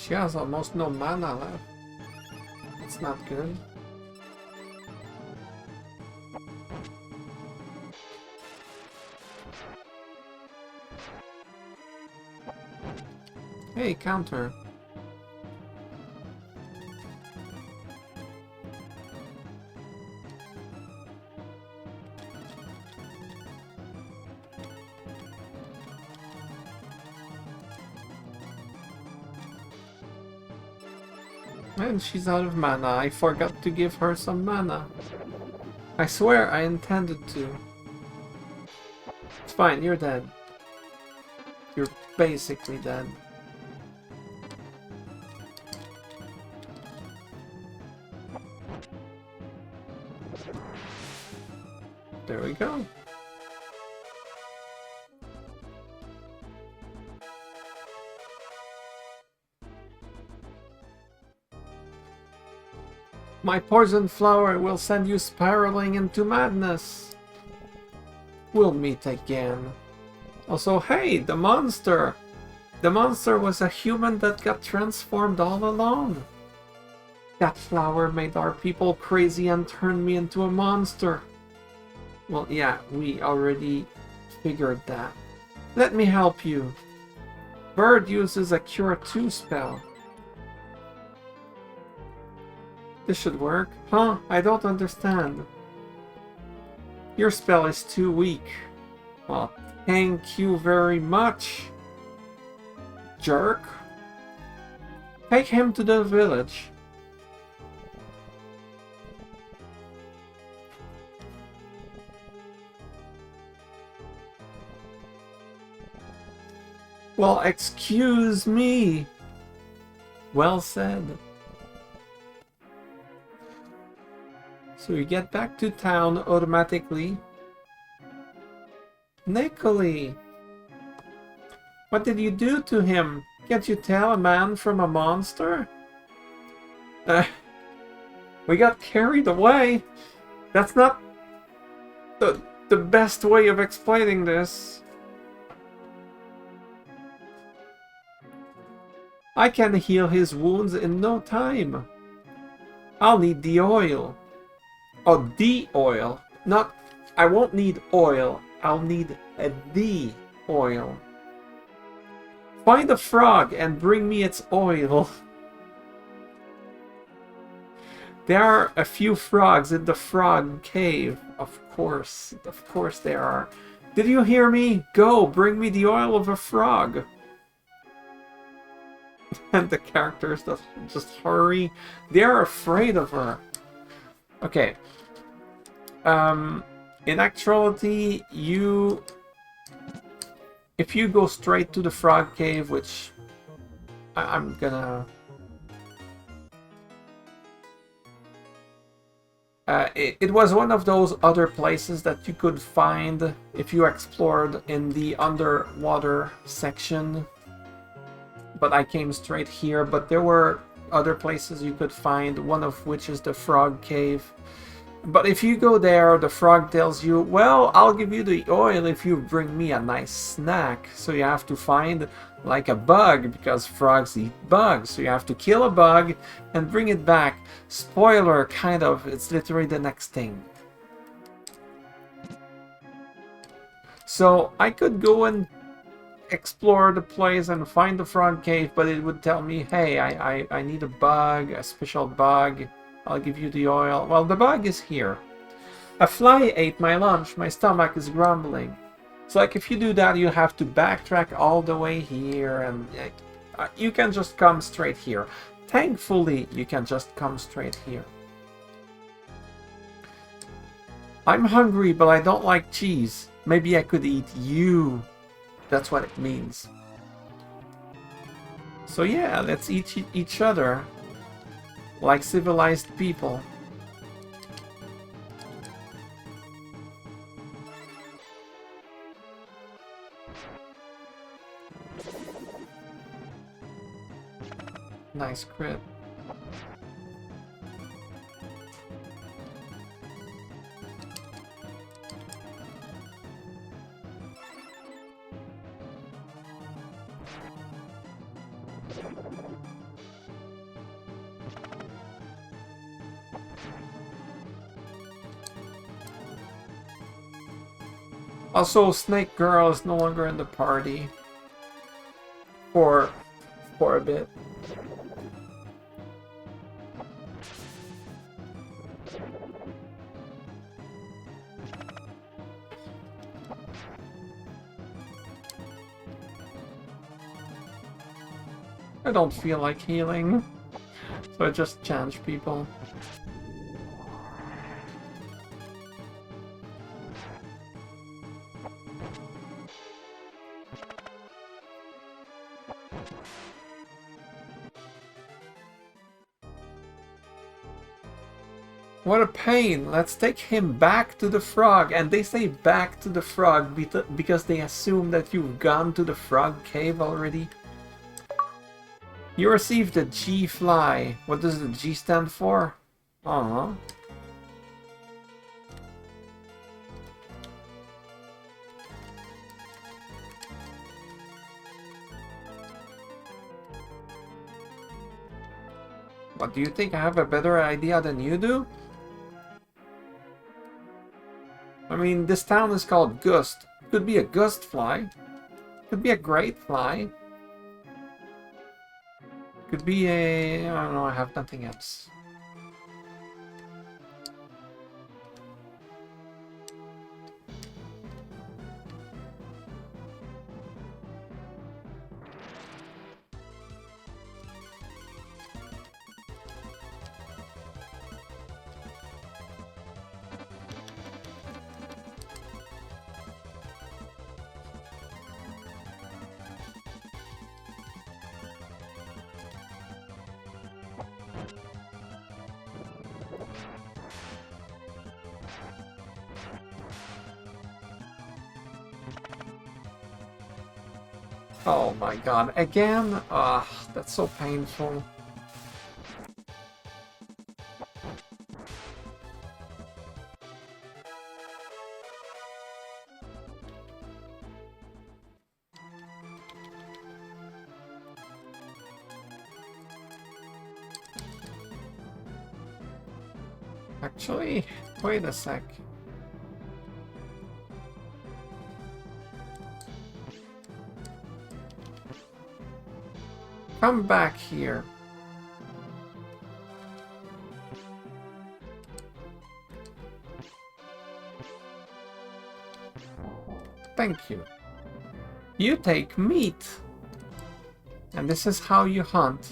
She has almost no mana left. It's not good. Hey, counter. And she's out of mana. I forgot to give her some mana. I swear I intended to. It's fine, you're dead. You're basically dead. There we go. My poison flower will send you spiraling into madness. We'll meet again. Also, hey, the monster! The monster was a human that got transformed all along. That flower made our people crazy and turned me into a monster. Well, yeah, we already figured that. Let me help you. Bird uses a Cure 2 spell. This should work. Huh? I don't understand. Your spell is too weak. Well, thank you very much, jerk. Take him to the village. Well, excuse me. Well said. So you get back to town automatically. Nicoli! What did you do to him? Can't you tell a man from a monster? We got carried away. That's not the best way of explaining this. I can heal his wounds in no time. I'll need the oil. Oh, the oil. Not... I won't need oil. I'll need the oil. Find a frog and bring me its oil. There are a few frogs in the frog cave. Of course there are. Did you hear me? Go, bring me the oil of a frog. And the characters just hurry. They're afraid of her. Okay. In actuality, if you go straight to the frog cave, which I'm gonna... It was one of those other places that you could find if you explored in the underwater section. But I came straight here, but there were other places you could find, one of which is the frog cave. But if you go there, the frog tells you, well, I'll give you the oil if you bring me a nice snack. So you have to find like a bug, because frogs eat bugs. So you have to kill a bug and bring it back. Spoiler, kind of, it's literally the next thing. So I could go and explore the place and find the frog cave, but it would tell me, hey, I need a bug, a special bug. I'll give you the oil. Well, the bug is here. A fly ate my lunch. My stomach is grumbling. So, like, if you do that, you have to backtrack all the way here, and you can just come straight here. Thankfully, you can just come straight here. I'm hungry, but I don't like cheese. Maybe I could eat you. That's what it means. So yeah, let's eat each other. Like civilized people. Nice crit. Also, Snake Girl is no longer in the party. For a bit. I don't feel like healing, so I just challenge people. What a pain! Let's take him back to the frog. And they say back to the frog because they assume that you've gone to the frog cave already. You received the G fly. What does the G stand for? Aww. What, do you think I have a better idea than you do? I mean, this town is called Gust. Could be a Gust fly. Could be a Great fly. Could be a... I don't know, I have nothing else. Oh my god, again? Ah, that's so painful. Actually, wait a sec. Come back here. Thank you. You take meat. And this is how you hunt.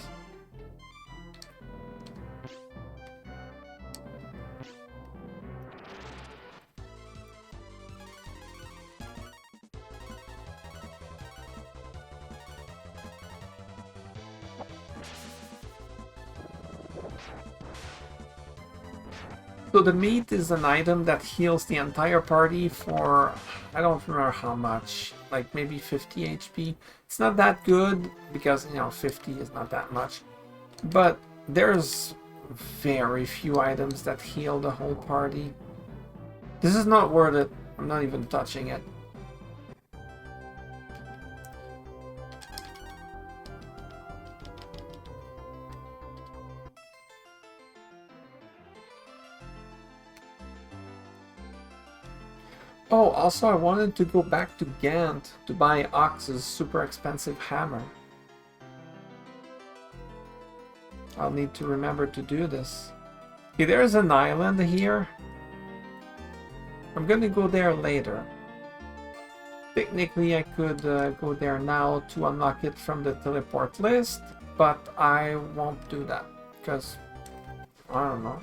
So the meat is an item that heals the entire party for, I don't remember how much, like maybe 50 HP. It's not that good because, you know, 50 is not that much. But there's very few items that heal the whole party. This is not worth it. I'm not even touching it. Oh, also I wanted to go back to Gant to buy Ox's super expensive hammer. I'll need to remember to do this. Okay, there's an island here. I'm gonna go there later. Technically I could go there now to unlock it from the teleport list, but I won't do that, because I don't know.